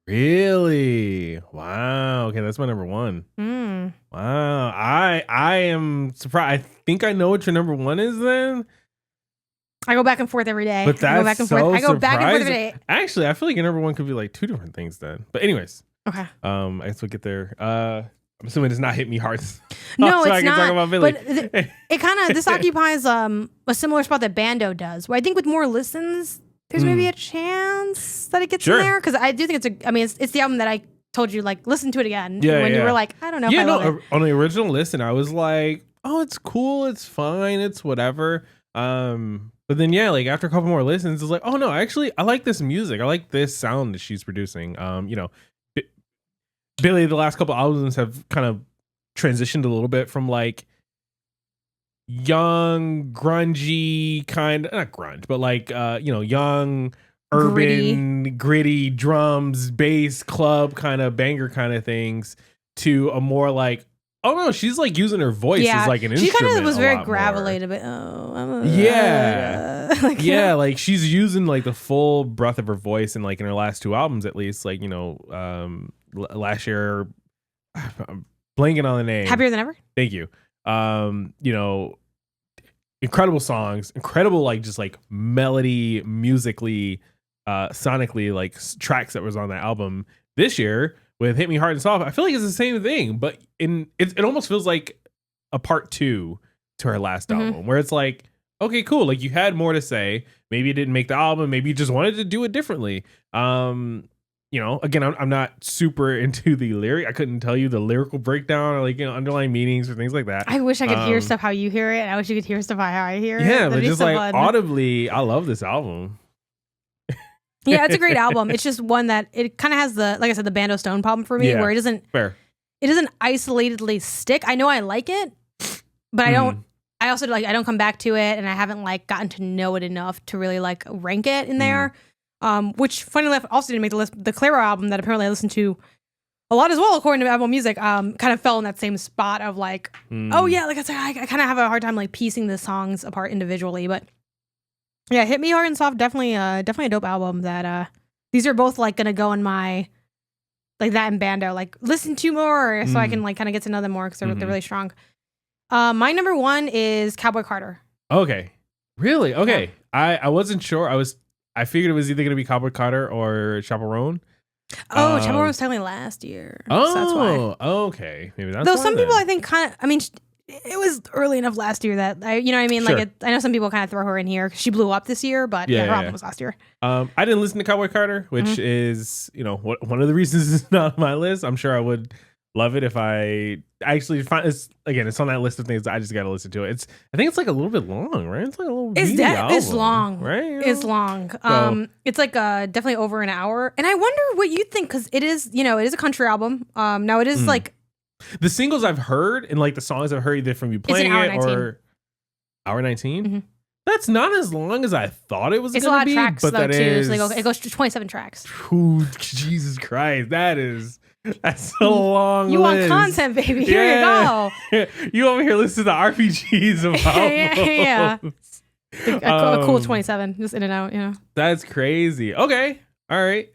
Speaker 2: Really? Wow. Okay, that's my number 1. Wow. I am surprised. I think I know what your number 1 is then.
Speaker 1: I go back and forth every day.
Speaker 2: But that's I go back and forth. I go back and forth every day. Actually, I feel like your number 1 could be like 2 different things then. But anyways.
Speaker 1: Okay.
Speaker 2: I guess we'll get there. I'm assuming it's not Hit Me Hard.
Speaker 1: No,
Speaker 2: so
Speaker 1: it's
Speaker 2: I can talk about Billie.
Speaker 1: But it kind of, this occupies a similar spot that Bando does, where I think with more listens, there's maybe a chance that it gets in there. Because I do think it's the album that I told you, like, listen to it again. When you were like, I don't know if I love it.
Speaker 2: On the original listen, I was like, oh, it's cool, it's fine, it's whatever. But then yeah, like after a couple more listens, it's like, oh no, actually I like this music. I like this sound that she's producing. B- Billy, the last couple albums have kind of transitioned a little bit from like young, grungy kind of, not grunge, but like young, urban, gritty drums, bass, club kind of banger kind of things to a more like, oh no, she's like using her voice as like an instrument.
Speaker 1: She kind of was very
Speaker 2: gravelly
Speaker 1: a bit. Oh,
Speaker 2: yeah, like she's using like the full breadth of her voice, and like in her last two albums, at least, like last year, I'm blanking on the name.
Speaker 1: Happier Than Ever.
Speaker 2: Thank you. Incredible songs, incredible like just like melody, musically, sonically, like tracks that was on that album. This year with Hit Me Hard and Soft, I feel like it's the same thing, but it almost feels like a part two to her last album, where it's like, okay, cool, like you had more to say. Maybe it didn't make the album, maybe you just wanted to do it differently. Again, I'm not super into the lyric. I couldn't tell you the lyrical breakdown or like underlying meanings or things like that.
Speaker 1: I wish I could hear stuff how you hear it. I wish you could hear stuff how I hear it.
Speaker 2: Yeah, but just so like fun. Audibly, I love this album.
Speaker 1: Yeah, it's a great album. It's just one that it kind of has the, like I said, the Bando Stone problem for me, where it doesn't isolatedly stick. I know I like it, but I don't. I also I don't come back to it, and I haven't like gotten to know it enough to really like rank it in there. Which funny enough also didn't make the list. The Clairo album that apparently I listened to a lot as well, according to Apple Music, kind of fell in that same spot of like, oh yeah, like I said, I kind of have a hard time like piecing the songs apart individually. But yeah, Hit Me Hard and Soft, definitely a dope album. That these are both like gonna go in my like that and Bando, like listen to more so I can like kind of get to know them more because they're really strong. My number one is Cowboy Carter.
Speaker 2: Okay, really? Okay, yeah. I wasn't sure. I figured it was either going to be Cowboy Carter or Chaperone.
Speaker 1: Oh, Chaperone was technically last year. So that's why.
Speaker 2: Okay. Maybe that's
Speaker 1: Though
Speaker 2: why
Speaker 1: some
Speaker 2: then.
Speaker 1: people, I think, kind of, I mean, it was early enough last year that, you know what I mean?
Speaker 2: Sure.
Speaker 1: Like, I know some people kind of throw her in here. She blew up this year, but her album was last year.
Speaker 2: I didn't listen to Cowboy Carter, which is, one of the reasons it's not on my list. I'm sure I would love it if I actually find it's on that list of things that I just got to listen to it. I think it's like a little bit long, right? It's like a little album,
Speaker 1: it's long,
Speaker 2: right?
Speaker 1: It's long. It's like definitely over an hour. And I wonder what you think, because it is a country album. Now it is like
Speaker 2: the singles I've heard and like the songs I've heard either from you playing it or hour 19. Mm-hmm. That's not as long as I thought it was going to be. It's a lot of tracks, but though, that too.
Speaker 1: So it goes to 27 tracks.
Speaker 2: Ooh, Jesus Christ, that's a long
Speaker 1: You
Speaker 2: list.
Speaker 1: Want content, baby. Here you go.
Speaker 2: You over here listen to RPGs of albums.
Speaker 1: A cool 27, just in and out,
Speaker 2: That's crazy. Okay. All right.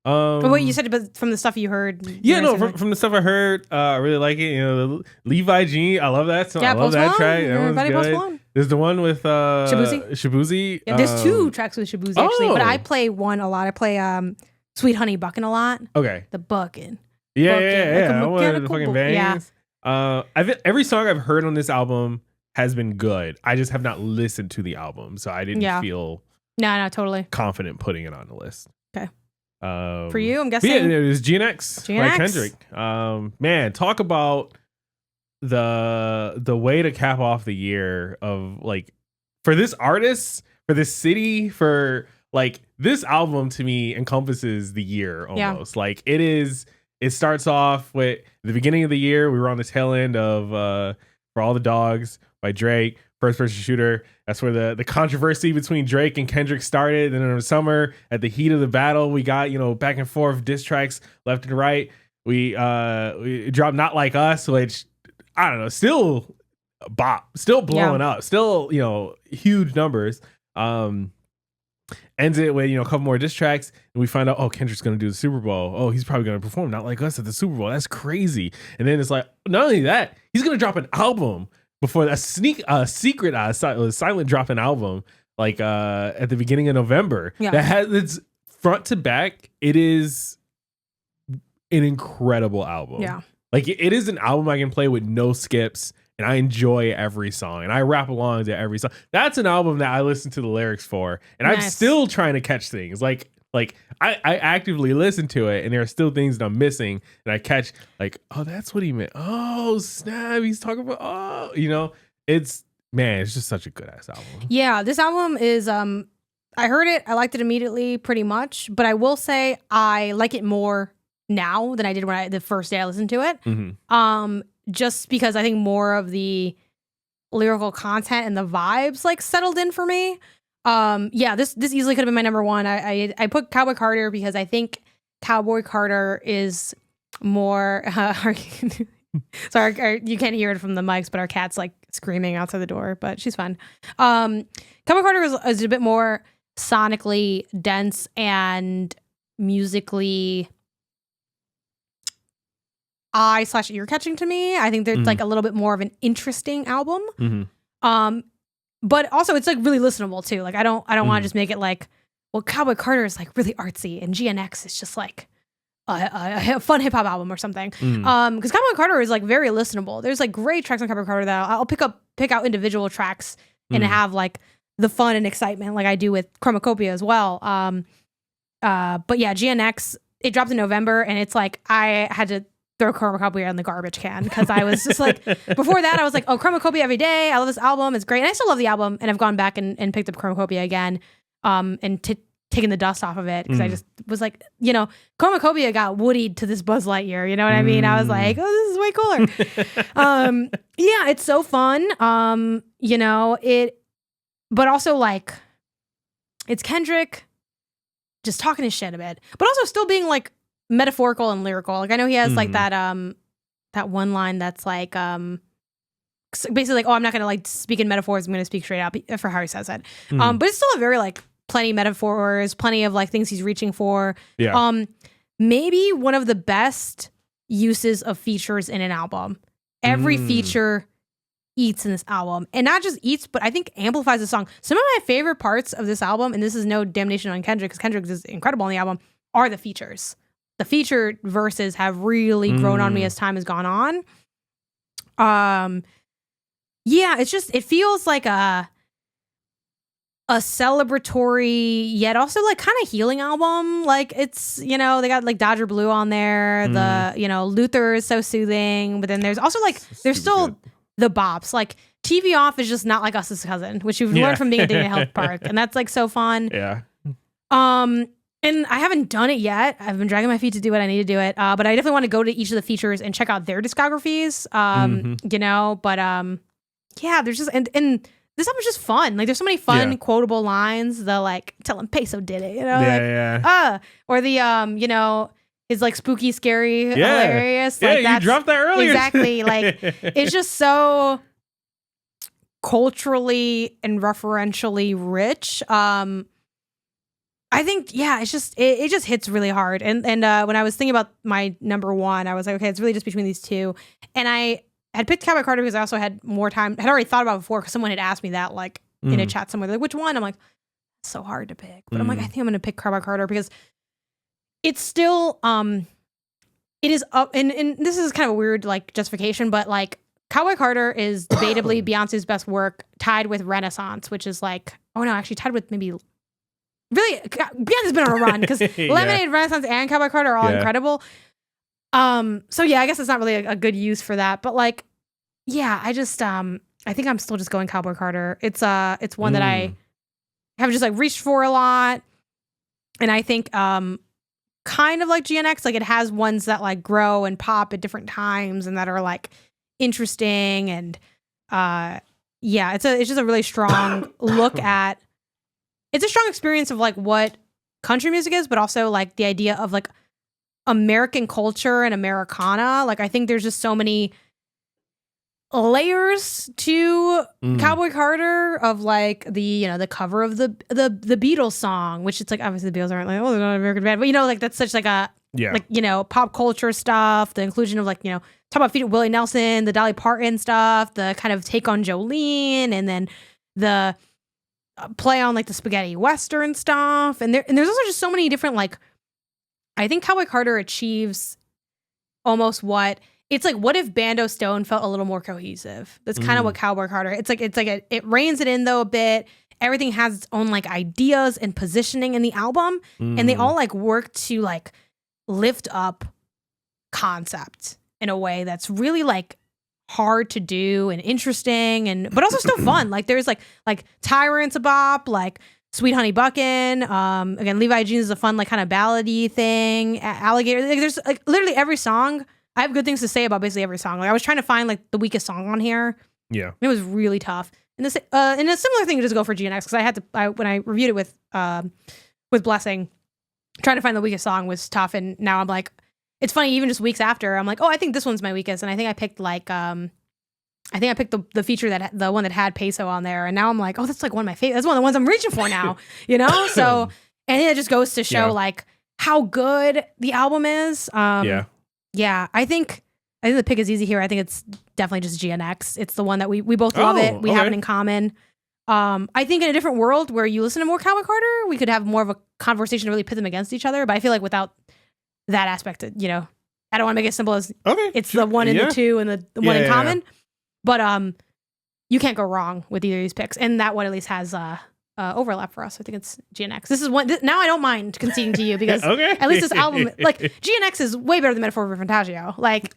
Speaker 1: But what you said, but from the stuff you heard.
Speaker 2: Yeah, no, from the stuff I heard, I really like it. The Levi G, I love that song. I love that track. Everybody good. There's the one with Shabuzi.
Speaker 1: Yeah, there's two tracks with Shabuzi actually, but I play one a lot. I play Sweet Honey Buckin' a lot.
Speaker 2: Okay.
Speaker 1: The Buckin'.
Speaker 2: Yeah. I wanted the fucking bangs. Yeah. Every song I've heard on this album has been good. I just have not listened to the album, so I didn't feel
Speaker 1: totally
Speaker 2: confident putting it on the list.
Speaker 1: Okay. For you, I'm guessing.
Speaker 2: Yeah, it was GNX by Kendrick. Man, talk about the way to cap off the year of like for this artist, for this city, for like this album to me encompasses the year almost. Like it starts off with the beginning of the year. We were on the tail end of For All the Dogs by Drake, first person shooter. That's where the controversy between Drake and Kendrick started. And in the summer, at the heat of the battle, we got, back and forth diss tracks left and right. We dropped Not Like Us, which I don't know, still a bop, still blowing up, still, huge numbers. Ends it with, a couple more diss tracks, and we find out, Kendrick's going to do the Super Bowl. Oh, he's probably going to perform Not Like Us at the Super Bowl. That's crazy. And then it's like, not only that, he's going to drop an album before that secret silent dropping album, like at the beginning of November. Yeah. That has it's front to back. It is an incredible album. Yeah. Like it is an album I can play with no skips. And I enjoy every song, and I rap along to every song. That's an album that I listen to the lyrics for, and I'm still trying to catch things. Like I actively listen to it, and there are still things that I'm missing, and I catch like, oh, that's what he meant. Oh, snap, he's talking about. Oh, it's Man, it's just such a good ass album.
Speaker 1: Yeah, this album is I heard it, I liked it immediately pretty much, but I will say I like it more now than I did the first day I listened to it.
Speaker 2: Mm-hmm.
Speaker 1: Just because I think more of the lyrical content and the vibes like settled in for me. Yeah, this easily could have been my number one. I put Cowboy Carter because I think Cowboy Carter is more sorry, you can't hear it from the mics, but our cat's like screaming outside the door, but she's fine. Cowboy Carter is a bit more sonically dense and musically eye/ear catching to me. I think there's like a little bit more of an interesting album.
Speaker 2: Mm-hmm.
Speaker 1: But also it's like really listenable too. Like I don't want to just make it like, well, Cowboy Carter is like really artsy and GNX is just like a fun hip hop album or something. Because Cowboy Carter is like very listenable. There's like great tracks on Cowboy Carter that I'll pick out individual tracks and have like the fun and excitement like I do with Chromacopia as well. But yeah, GNX, it dropped in November and it's like I had to throw Chromacopia in the garbage can because I was just like, before that I was like, oh, Chromacopia every day. I love this album. It's great. And I still love the album and I've gone back and picked up Chromacopia again and taken the dust off of it because I just was like, you know, Chromacopia got woodied to this Buzz Lightyear. You know what I mean? I was like, oh, this is way cooler. Yeah, it's so fun. You know, but also like it's Kendrick just talking his shit a bit, but also still being like metaphorical and lyrical. Like I know he has like that one line that's like basically like, oh, I'm not gonna like speak in metaphors, I'm gonna speak straight out for how he says it. But it's still a very like plenty metaphors, plenty of like things he's reaching for.
Speaker 2: Yeah.
Speaker 1: Maybe one of the best uses of features in an album. Every feature eats in this album, and not just eats, but I think amplifies the song. Some of my favorite parts of this album, and this is no damnation on Kendrick because Kendrick is incredible on the album, are the features. The feature verses have really grown on me as time has gone on. Yeah, it's just, it feels like a celebratory yet also like kind of healing album. Like it's, you know, they got like Dodger Blue on there. The, you know, Luther is so soothing, but then there's also like there's still good. The bops. Like TV Off is just not like Us's Cousin, which you've learned from being at Dana Health Park, and that's like so fun.
Speaker 2: Yeah.
Speaker 1: And I haven't done it yet. I've been dragging my feet to do it. I need to do it. But I definitely want to go to each of the features and check out their discographies. You know, but yeah, there's just and this album's just fun. Like there's so many fun quotable lines. The like, tell him Peso did it, you know? Or the you know, his like spooky, scary, hilarious.
Speaker 2: Yeah,
Speaker 1: like,
Speaker 2: you dropped that earlier.
Speaker 1: Exactly. Like it's just so culturally and referentially rich. I think, yeah, it's just, it just hits really hard. And when I was thinking about my number one, I was like, okay, it's really just between these two. And I had picked Cowboy Carter because I also had more time, had already thought about it before because someone had asked me that like in a chat somewhere, like, which one? I'm like, it's so hard to pick. But I'm like, I think I'm going to pick Cowboy Carter because it's still, it is up, and this is kind of a weird like justification, but like Cowboy Carter is debatably Beyonce's best work, tied with Renaissance, which is like, oh no, actually tied with maybe, really, Beyonce's been on a run because Lemonade, Renaissance, and Cowboy Carter are all incredible. So yeah, I guess it's not really a good use for that, but like, yeah, I just, I think I'm still just going Cowboy Carter. It's one that I have just like reached for a lot, and I think, kind of like GNX, like it has ones that like grow and pop at different times and that are like interesting, and yeah, it's just a really strong look at. It's a strong experience of like what country music is, but also like the idea of like American culture and Americana. Like I think there's just so many layers to Cowboy Carter of like the, you know, the cover of the Beatles song, which it's like obviously the Beatles aren't like, oh, they're not an American band, but you know, like that's such like a like, you know, pop culture stuff, the inclusion of like, you know, talk about Willie Nelson, the Dolly Parton stuff, the kind of take on Jolene, and then the play on like the spaghetti western stuff, and there's also just so many different like, I think Cowboy Carter achieves almost what it's like, what if Bando Stone felt a little more cohesive? That's kind of what Cowboy Carter, it's like it reins it in though a bit. Everything has its own like ideas and positioning in the album, and they all like work to like lift up concept in a way that's really like hard to do and interesting but also still fun. Like there's like Tyrant's a bop, like Sweet Honey Buckin'. Again, Levi Jeans is a fun like kind of ballady thing. Alligator. Like, there's like literally every song. I have good things to say about basically every song. Like I was trying to find like the weakest song on here.
Speaker 2: Yeah,
Speaker 1: it was really tough. And this and a similar thing to just go for GNX because I had to when I reviewed it with Blessing, trying to find the weakest song was tough. And now I'm like, it's funny. Even just weeks after, I'm like, oh, I think this one's my weakest. And I think I picked like the feature the one that had Peso on there. And now I'm like, oh, that's like one of my favorite. That's one of the ones I'm reaching for now. You know. So and it just goes to show like how good the album is. Yeah. I think the pick is easy here. I think it's definitely just GNX. It's the one that we both love it. We have it in common. I think in a different world where you listen to more Cowboy Carter, we could have more of a conversation to really pit them against each other. But I feel like without that aspect, you know, I don't want to make it simple as it's the one and the two and the one in common. But you can't go wrong with either of these picks. And that one at least has overlap for us. I think it's GNX. This is one. Now I don't mind conceding to you because at least this album, like GNX, is way better than Metaphor for Fantagio. Like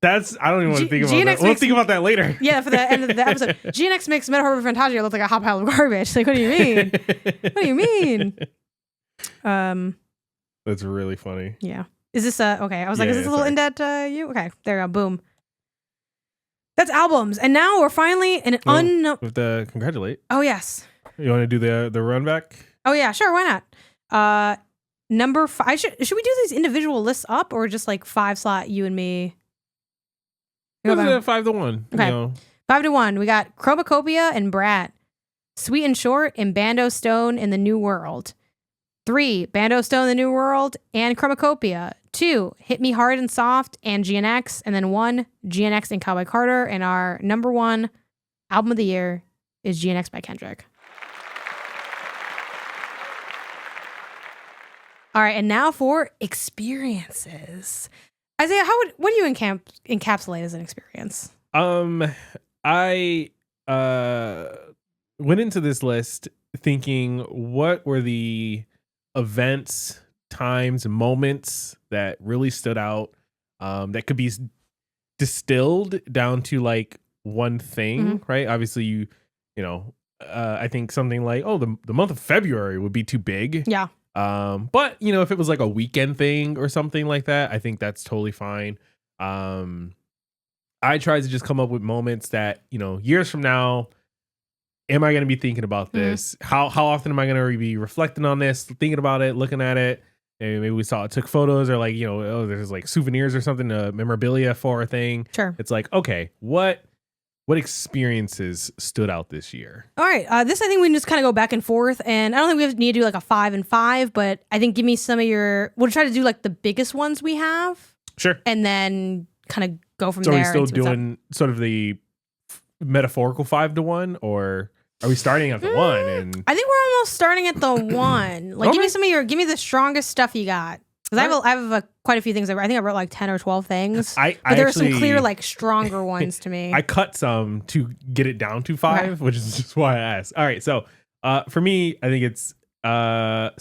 Speaker 2: that's I don't even want to think about that. We'll think about that later.
Speaker 1: Yeah, for the end of the episode, GNX makes Metaphor for Fantagio look like a hot pile of garbage. Like, what do you mean? What do you mean?
Speaker 2: That's really funny.
Speaker 1: Yeah. Is this okay? I was like, is this a little in debt? You okay? There you go. Boom. That's albums, and now we're finally in an
Speaker 2: we have to congratulate.
Speaker 1: Oh yes.
Speaker 2: You want to do the run back?
Speaker 1: Oh yeah, sure. Why not? Number 5. Should we do these individual lists up or just like 5 slot you and me?
Speaker 2: It was 5 to 1.
Speaker 1: Okay.
Speaker 2: You know.
Speaker 1: 5 to 1. We got Chromacopia and Brat, Sweet and Short, and Bando Stone in the New World. 3, Bando Stone in the New World and Chromacopia. 2, Hit Me Hard and Soft and GNX. And then 1, GNX and Cowboy Carter. And our number 1 album of the year is GNX by Kendrick. All right, and now for experiences. Isaiah, what do you encapsulate as an experience?
Speaker 2: I went into this list thinking, what were the events, times, moments that really stood out, that could be distilled down to like one thing, right? Obviously, you know, I think something like, the month of February would be too big.
Speaker 1: Yeah.
Speaker 2: But you know, if it was like a weekend thing or something like that, I think that's totally fine. I tried to just come up with moments that, you know, years from now, am I going to be thinking about this? How often am I going to be reflecting on this, thinking about it, looking at it? And maybe we took photos or like, you know, there's like souvenirs or something, memorabilia for a thing.
Speaker 1: Sure.
Speaker 2: It's like, okay, what experiences stood out this year?
Speaker 1: All right. This, I think we can just kind of go back and forth. And I don't think we need to do like a 5 and 5, but I think give me some of we'll try to do like the biggest ones we have.
Speaker 2: Sure.
Speaker 1: And then kind of go from
Speaker 2: there. So are we
Speaker 1: still
Speaker 2: doing sort of the metaphorical 5 to 1, or are we starting at the 1? And
Speaker 1: I think we're almost starting at the 1. Like, give me the strongest stuff you got. Because I have quite a few things. I think I wrote like 10 or 12 things. But there are some clear, like, stronger ones to me.
Speaker 2: I cut some to get it down to 5, which is just why I asked. All right, so for me, I think it's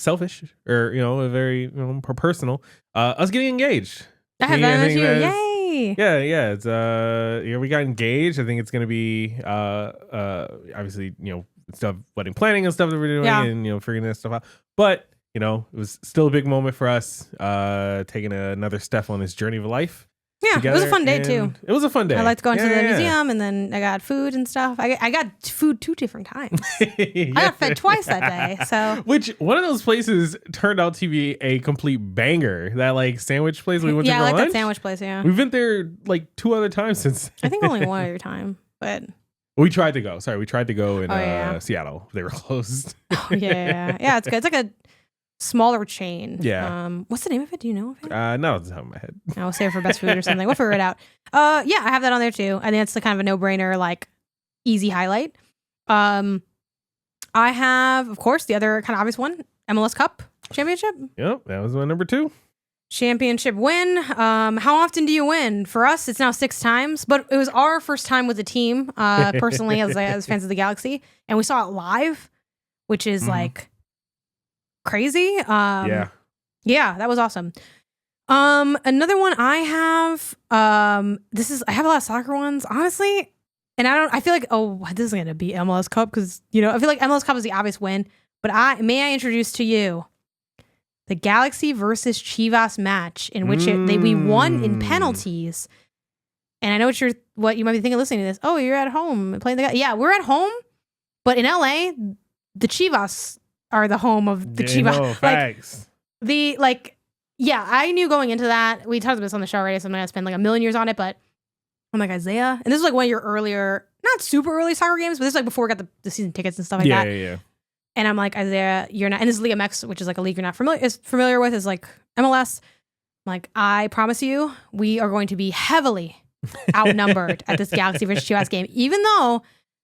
Speaker 2: selfish, or, you know, a very personal. Us getting engaged.
Speaker 1: I have that as you. Yay!
Speaker 2: Yeah. It's we got engaged. I think it's gonna be obviously, you know, stuff, wedding planning and stuff that we're doing, and you know, figuring that stuff out. But you know, it was still a big moment for us, taking another step on this journey of life.
Speaker 1: Yeah, it was a fun day too.
Speaker 2: It was a fun day.
Speaker 1: I liked going to the museum, and then I got food and stuff. I got food 2 different times. I got fed twice that day. So,
Speaker 2: which one of those places turned out to be a complete banger? That like sandwich place we went to for lunch?
Speaker 1: I like that sandwich place. Yeah,
Speaker 2: we've been there like 2 other times since.
Speaker 1: I think only one other time, but
Speaker 2: we tried to go. Sorry, we tried to go in Seattle. They were closed.
Speaker 1: Yeah. It's good. It's like a smaller chain.
Speaker 2: Yeah.
Speaker 1: What's the name of it? Do you know of it?
Speaker 2: Not off the top of my head.
Speaker 1: I'll save it for best food or something. We'll figure it out. Yeah, I have that on there too. I think it's the kind of a no-brainer, like easy highlight. I have, of course, the other kind of obvious one, MLS Cup Championship.
Speaker 2: Yep, that was my number 2.
Speaker 1: Championship win. How often do you win? For us, it's now 6 times, but it was our first time with the team, personally, as fans of the Galaxy, and we saw it live, which is like crazy. Yeah, that was awesome. Another one I have, I have a lot of soccer ones, honestly. And I feel like, this is going to be MLS Cup because, I feel like MLS Cup is the obvious win. But may I introduce to you the Galaxy versus Chivas match in which we won in penalties. And I know what you might be thinking listening to this. Oh, you're at home playing yeah, we're at home. But in LA, the Chivas are the home of the Chivas.
Speaker 2: No, facts.
Speaker 1: Yeah, I knew going into that. We talked about this on the show already, so I'm not going to spend like a million years on it. But I'm like, Isaiah, and this is like one of your earlier, not super early soccer games, but this is like before we got the season tickets and stuff like that.
Speaker 2: Yeah.
Speaker 1: And I'm like, Isaiah, you're not, and this is Liga MX, which is like a league you're not familiar with, is like MLS. I'm like, I promise you, we are going to be heavily outnumbered at this Galaxy versus Chivas game, even though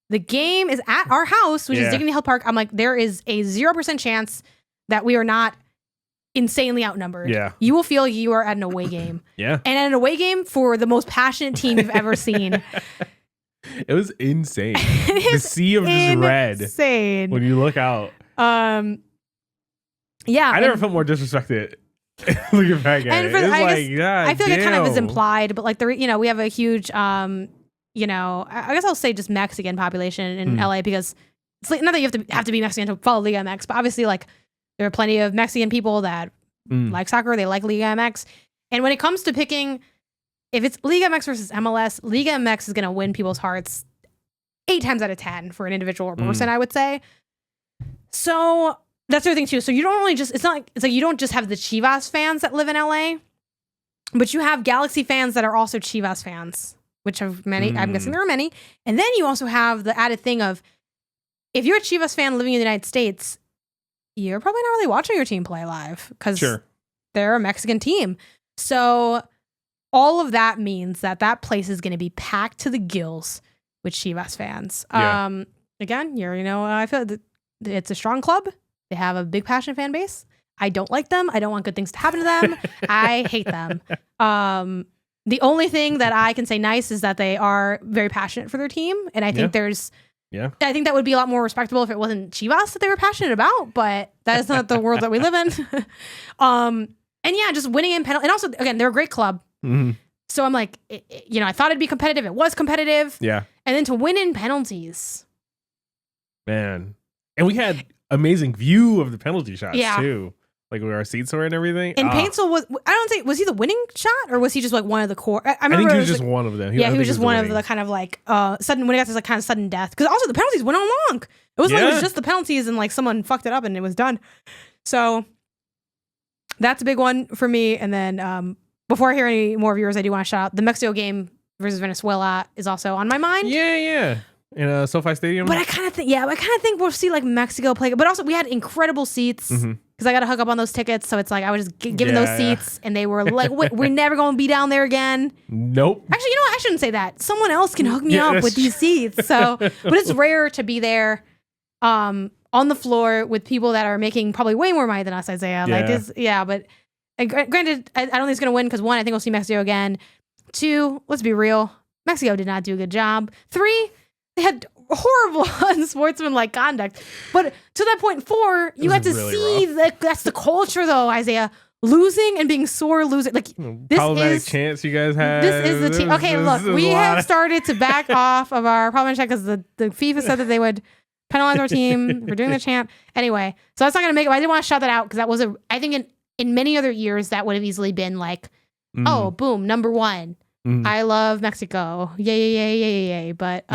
Speaker 1: the game is at our house, which is Dignity Health Park. I'm like, there is a 0% chance that we are not insanely outnumbered.
Speaker 2: Yeah.
Speaker 1: You will feel you are at an away game.
Speaker 2: Yeah.
Speaker 1: And at an away game for the most passionate team you've ever seen.
Speaker 2: It was insane. The sea of just red.
Speaker 1: Insane.
Speaker 2: When you look out.
Speaker 1: Yeah.
Speaker 2: I never felt more disrespected. Looking back at it.
Speaker 1: I feel like it kind of is implied, but like we have a huge I guess I'll say just Mexican population in LA because it's like not that you have to be Mexican to follow Liga MX, but obviously like there are plenty of Mexican people that like soccer, they like Liga MX. And when it comes to picking, if it's Liga MX versus MLS, Liga MX is going to win people's hearts 8 times out of 10 for an individual or person, I would say. So that's the other thing too. So you don't only it's like you don't just have the Chivas fans that live in LA, but you have Galaxy fans that are also Chivas fans, which have many. I'm guessing there are many. And then you also have the added thing of if you're a Chivas fan living in the United States, you're probably not really watching your team play live because they're a Mexican team. So all of that means that place is going to be packed to the gills with Chivas fans.
Speaker 2: Yeah.
Speaker 1: Again, I feel that it's a strong club. They have a big passionate fan base. I don't like them. I don't want good things to happen to them. I hate them. The only thing that I can say nice is that they are very passionate for their team. And I think I think that would be a lot more respectable if it wasn't Chivas that they were passionate about, but that is not the world that we live in. And yeah, just winning in penalty. And also, again, they're a great club.
Speaker 2: Mm-hmm.
Speaker 1: So I'm like, I thought it'd be competitive. It was competitive.
Speaker 2: Yeah.
Speaker 1: And then to win in penalties.
Speaker 2: Man. And we had amazing view of the penalty shots too. Like where our seats were and everything.
Speaker 1: And Paintsel was he the winning shot or was he just like one of the core? I
Speaker 2: think he was just one of them.
Speaker 1: He was just one of the kind of like sudden when it got to like kind of sudden death. Because also the penalties went on long. It was like it was just the penalties and like someone fucked it up and it was done. So that's a big one for me. And then before I hear any more of yours, I do want to shout out the Mexico game versus Venezuela is also on my mind.
Speaker 2: Yeah. In SoFi Stadium.
Speaker 1: But I kind of think we'll see like Mexico play. But also we had incredible seats because I got to hook up on those tickets. So it's like I was just given those seats and they were like, we're never going to be down there again.
Speaker 2: Nope.
Speaker 1: Actually, I shouldn't say that. Someone else can hook me up with these seats. So, but it's rare to be there on the floor with people that are making probably way more money than us, Isaiah.
Speaker 2: Yeah.
Speaker 1: Like this, but granted, I don't think it's going to win because 1, I think we'll see Mexico again. 2, let's be real. Mexico did not do a good job. 3, they had horrible unsportsmanlike conduct. But to that point, 4, you had to see that's the culture, though, Isaiah. Losing and being sore losing. Like, this
Speaker 2: problematic chance you guys had.
Speaker 1: This is the team. Okay, look, we have started to back off of our problematic chant because the FIFA said that they would penalize our team for doing the chant. Anyway, so that's not going to make it. I didn't want to shout that out because that was I think in many other years, that would have easily been like, oh, boom, number 1. I love Mexico. Yay. But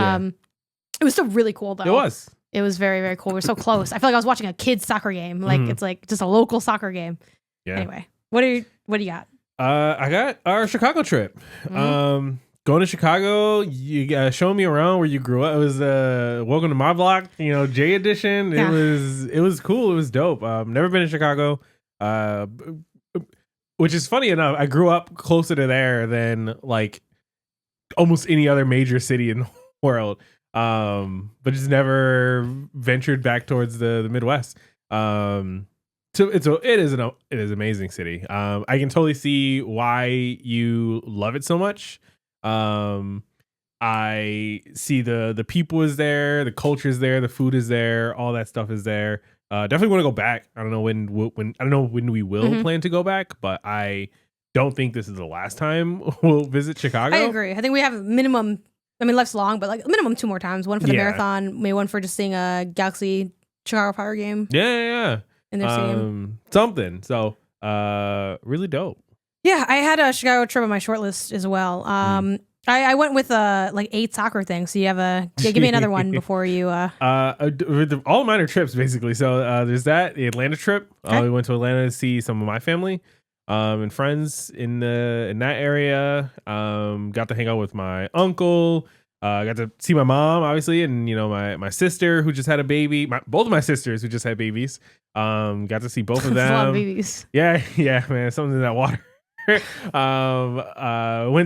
Speaker 1: it was still really cool, though. It was very, very cool. We were so close. I feel like I was watching a kid's soccer game. Like, it's like just a local soccer game. Yeah. Anyway, what do you got?
Speaker 2: I got our Chicago trip. Going to Chicago, you showing me around where you grew up. It was welcome to my block, J edition.
Speaker 1: Yeah.
Speaker 2: It was cool. It was dope. Never been in Chicago. Which is funny enough, I grew up closer to there than like almost any other major city in the world. But just never ventured back towards the Midwest. So it is an amazing city. I can totally see why you love it so much. I see the people is there, the culture is there, the food is there, all that stuff is there. Definitely want to go back. I don't know when we will plan to go back, but I don't think this is the last time we'll visit Chicago.
Speaker 1: I agree. I think we have minimum. I mean, life's long, but like minimum 2 more times. One for the marathon, maybe one for just seeing a Galaxy Chicago Fire game.
Speaker 2: Yeah.
Speaker 1: In their stadium.
Speaker 2: Something. So, really dope.
Speaker 1: Yeah, I had a Chicago trip on my short list as well. I went with like 8 soccer things. So you have give me another one before you.
Speaker 2: All mine are trips basically. So there's the Atlanta trip.
Speaker 1: Okay.
Speaker 2: We went to Atlanta to see some of my family and friends in that area. Got to hang out with my uncle. Got to see my mom, obviously, and my sister who just had a baby. Both of my sisters who just had babies. Got to see both of them.
Speaker 1: A lot of babies.
Speaker 2: Yeah, man. Something in that water. Went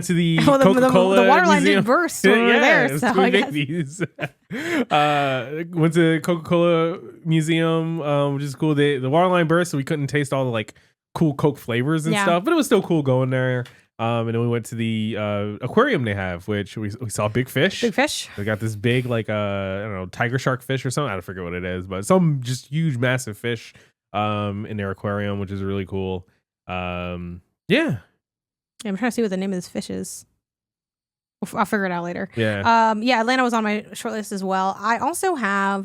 Speaker 2: to the Coca-Cola
Speaker 1: the water line
Speaker 2: museum.
Speaker 1: did burst when we were there. So I guess.
Speaker 2: Babies. Went to Coca-Cola museum, which is cool. The water line burst, so we couldn't taste all the like cool Coke flavors and stuff, but it was still cool going there. And then we went to the aquarium they have, which we saw big fish.
Speaker 1: Big fish.
Speaker 2: They got this big like I don't know, tiger shark fish or something. I don't forget what it is, but some just huge massive fish in their aquarium, which is really cool. Yeah,
Speaker 1: I'm trying to see what the name of this fish is. I'll figure it out later.
Speaker 2: Yeah.
Speaker 1: Atlanta was on my short list as well. I also have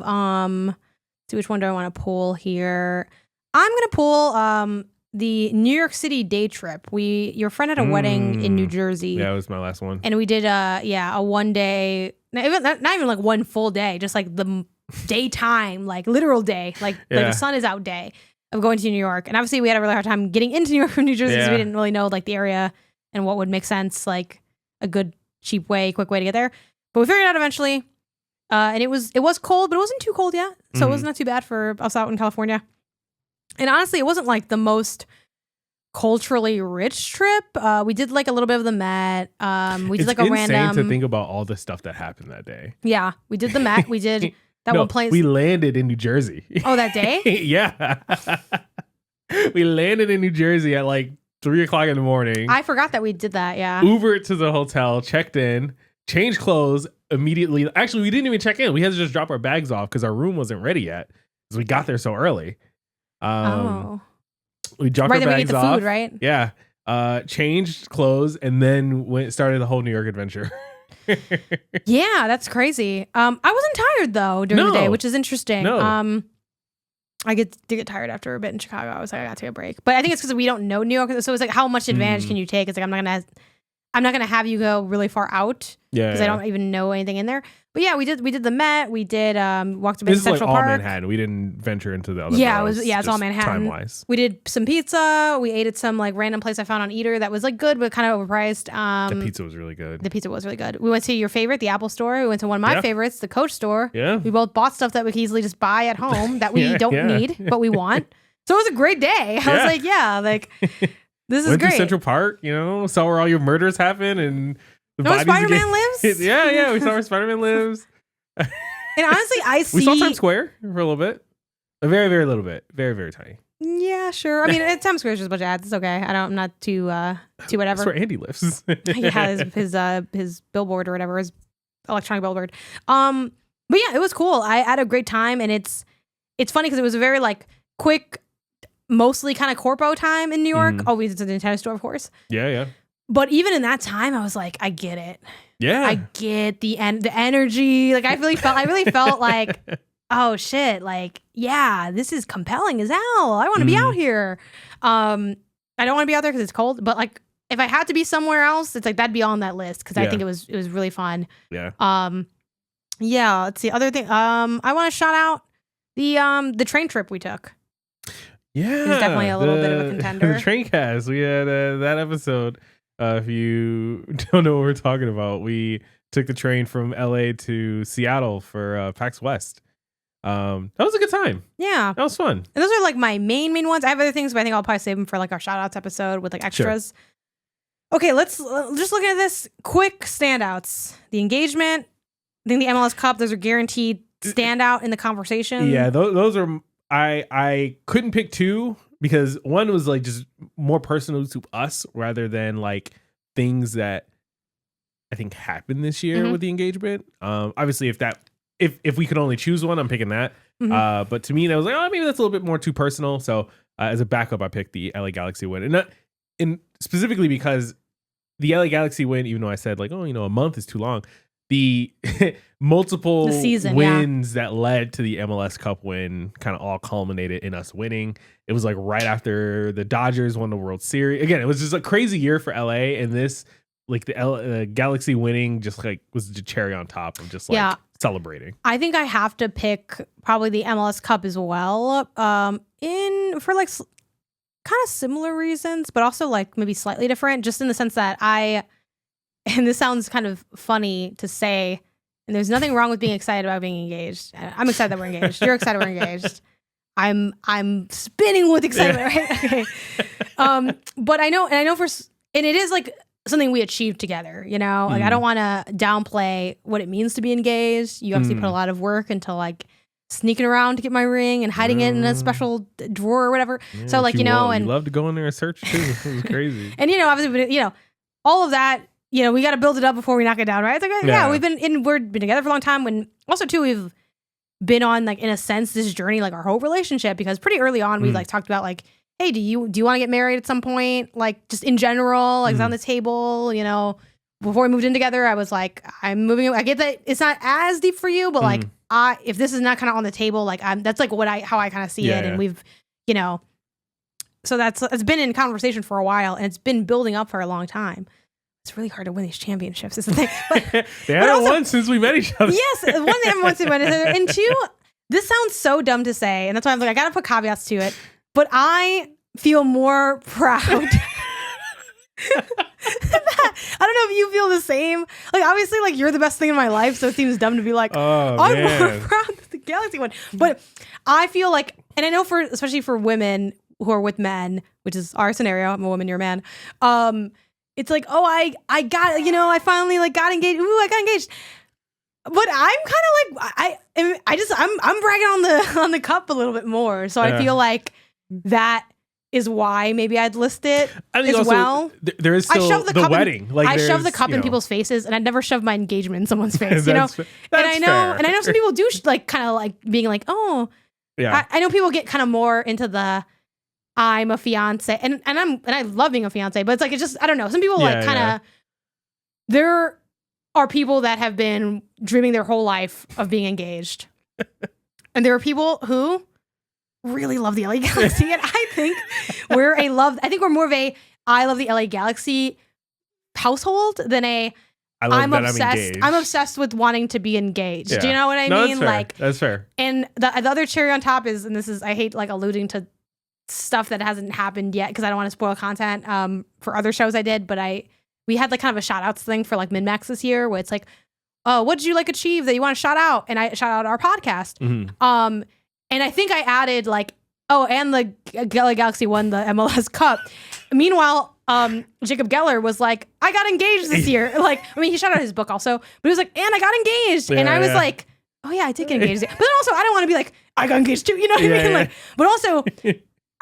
Speaker 1: see which one do I want to pull here. I'm gonna pull the New York City day trip. Your friend had a wedding in New Jersey.
Speaker 2: Yeah, it was my last one.
Speaker 1: And we did a 1 day, not even like one full day, just like the daytime, like literal day, like the sun is out day of going to New York. And obviously we had a really hard time getting into New York from New Jersey because we didn't really know like the area and what would make sense, like a good, cheap way, quick way to get there. But we figured it out eventually. And it was cold, but it wasn't too cold yet. So it was not too bad for us out in California. And honestly, it wasn't like the most culturally rich trip. We did like a little bit of the Met. We did like a random.
Speaker 2: It's insane to think about all the stuff that happened that day.
Speaker 1: Yeah, we did the Met. We did that one place.
Speaker 2: We landed in New Jersey.
Speaker 1: Oh, that day?
Speaker 2: Yeah. We landed in New Jersey at like 3:00 in the morning.
Speaker 1: I forgot that we did that. Yeah.
Speaker 2: Ubered to the hotel, checked in, changed clothes immediately. Actually, we didn't even check in. We had to just drop our bags off because our room wasn't ready yet because we got there so early. We dropped our bags off. Right, then we ate the food,
Speaker 1: right?
Speaker 2: Yeah. Changed clothes and then started the whole New York adventure.
Speaker 1: Yeah, that's crazy. I wasn't tired though during the day, which is interesting.
Speaker 2: No.
Speaker 1: I did get tired after a bit in Chicago. I was like, I got to take a break. But I think it's because we don't know New York. So it's like, how much advantage can you take? It's like, I'm not gonna have you go really far out because I don't even know anything in there. But yeah, we did the Met. We did walked a bit in Central Park.
Speaker 2: All Manhattan. We didn't venture into the other.
Speaker 1: It's all Manhattan.
Speaker 2: Time-wise.
Speaker 1: We did some pizza. We ate at some like random place I found on Eater that was like good but kind of overpriced.
Speaker 2: The pizza was really good.
Speaker 1: The pizza was really good. We went to your favorite, the Apple store. We went to one of my favorites, the Coach store.
Speaker 2: Yeah.
Speaker 1: We both bought stuff that we could easily just buy at home that we don't need but we want. So it was a great day. I was like, this is
Speaker 2: went
Speaker 1: great.
Speaker 2: To Central Park, saw where all your murders happen and the bodies.
Speaker 1: Spider-Man lives.
Speaker 2: Yeah, we saw where Spider-Man lives.
Speaker 1: And honestly,
Speaker 2: we saw Times Square for a little bit, a very, very little bit, very, very tiny.
Speaker 1: Yeah, sure. I mean, Times Square is just a bunch of ads. It's okay. I'm not too whatever.
Speaker 2: That's where Andy lives.
Speaker 1: Yeah, his billboard or whatever, his electronic billboard. But yeah, it was cool. I had a great time, and it's funny because it was a very like quick, mostly kind of corpo time in New York. Oh, we did the Nintendo store, of course.
Speaker 2: Yeah.
Speaker 1: But even in that time, I was like, I get it.
Speaker 2: Yeah,
Speaker 1: I get the energy. Like I really felt like, oh shit, like yeah, this is compelling as hell. I want to be out here. I don't want to be out there because it's cold. But like, if I had to be somewhere else, it's like that'd be on that list because I think it was really fun.
Speaker 2: Yeah.
Speaker 1: Yeah. Let's see. Other thing. I want to shout out the train trip we took.
Speaker 2: Yeah,
Speaker 1: it was definitely a little bit of a contender.
Speaker 2: The train cast. We had that episode. If you don't know what we're talking about, we took the train from LA to Seattle for PAX West. That was a good time.
Speaker 1: Yeah.
Speaker 2: That was fun.
Speaker 1: And those are like my main ones. I have other things, but I think I'll probably save them for like our shout outs episode with like extras. Sure. Okay, let's just look at this. Quick standouts. The engagement. I think the MLS Cup, those are guaranteed standout in the conversation.
Speaker 2: Yeah, those are, I couldn't pick two. Because one was like just more personal to us rather than like things that I think happened this year with the engagement. Obviously, if we could only choose one, I'm picking that. But to me, that was like, maybe that's a little bit more too personal. So as a backup, I picked the LA Galaxy win. And specifically because the LA Galaxy win, even though I said like, oh, a month is too long, the multiple wins that led to the MLS Cup win kind of all culminated in us winning. It was like right after the Dodgers won the World Series. Again, it was just a crazy year for LA, and this like the Galaxy winning just like was the cherry on top of just like celebrating.
Speaker 1: I think I have to pick probably the MLS Cup as well. For like kind of similar reasons, but also like maybe slightly different, just in the sense that and this sounds kind of funny to say, and there's nothing wrong with being excited about being engaged. I'm excited that we're engaged. You're excited we're engaged. I'm spinning with excitement, right? Okay. But I know, and it is like something we achieved together, Like I don't want to downplay what it means to be engaged. You obviously put a lot of work into like sneaking around to get my ring and hiding it in a special drawer or whatever.
Speaker 2: Yeah,
Speaker 1: so like, and
Speaker 2: you love to go in there and search too. It was crazy.
Speaker 1: And obviously, all of that, we got to build it up before we knock it down, right? It's like, we've been together for a long time. And also too, we've been on like, in a sense, this journey, like our whole relationship, because pretty early on, we like talked about like, hey, do you want to get married at some point? Like just in general, like it's on the table, before we moved in together, I was like, I'm moving. I get that it's not as deep for you, but like, if this is not kind of on the table, like that's like how I kind of see it. And we've, so it's been in conversation for a while, and it's been building up for a long time. It's really hard to win these championships, is the thing. But,
Speaker 2: they haven't won since we met each other.
Speaker 1: Yes, one, they haven't won since we met each other. And two, this sounds so dumb to say, and that's why I'm like, I gotta put caveats to it. But I feel more proud. I don't know if you feel the same. Like obviously, like you're the best thing in my life, so it seems dumb to be like, I'm more proud that the Galaxy won. But I feel like, and I know especially for women who are with men, which is our scenario. I'm a woman, you're a man. It's like, oh, I got, I finally like got engaged. Ooh, I got engaged. But I'm kind of like, I'm bragging on the cup a little bit more. So I feel like that is why maybe I'd list it as also, well.
Speaker 2: There is still the wedding.
Speaker 1: I shove the cup in people's faces, and I'd never shove my engagement in someone's face. And I know some people do like kind of like being like, oh, yeah. I know people get kind of more into the I'm a fiance, and I love being a fiance, but it's just I don't know. Some people like kind of there are people that have been dreaming their whole life of being engaged, and there are people who really love the LA Galaxy, and I think we're more of a I love the LA Galaxy household than a I'm obsessed. I'm obsessed with wanting to be engaged. Yeah. Do you know what I mean?
Speaker 2: That's fair.
Speaker 1: And the other cherry on top is, and this is I hate like alluding to stuff that hasn't happened yet because I don't want to spoil content for other shows I did, but we had like kind of a shout outs thing for like Min-Max this year where it's like, oh, what did you like achieve that you want to shout out? And I shout out our podcast. Mm-hmm. And I think I added like, oh, and the LA Galaxy won the MLS Cup. Meanwhile, Jacob Geller was like, I got engaged this year. Like, I mean, he shouted out his book also, but he was like, and I got engaged. Yeah, and I was like, oh yeah, I did get engaged. But then also, I don't want to be like, I got engaged too. You know what I mean? Yeah. Like, but also,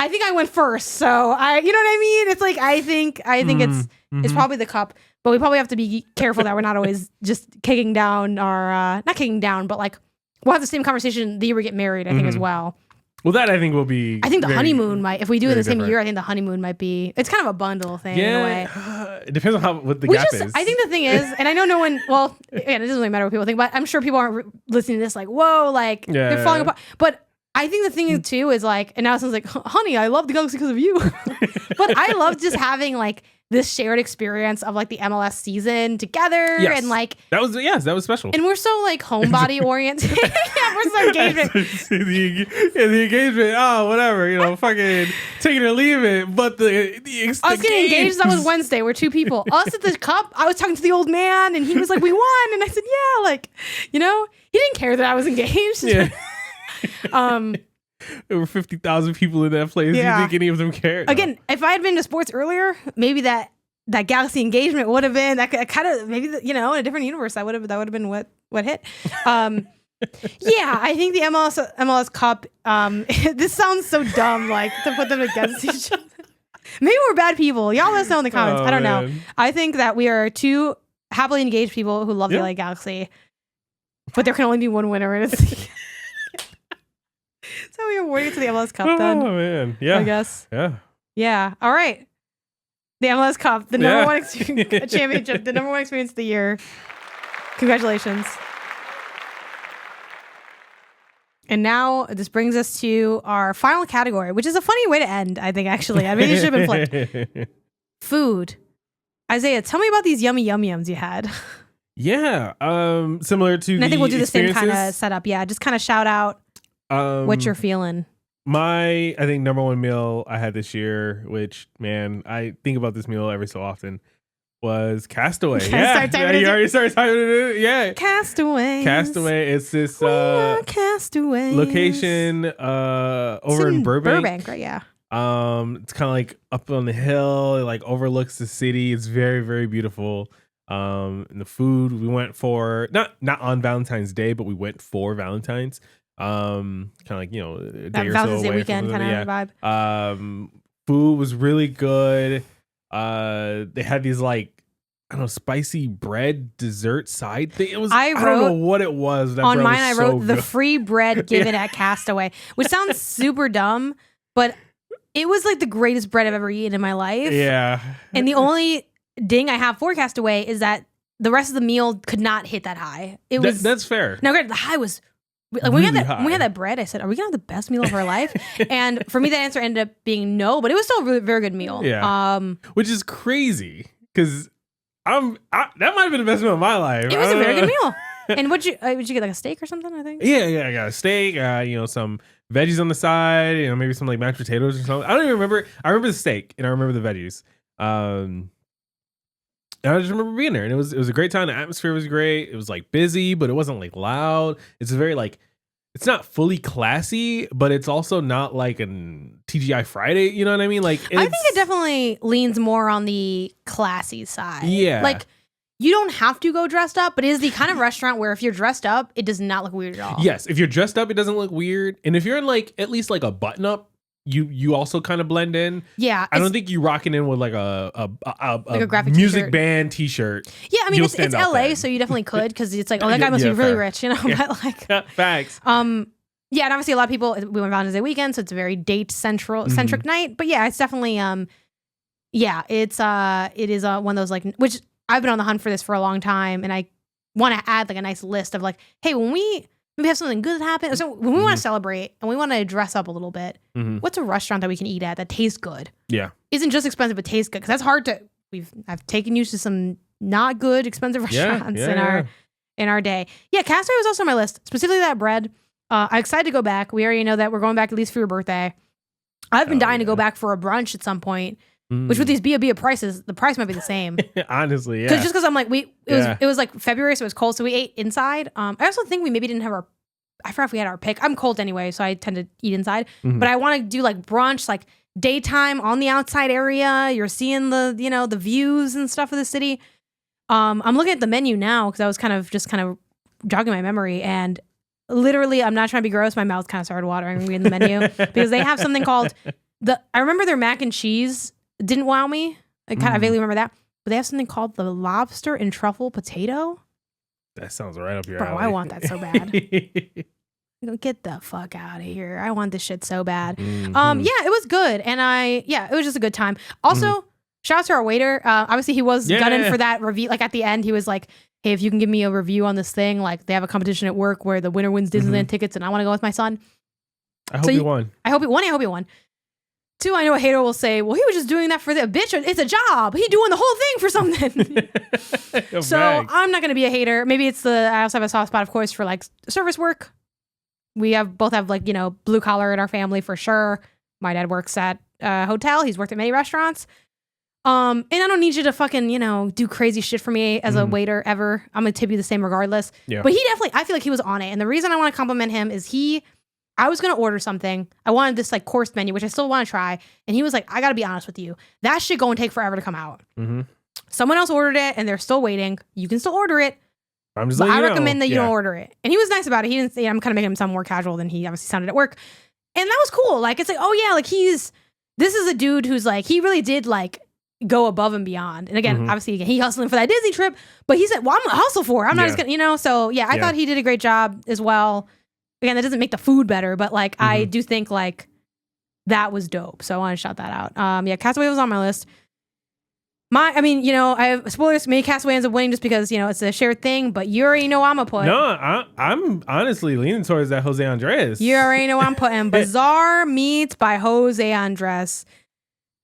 Speaker 1: I think I went first. So you know what I mean? It's like, I think it's probably the cup, but we probably have to be careful that we're not always just kicking down our, not kicking down, but like, we'll have the same conversation the year we get married, I think, as well.
Speaker 2: Well, that I think will be.
Speaker 1: I think the honeymoon might, if we do it in the same year, I think the honeymoon might be. It's kind of a bundle thing in a way.
Speaker 2: It depends on what the gap is.
Speaker 1: I think the thing is, and I know no one. Well, again, it doesn't really matter what people think, but I'm sure people aren't listening to this like, whoa, like they're falling apart. But I think the thing is too is like, and now it sounds like, honey, I love the Galaxy because of you. But I love just having like this shared experience of like the MLS season together, and like
Speaker 2: that was special.
Speaker 1: And we're so like homebody oriented. Yeah, we're so engagement.
Speaker 2: the engagement, oh whatever, fucking take it or leave it. But the
Speaker 1: us getting engaged, that was Wednesday. We're two people. Us at the cup, I was talking to the old man, and he was like, "We won," and I said, "Yeah," like he didn't care that I was engaged. Yeah.
Speaker 2: There were 50,000 people in that place. Yeah. Do you think any of them cared?
Speaker 1: Again, if I had been to sports earlier, maybe that Galaxy engagement would have been that kind of maybe in a different universe that would have been what hit. Yeah, I think the MLS Cup. This sounds so dumb, like to put them against each other. Maybe we're bad people. Y'all let us know in the comments. I don't know. I think that we are two happily engaged people who love the LA Galaxy, but there can only be one winner in it. So we award it to the MLS Cup then.
Speaker 2: Oh man, yeah.
Speaker 1: I guess.
Speaker 2: Yeah.
Speaker 1: Yeah. All right. The MLS Cup, the number one championship, the number one experience of the year. Congratulations. And now this brings us to our final category, which is a funny way to end, I think, actually. I mean, it should have been flipped. Food. Isaiah, tell me about these yummy yums you had.
Speaker 2: Yeah. Similar to
Speaker 1: and I think we'll do the same kind of setup. Yeah, just kind of shout out what you're feeling.
Speaker 2: I think number one meal I had this year, which, man, I think about this meal every so often, was Castaway. You already started typing it. Yeah.
Speaker 1: Castaway.
Speaker 2: It's this
Speaker 1: Castaways.
Speaker 2: location over in Burbank.
Speaker 1: Right? Yeah.
Speaker 2: It's kind of like up on the hill. It like overlooks the city. It's very, very beautiful. And the food we went for not on Valentine's Day, but we went for Valentine's. Kind of like, you know, a day or so away
Speaker 1: weekend kind of vibe.
Speaker 2: Food was really good. They had these like, I don't know, spicy bread dessert side thing. It was I don't know what it was. That
Speaker 1: on mine, I wrote
Speaker 2: so
Speaker 1: the
Speaker 2: good.
Speaker 1: free bread given at Castaway, which sounds super dumb, but it was like the greatest bread I've ever eaten in my life.
Speaker 2: Yeah.
Speaker 1: And the only ding I have for Castaway is that the rest of the meal could not hit that high.
Speaker 2: That's fair.
Speaker 1: Now, granted, the high was. Like when we had that bread, I said, "Are we gonna have the best meal of our life?" And for me, that answer ended up being no, but it was still a really, very good meal.
Speaker 2: Yeah, which is crazy because that might have been the best meal of my life.
Speaker 1: It was a very good meal. And would you get like a steak or something? I think.
Speaker 2: Yeah, I got a steak. Some veggies on the side. Maybe some like mashed potatoes or something. I don't even remember. I remember the steak and I remember the veggies. And I just remember being there, and it was a great time. The atmosphere was great. It was like busy, but it wasn't like loud. It's very like, it's not fully classy, but it's also not like an TGI Friday. You know what I mean? Like, I
Speaker 1: think it definitely leans more on the classy side.
Speaker 2: Yeah,
Speaker 1: like you don't have to go dressed up, but it is the kind of restaurant where if you're dressed up, it does not look weird at all.
Speaker 2: Yes, if you're dressed up, it doesn't look weird, and if you're in like at least like a button up. You also kind of blend in.
Speaker 1: Yeah,
Speaker 2: I don't think you rocking in with like a
Speaker 1: graphic
Speaker 2: music
Speaker 1: t-shirt.
Speaker 2: Band T-shirt.
Speaker 1: Yeah, I mean it's LA, then. So you definitely could because it's like, oh, that guy must be really rich, you know.
Speaker 2: Yeah.
Speaker 1: But like,
Speaker 2: facts.
Speaker 1: Yeah, and obviously a lot of people. We went Valentine's Day weekend, so it's a very date centric night. But yeah, it's definitely it is one of those like, which I've been on the hunt for this for a long time, and I want to add like a nice list of like, hey, when we have something good happen. So when we want to celebrate and we want to dress up a little bit, what's a restaurant that we can eat at that tastes good?
Speaker 2: Yeah.
Speaker 1: Isn't just expensive, but tastes good. Because that's hard to, I've taken you to some not good, expensive restaurants in our day. Yeah, Castaway was also on my list, specifically that bread. I'm excited to go back. We already know that we're going back at least for your birthday. I've been dying to go back for a brunch at some point. Which with these B.O.B. prices, the price might be the same.
Speaker 2: Honestly, yeah.
Speaker 1: Because I'm like, it was like February, so it was cold, so we ate inside. I also think we maybe didn't have I forgot if we had our pick. I'm cold anyway, so I tend to eat inside. But I want to do like brunch, like daytime on the outside area. You're seeing the views and stuff of the city. I'm looking at the menu now because I was kind of jogging my memory, and literally, I'm not trying to be gross. My mouth kind of started watering reading the menu because they have something called I remember their mac and cheese. Didn't wow me. I vaguely remember that. But they have something called the lobster and truffle potato.
Speaker 2: That sounds right up your
Speaker 1: alley.
Speaker 2: Bro,
Speaker 1: I want that so bad. Get the fuck out of here. I want this shit so bad. Yeah, it was good. And it was just a good time. Also, shout out to our waiter. Obviously, he was gunning for that review. Like at the end, he was like, hey, if you can give me a review on this thing, like they have a competition at work where the winner wins Disneyland tickets and I want to go with my son.
Speaker 2: I hope you won.
Speaker 1: I hope you won. 2, I know a hater will say, well, he was just doing that for the bitch. It's a job. He doing the whole thing for something. So I'm not going to be a hater. Maybe it's I also have a soft spot, of course, for like service work. We both have like, blue collar in our family for sure. My dad works at a hotel. He's worked at many restaurants. And I don't need you to fucking, do crazy shit for me as a waiter ever. I'm going to tip you the same regardless. Yeah. But I feel like he was on it. And the reason I want to compliment him is I was going to order something. I wanted this like course menu, which I still want to try. And he was like, I got to be honest with you. That shit going to take forever to come out. Someone else ordered it and they're still waiting. You can still order it. I recommend that you don't order it. And he was nice about it. He didn't say, I'm kind of making him sound more casual than he obviously sounded at work. And that was cool. Like, it's like, oh yeah, like this is a dude who's like, he really did like go above and beyond. And again, obviously he hustling for that Disney trip, but he said, well, I'm going to hustle for it. I'm not just going to, so yeah, I thought he did a great job as well. Again, that doesn't make the food better, but like I do think like that was dope. So I want to shout that out. Castaway was on my list. I mean, I have spoilers. Maybe Castaway ends up winning just because it's a shared thing. But you already know I'm gonna put.
Speaker 2: No, I'm honestly leaning towards that Jose Andres.
Speaker 1: You already know I'm putting Bizarre Meats by Jose Andres.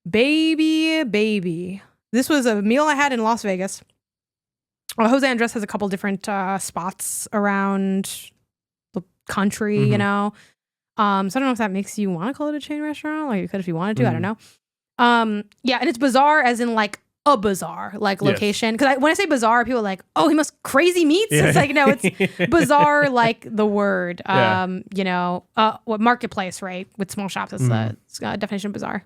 Speaker 1: Baby. This was a meal I had in Las Vegas. Jose Andres has a couple different spots around the country, So I don't know if that makes you want to call it a chain restaurant. Like you could if you wanted to. I don't know. Yeah, and it's bizarre as in like a bizarre location. Because when I say bizarre, people are like, oh, he must crazy meats. Yeah. It's like, no, it's bizarre like the word. What marketplace, right? With small shops, it's a definition of bizarre.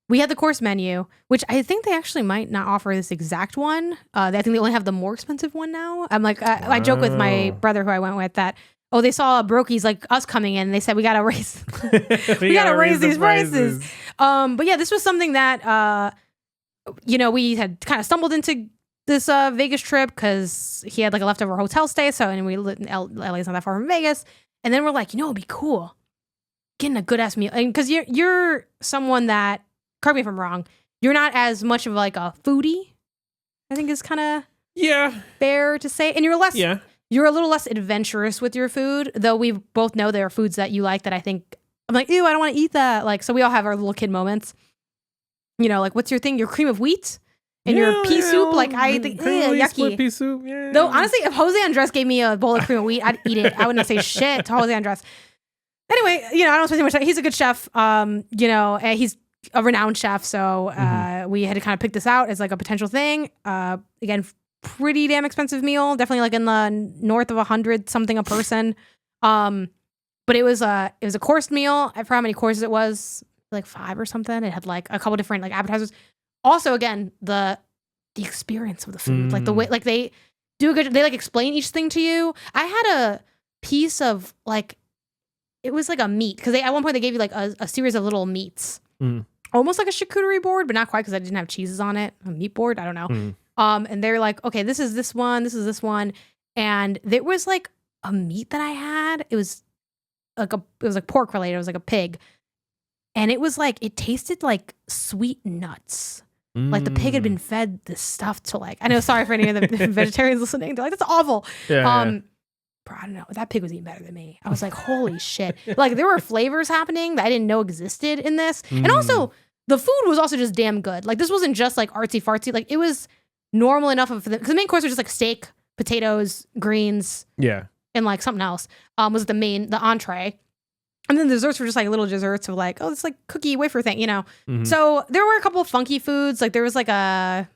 Speaker 1: We had the course menu, which I think they actually might not offer this exact one. I think they only have the more expensive one now. I'm like, I joke with my brother who I went with that, they saw brokey's like us coming in and they said, we got to raise, we got to raise these prices. But yeah, this was something that, we had kind of stumbled into this Vegas trip because he had like a leftover hotel stay. And we lived in LA's not that far from Vegas. And then we're like, it'd be cool getting a good ass meal. And because you're someone that, correct me if I'm wrong, you're not as much of like a foodie, I think is kind of fair to say. And you're a little less adventurous with your food, though we both know there are foods that you like that I think, I'm like, ew, I don't want to eat that. Like, so we all have our little kid moments. Like, what's your thing? Your cream of wheat? And your pea soup? Like, I think, yucky.
Speaker 2: Pea soup, yeah.
Speaker 1: Though, honestly, if Jose Andres gave me a bowl of cream of wheat, I'd eat it. I wouldn't say shit to Jose Andres. Anyway, I don't spend too much time. He's a good chef. He's a renowned chef, so we had to kind of pick this out as like a potential thing. Again, pretty damn expensive meal, definitely like in the north of 100 something a person. But it was a coursed meal. I forgot how many courses it was, like 5 or something. It had like a couple different like appetizers. Also, again, the experience of the food, like the way like they do they like explain each thing to you. I had a piece of like, it was like a meat because at one point they gave you like a series of little meats. Almost like a charcuterie board, but not quite because I didn't have cheeses on it. A meat board, I don't know. And they're like, okay, this is this one. And there was like a meat that I had. It was like pork related. It was like a pig. And it was like, it tasted like sweet nuts. Like the pig had been fed this stuff to like, I know, sorry for any of the vegetarians listening. They're like, that's awful. Yeah. Bro, I don't know. That pig was eating better than me. I was like, holy shit. Like there were flavors happening that I didn't know existed in this. And also the food was also just damn good. Like this wasn't just like artsy fartsy. Like it was normal enough because the main course was just like steak, potatoes, greens. Yeah. And like something else was the entree. And then the desserts were just like little desserts of like, it's like cookie wafer thing, So there were a couple of funky foods. Like there was like a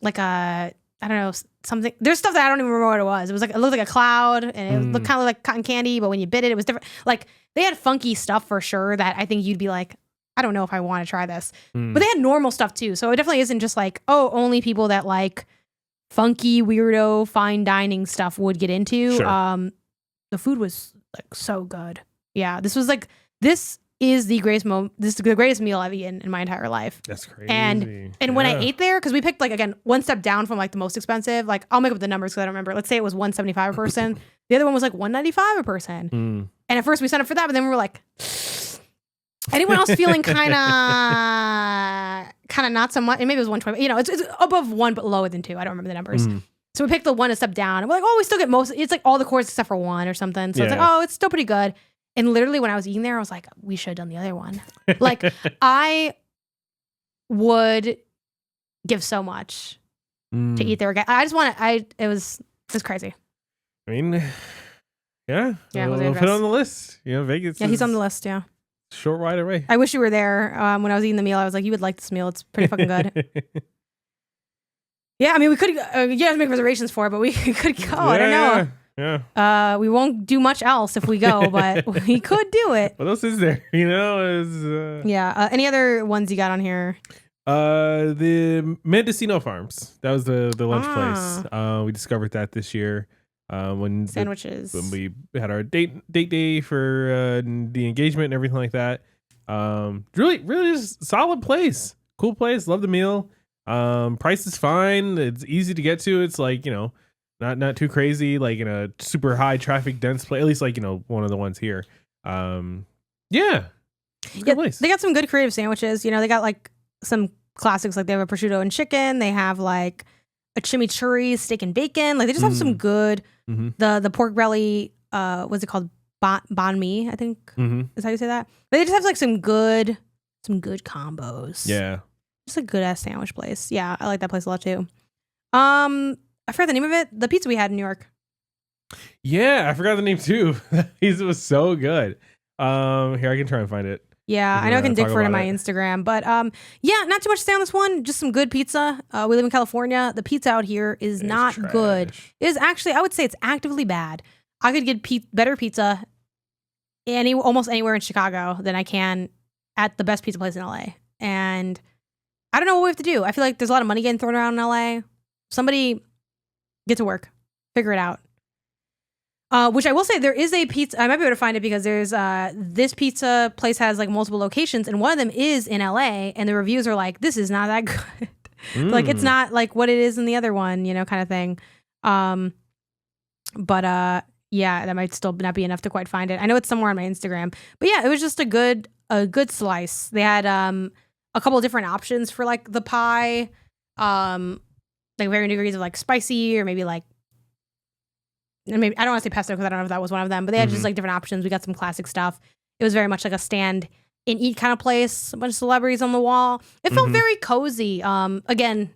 Speaker 1: I don't know, something. There's stuff that I don't even remember what it was. It looked like a cloud, and it looked kind of like cotton candy, but when you bit it, it was different. Like they had funky stuff for sure that I think you'd be like, I don't know if I want to try this. But they had normal stuff too, so it definitely isn't just like, only people that like funky, weirdo, fine dining stuff would get into. Sure. The food was like so good. Yeah, this is the greatest This is the greatest meal I've eaten in my entire life.
Speaker 2: That's crazy.
Speaker 1: And when I ate there, because we picked like again one step down from like the most expensive. Like I'll make up the numbers because I don't remember. Let's say it was $175 a person. The other one was like $195 a person. And at first we signed up for that, but then we were like, anyone else feeling kind of not so much? And maybe it was 120. It's above 1 but lower than 2. I don't remember the numbers. So we picked the one a step down. And we're like, we still get most. It's like all the courses except for one or something. So it's like, it's still pretty good. And literally when I was eating there, I was like, we should have done the other one. Like I would give so much to eat there again. I just want to, it was crazy.
Speaker 2: I mean, yeah. We'll put it on the list. Vegas.
Speaker 1: Yeah, he's on the list. Yeah.
Speaker 2: Short ride away.
Speaker 1: I wish you were there. When I was eating the meal, I was like, you would like this meal. It's pretty fucking good. Yeah. I mean, we could, you have to make reservations for it, but we could go. I don't know. Yeah. We won't do much else if we go, but we could do it.
Speaker 2: What else is there?
Speaker 1: Yeah. Any other ones you got on here?
Speaker 2: The Mendocino Farms. That was the lunch place. We discovered that this year. When
Speaker 1: sandwiches.
Speaker 2: When we had our date day for the engagement and everything like that. Really just solid place. Cool place. Love the meal. Price is fine. It's easy to get to. It's like, not too crazy, like in a super high traffic dense place, at least like, one of the ones here. Yeah. Good place.
Speaker 1: They got some good creative sandwiches. They got like some classics. Like they have a prosciutto and chicken. They have like a chimichurri steak and bacon. Like they just have some good. The pork belly. What's it called? Banh mi, I think is how you say that. But they just have like some good combos.
Speaker 2: Yeah.
Speaker 1: Just a good ass sandwich place. Yeah, I like that place a lot too. I forgot the name of it. The pizza we had in New York.
Speaker 2: Yeah, I forgot the name too. It was so good. Here, I can try and find it.
Speaker 1: Yeah, I know I can dig for it in my Instagram. But yeah, not too much to say on this one. Just some good pizza. We live in California. The pizza out here is not good. It is actually, I would say it's actively bad. I could get better pizza almost anywhere in Chicago than I can at the best pizza place in LA. And I don't know what we have to do. I feel like there's a lot of money getting thrown around in LA. Somebody get to work. Figure it out. Which I will say, there is a pizza. I might be able to find it because there's this pizza place has like multiple locations, and one of them is in LA, and the reviews are like, this is not that good. Like it's not like what it is in the other one, you know, kind of thing. But yeah, that might still not be enough to quite find it. I know it's somewhere on my Instagram. But yeah, it was just a good slice. They had a couple of different options for like the pie. Like varying degrees of like spicy or maybe like, and maybe I don't want to say pesto because I don't know if that was one of them, but they had just like different options. We got some classic stuff. It was very much like a stand and eat kind of place. A bunch of celebrities on the wall. It felt very cozy. Again,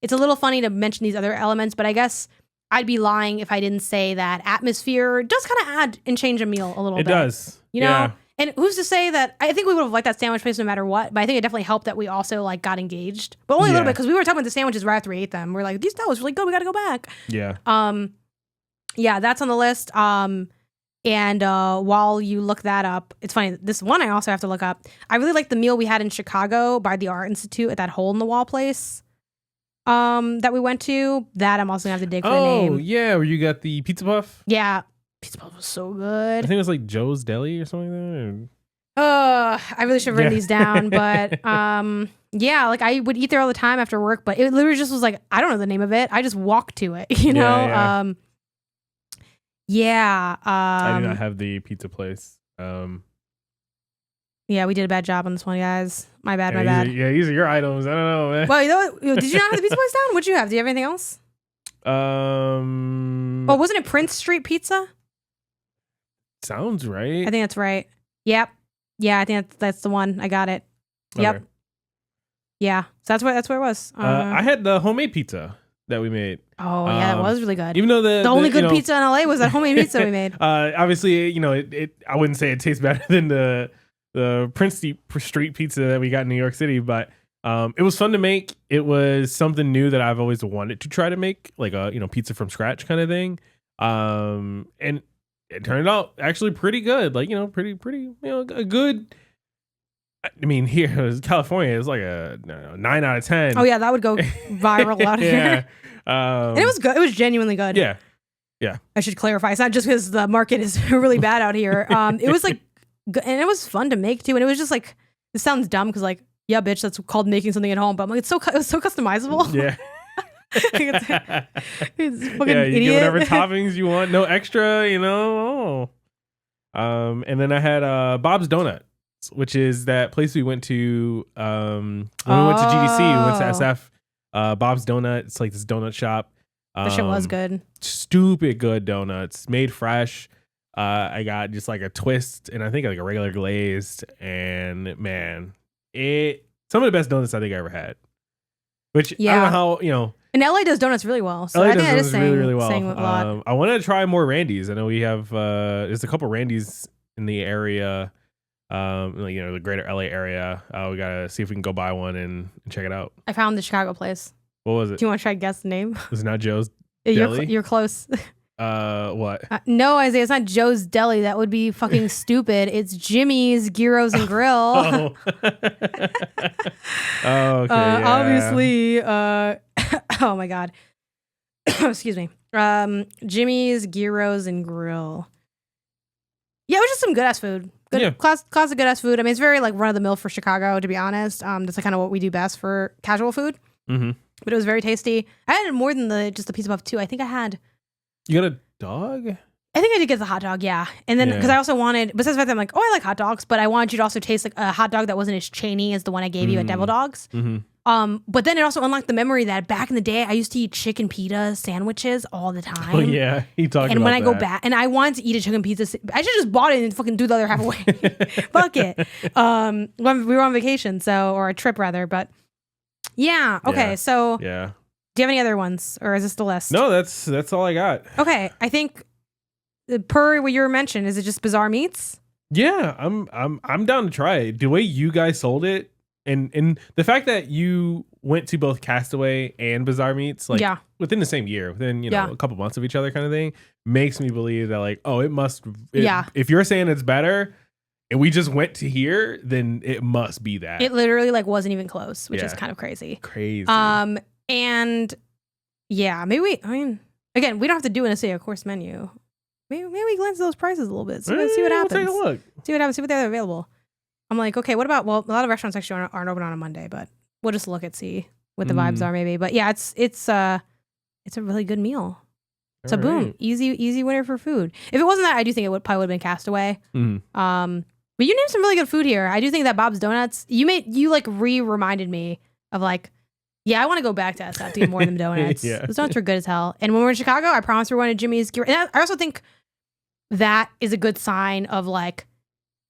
Speaker 1: it's a little funny to mention these other elements, but I guess I'd be lying if I didn't say that atmosphere does kind of add and change a meal a little bit.
Speaker 2: It does.
Speaker 1: You know? And who's to say that, I think we would have liked that sandwich place no matter what, but I think it definitely helped that we also like got engaged. But only a little bit, because we were talking about the sandwiches right after we ate them. We're like, that was really good. We got to go back.
Speaker 2: Yeah.
Speaker 1: Yeah, that's on the list. And while you look that up, it's funny. This one I also have to look up. I really like the meal we had in Chicago by the Art Institute at that hole in the wall place. That we went to. That I'm also gonna have to dig for the name.
Speaker 2: Oh yeah, where you got the pizza puff.
Speaker 1: Yeah, pizza puff was so good.
Speaker 2: I think it was like Joe's Deli or something like that.
Speaker 1: I really should have written these down, but yeah, like I would eat there all the time after work, but it literally just was like, I don't know the name of it. I just walked to it, you know.
Speaker 2: Yeah. I do not have the pizza place.
Speaker 1: Yeah, we did a bad job on this one, guys. My bad.
Speaker 2: These are your items. I don't know, man.
Speaker 1: Well, you know what? Did you not have the pizza place down? What'd you have? Do you have anything else? Oh, wasn't it Prince Street Pizza?
Speaker 2: Sounds right.
Speaker 1: I think that's right. Yep. Yeah, I think that's the one. I got it. Yep. Okay. Yeah. So that's where it was.
Speaker 2: I had the homemade pizza that we made.
Speaker 1: Oh yeah, that was really good.
Speaker 2: Even though the
Speaker 1: only good pizza in LA was that homemade pizza we made.
Speaker 2: Obviously, you know, I wouldn't say it tastes better than the Prince Street Pizza that we got in New York City, but it was fun to make. It was something new that I've always wanted to try to make, like a pizza from scratch kind of thing. And it turned out actually pretty good. Like pretty a good. I mean, here it was California. It was like a 9 out of 10.
Speaker 1: Oh yeah, that would go viral out here. And it was good. It was genuinely good.
Speaker 2: Yeah.
Speaker 1: I should clarify. It's not just because the market is really bad out here. It was like, and it was fun to make too. And it was just like, this sounds dumb because like, yeah, bitch, that's called making something at home. But I'm like, it was so customizable.
Speaker 2: Yeah.
Speaker 1: it's fucking
Speaker 2: you
Speaker 1: idiot.
Speaker 2: get whatever toppings you want, no extra, And then I had Bob's Donuts, which is that place we went to when we went to GDC. We went to SF. Bob's Donut. It's like this donut shop.
Speaker 1: That shit was good. Stupid
Speaker 2: good donuts, made fresh. I got just like a twist and I think like a regular glazed, and man, some of the best donuts I think I ever had. Which I don't know how,
Speaker 1: And LA does donuts really well. So
Speaker 2: LA
Speaker 1: I think that is saying,
Speaker 2: really well.
Speaker 1: Saying a lot.
Speaker 2: I wanted to try more Randy's. I know we have there's a couple Randy's in the area, the greater LA area. We gotta see if we can go buy one and check it out.
Speaker 1: I found the Chicago place.
Speaker 2: What was it?
Speaker 1: Do you want to try to guess the name?
Speaker 2: Was it not Joe's Deli?
Speaker 1: You're close.
Speaker 2: What?
Speaker 1: No, Isaiah, it's not Joe's Deli. That would be fucking stupid. It's Jimmy's Gyros and Grill.
Speaker 2: Oh. Okay.
Speaker 1: Obviously. Oh my God. Excuse me. Jimmy's Gyros and Grill. Yeah, it was just some good ass food. Good classic good ass food. I mean, it's very like run of the mill for Chicago, to be honest. That's like kind of what we do best for casual food.
Speaker 2: Mm-hmm.
Speaker 1: But it was very tasty. I had more than just the pizza puff too. I think I had.
Speaker 2: You got a dog?
Speaker 1: I think I did get the hot dog, yeah. And then because I also wanted, besides the fact that I'm like, oh, I like hot dogs, but I wanted you to also taste like a hot dog that wasn't as chainy as the one I gave you at Devil Dogs. But then it also unlocked the memory that back in the day I used to eat chicken pita sandwiches all the time.
Speaker 2: Oh yeah, he talked about that.
Speaker 1: And when I go back, and I wanted to eat a chicken pizza, I should just bought it and fucking do the other half away. Fuck it. When we were on vacation, or a trip rather, but yeah. Okay, so do you have any other ones, or is this the list?
Speaker 2: No, that's all I got.
Speaker 1: Okay, I think per what you were mentioned, is it just Bizarre Meats?
Speaker 2: Yeah, I'm down to try it. The way you guys sold it, and the fact that you went to both Castaway and Bizarre Meats within the same year, within a couple months of each other, kind of thing, makes me believe that like, oh, if you're saying it's better, and we just went to here, then it must be that.
Speaker 1: It literally like wasn't even close, which is kind of crazy. And yeah, maybe again, we don't have to do a course menu. Maybe we glance at those prices a little bit. See what happens.
Speaker 2: We'll take a look.
Speaker 1: See what happens. See what they're available. I'm like, okay, what about? Well, a lot of restaurants actually aren't open on a Monday, but we'll just look and see what the vibes are, maybe. But yeah, it's a really good meal. So boom, easy winner for food. If it wasn't that, I do think it probably would have been Castaway. But you named some really good food here. I do think that Bob's Donuts. You like reminded me of like. Yeah, I want to go back to SF to get more of them donuts. Those donuts are good as hell. And when we're in Chicago, I promise we're going to Jimmy's. And I also think that is a good sign of like,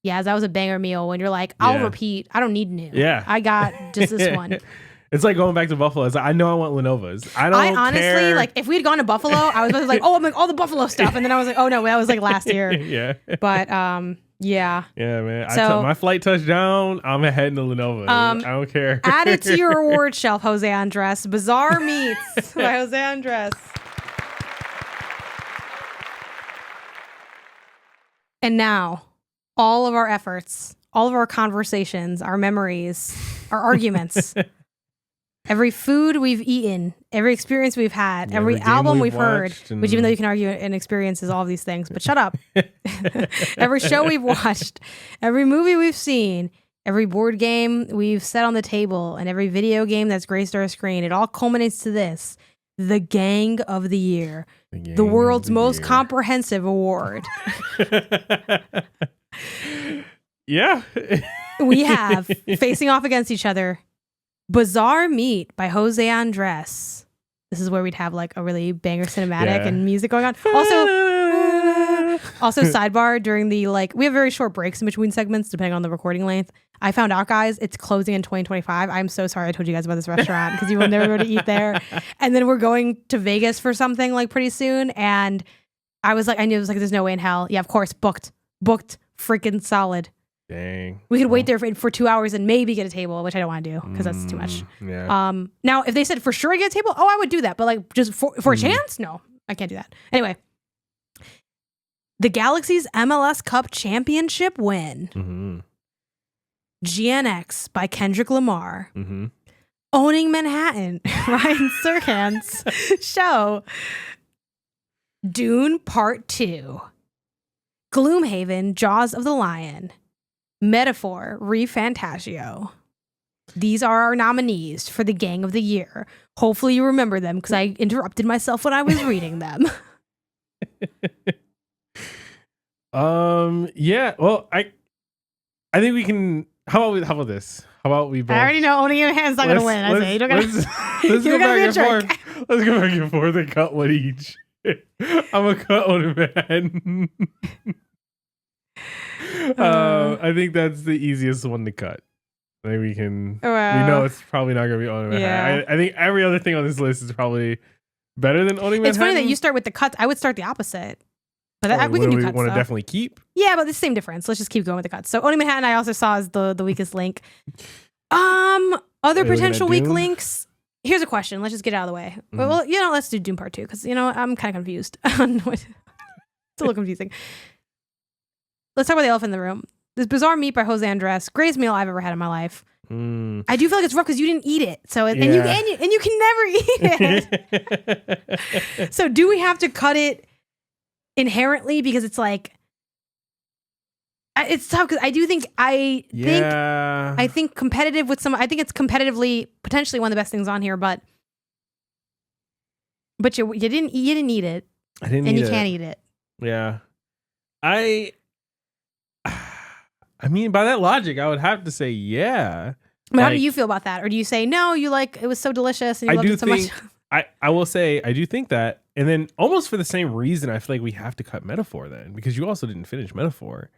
Speaker 1: that was a banger meal. When you're like, I'll repeat. I don't need new. Yeah, I got just this one.
Speaker 2: It's like going back to Buffalo. It's like, I know I want Lenovo's. I honestly
Speaker 1: care. Like if we had gone to Buffalo, I was like, oh, I'm like all the Buffalo stuff, and then I was like, oh no, that was like last year. But yeah, man.
Speaker 2: So my flight touched down. I'm heading to Lenovo. I don't care.
Speaker 1: Add it to your award shelf, Jose Andres. Bizarre Meats by Jose Andres. And now, all of our efforts, all of our conversations, our memories, our arguments, every food we've eaten, every experience we've had, every album we've heard, which even though you can argue an experience is all of these things, but shut up. Every show we've watched, every movie we've seen, every board game we've set on the table, and every video game that's graced our screen, it all culminates to this. The Gang of the Year. The world's most comprehensive award.
Speaker 2: Yeah.
Speaker 1: We have, facing off against each other, Bizarre Meat by Jose Andres. This is where we'd have like a really banger cinematic and music going on. Also sidebar, during the we have very short breaks in between segments depending on the recording length. I found out, guys, it's closing in 2025. I'm so sorry I told you guys about this restaurant because you will never go to eat there. And then we're going to Vegas for something like pretty soon. And I was like, I knew it was like, there's no way in hell. Yeah, of course, booked freaking solid.
Speaker 2: Dang.
Speaker 1: We could wait there for 2 hours and maybe get a table, which I don't want to do because that's too much.
Speaker 2: Yeah.
Speaker 1: Now, if they said for sure I get a table, I would do that. But like just for a chance, no, I can't do that. Anyway, the Galaxy's MLS Cup championship win. GNX by Kendrick Lamar. Owning Manhattan, Ryan Serhant's show. Dune Part 2. Gloomhaven, Jaws of the Lion. Metaphor, Refantasio. These are our nominees for the Gang of the Year. Hopefully you remember them because I interrupted myself when I was reading them.
Speaker 2: Yeah. Well, I think we can. How about this? How about we both?
Speaker 1: I already know owning Manhattan's not gonna win. I say you don't gotta.
Speaker 2: Let's go back and forth. Let's go back and forth and cut one each. I'm gonna cut owning Manhattan. I think that's the easiest one to cut. I think we can. We know it's probably not gonna be owning Manhattan. I think every other thing on this list is probably better than owning Manhattan.
Speaker 1: It's funny that you start with the cuts. I would start the opposite. But we can do cuts.
Speaker 2: Want to definitely keep?
Speaker 1: Yeah, but the same difference. Let's just keep going with the cuts. So owning Manhattan, I also saw as the weakest link. Other potential weak links. Here's a question. Let's just get it out of the way. Well, let's do Doom Part 2 because I'm kind of confused. It's a little confusing. Let's talk about the elephant in the room. This Bizarre Meat by Jose Andres, greatest meal I've ever had in my life. I do feel like it's rough because you didn't eat it, so and you can never eat it. So do we have to cut it inherently because it's like it's tough because I think competitive with some. I think it's competitively potentially one of the best things on here, but you didn't eat it.
Speaker 2: I didn't,
Speaker 1: and you can't eat it.
Speaker 2: Yeah. I mean, by that logic, I would have to say, yeah.
Speaker 1: But how do you feel about that? Or do you say, no, you it was so delicious and you loved it so much?
Speaker 2: I will say, I do think that. And then almost for the same reason, I feel like we have to cut Metaphor then, because you also didn't finish Metaphor.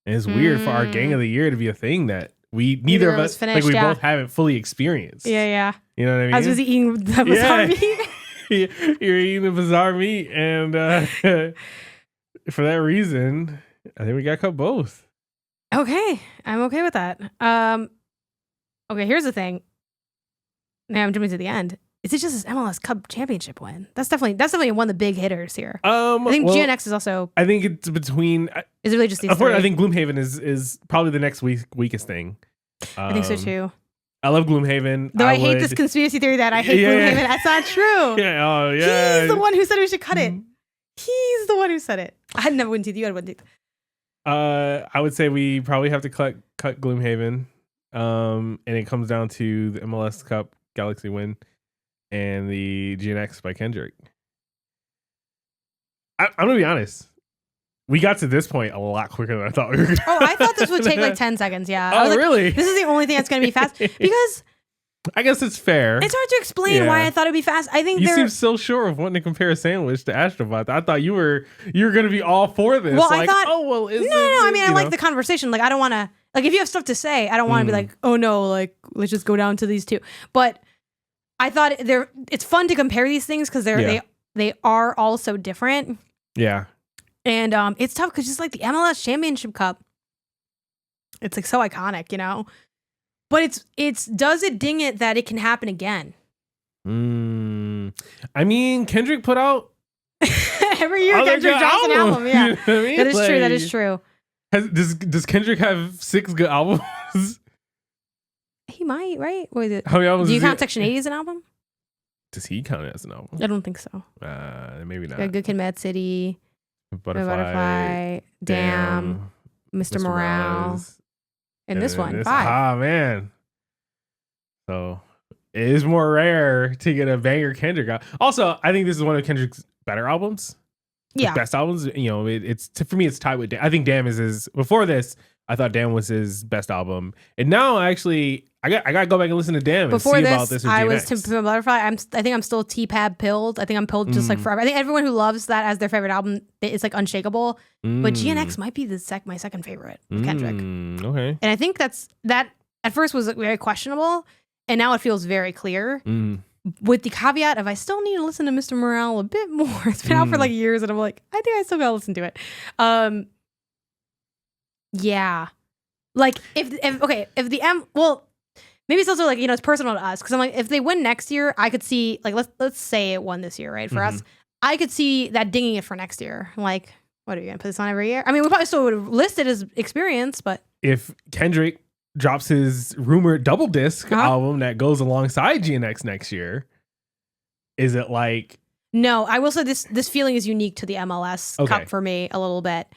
Speaker 2: And it's weird for our Gang of the Year to be a thing that neither of us finished, we both haven't fully experienced.
Speaker 1: Yeah.
Speaker 2: You know what I mean?
Speaker 1: I was busy eating the bizarre meat.
Speaker 2: You're eating the bizarre meat. And for that reason, I think we got to cut both.
Speaker 1: Okay. I'm okay with that. Okay, here's the thing. Now I'm jumping to the end. Is it just this MLS Cup championship win? That's definitely one of the big hitters here. I think GNX is also.
Speaker 2: I think it's between.
Speaker 1: Is it really just these three?
Speaker 2: I think Gloomhaven is probably the next weakest thing.
Speaker 1: I think so too.
Speaker 2: I love Gloomhaven.
Speaker 1: Though I hate this conspiracy theory that I hate Gloomhaven. Yeah. That's not true.
Speaker 2: Yeah.
Speaker 1: He's the one who said we should cut it. He's the one who said it. I had never win teeth. You had one teeth.
Speaker 2: I would say we probably have to cut Gloomhaven. And it comes down to the MLS Cup Galaxy win and the GNX by Kendrick. I'm gonna be honest. We got to this point a lot quicker than I thought we were gonna.
Speaker 1: Oh, I thought this would take like 10 seconds. Yeah.
Speaker 2: Oh, really?
Speaker 1: This is the only thing that's gonna be fast because
Speaker 2: I guess it's fair.
Speaker 1: It's hard to explain why I thought it'd be fast. I think
Speaker 2: you seem so sure of wanting to compare a sandwich to Astrobot. I thought you were gonna be all for this.
Speaker 1: Well,
Speaker 2: like,
Speaker 1: I thought.
Speaker 2: Oh well, is
Speaker 1: no. I mean, I like the conversation. Like, I don't want to. Like, if you have stuff to say, I don't want to be like, oh no, like let's just go down to these two. But I thought it's fun to compare these things because they are all so different.
Speaker 2: Yeah.
Speaker 1: And it's tough because just like the MLS Championship Cup, it's like so iconic, you know. But it's does it ding it that it can happen again?
Speaker 2: I mean, Kendrick put out
Speaker 1: every year. Kendrick drops an album. Yeah, you know what I mean? That is true. That is true.
Speaker 2: Does Kendrick have 6 good albums?
Speaker 1: He might, right? What is it?
Speaker 2: How many albums?
Speaker 1: Do you count Section 80 as an album?
Speaker 2: Does he count it as an album?
Speaker 1: I don't think so.
Speaker 2: Maybe not.
Speaker 1: Good Kid, Mad City,
Speaker 2: Butterfly,
Speaker 1: Damn, Mr. Morale, and this one, 5.
Speaker 2: Ah, man. So it is more rare to get a banger Kendrick out. Also, I think this is one of Kendrick's better albums.
Speaker 1: Yeah,
Speaker 2: best albums. You know, it's for me, it's tied with. I think Damn is his. Before this, I thought Damn was his best album, and now actually, I got to go back and listen to Damn.
Speaker 1: Before
Speaker 2: and see
Speaker 1: this,
Speaker 2: about this
Speaker 1: I was to Butterfly. I think I'm still T-Pab pilled. I think I'm pilled just like forever. I think everyone who loves that as their favorite album, it's like Unshakable. But GNX might be my second favorite of Kendrick.
Speaker 2: Okay,
Speaker 1: and I think that at first was very questionable, and now it feels very clear. With the caveat of I still need to listen to Mr. Morale a bit more. It's been out for like years, and I'm like, I think I still gotta listen to it. Yeah, like if the well, maybe it's also like, you know, it's personal to us because I'm like, if they win next year, I could see like let's say it won this year, right? For us, I could see that dinging it for next year. Like, what are you gonna put this on every year? I mean, we probably still would have listed as experience, but
Speaker 2: if Kendrick drops his rumored double disc album that goes alongside GNX next year, is it like?
Speaker 1: No, I will say this feeling is unique to the MLS Cup for me a little bit.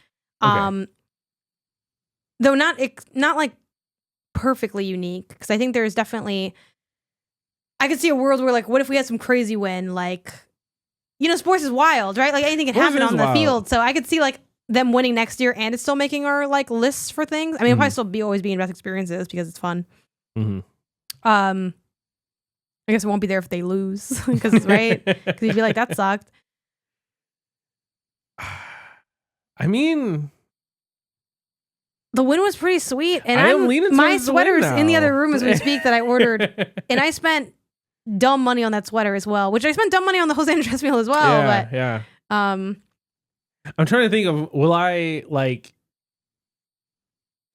Speaker 1: Though not like perfectly unique, because I think there's definitely, I could see a world where like, what if we had some crazy win, like, you know, sports is wild, right? Like anything can happen on the field. So I could see like them winning next year and it's still making our like lists for things. I mean, it'll probably still always be in best experiences because it's fun. I guess it won't be there if they lose because it's right. Because you'd be like, that sucked.
Speaker 2: I mean,
Speaker 1: the win was pretty sweet, and my sweater's in the other room as we speak that I ordered, and I spent dumb money on that sweater as well, which I spent dumb money on the Jose Andres meal as well.
Speaker 2: I'm trying to think of, will I like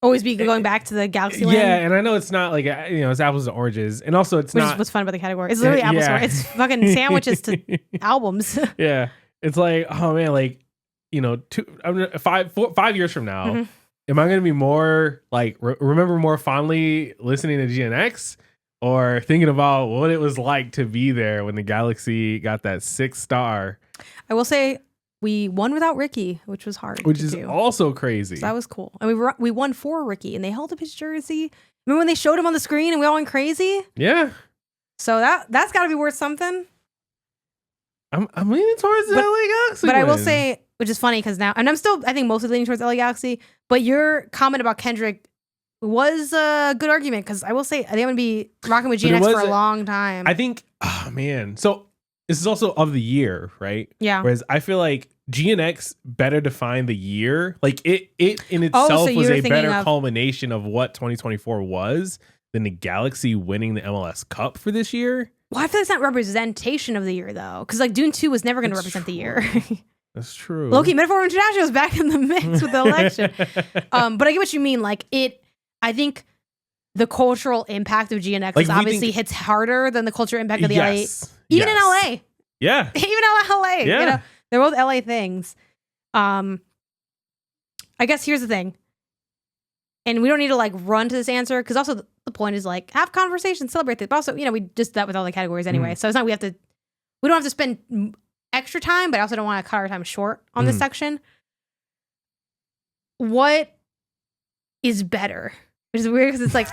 Speaker 1: always be going back to the Galaxy Land?
Speaker 2: Yeah, and I know it's not like, you know, it's apples and oranges, and also it's
Speaker 1: which
Speaker 2: not.
Speaker 1: Is what's fun about the category. It's literally apples. It's fucking sandwiches to albums.
Speaker 2: Yeah, it's like, oh man, like, you know, 5 years from now, am I going to be more like remember more fondly listening to GNX, or thinking about what it was like to be there when the Galaxy got that 6 star?
Speaker 1: I will say we won without Ricky, which was hard.
Speaker 2: Which is also crazy.
Speaker 1: So that was cool. And we won for Ricky, and they held up his jersey. Remember when they showed him on the screen and we all went crazy?
Speaker 2: Yeah.
Speaker 1: So that's got to be worth something.
Speaker 2: I'm leaning towards the LA Galaxy.
Speaker 1: But I will say, which is funny because now, and I'm still, I think, mostly leaning towards LA Galaxy, but your comment about Kendrick was a good argument because I will say, I think I'm going to be rocking with GNX for a long time.
Speaker 2: I think, oh man. So this is also of the year, right?
Speaker 1: Yeah.
Speaker 2: Whereas I feel like GNX better define the year. Like it in itself was a better culmination of what 2024 was than the Galaxy winning the MLS Cup for this year.
Speaker 1: Well, I feel it's not representation of the year though, because like Dune 2 was never going to represent the year.
Speaker 2: That's true.
Speaker 1: Low-key, Metaphor International was back in the mix with the election. But I get what you mean. Like I think the cultural impact of GNX like obviously hits harder than the cultural impact of the LA. Even in LA.
Speaker 2: Yeah.
Speaker 1: Even in LA. Yeah. You know, they're both LA things. I guess here's the thing. And we don't need to like run to this answer because also the point is like have conversations, celebrate it. But also, you know, we just did that with all the categories anyway. So it's not we don't have to spend extra time, but I also don't want to cut our time short on this section. What is better? Which is weird because it's like,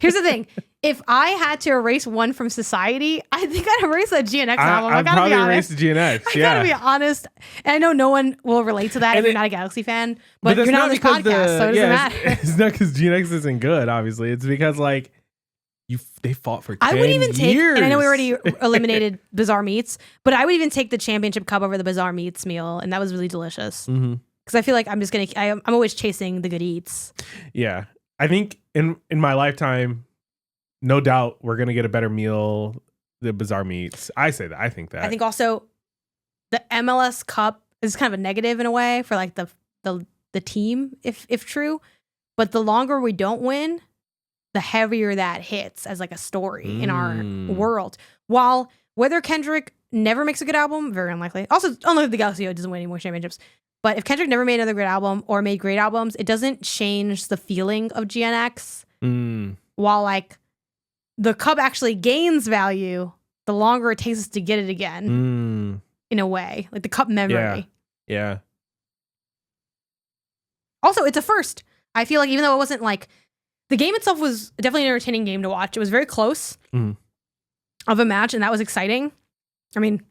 Speaker 1: here's the thing. If I had to erase one from society, I think I'd erase that GNX album.
Speaker 2: I'd probably erase the GNX.
Speaker 1: I gotta be honest. And I know no one will relate to that if you're not a Galaxy fan, but you're not on this podcast, so it doesn't matter.
Speaker 2: It's not because GNX isn't good, obviously. It's because like they fought for 10 years. I would even take,
Speaker 1: and I know we already eliminated Bizarre Meats, but I would even take the Championship Cup over the Bizarre Meats meal, and that was really delicious. Because I feel like I'm always chasing the good eats. Yeah.
Speaker 2: I think in my lifetime, no doubt we're going to get a better meal than Bizarre Meats. I say that. I think that.
Speaker 1: I think also the MLS Cup is kind of a negative in a way for like the team, if true. But the longer we don't win, the heavier that hits as like a story in our world. While whether Kendrick never makes a good album, very unlikely. Also, unlike the Galaxy doesn't win any more championships. But if Kendrick never made another great album or made great albums, it doesn't change the feeling of GNX. While like the cup actually gains value, the longer it takes us to get it again. In a way, like the cup memory.
Speaker 2: Yeah.
Speaker 1: Also, it's a first. I feel like even though it wasn't like the game itself was definitely an entertaining game to watch. It was very close of a match, and that was exciting. I mean,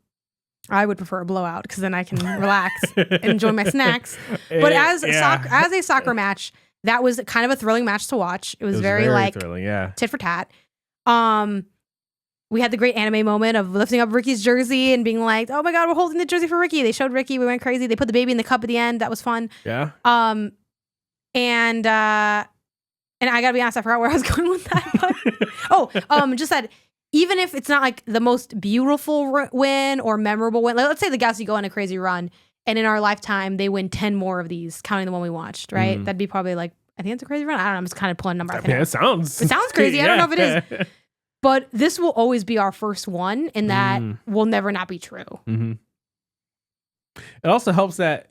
Speaker 1: I would prefer a blowout because then I can relax and enjoy my snacks. But as a soccer match, that was kind of a thrilling match to watch. It was very like
Speaker 2: thrilling,
Speaker 1: tit for tat. We had the great anime moment of lifting up Ricky's jersey and being like, "Oh my god, we're holding the jersey for Ricky." They showed Ricky. We went crazy. They put the baby in the cup at the end. That was fun.
Speaker 2: Yeah.
Speaker 1: And I gotta be honest, I forgot where I was going with that. Just that. Even if it's not like the most beautiful win or memorable win, like, let's say the Galaxy go on a crazy run and in our lifetime they win 10 more of these, counting the one we watched, right? That'd be probably like, I think it's a crazy run. I don't know. I'm just kind of pulling a number.
Speaker 2: It sounds
Speaker 1: crazy. I don't know if it is. But this will always be our first one, and that will never not be true.
Speaker 2: It also helps that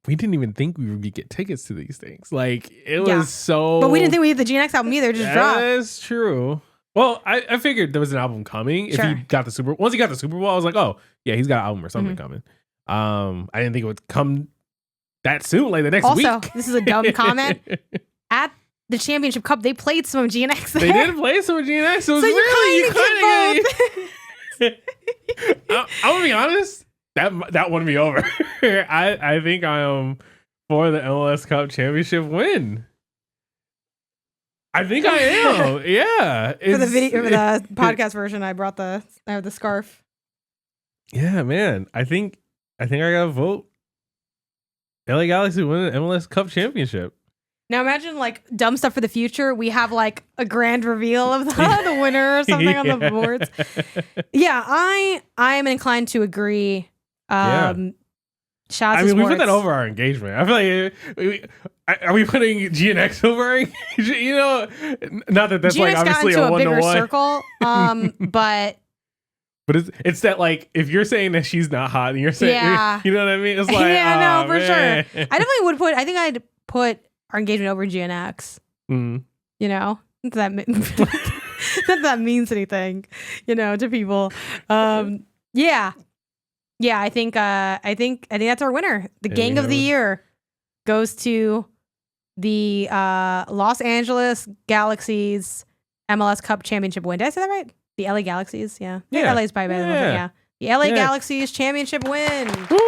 Speaker 2: we didn't even think we would get tickets to these things. Like, it was so...
Speaker 1: But we didn't think we had the GNX album either. Just dropped.
Speaker 2: That's true. Well, I figured there was an album coming. Sure. If he got once he got the Super Bowl, I was like, oh yeah, he's got an album or something coming. I didn't think it would come that soon, like the next week.
Speaker 1: Also, this is a dumb comment. At the Championship Cup, they played some of GNX there.
Speaker 2: They did play some of GNX. So you kind of I'm gonna be honest. That won me over. I think I am for the MLS Cup championship win. I think I am. Yeah.
Speaker 1: For the podcast version, I have the scarf.
Speaker 2: Yeah, man. I think I gotta vote LA Galaxy win the MLS Cup championship.
Speaker 1: Now imagine like dumb stuff for the future. We have like a grand reveal of the winner or something on the boards. Yeah, I am inclined to agree.
Speaker 2: Shots. I mean, we put that over our engagement. I feel like are we putting GNX over our engagement? You know, not that that's GNX like obviously a bigger circle.
Speaker 1: But
Speaker 2: it's that like if you're saying that she's not hot and you're saying you know what I mean? It's like
Speaker 1: for sure. I definitely would put. I think I'd put our engagement over GNX. You know, that not that means anything, you know, to people. Yeah, I think that's our winner. The Gang of the Year goes to the Los Angeles Galaxies MLS Cup Championship win. Did I say that right? The LA Galaxies, yeah. LA's probably better than the LA Galaxies Championship win.
Speaker 2: Woo!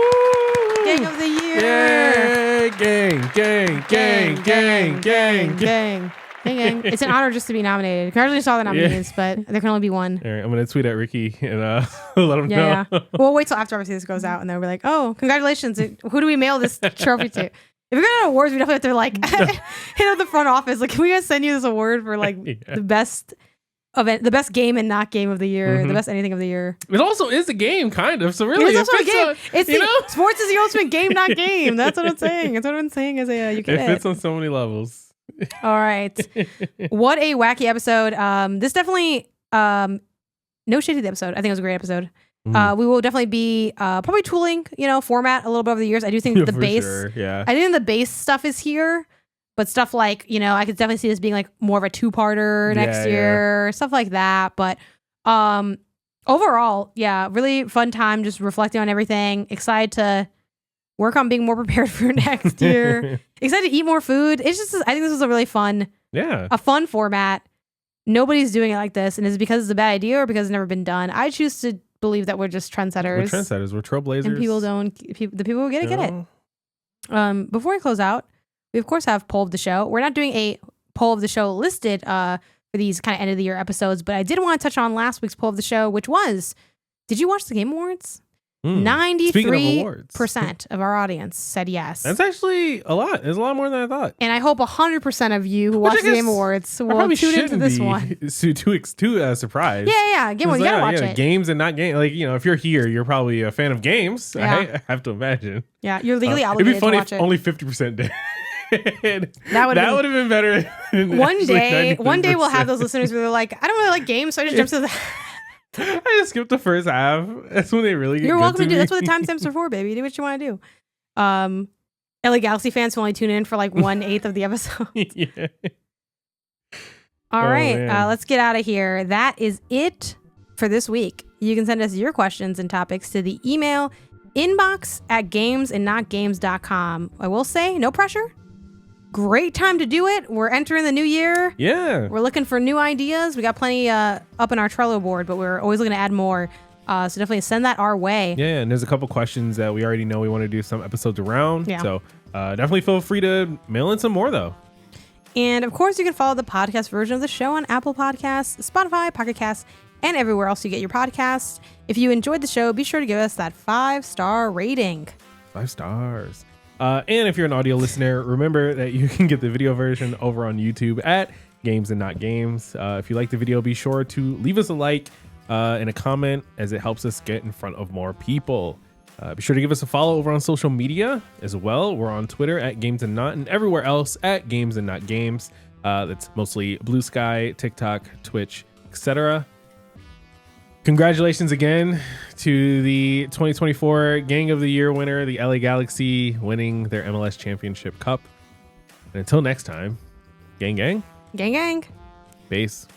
Speaker 1: year.
Speaker 2: Yay! Gang.
Speaker 1: It's an honor just to be nominated. Congratulations to all the nominees, but there can only be one.
Speaker 2: All right, I'm gonna tweet at Ricky and let him know.
Speaker 1: Yeah. We'll wait till after obviously this goes out, and then we'll be like, "Oh, congratulations! Who do we mail this trophy to?" If we're gonna have awards, we definitely have to like hit up the front office. Like, can we guys send you this award for like the best event, the best game and not game of the year, the best anything of the year?
Speaker 2: It also is a game, kind of. So really,
Speaker 1: it's also a game. It's sports is the ultimate game, not game. That's what I'm saying. That's what I'm saying. Is you get
Speaker 2: it fits on so many levels.
Speaker 1: All right. What a wacky episode. This definitely no shade to the episode. I think it was a great episode. We will definitely be probably tooling, format a little bit over the years. I do think the base
Speaker 2: yeah.
Speaker 1: I think the base stuff is here, but stuff like, I could definitely see this being like more of a two-parter next year, stuff like that. But overall, yeah, really fun time just reflecting on everything. Excited to work on being more prepared for next year. Excited to eat more food. It's just, I think this was a really fun, a fun format. Nobody's doing it like this. And is it because it's a bad idea or because it's never been done? I choose to believe that we're just trendsetters.
Speaker 2: We're trailblazers.
Speaker 1: And the people who get it. Before we close out, we of course have poll of the show. We're not doing a poll of the show listed for these kind of end of the year episodes, but I did want to touch on last week's poll of the show, which was, did you watch the Game Awards? 93% of our audience said yes.
Speaker 2: That's actually a lot. It's a lot more than I thought.
Speaker 1: And I hope 100% of you who watch the Game Awards will tune into this one.
Speaker 2: Too surprised.
Speaker 1: Yeah. Game Awards, you gotta watch it.
Speaker 2: Games and not games. Like, if you're here, you're probably a fan of games.
Speaker 1: Yeah.
Speaker 2: I have to imagine.
Speaker 1: Yeah, you're legally obligated to watch it.
Speaker 2: It'd be funny if only 50% did.
Speaker 1: That would have
Speaker 2: been better.
Speaker 1: One day we'll have those listeners where they're like, I don't really like games, so I just jump to the...
Speaker 2: I just skipped the first half. That's when they really get
Speaker 1: You're welcome to do.
Speaker 2: me.
Speaker 1: That's what the timestamps are for, baby. Do what you want to do. LA Galaxy fans who only tune in for like 1/8 of the episode.
Speaker 2: Yeah.
Speaker 1: All right, let's get out of here. That is it for this week. You can send us your questions and topics to the email inbox@gamesandnotgames.com. I will say, no pressure. Great time to do it. We're entering the new year.
Speaker 2: Yeah.
Speaker 1: We're looking for new ideas. We got plenty up in our Trello board, but we're always looking to add more. So definitely send that our way.
Speaker 2: Yeah, and there's a couple questions that we already know we want to do some episodes around.
Speaker 1: Yeah.
Speaker 2: So definitely feel free to mail in some more, though.
Speaker 1: And of course, you can follow the podcast version of the show on Apple Podcasts, Spotify, Pocket Casts, and everywhere else you get your podcasts. If you enjoyed the show, be sure to give us that 5-star rating.
Speaker 2: 5 stars. And if you're an audio listener, remember that you can get the video version over on YouTube at Games and Not Games. If you like the video, be sure to leave us a like and a comment, as it helps us get in front of more people. Be sure to give us a follow over on social media as well. We're on Twitter at Games and Not, and everywhere else at Games and Not Games. That's mostly Blue Sky, TikTok, Twitch, etc. Congratulations again to the 2024 Gang of the Year winner, the LA Galaxy, winning their MLS Championship Cup. And until next time, gang.
Speaker 1: Gang.
Speaker 2: Base.